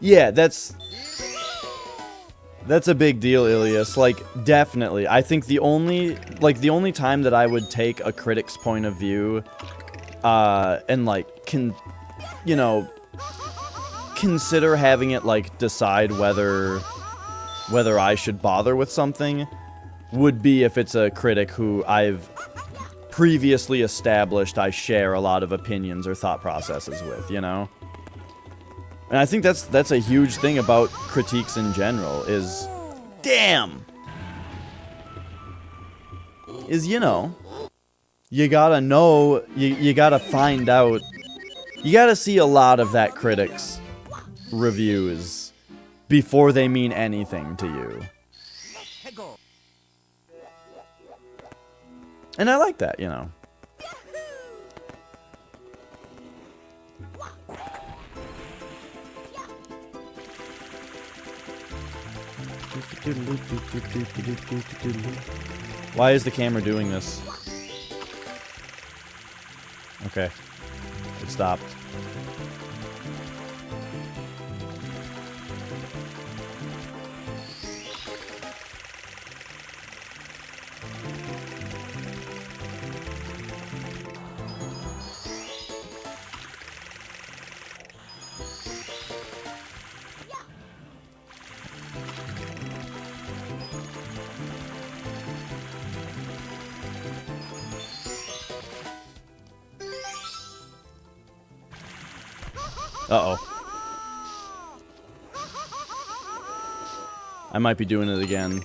Yeah, that's a big deal, Ilias. Like, definitely. I think the only time that I would take a critic's point of view, and, like, consider having it, like, decide whether I should bother with something, would be if it's a critic who I've previously established I share a lot of opinions or thought processes with, you know? And I think that's a huge thing about critiques in general, is, damn! Is, you know, you gotta know, you gotta find out, you gotta see a lot of that critic's reviews before they mean anything to you. And I like that, you know. Why is the camera doing this? Okay. It stopped. Uh-oh. I might be doing it again.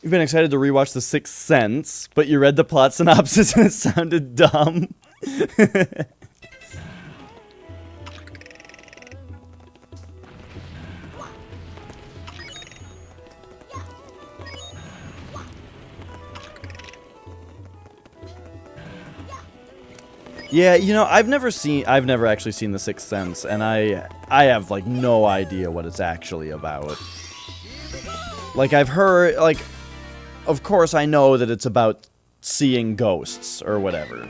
You've been excited to rewatch The Sixth Sense, but you read the plot synopsis and it sounded dumb. Yeah, you know, I've never actually seen The Sixth Sense, and I have, like, no idea what it's actually about. Like, I've heard, like, of course I know that it's about seeing ghosts or whatever,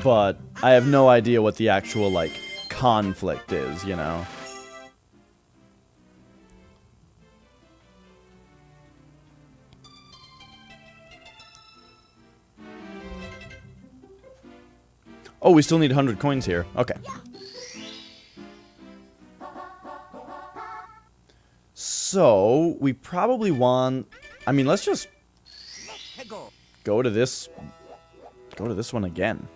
but I have no idea what the actual, like, conflict is, you know? Oh, we still need 100 coins here. Okay. So, we probably want... I mean, let's just go to this one again.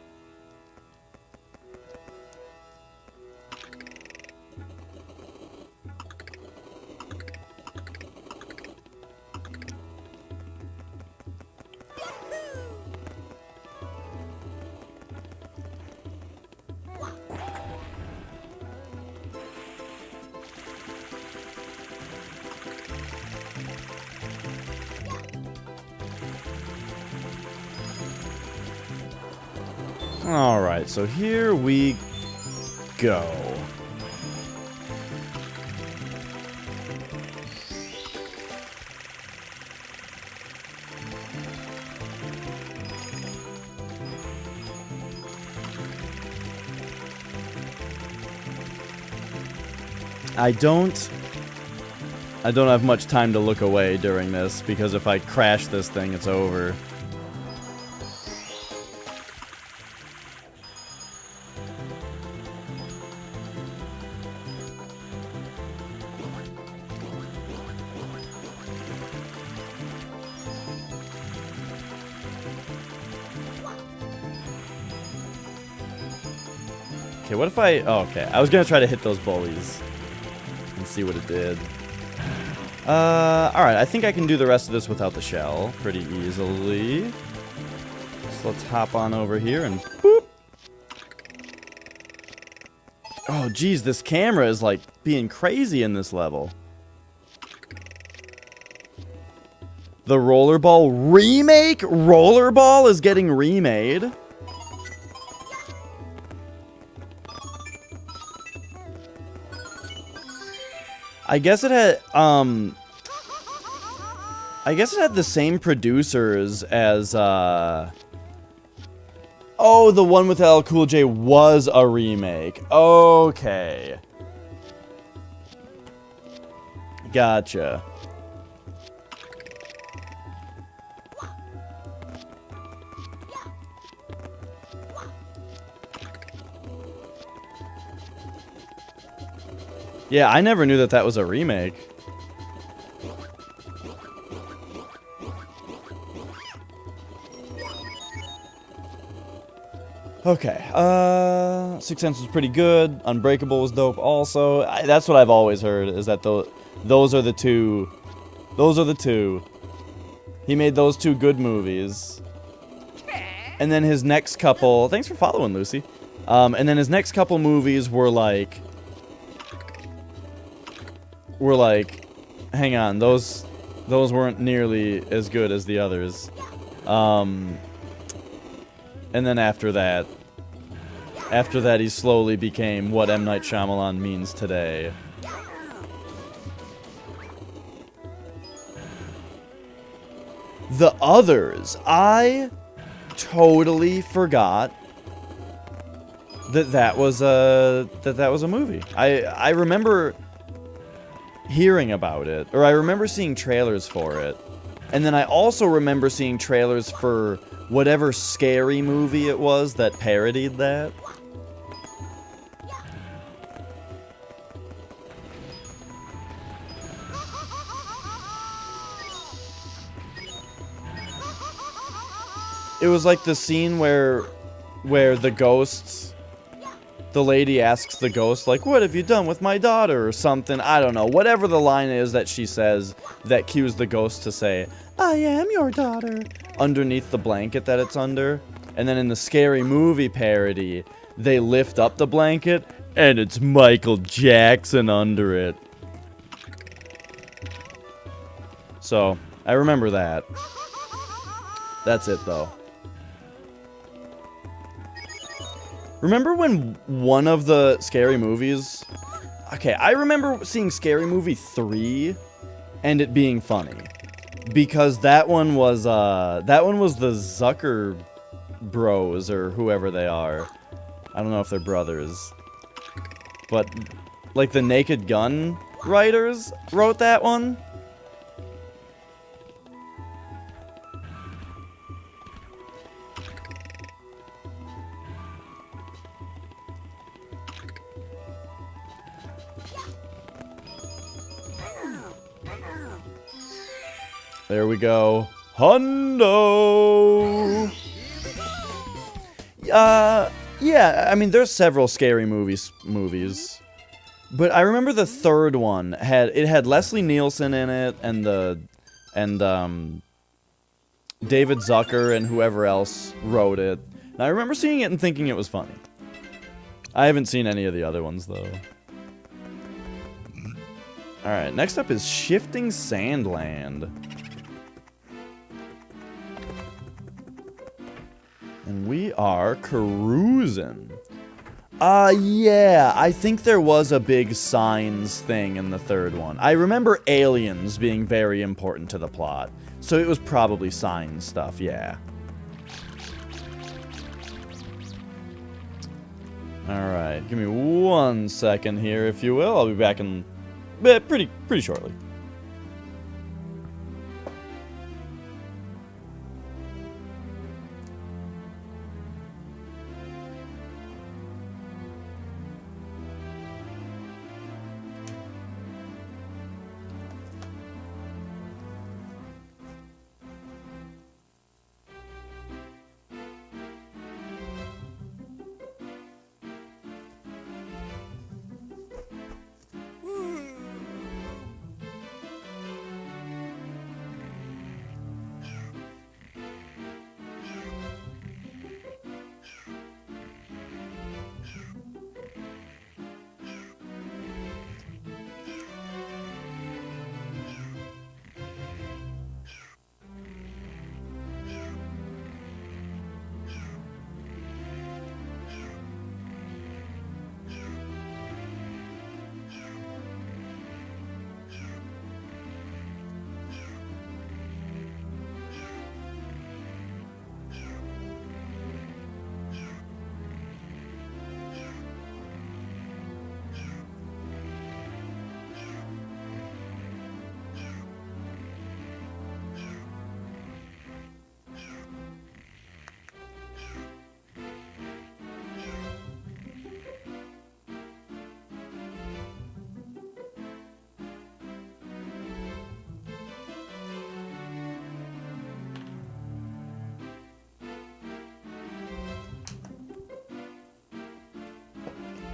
Alright, so here we go. I don't have much time to look away during this, because if I crash this thing, it's over. Okay, what if I... Oh, okay. I was gonna try to hit those bullies and see what it did. Alright, I think I can do the rest of this without the shell pretty easily. So let's hop on over here and boop! Oh, geez, this camera is, like, being crazy in this level. The Rollerball remake? Rollerball is getting remade? I guess it had, the same producers as, oh, the one with LL Cool J was a remake. Okay. Gotcha. Yeah, I never knew that that was a remake. Okay, Sixth Sense was pretty good. Unbreakable was dope also. That's what I've always heard, is that those are the two. Those are the two. He made those two good movies. And then his next couple... Thanks for following, Lucy. And then his next couple movies were like... hang on, those weren't nearly as good as the others. And then after that he slowly became what M. Night Shyamalan means today. The Others, I totally forgot that was a movie. I remember hearing about it, or I remember seeing trailers for it, And then I also remember seeing trailers for whatever scary movie it was that parodied that. It was like the scene where the ghosts, the lady asks the ghost, like, what have you done with my daughter, or something. I don't know. Whatever the line is that she says that cues the ghost to say, I am your daughter, underneath the blanket that it's under. And then in the Scary Movie parody, they lift up the blanket, and it's Michael Jackson under it. So, I remember that. That's it, though. Remember when one of the Scary Movies... Okay, I remember seeing Scary Movie 3 and it being funny. Because that one was the Zucker Bros, or whoever they are. I don't know if they're brothers. But, like, the Naked Gun writers wrote that one. There we go. Hundo! Yeah, I mean, there's several Scary movies. But I remember the third one had Leslie Nielsen in it, and David Zucker and whoever else wrote it. And I remember seeing it and thinking it was funny. I haven't seen any of the other ones, though. Alright, next up is Shifting Sandland. And we are cruising. Yeah, I think there was a big signs thing in the third one. I remember aliens being very important to the plot. So it was probably signs stuff, yeah. Alright, give me 1 second here, if you will. I'll be back in pretty shortly.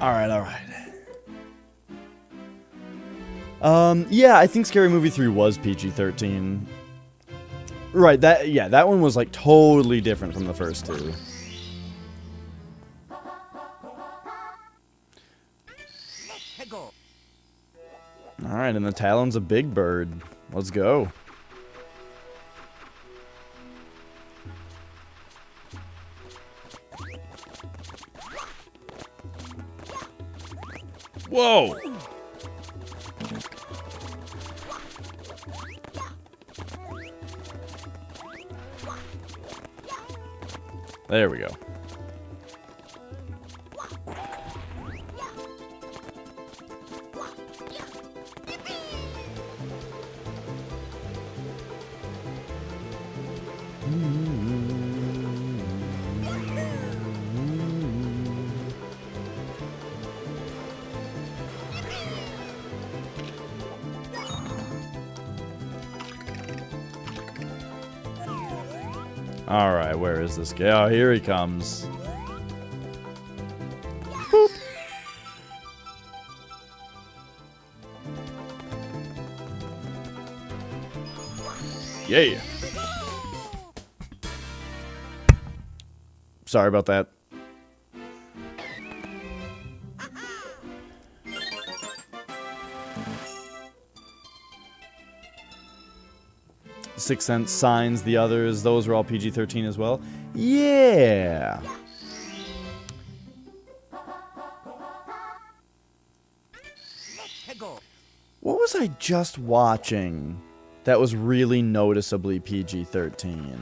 Alright. Yeah, I think Scary Movie 3 was PG-13. Right, that one was, like, totally different from the first two. Alright, and the Talon's a big bird. Let's go. Whoa! There we go. Alright, where is this guy? Oh, here he comes. Yeah. Sorry about that. Sixth Sense, Signs, the others, those were all PG-13 as well. Yeah. What was I just watching that was really noticeably PG-13?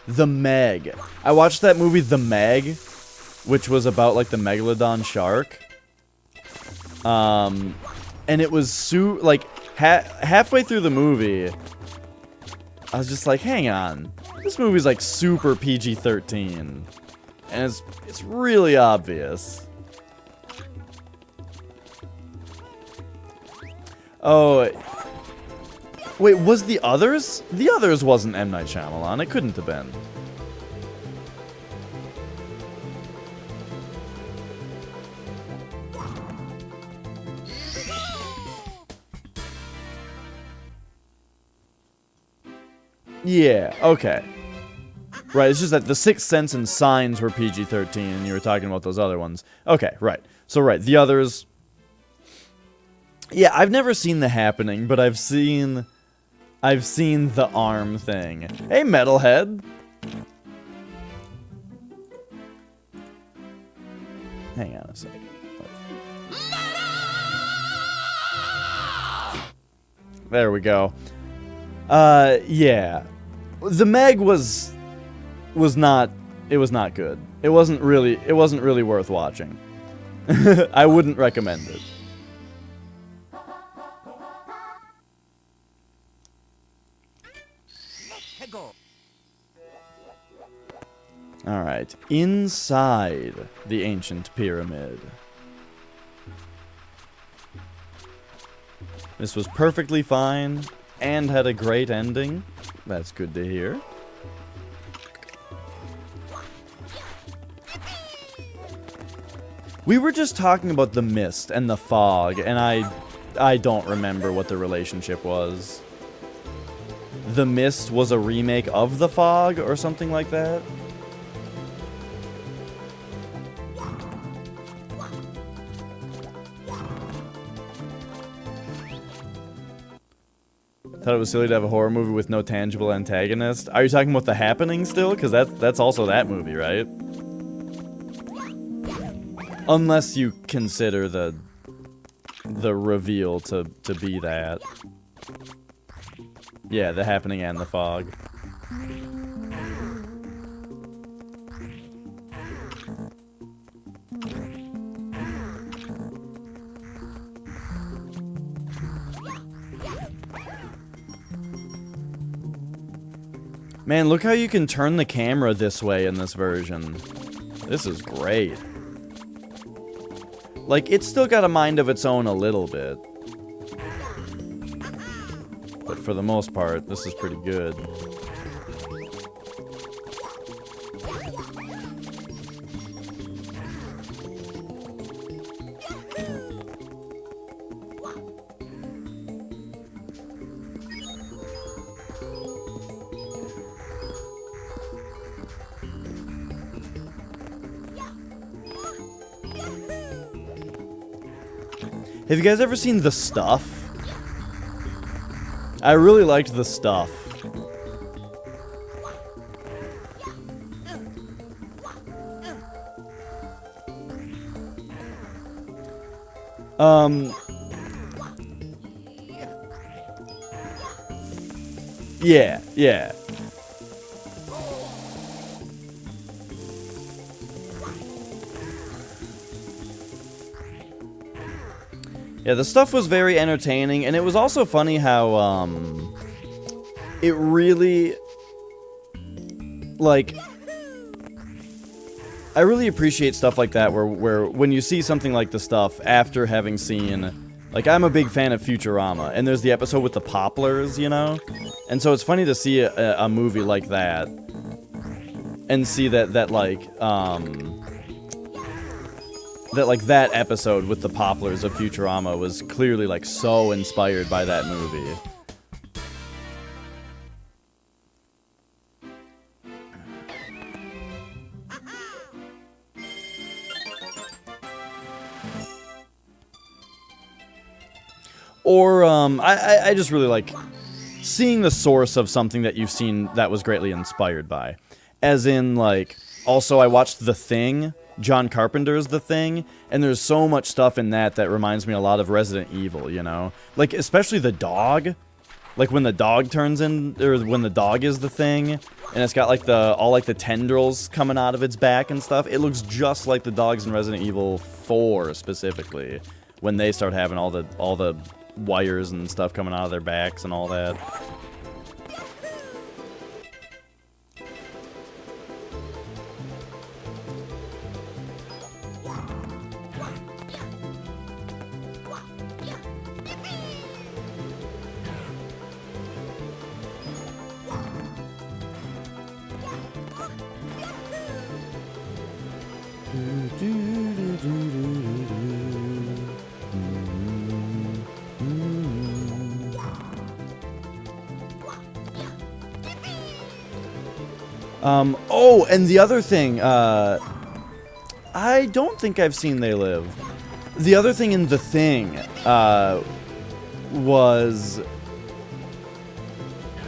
The Meg. I watched that movie The Meg, which was about like the megalodon shark. And it was halfway through the movie, I was just like, hang on, this movie's like super PG-13, and it's really obvious. Oh, wait, was The Others? The Others wasn't M. Night Shyamalan. It couldn't have been. Yeah, okay. Right, it's just that The Sixth Sense and Signs were PG-13, and you were talking about those other ones. Okay, right. So, right, The Others... Yeah, I've never seen The Happening, but I've seen the arm thing. Hey, Metalhead! Hang on a second. There we go. Yeah. The Meg was not good. It wasn't really worth watching. I wouldn't recommend it. Alright, inside the ancient pyramid. This was perfectly fine and had a great ending. That's good to hear. We were just talking about the mist and the fog, and I don't remember what the relationship was. The Mist was a remake of The Fog or something like that? Thought it was silly to have a horror movie with no tangible antagonist. Are you talking about The Happening still? Because that's also that movie, right? Unless you consider the reveal to be that. Yeah, The Happening and The Fog. Man, look how you can turn the camera this way in this version. This is great. Like, it's still got a mind of its own a little bit. But for the most part, this is pretty good. Have you guys ever seen The Stuff? I really liked The Stuff. Yeah. Yeah, the stuff was very entertaining, and it was also funny how, it really, like, I really appreciate stuff like that, where when you see something like The Stuff after having seen, like, I'm a big fan of Futurama, and there's the episode with the poplars, you know? And so it's funny to see a movie like that, and see that episode with the poplars of Futurama was clearly like so inspired by that movie. Or I just really like seeing the source of something that you've seen that was greatly inspired by. As in, like, also I watched The Thing, John Carpenter's The Thing, and there's so much stuff in that reminds me a lot of Resident Evil, you know? Like, especially the dog. Like, when the dog turns in, or when the dog is the thing, and it's got, like, all the tendrils coming out of its back and stuff. It looks just like the dogs in Resident Evil 4, specifically, when they start having all the wires and stuff coming out of their backs and all that. Oh, and the other thing, I don't think I've seen They Live. The other thing in The Thing, was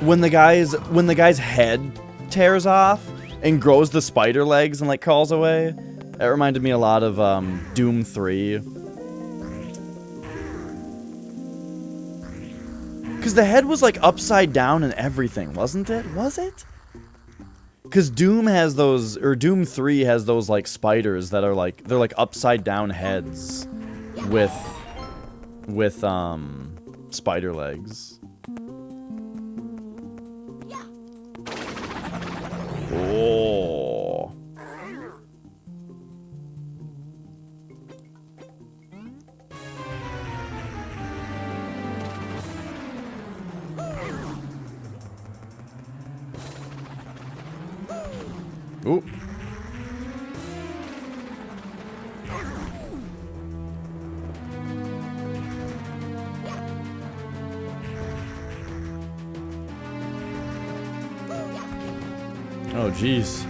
when the guy's head tears off and grows the spider legs and, like, crawls away. That reminded me a lot of, Doom 3. Because the head was, like, upside down and everything, wasn't it? Was it? Because Doom has those, or Doom 3 has those, like, spiders that are, like, they're, like, upside down heads with spider legs. Oh. Ooh. Oh, jeez.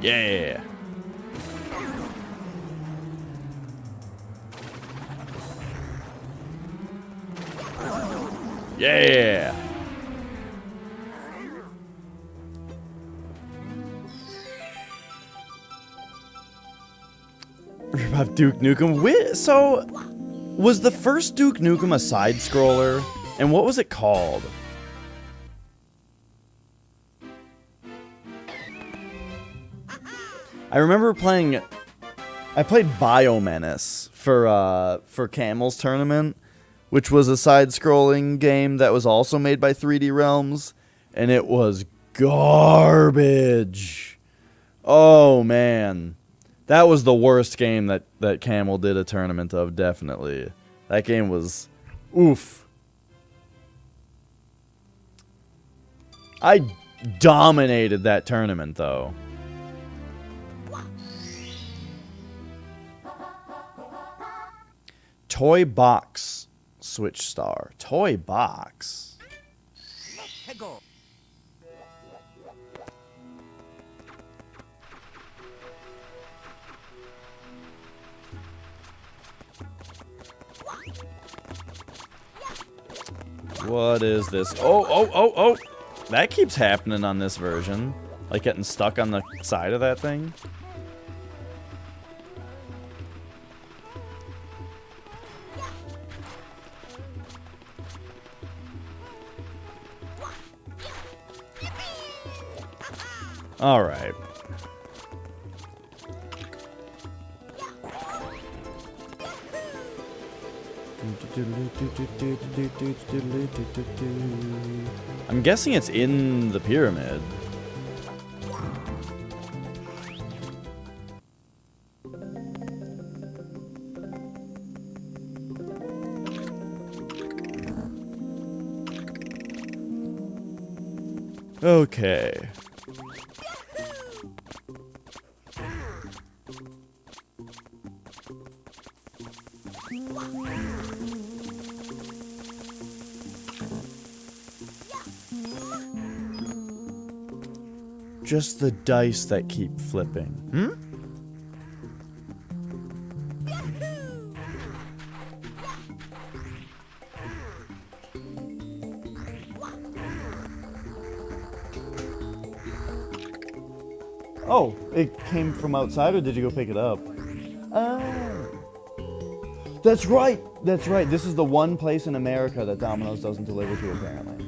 Yeah. Yeah. About Duke Nukem. So, was the first Duke Nukem a side scroller? And what was it called? I remember playing. I played Biomenace for Camel's Tournament, which was a side-scrolling game that was also made by 3D Realms, and it was garbage. Oh man, that was the worst game that Camel did a tournament of. Definitely, that game was oof. I dominated that tournament though. Toy Box Switch Star. Toy Box. What is this? Oh. That keeps happening on this version. Like getting stuck on the side of that thing. All right. I'm guessing it's in the pyramid. Okay. Just the dice that keep flipping. Hmm? Oh, it came from outside, or did you go pick it up? Oh. That's right. That's right. This is the one place in America that Domino's doesn't deliver to, apparently.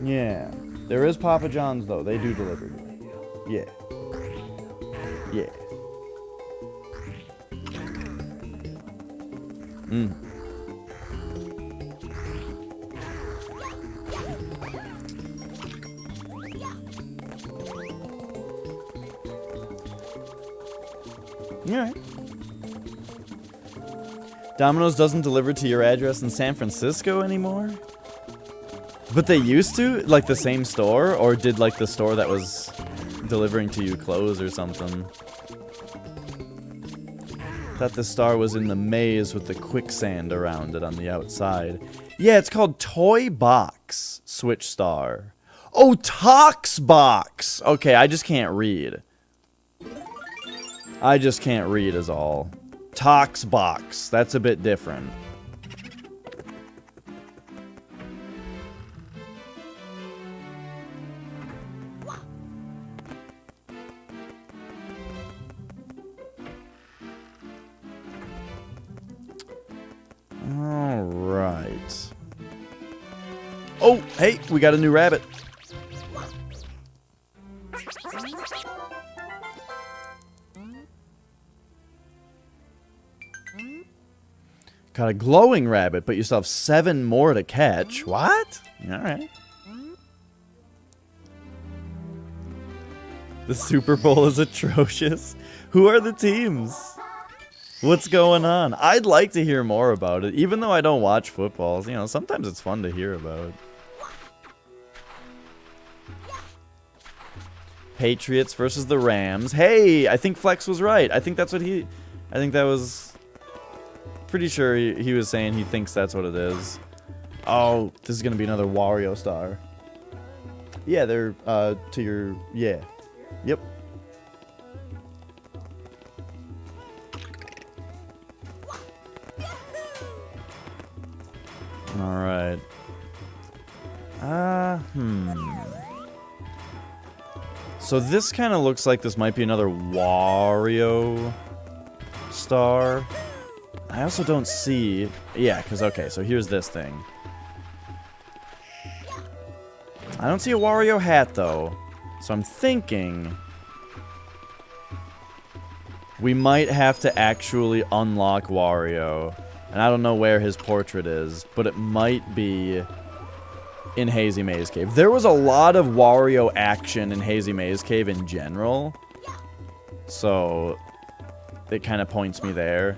Yeah. There is Papa John's, though. They do deliver here. Yeah. Yeah. Yeah. Domino's doesn't deliver to your address in San Francisco anymore? But they used to? Like the same store? Or did like the store that was delivering to you close or something? Thought the star was in the maze with the quicksand around it on the outside. Yeah, it's called Toy Box Switch Star. Oh, Tox Box! Okay, I just can't read. I just can't read is all. Tox Box. That's a bit different. Alright. Oh, hey, we got a new rabbit. Got a glowing rabbit, but you still have 7 more to catch. What? Alright. The Super Bowl is atrocious. Who are the teams? What's going on? I'd like to hear more about it, even though I don't watch football. You know, sometimes it's fun to hear about. Patriots versus the Rams. Hey, I think Flex was right. I think that's what he... I think that was... Pretty sure he was saying he thinks that's what it is. Oh, this is going to be another Wario star. Yeah, they're, to your... Yeah. Yep. Alright. So this kind of looks like this might be another Wario star. I also don't see... Yeah, because, okay, so here's this thing. I don't see a Wario hat, though. So I'm thinking... we might have to actually unlock Wario. And I don't know where his portrait is, but it might be in Hazy Maze Cave. There was a lot of Wario action in Hazy Maze Cave in general. So it kind of points me there.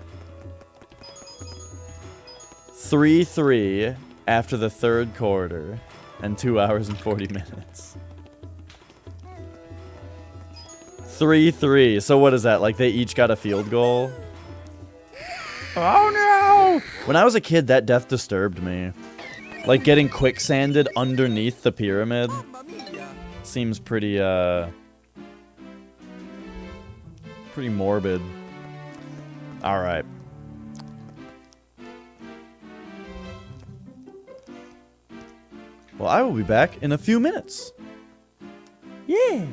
3-3 after the 3rd quarter and 2 hours and 40 minutes. 3-3. So what is that? Like they each got a field goal? Oh no! When I was a kid, that death disturbed me. Like getting quicksanded underneath the pyramid seems pretty pretty morbid. All right. Well, I will be back in a few minutes. Yeah.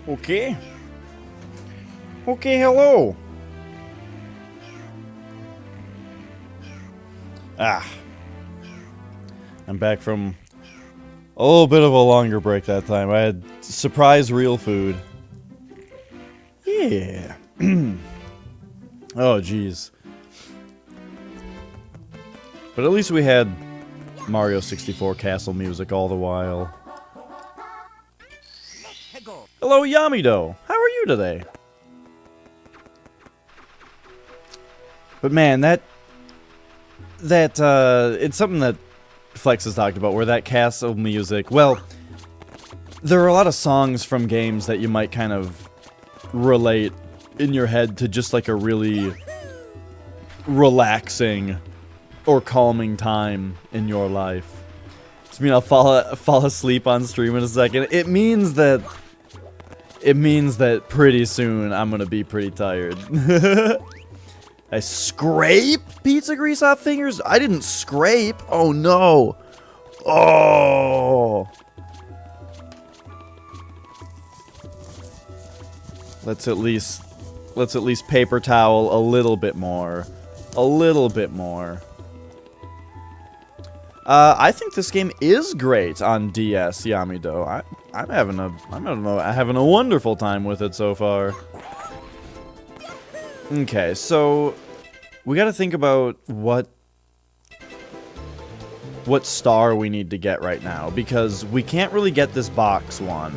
Okay. Okay, hello. I'm back from a little bit of a longer break that time. I had surprise real food. Yeah. Oh, jeez. But at least we had Mario 64 castle music all the while. Hello, Yamido. How are you today? But man, it's something that Flex has talked about, where that castle music, well, there are a lot of songs from games that you might kind of relate in your head to just like a really relaxing or calming time in your life. Does it mean I'll fall asleep on stream in a second? It means that pretty soon I'm gonna be pretty tired. I scrape pizza grease off fingers? I didn't scrape. Oh no. Oh. Let's at least paper towel a little bit more. A little bit more. I think this game is great on DS, Yamido. I'm having a wonderful time with it so far. Okay, so we got to think about what star we need to get right now, because we can't really get this box one,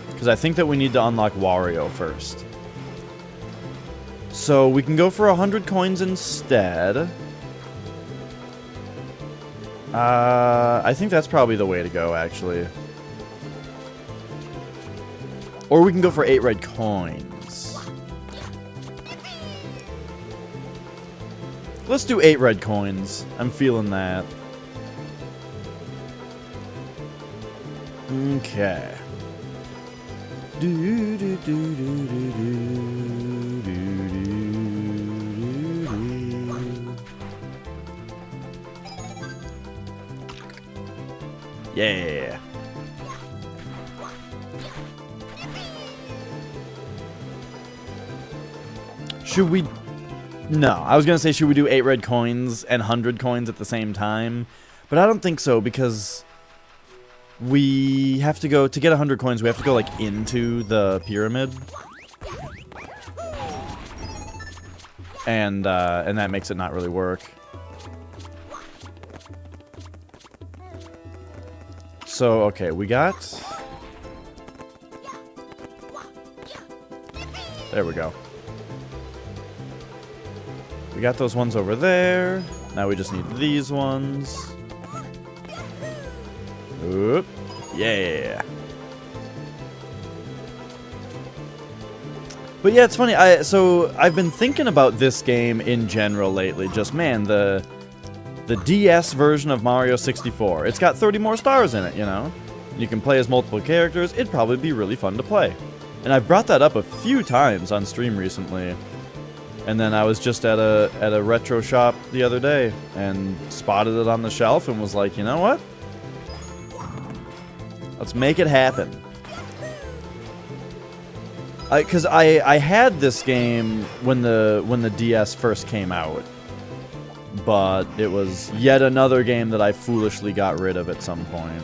because I think that we need to unlock Wario first. So we can go for 100 coins instead. I think that's probably the way to go, actually. Or we can go for 8 red coins. Let's do 8 red coins. I'm feeling that. Okay. Yeah. Should we... No, I was going to say, should we do 8 red coins and 100 coins at the same time? But I don't think so, because we have to go... To get 100 coins, we have to go, like, into the pyramid. And that makes it not really work. So, okay, we got... There we go. We got those ones over there. Now we just need these ones. Oop. Yeah. But yeah, it's funny. So I've been thinking about this game in general lately. Just, man, the DS version of Mario 64. It's got 30 more stars in it, you know? You can play as multiple characters. It'd probably be really fun to play. And I've brought that up a few times on stream recently. And then I was just at a retro shop the other day and spotted it on the shelf and was like, you know what? Let's make it happen. Because I had this game when the DS first came out. But it was yet another game that I foolishly got rid of at some point.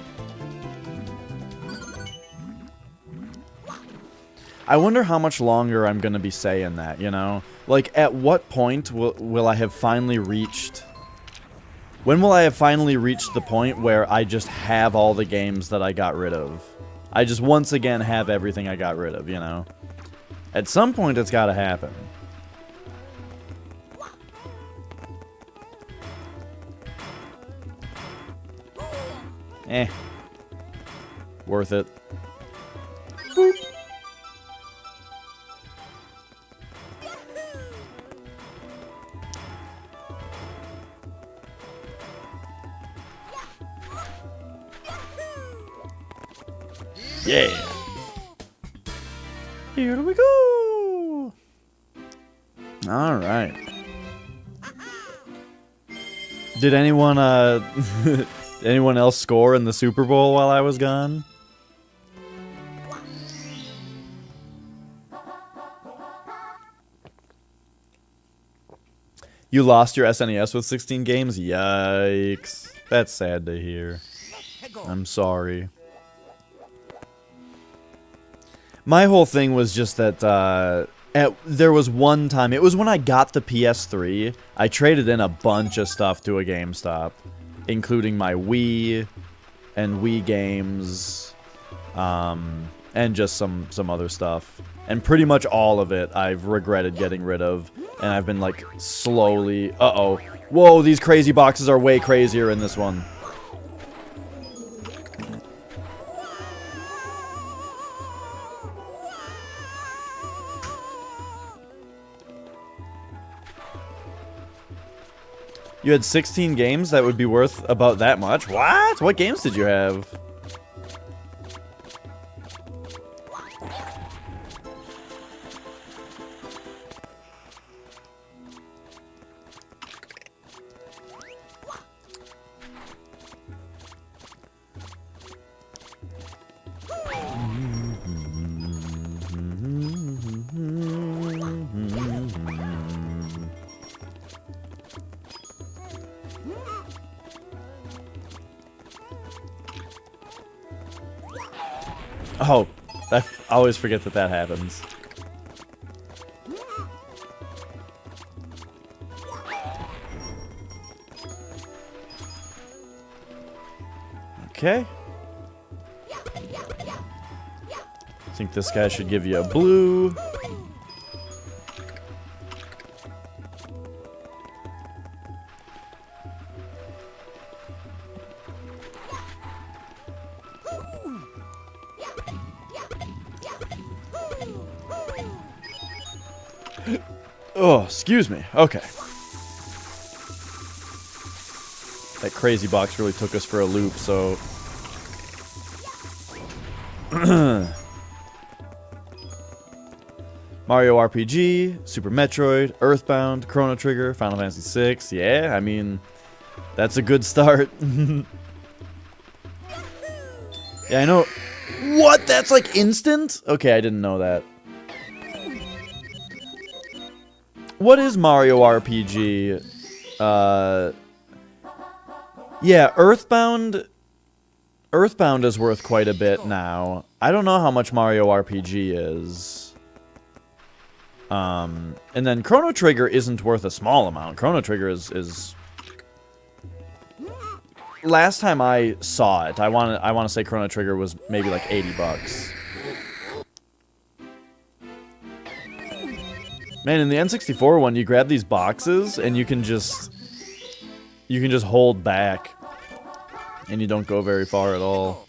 I wonder how much longer I'm going to be saying that, you know? Like, at what point will I have finally reached... When will I have finally reached the point where I just have all the games that I got rid of? I just once again have everything I got rid of, you know? At some point, it's got to happen. Worth it. Boop. Yeah. Here we go. All right. Did anyone anyone else score in the Super Bowl while I was gone? You lost your SNES with 16 games? Yikes. That's sad to hear. I'm sorry. My whole thing was just that there was one time, it was when I got the PS3, I traded in a bunch of stuff to a GameStop, including my Wii and Wii games, and just some other stuff. And pretty much all of it I've regretted getting rid of, and I've been like slowly, uh-oh. Whoa, these crazy boxes are way crazier in this one. You had 16 games that would be worth about that much? What? What games did you have? Oh, I always forget that happens. Okay. I think this guy should give you a blue. Oh, excuse me. Okay. That crazy box really took us for a loop, so... Mario RPG, Super Metroid, Earthbound, Chrono Trigger, Final Fantasy VI. Yeah, I mean, that's a good start. Yeah, I know. What? That's like instant? Okay, I didn't know that. What is Mario RPG? Yeah, Earthbound is worth quite a bit now. I don't know how much Mario RPG is. And then Chrono Trigger isn't worth a small amount. Chrono Trigger is last time I saw it, I want to say Chrono Trigger was maybe like $80. Man, in the N64 one, you grab these boxes and you can just hold back, and you don't go very far at all.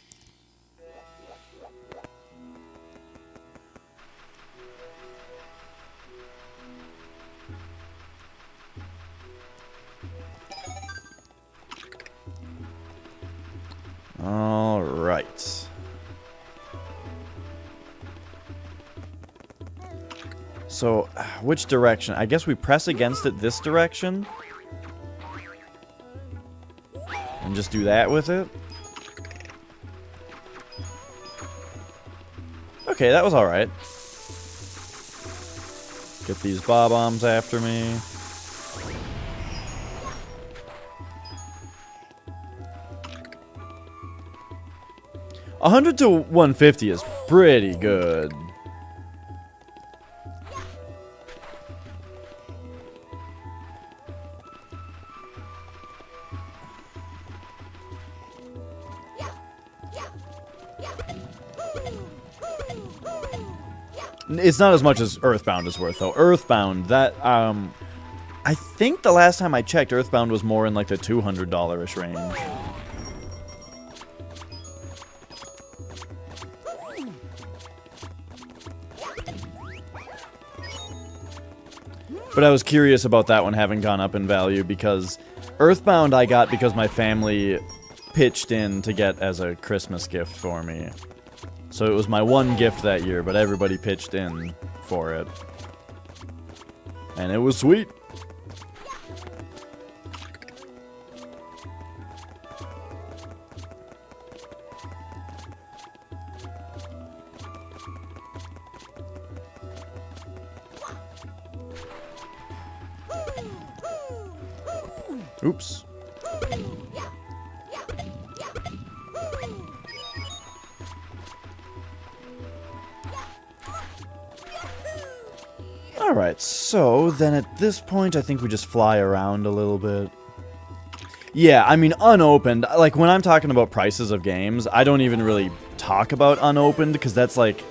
All right. So, which direction? I guess we press against it this direction. And just do that with it. Okay, that was alright. Get these bob-ombs after me. $100 to $150 is pretty good. It's not as much as Earthbound is worth, though. Earthbound, that, I think the last time I checked, Earthbound was more in, like, the $200-ish range. But I was curious about that one having gone up in value, because Earthbound I got because my family pitched in to get as a Christmas gift for me. So it was my one gift that year, but everybody pitched in for it. And it was sweet. Oops. Alright, so then at this point, I think we just fly around a little bit. Yeah, I mean, unopened, like, when I'm talking about prices of games, I don't even really talk about unopened, because that's like,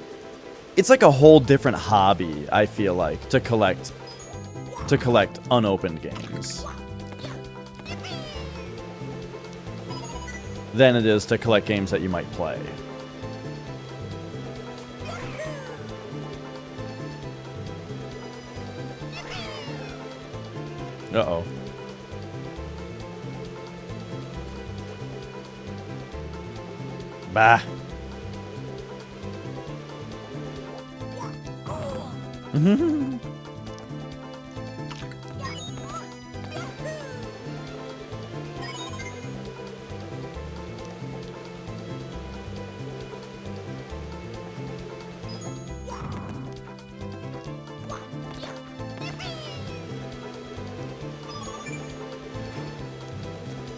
it's like a whole different hobby, I feel like, to collect unopened games than it is to collect games that you might play. Uh-oh. Bah.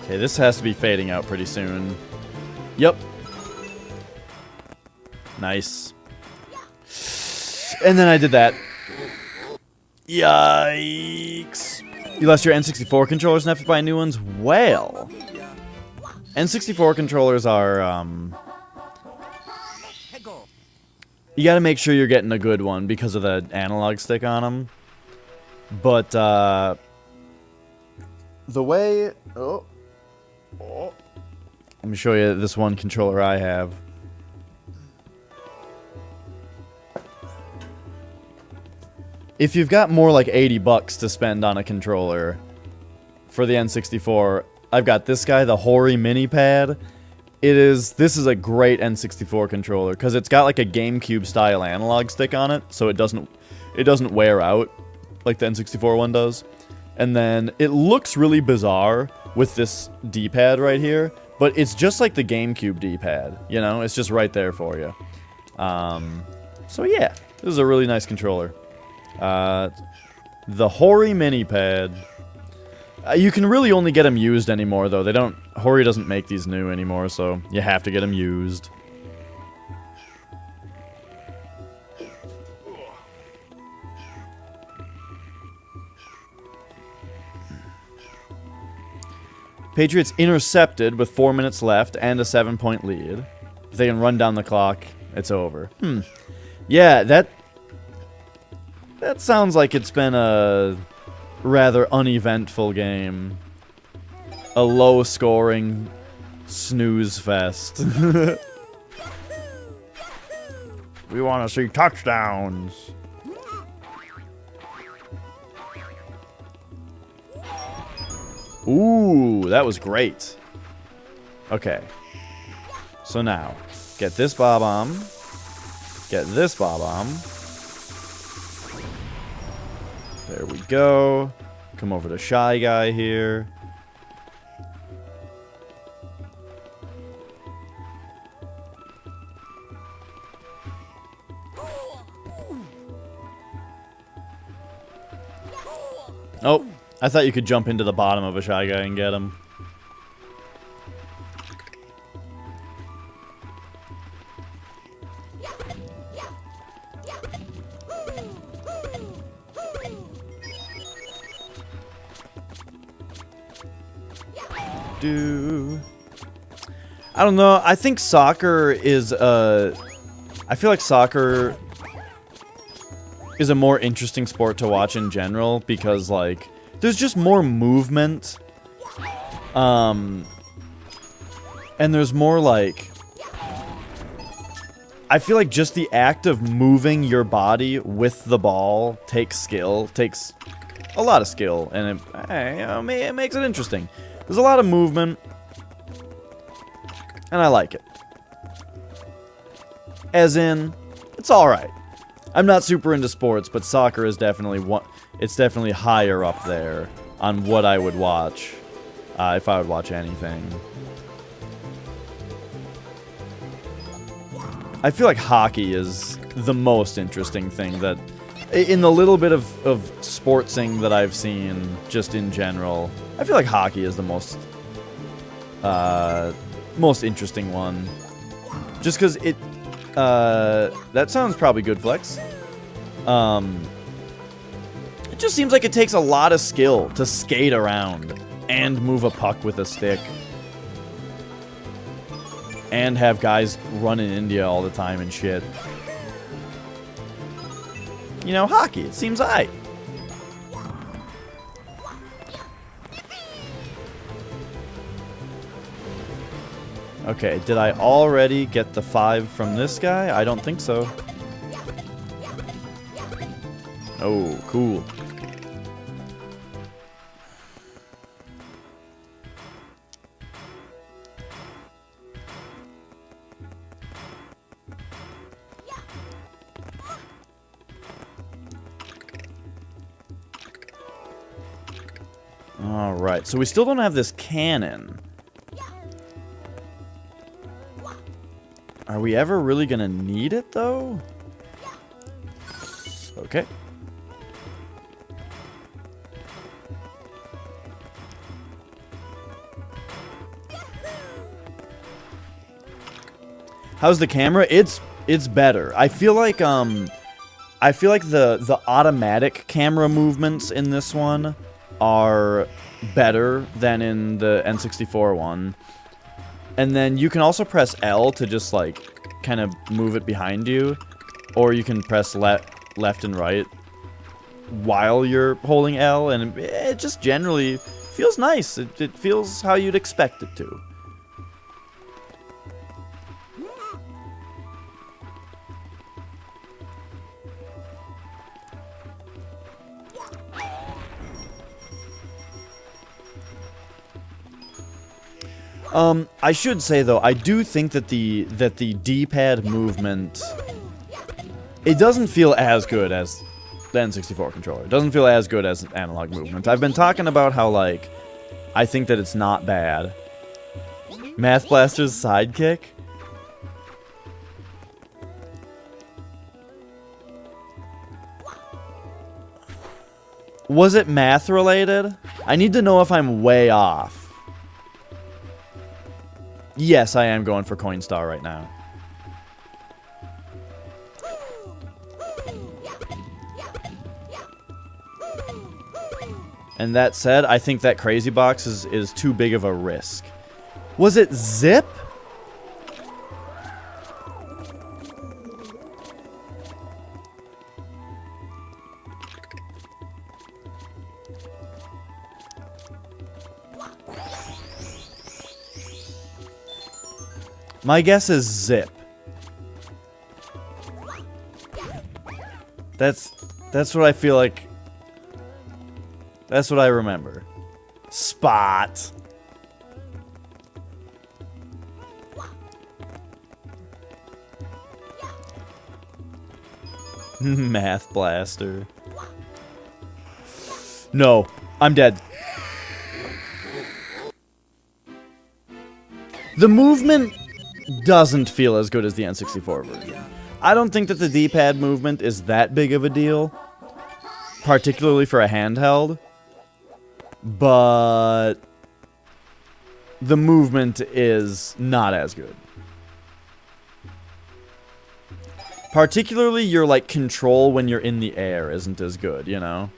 Okay, this has to be fading out pretty soon. Yep. Nice. And then I did that. Yikes. You lost your N64 controllers and have to buy new ones? Well. N64 controllers are, you gotta make sure you're getting a good one because of the analog stick on them. But, the way... Oh. Let me show you this one controller I have. If you've got more like 80 bucks to spend on a controller for the N64, I've got this guy, the Hori Mini Pad. This is a great N64 controller because it's got like a GameCube style analog stick on it, so it doesn't wear out like the N64 one does. And then it looks really bizarre with this D-pad right here, but it's just like the GameCube D-pad, you know? It's just right there for you. So yeah, this is a really nice controller. The Hori Mini Pad. You can really only get them used anymore, though. Hori doesn't make these new anymore, so you have to get them used. Patriots intercepted with 4 minutes left and a 7-point lead. If they can run down the clock, it's over. Yeah, that sounds like it's been a rather uneventful game. A low-scoring snooze fest. We want to see touchdowns. Ooh, that was great. Okay. So now, get this Bob-omb. Get this Bob-omb. There we go. Come over to Shy Guy here. Oh, I thought you could jump into the bottom of a Shy Guy and get him. I don't know. I think soccer is I feel like soccer is a more interesting sport to watch in general because like there's just more movement. And there's more like I feel like just the act of moving your body with the ball takes a lot of skill, and it makes it interesting. There's a lot of movement, and I like it. As in, it's alright. I'm not super into sports, but soccer is definitely it's definitely higher up there on what I would watch, if I would watch anything. I feel like hockey is the most interesting thing that In the little bit of sportsing that I've seen, just in general, I feel like hockey is the most interesting one. Just because it, that sounds probably good, Flex. It just seems like it takes a lot of skill to skate around and move a puck with a stick. And have guys run in India all the time and shit. You know, hockey, it seems aight. Okay, did I already get the 5 from this guy? I don't think so. Oh, cool. Alright, so we still don't have this cannon. Are we ever really gonna need it, though? Okay. How's the camera? It's better. I feel like the automatic camera movements in this one are better than in the N64 one. And then you can also press L to just, like, kind of move it behind you. Or you can press left and right while you're holding L, and it just generally feels nice. It feels how you'd expect it to. I should say though, I do think that the D-pad movement, it doesn't feel as good as the N64 controller. It doesn't feel as good as analog movement. I've been talking about how, like, I think that it's not bad. Math Blaster's sidekick? Was it math related? I need to know if I'm way off. Yes, I am going for Coinstar right now. And that said, I think that Crazy Box is too big of a risk. Was it Zip? My guess is Zip. That's what I feel like. That's what I remember. Spot. Math Blaster. No, I'm dead. The movement doesn't feel as good as the N64 version. I don't think that the D-pad movement is that big of a deal, particularly for a handheld, but the movement is not as good. Particularly your, like, control when you're in the air isn't as good, you know?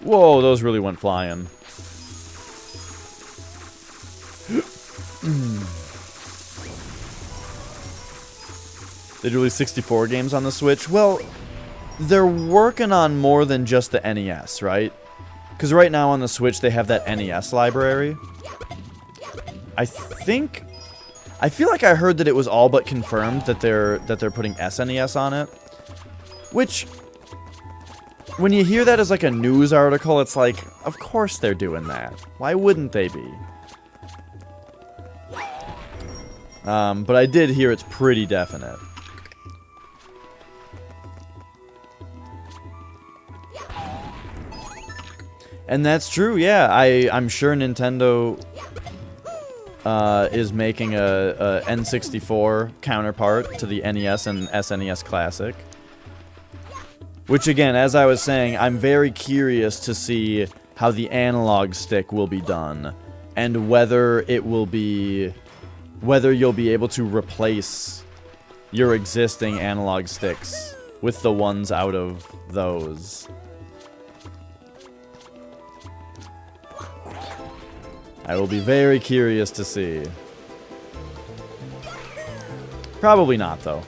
Whoa, those really went flying. They released 64 games on the Switch. Well, they're working on more than just the NES, right? Because right now on the Switch they have that NES library. I feel like I heard that it was all but confirmed that they're putting SNES on it, which, when you hear that as like a news article, it's like, of course they're doing that. Why wouldn't they be? But I did hear it's pretty definite. And that's true, yeah. I'm sure Nintendo is making a N64 counterpart to the NES and SNES Classic. Which again, as I was saying, I'm very curious to see how the analog stick will be done. And whether you'll be able to replace your existing analog sticks with the ones out of those. I will be very curious to see. Probably not, though.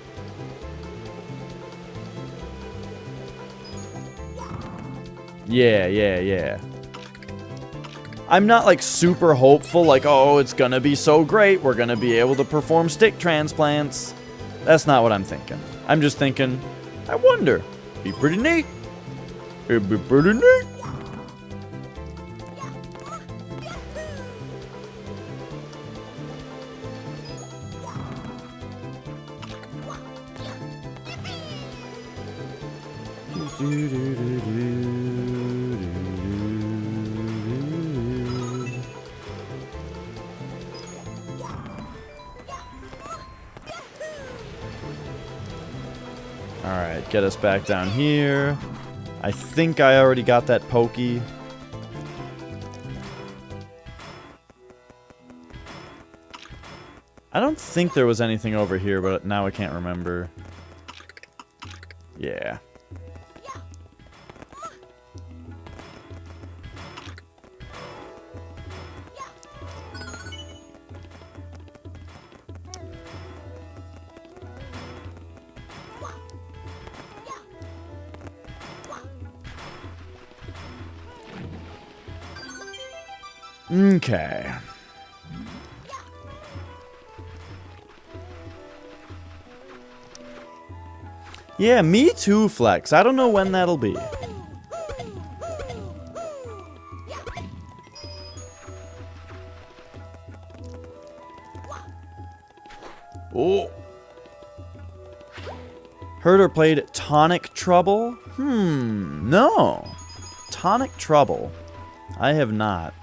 Yeah. I'm not, like, super hopeful, like, oh, it's gonna be so great, we're gonna be able to perform stick transplants. That's not what I'm thinking. I'm just thinking, I wonder. Be pretty neat. It'd be pretty neat. Alright, get us back down here. I think I already got that pokey. I don't think there was anything over here, but now I can't remember. Yeah. Okay. Yeah, me too, Flex. I don't know when that'll be. Oh. Heard or played Tonic Trouble? No. Tonic Trouble. I have not.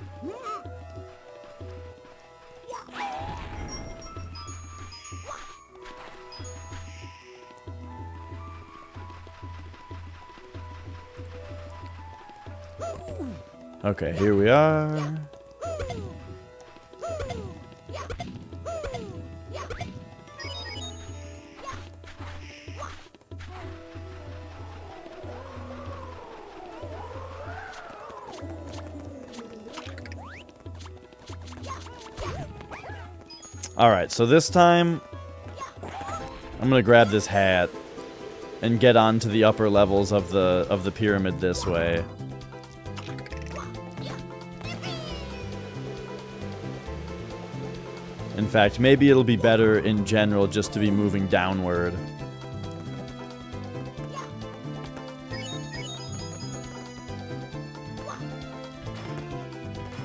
Okay, here we are. Alright, so this time I'm gonna grab this hat and get onto the upper levels of the pyramid this way. In fact, maybe it'll be better in general just to be moving downward.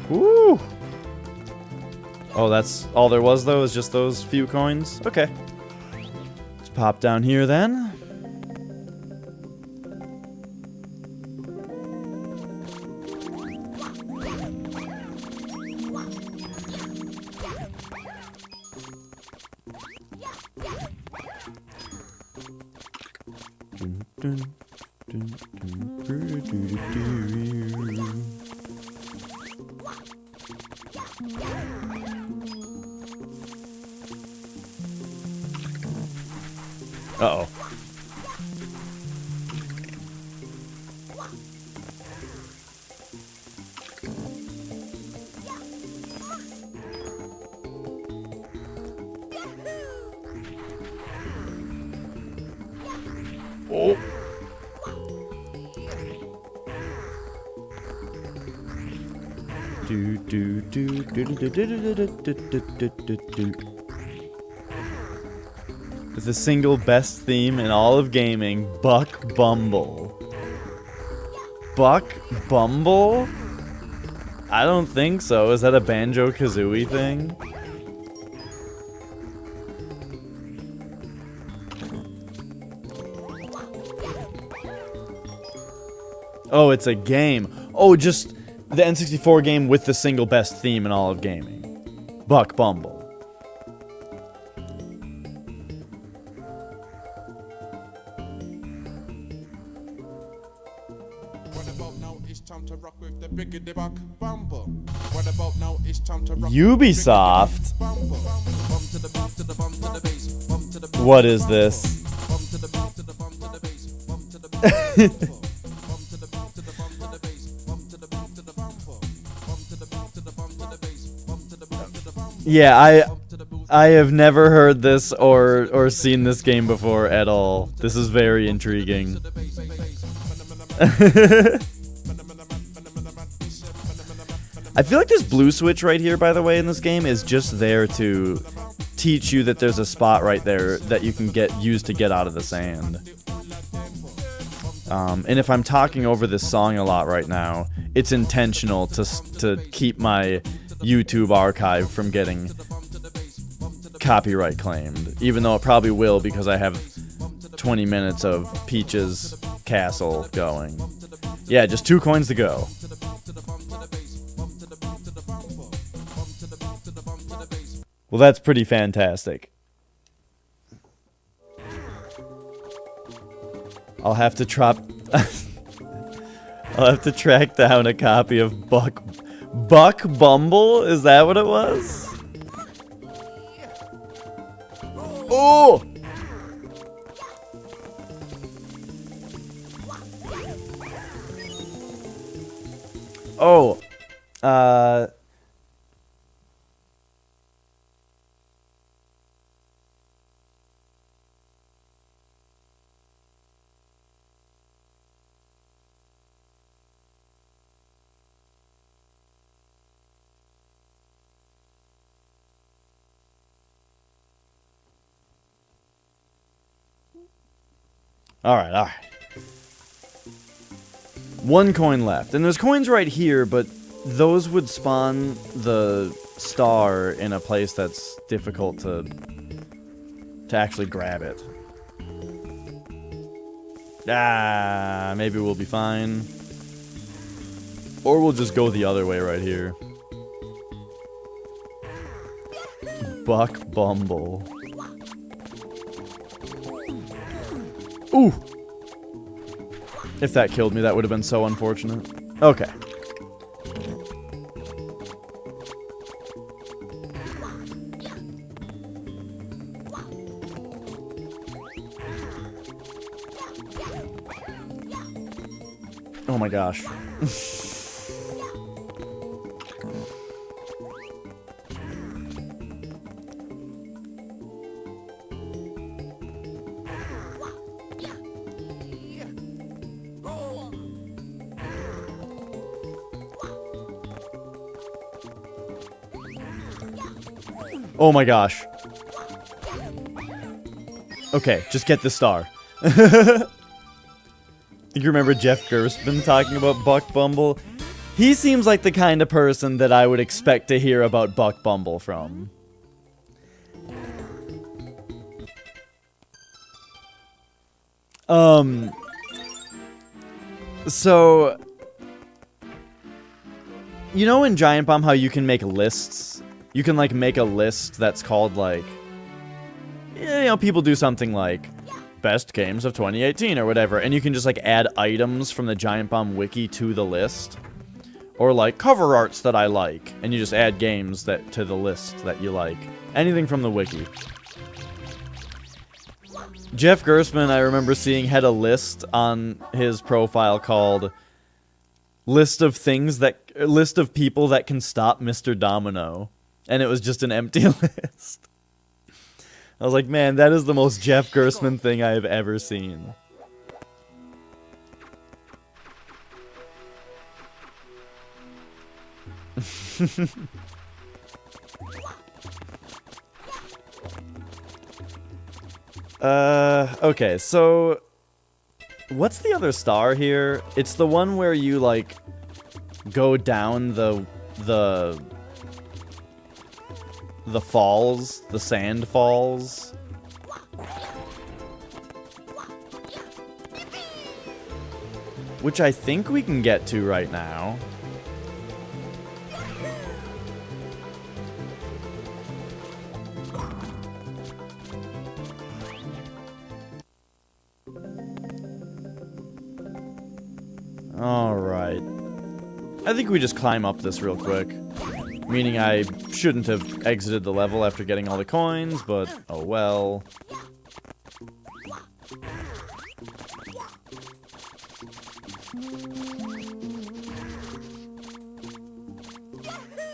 Woo! Oh, that's all there was, though, is just those few coins? Okay. Let's pop down here, then. Uh-oh. Oh. With the single best theme in all of gaming, Buck Bumble. Buck Bumble? I don't think so. Is that a Banjo-Kazooie thing? Oh, it's a game. Oh, just the N64 game with the single best theme in all of gaming. Buck Bumble. Ubisoft? What is this? Yeah, I have never heard this or seen this game before at all. This is very intriguing. I feel like this blue switch right here, by the way, in this game is just there to teach you that there's a spot right there that you can use to get out of the sand. And if I'm talking over this song a lot right now, it's intentional to keep my YouTube archive from getting copyright claimed, even though it probably will because I have 20 minutes of Peach's castle going. Yeah, just 2 coins to go. Well, that's pretty fantastic. I'll have to I'll have to track down a copy of Buck Bumble? Is that what it was? Oh! Oh. Alright. 1 coin left. And there's coins right here, but those would spawn the star in a place that's difficult to actually grab it. Maybe we'll be fine. Or we'll just go the other way right here. Buck Bumble. Ooh! If that killed me, that would have been so unfortunate. Okay. Oh my gosh. Oh my gosh. Okay, just get the star. You remember Jeff Gerstmann talking about Buck Bumble? He seems like the kind of person that I would expect to hear about Buck Bumble from. So, you know in Giant Bomb how you can make lists? You can, like, make a list that's called, like, you know, people do something like best games of 2018 or whatever, and you can just, like, add items from the Giant Bomb wiki to the list. Or, like, cover arts that I like, and you just add games to the list that you like. Anything from the wiki. Jeff Gerstmann, I remember seeing, had a list on his profile called list of people that can stop Mr. Domino. And it was just an empty list. I was like, man, that is the most Jeff Gerstmann thing I have ever seen. Okay, so what's the other star here? It's the one where you, like, go down the falls, the sand falls. Which I think we can get to right now. Alright. I think we just climb up this real quick. Meaning I shouldn't have exited the level after getting all the coins, but oh well.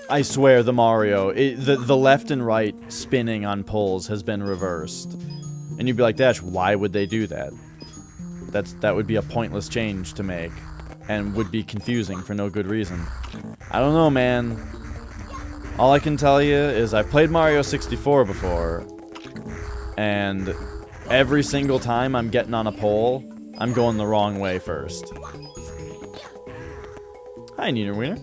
I swear the Mario, the left and right spinning on poles has been reversed. And you'd be like, Dash, why would they do that? That would be a pointless change to make. And would be confusing for no good reason. I don't know, man. All I can tell you is I've played Mario 64 before. And every single time I'm getting on a pole, I'm going the wrong way first. Hi, Neener Wiener.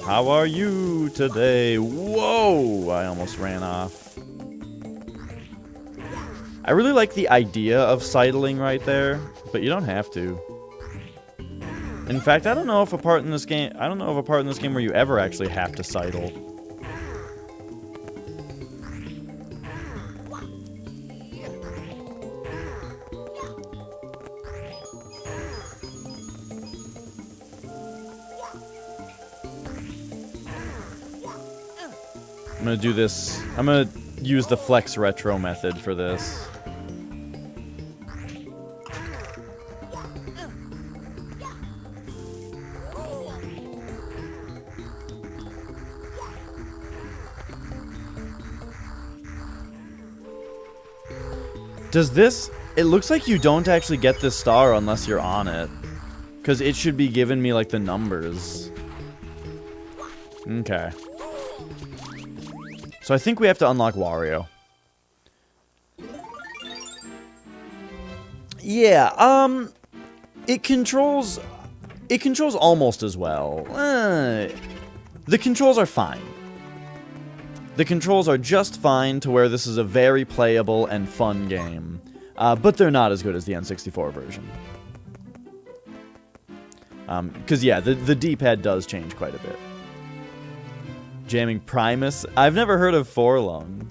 How are you today? Whoa! I almost ran off. I really like the idea of sidling right there, but you don't have to. In fact, I don't know of a part in this game where you ever actually have to sidle. I'm gonna do this. I'm gonna use the flex retro method for this. Does this... It looks like you don't actually get this star unless you're on it. Because it should be giving me, like, the numbers. Okay. So I think we have to unlock Wario. Yeah, it controls almost as well. The controls are fine. The controls are just fine to where this is a very playable and fun game. But they're not as good as the N64 version. Because, yeah, the D-pad does change quite a bit. Jamming Primus. I've never heard of Forlung.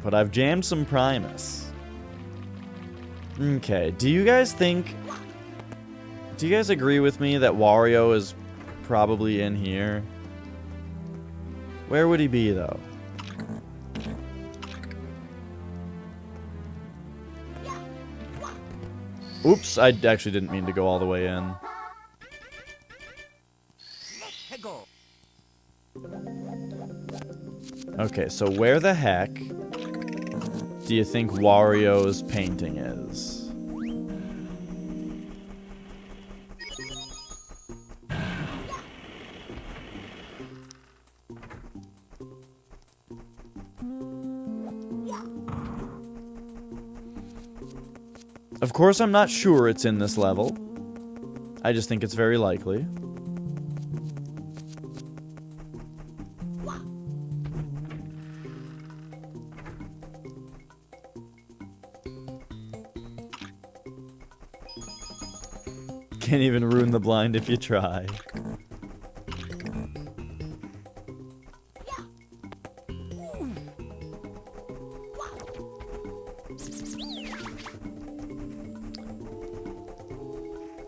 But I've jammed some Primus. Okay, do you guys think... Do you guys agree with me that Wario is probably in here? Where would he be, though? Oops, I actually didn't mean to go all the way in. Okay, so where the heck do you think Wario's painting is? Of course, I'm not sure it's in this level. I just think it's very likely. Can't even ruin the blind if you try.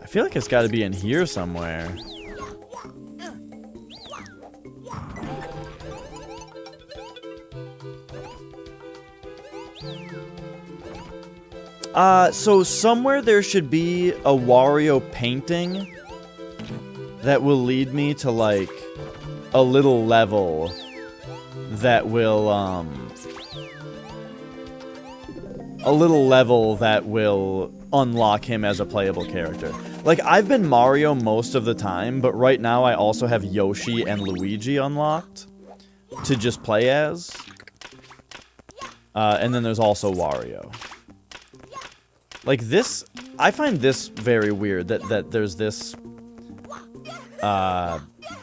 I feel like it's got to be in here somewhere. So somewhere there should be a Wario painting that will lead me to, like, a little level that will, unlock him as a playable character. Like, I've been Mario most of the time, but right now I also have Yoshi and Luigi unlocked to just play as. And then there's also Wario. Like, this... I find this very weird, that there's this...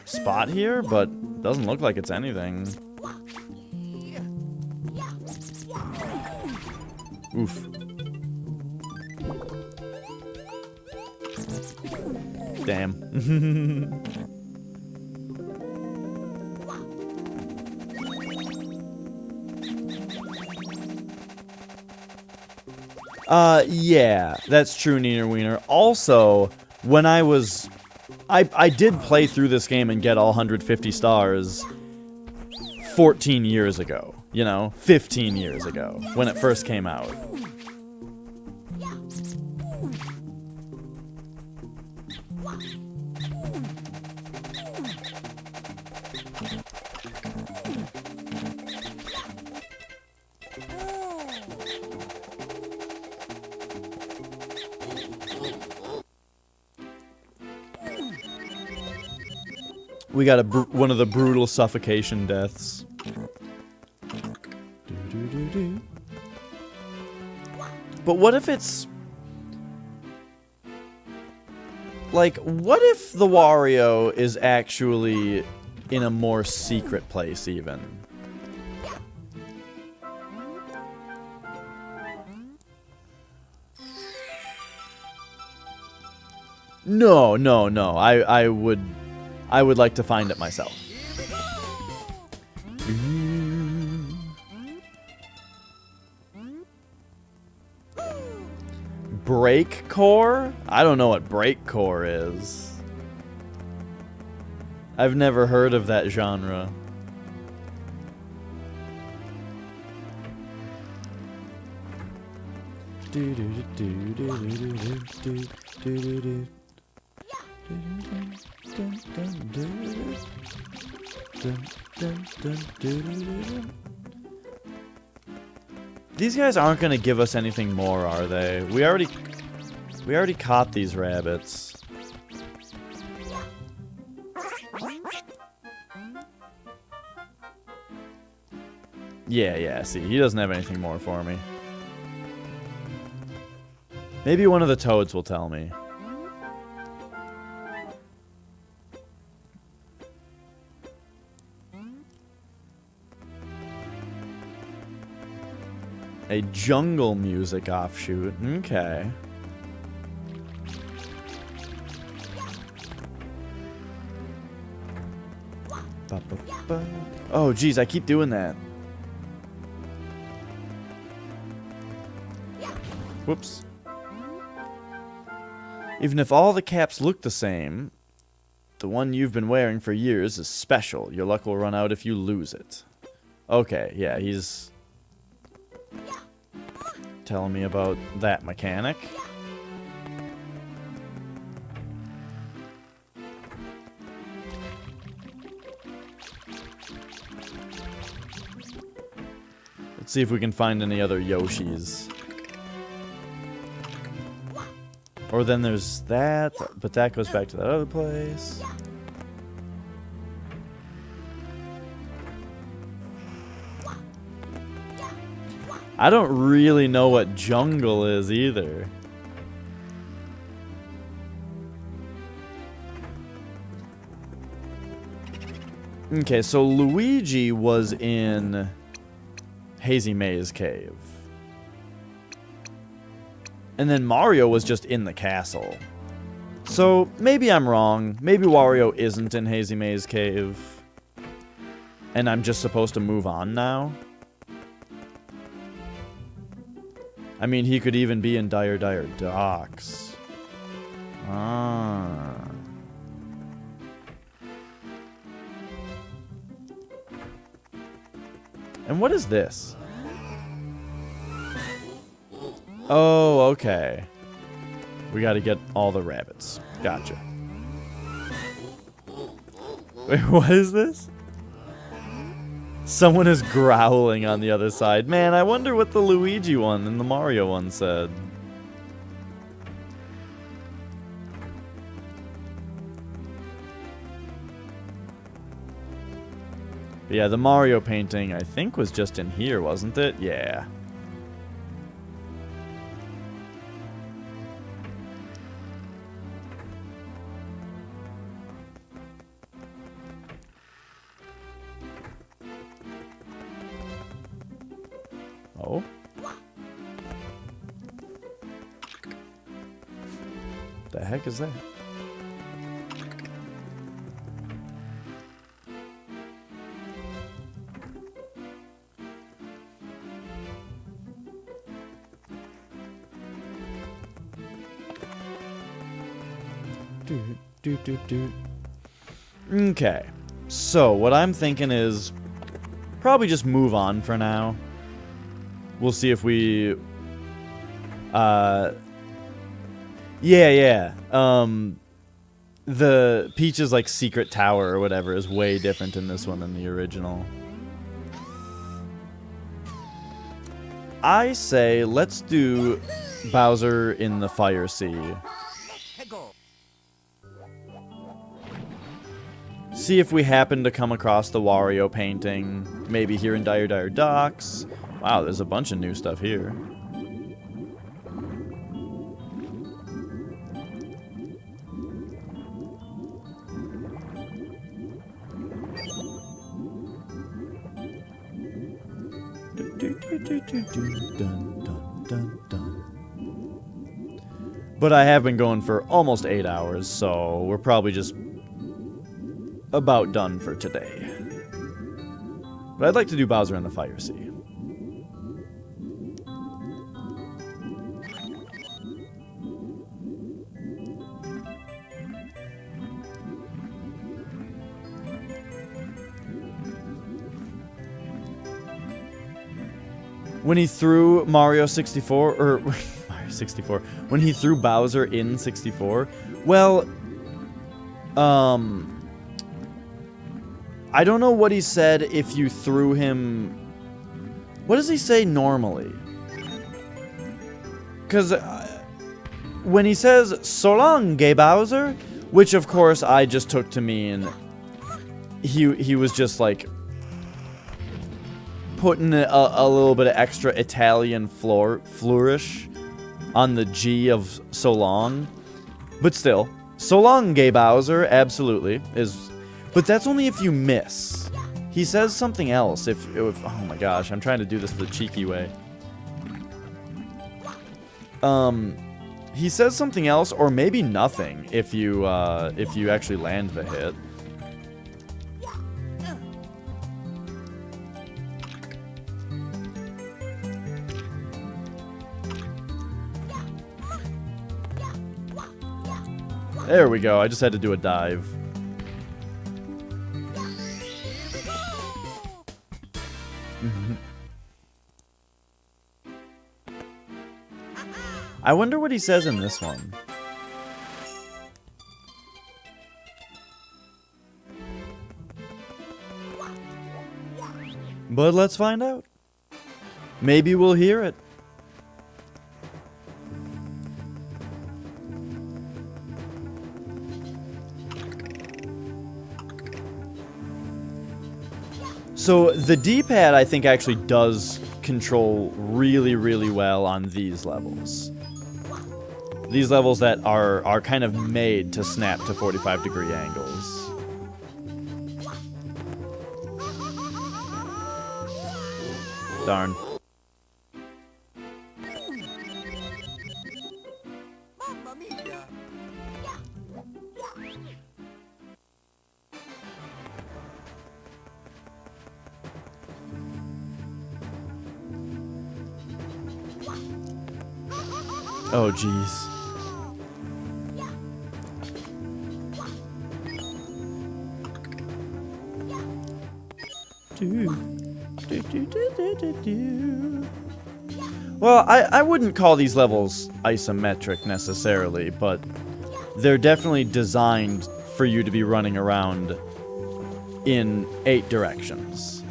spot here, but it doesn't look like it's anything. Oof. Damn. Yeah, that's true, Neener Wiener. Also, when I did play through this game and get all 150 stars 14 years ago. 15 years ago, when it first came out. We got one of the brutal suffocation deaths. But what if it's... Like, what if the Wario is actually in a more secret place, even? No. I would like to find it myself. Break core? I don't know what break core is. I've never heard of that genre. These guys aren't gonna give us anything more, are they? We already caught these rabbits. Yeah, see, he doesn't have anything more for me. Maybe one of the toads will tell me. A jungle music offshoot. Okay. Oh, geez, I keep doing that. Whoops. Even if all the caps look the same, the one you've been wearing for years is special. Your luck will run out if you lose it. Okay, yeah, he's telling me about that mechanic. Let's see if we can find any other Yoshis. Or then there's that, but that goes back to that other place. I don't really know what jungle is either. Okay, so Luigi was in Hazy Maze Cave. And then Mario was just in the castle. So maybe I'm wrong. Maybe Wario isn't in Hazy Maze Cave. And I'm just supposed to move on now. I mean, he could even be in Dire Docks. Ah. And what is this? Oh, okay. We gotta get all the rabbits. Gotcha. Wait, what is this? Someone is growling on the other side. Man, I wonder what the Luigi one and the Mario one said. But yeah, the Mario painting, I think, was just in here, wasn't it? Yeah. Oh. The heck is that? Okay. So, what I'm thinking is probably just move on for now. We'll see if we... Yeah. The Peach's, like, secret tower or whatever is way different in this one than the original. I say let's do Bowser in the Fire Sea. See if we happen to come across the Wario painting, maybe here in Dire Dire Docks. Wow, there's a bunch of new stuff here. But I have been going for almost 8 hours, so we're probably just about done for today. But I'd like to do Bowser in the Fire Sea. When he threw Mario 64, or Mario 64, when he threw Bowser in 64, well, I don't know what he said if you threw him... What does he say normally? Because when he says, "So long, gay Bowser," which of course I just took to mean he was just like putting a little bit of extra Italian flourish on the G of "so long." But still, "So long, gay Bowser," absolutely is... But that's only if you miss. He says something else if oh my gosh, I'm trying to do this the cheeky way. He says something else, or maybe nothing, if you actually land the hit. There we go. I just had to do a dive. I wonder what he says in this one. But let's find out. Maybe we'll hear it. So the D-pad, I think, actually does control really, really well on these levels. These levels that are kind of made to snap to 45-degree angles. Darn. Mamma mia! Oh, jeez. Well, I wouldn't call these levels isometric necessarily, but they're definitely designed for you to be running around in 8 directions.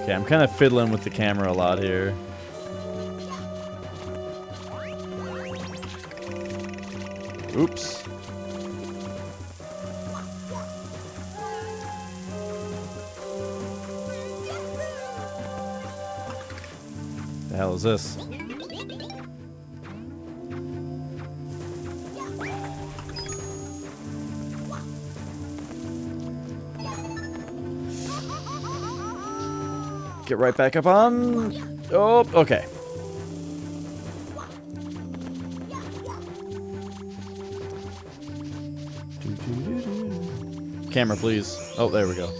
Okay, I'm kind of fiddling with the camera a lot here. Oops. The hell is this? Get right back up on... Oh, okay. Camera, please. Oh, there we go.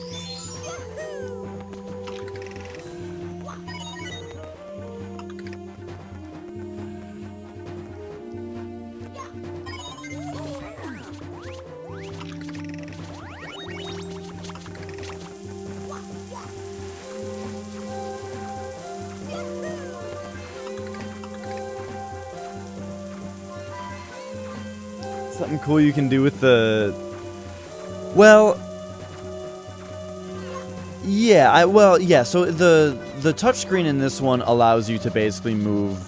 Something cool you can do with the... Well... Yeah, so the touchscreen in this one allows you to basically move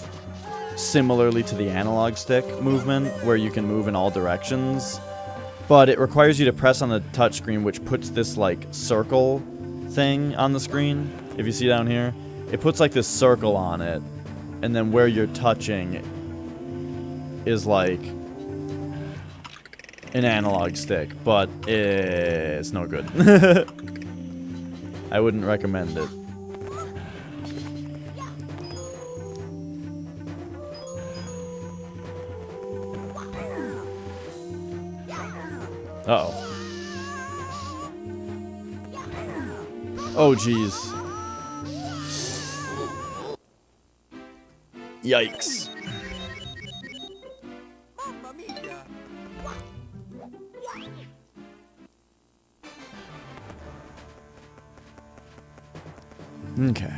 similarly to the analog stick movement, where you can move in all directions. But it requires you to press on the touchscreen, which puts this, like, circle thing on the screen. If you see down here, it puts, like, this circle on it. And then where you're touching is, like... an analog stick, but it's no good. I wouldn't recommend it. Uh-oh. Oh, jeez. Yikes. Mamma mia! Okay.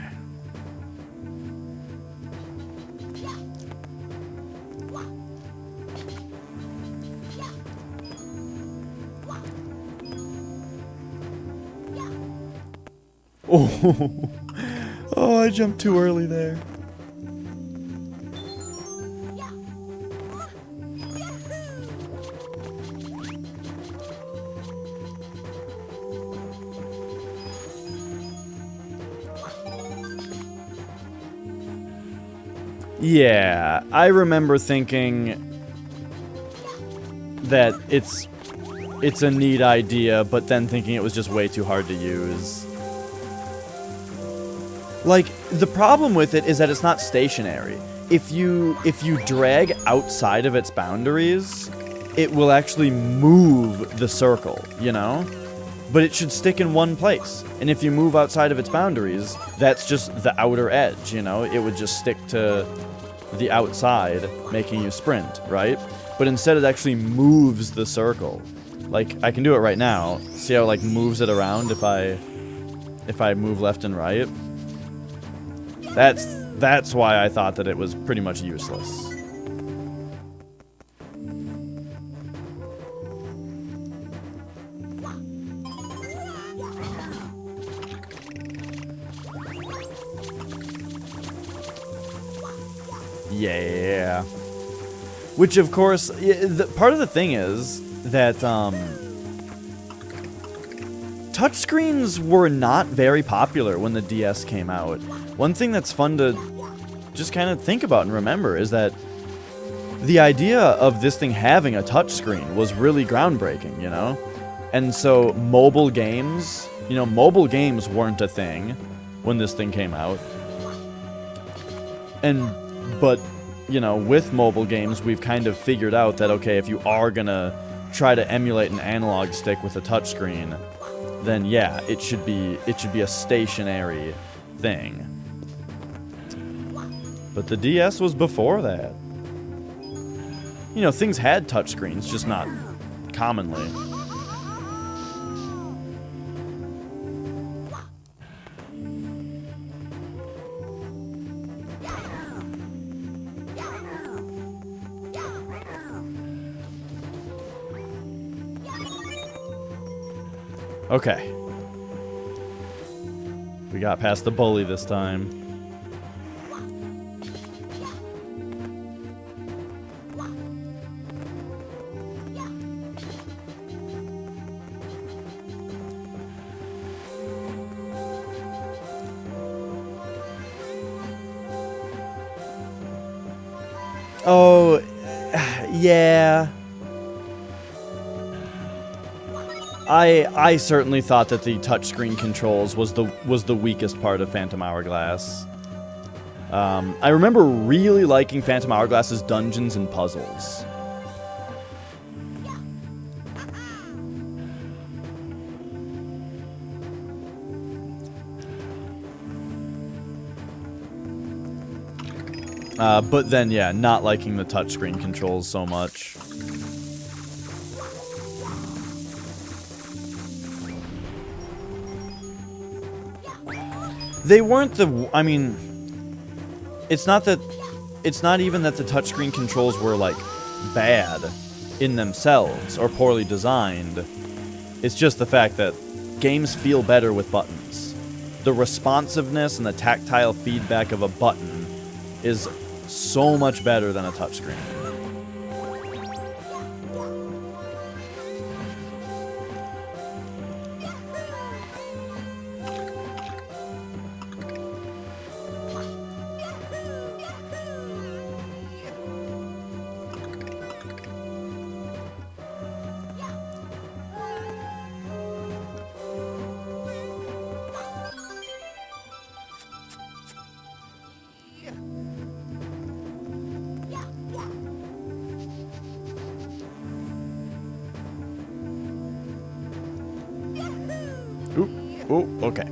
Oh, oh, I jumped too early there. Yeah, I remember thinking that it's a neat idea, but then thinking it was just way too hard to use. Like, the problem with it is that it's not stationary. If you drag outside of its boundaries, it will actually move the circle, you know? But it should stick in one place. And if you move outside of its boundaries, that's just the outer edge, you know? It would just stick to the outside, making you sprint, right? But instead it actually moves the circle. Like, I can do it right now. See how it, like, moves it around if I move left and right? That's why I thought that it was pretty much useless. Yeah. Which, of course, part of the thing is that touchscreens were not very popular when the DS came out. One thing that's fun to just kind of think about and remember is that the idea of this thing having a touchscreen was really groundbreaking, you know? And so mobile games weren't a thing when this thing came out. But, you know, with mobile games, we've kind of figured out that, okay, if you are gonna try to emulate an analog stick with a touchscreen, then yeah, it should be a stationary thing. But the DS was before that. You know, things had touchscreens, just not commonly. Okay. We got past the bully this time. Oh, yeah. I certainly thought that the touchscreen controls was the weakest part of Phantom Hourglass. I remember really liking Phantom Hourglass's dungeons and puzzles. But then, yeah, not liking the touchscreen controls so much. They weren't the... I mean... It's not that... It's not even that the touchscreen controls were, like, bad in themselves or poorly designed. It's just the fact that games feel better with buttons. The responsiveness and the tactile feedback of a button is so much better than a touchscreen. Oh, okay.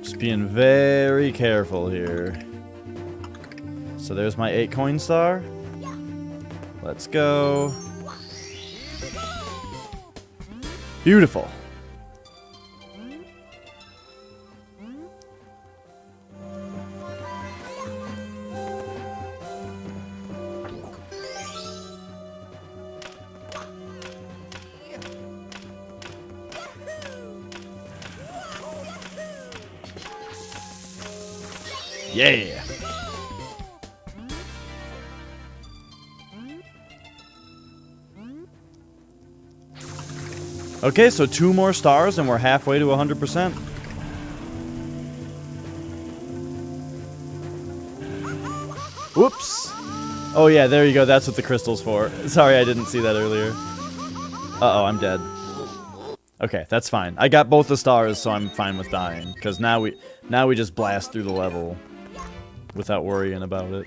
Just being very careful here. So there's my 8 coin star. Let's go. Beautiful. Yeah. Okay, so 2 more stars and we're halfway to 100%. Whoops. Oh yeah, there you go. That's what the crystal's for. Sorry, I didn't see that earlier. Uh-oh, I'm dead. Okay, that's fine. I got both the stars, so I'm fine with dying. Because now we just blast through the level without worrying about it.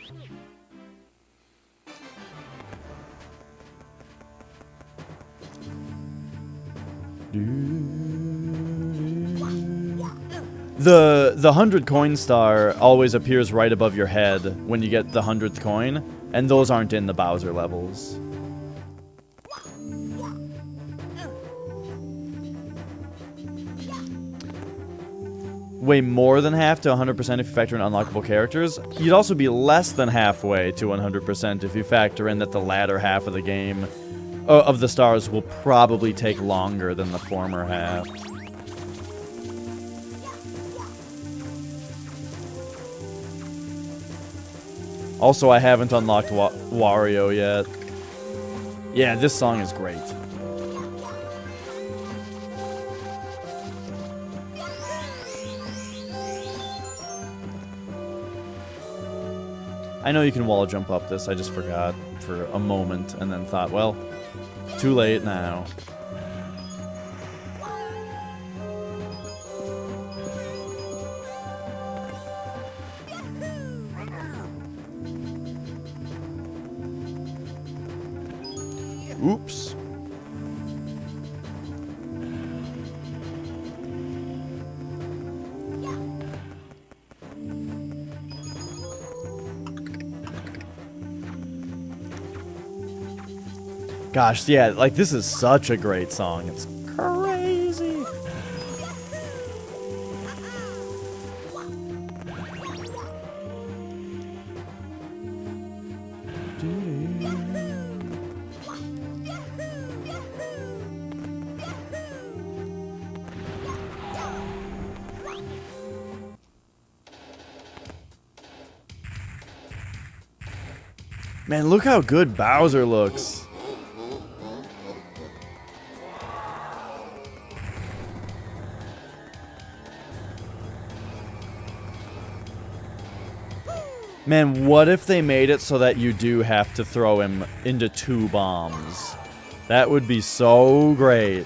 The 100 coin star always appears right above your head when you get the 100th coin, and those aren't in the Bowser levels. Way more than half to 100% if you factor in unlockable characters. You'd also be less than halfway to 100% if you factor in that the latter half of the game of the stars will probably take longer than the former half. Also, I haven't unlocked Wario yet. Yeah, this song is great. I know you can wall jump up this, I just forgot for a moment and then thought, well, too late now. Oops. Gosh, yeah, like this is such a great song. It's crazy. Man, look how good Bowser looks. Man, what if they made it so that you do have to throw him into 2 bombs? That would be so great.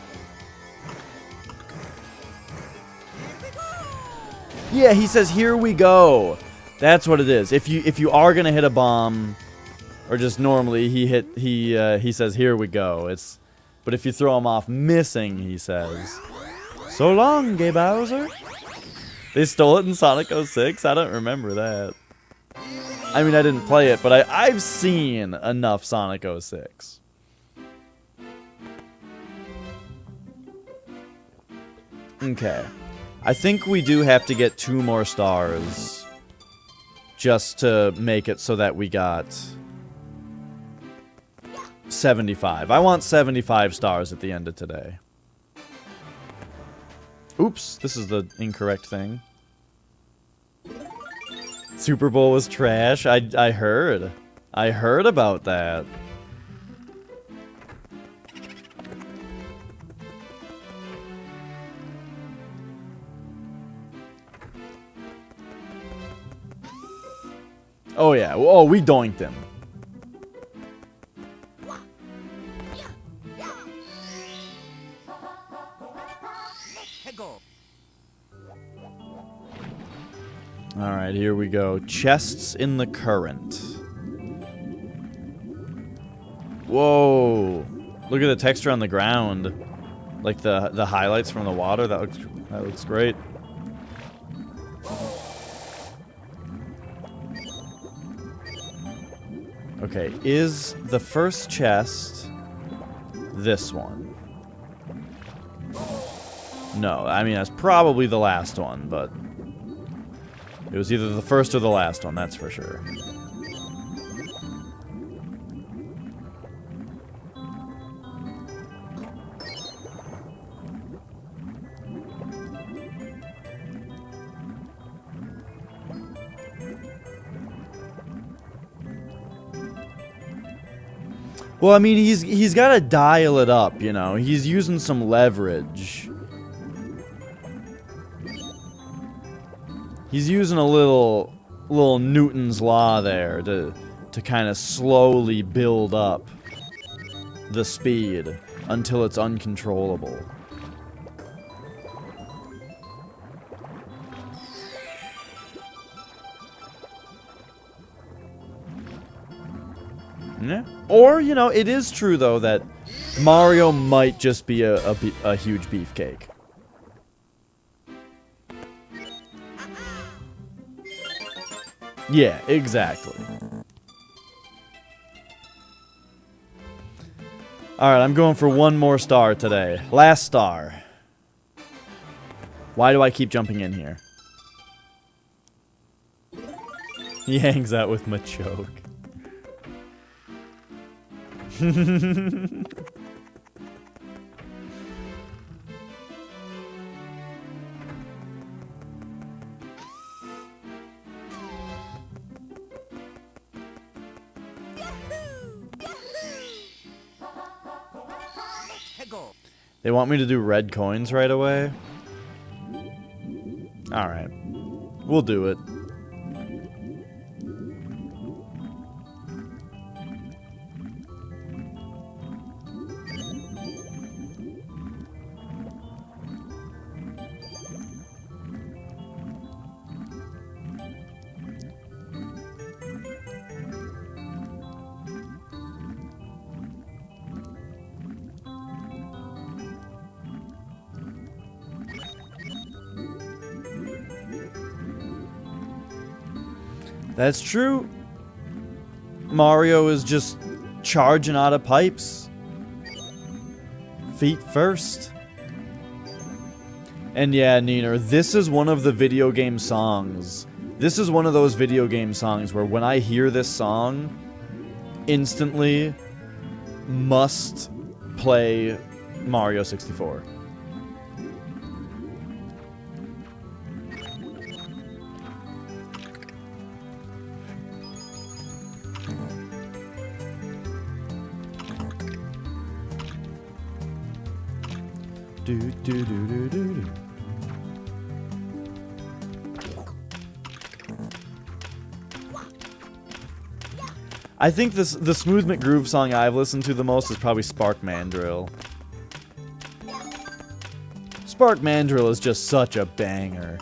Yeah, he says, "Here we go." That's what it is. If you are gonna hit a bomb, or just normally he says, "Here we go." But if you throw him off missing, he says, "So long, Gay Bowser." They stole it in Sonic 06? I don't remember that. I mean, I didn't play it, but I've seen enough Sonic 06. Okay. I think we do have to get 2 more stars just to make it so that we got 75. I want 75 stars at the end of today. Oops, this is the incorrect thing. Super Bowl was trash. I heard. I heard about that. Oh yeah. Oh, we doinked him. Alright, here we go. Chests in the current. Whoa. Look at the texture on the ground. Like the highlights from the water. That looks great. Okay, is the first chest this one? No, I mean that's probably the last one, but it was either the first or the last one, that's for sure. Well, I mean, he's got to dial it up, you know. He's using some leverage. He's using a little Newton's law there to kind of slowly build up the speed until it's uncontrollable. Yeah. Or, you know, it is true, though, that Mario might just be a huge beefcake. Yeah, exactly. Alright, I'm going for 1 more star today. Last star. Why do I keep jumping in here? He hangs out with Machoke. They want me to do red coins right away? Alright. We'll do it. That's true. Mario is just charging out of pipes. Feet first. And yeah, Neener, this is one of the video game songs. This is one of those video game songs where when I hear this song, instantly must play Mario 64. I think the Smooth McGroove song I've listened to the most is probably Spark Mandrill. Spark Mandrill is just such a banger.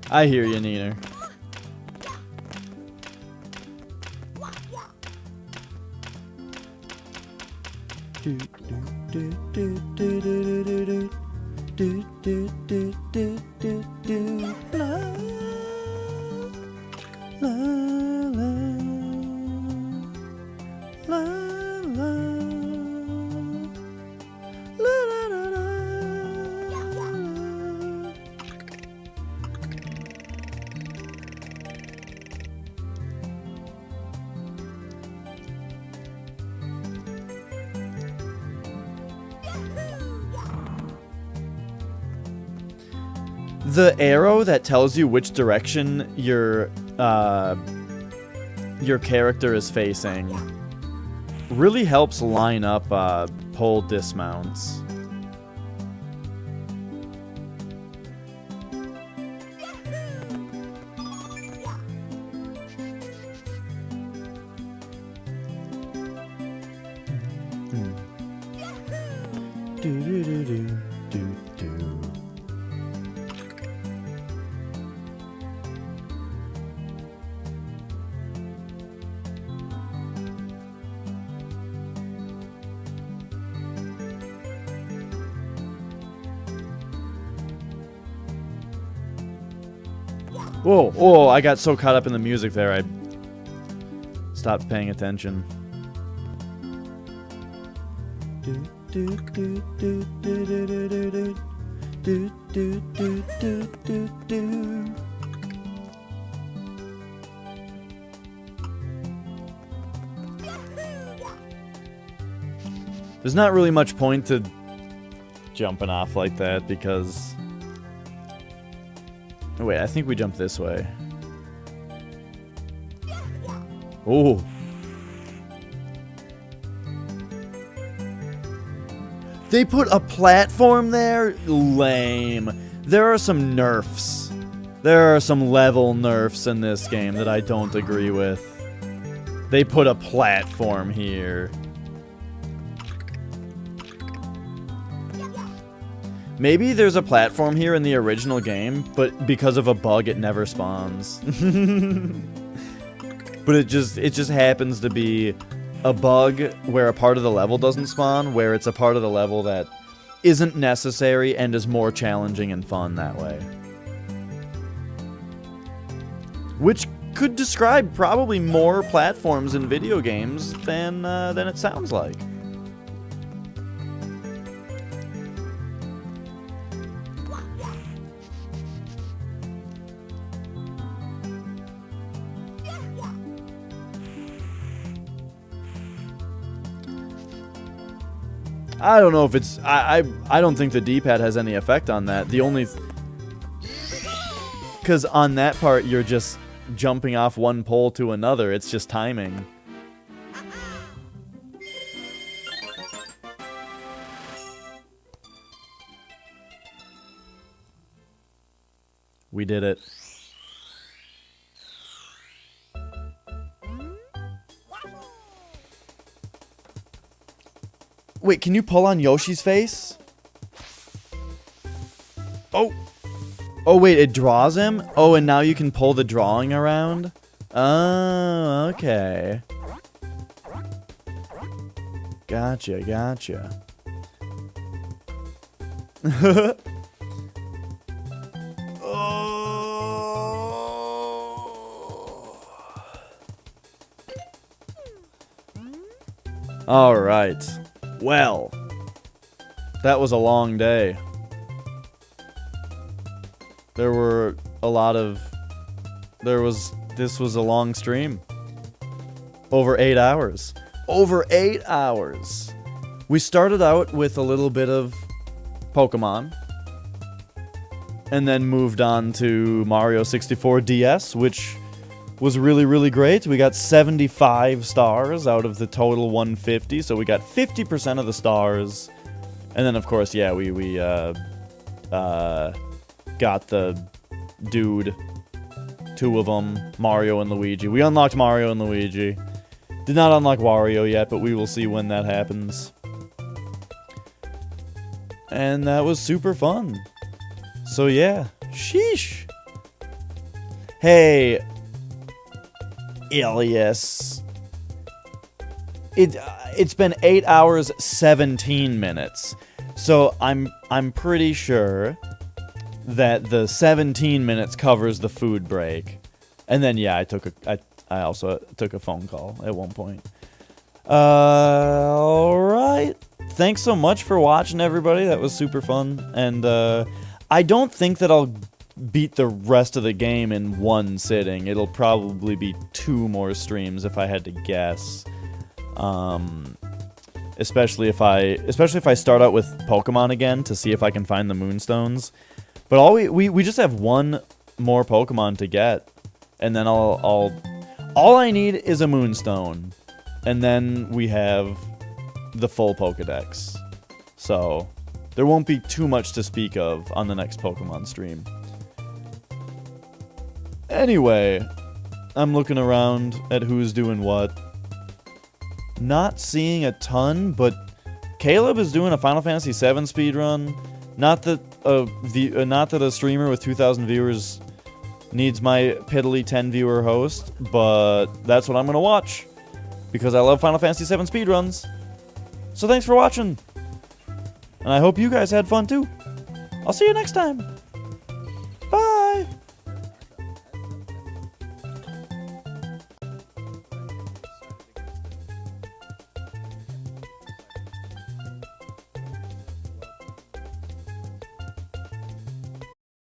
I hear you, Neener. The arrow that tells you which direction your character is facing really helps line up pole dismounts. Whoa, whoa, I got so caught up in the music there, I stopped paying attention. There's not really much point to jumping off like that because... Wait, I think we jump this way. Oh. They put a platform there? Lame. There are some nerfs. There are some level nerfs in this game that I don't agree with. They put a platform here. Maybe there's a platform here in the original game, but because of a bug it never spawns. But it just happens to be a bug where a part of the level doesn't spawn, where it's a part of the level that isn't necessary and is more challenging and fun that way. Which could describe probably more platforms in video games than it sounds like. I don't know if it's... I don't think the D-pad has any effect on that. The only... Because on that part, you're just jumping off one pole to another. It's just timing. We did it. Wait, can you pull on Yoshi's face? Oh. Oh, wait, it draws him? Oh, and now you can pull the drawing around? Oh, okay. Gotcha, gotcha. All right. Well, that was a long day. There were a lot of... This was a long stream. Over 8 hours. Over 8 hours. We started out with a little bit of Pokemon. And then moved on to Mario 64 DS, which was really, really great. We got 75 stars out of the total 150, so we got 50% of the stars. And then, of course, yeah, we got the dude, 2 of them, Mario and Luigi. We unlocked Mario and Luigi. Did not unlock Wario yet, but we will see when that happens. And that was super fun. So yeah, sheesh. Hey, Ilias. It's been 8 hours 17 minutes. So I'm pretty sure that the 17 minutes covers the food break. And then yeah, I also took a phone call at one point. All right. Thanks so much for watching, everybody. That was super fun. And I don't think that I'll beat the rest of the game in one sitting. It'll probably be 2 more streams if I had to guess. Especially if I start out with Pokemon again to see if I can find the Moonstones. But all we just have 1 more Pokemon to get, and then all I need is a Moonstone, and then we have the full Pokedex. So there won't be too much to speak of on the next Pokemon stream. Anyway, I'm looking around at who's doing what. Not seeing a ton, but Caleb is doing a Final Fantasy VII speedrun. Not that a streamer with 2,000 viewers needs my piddly 10-viewer host, but that's what I'm gonna watch because I love Final Fantasy VII speedruns. So thanks for watching, and I hope you guys had fun too. I'll see you next time. Bye.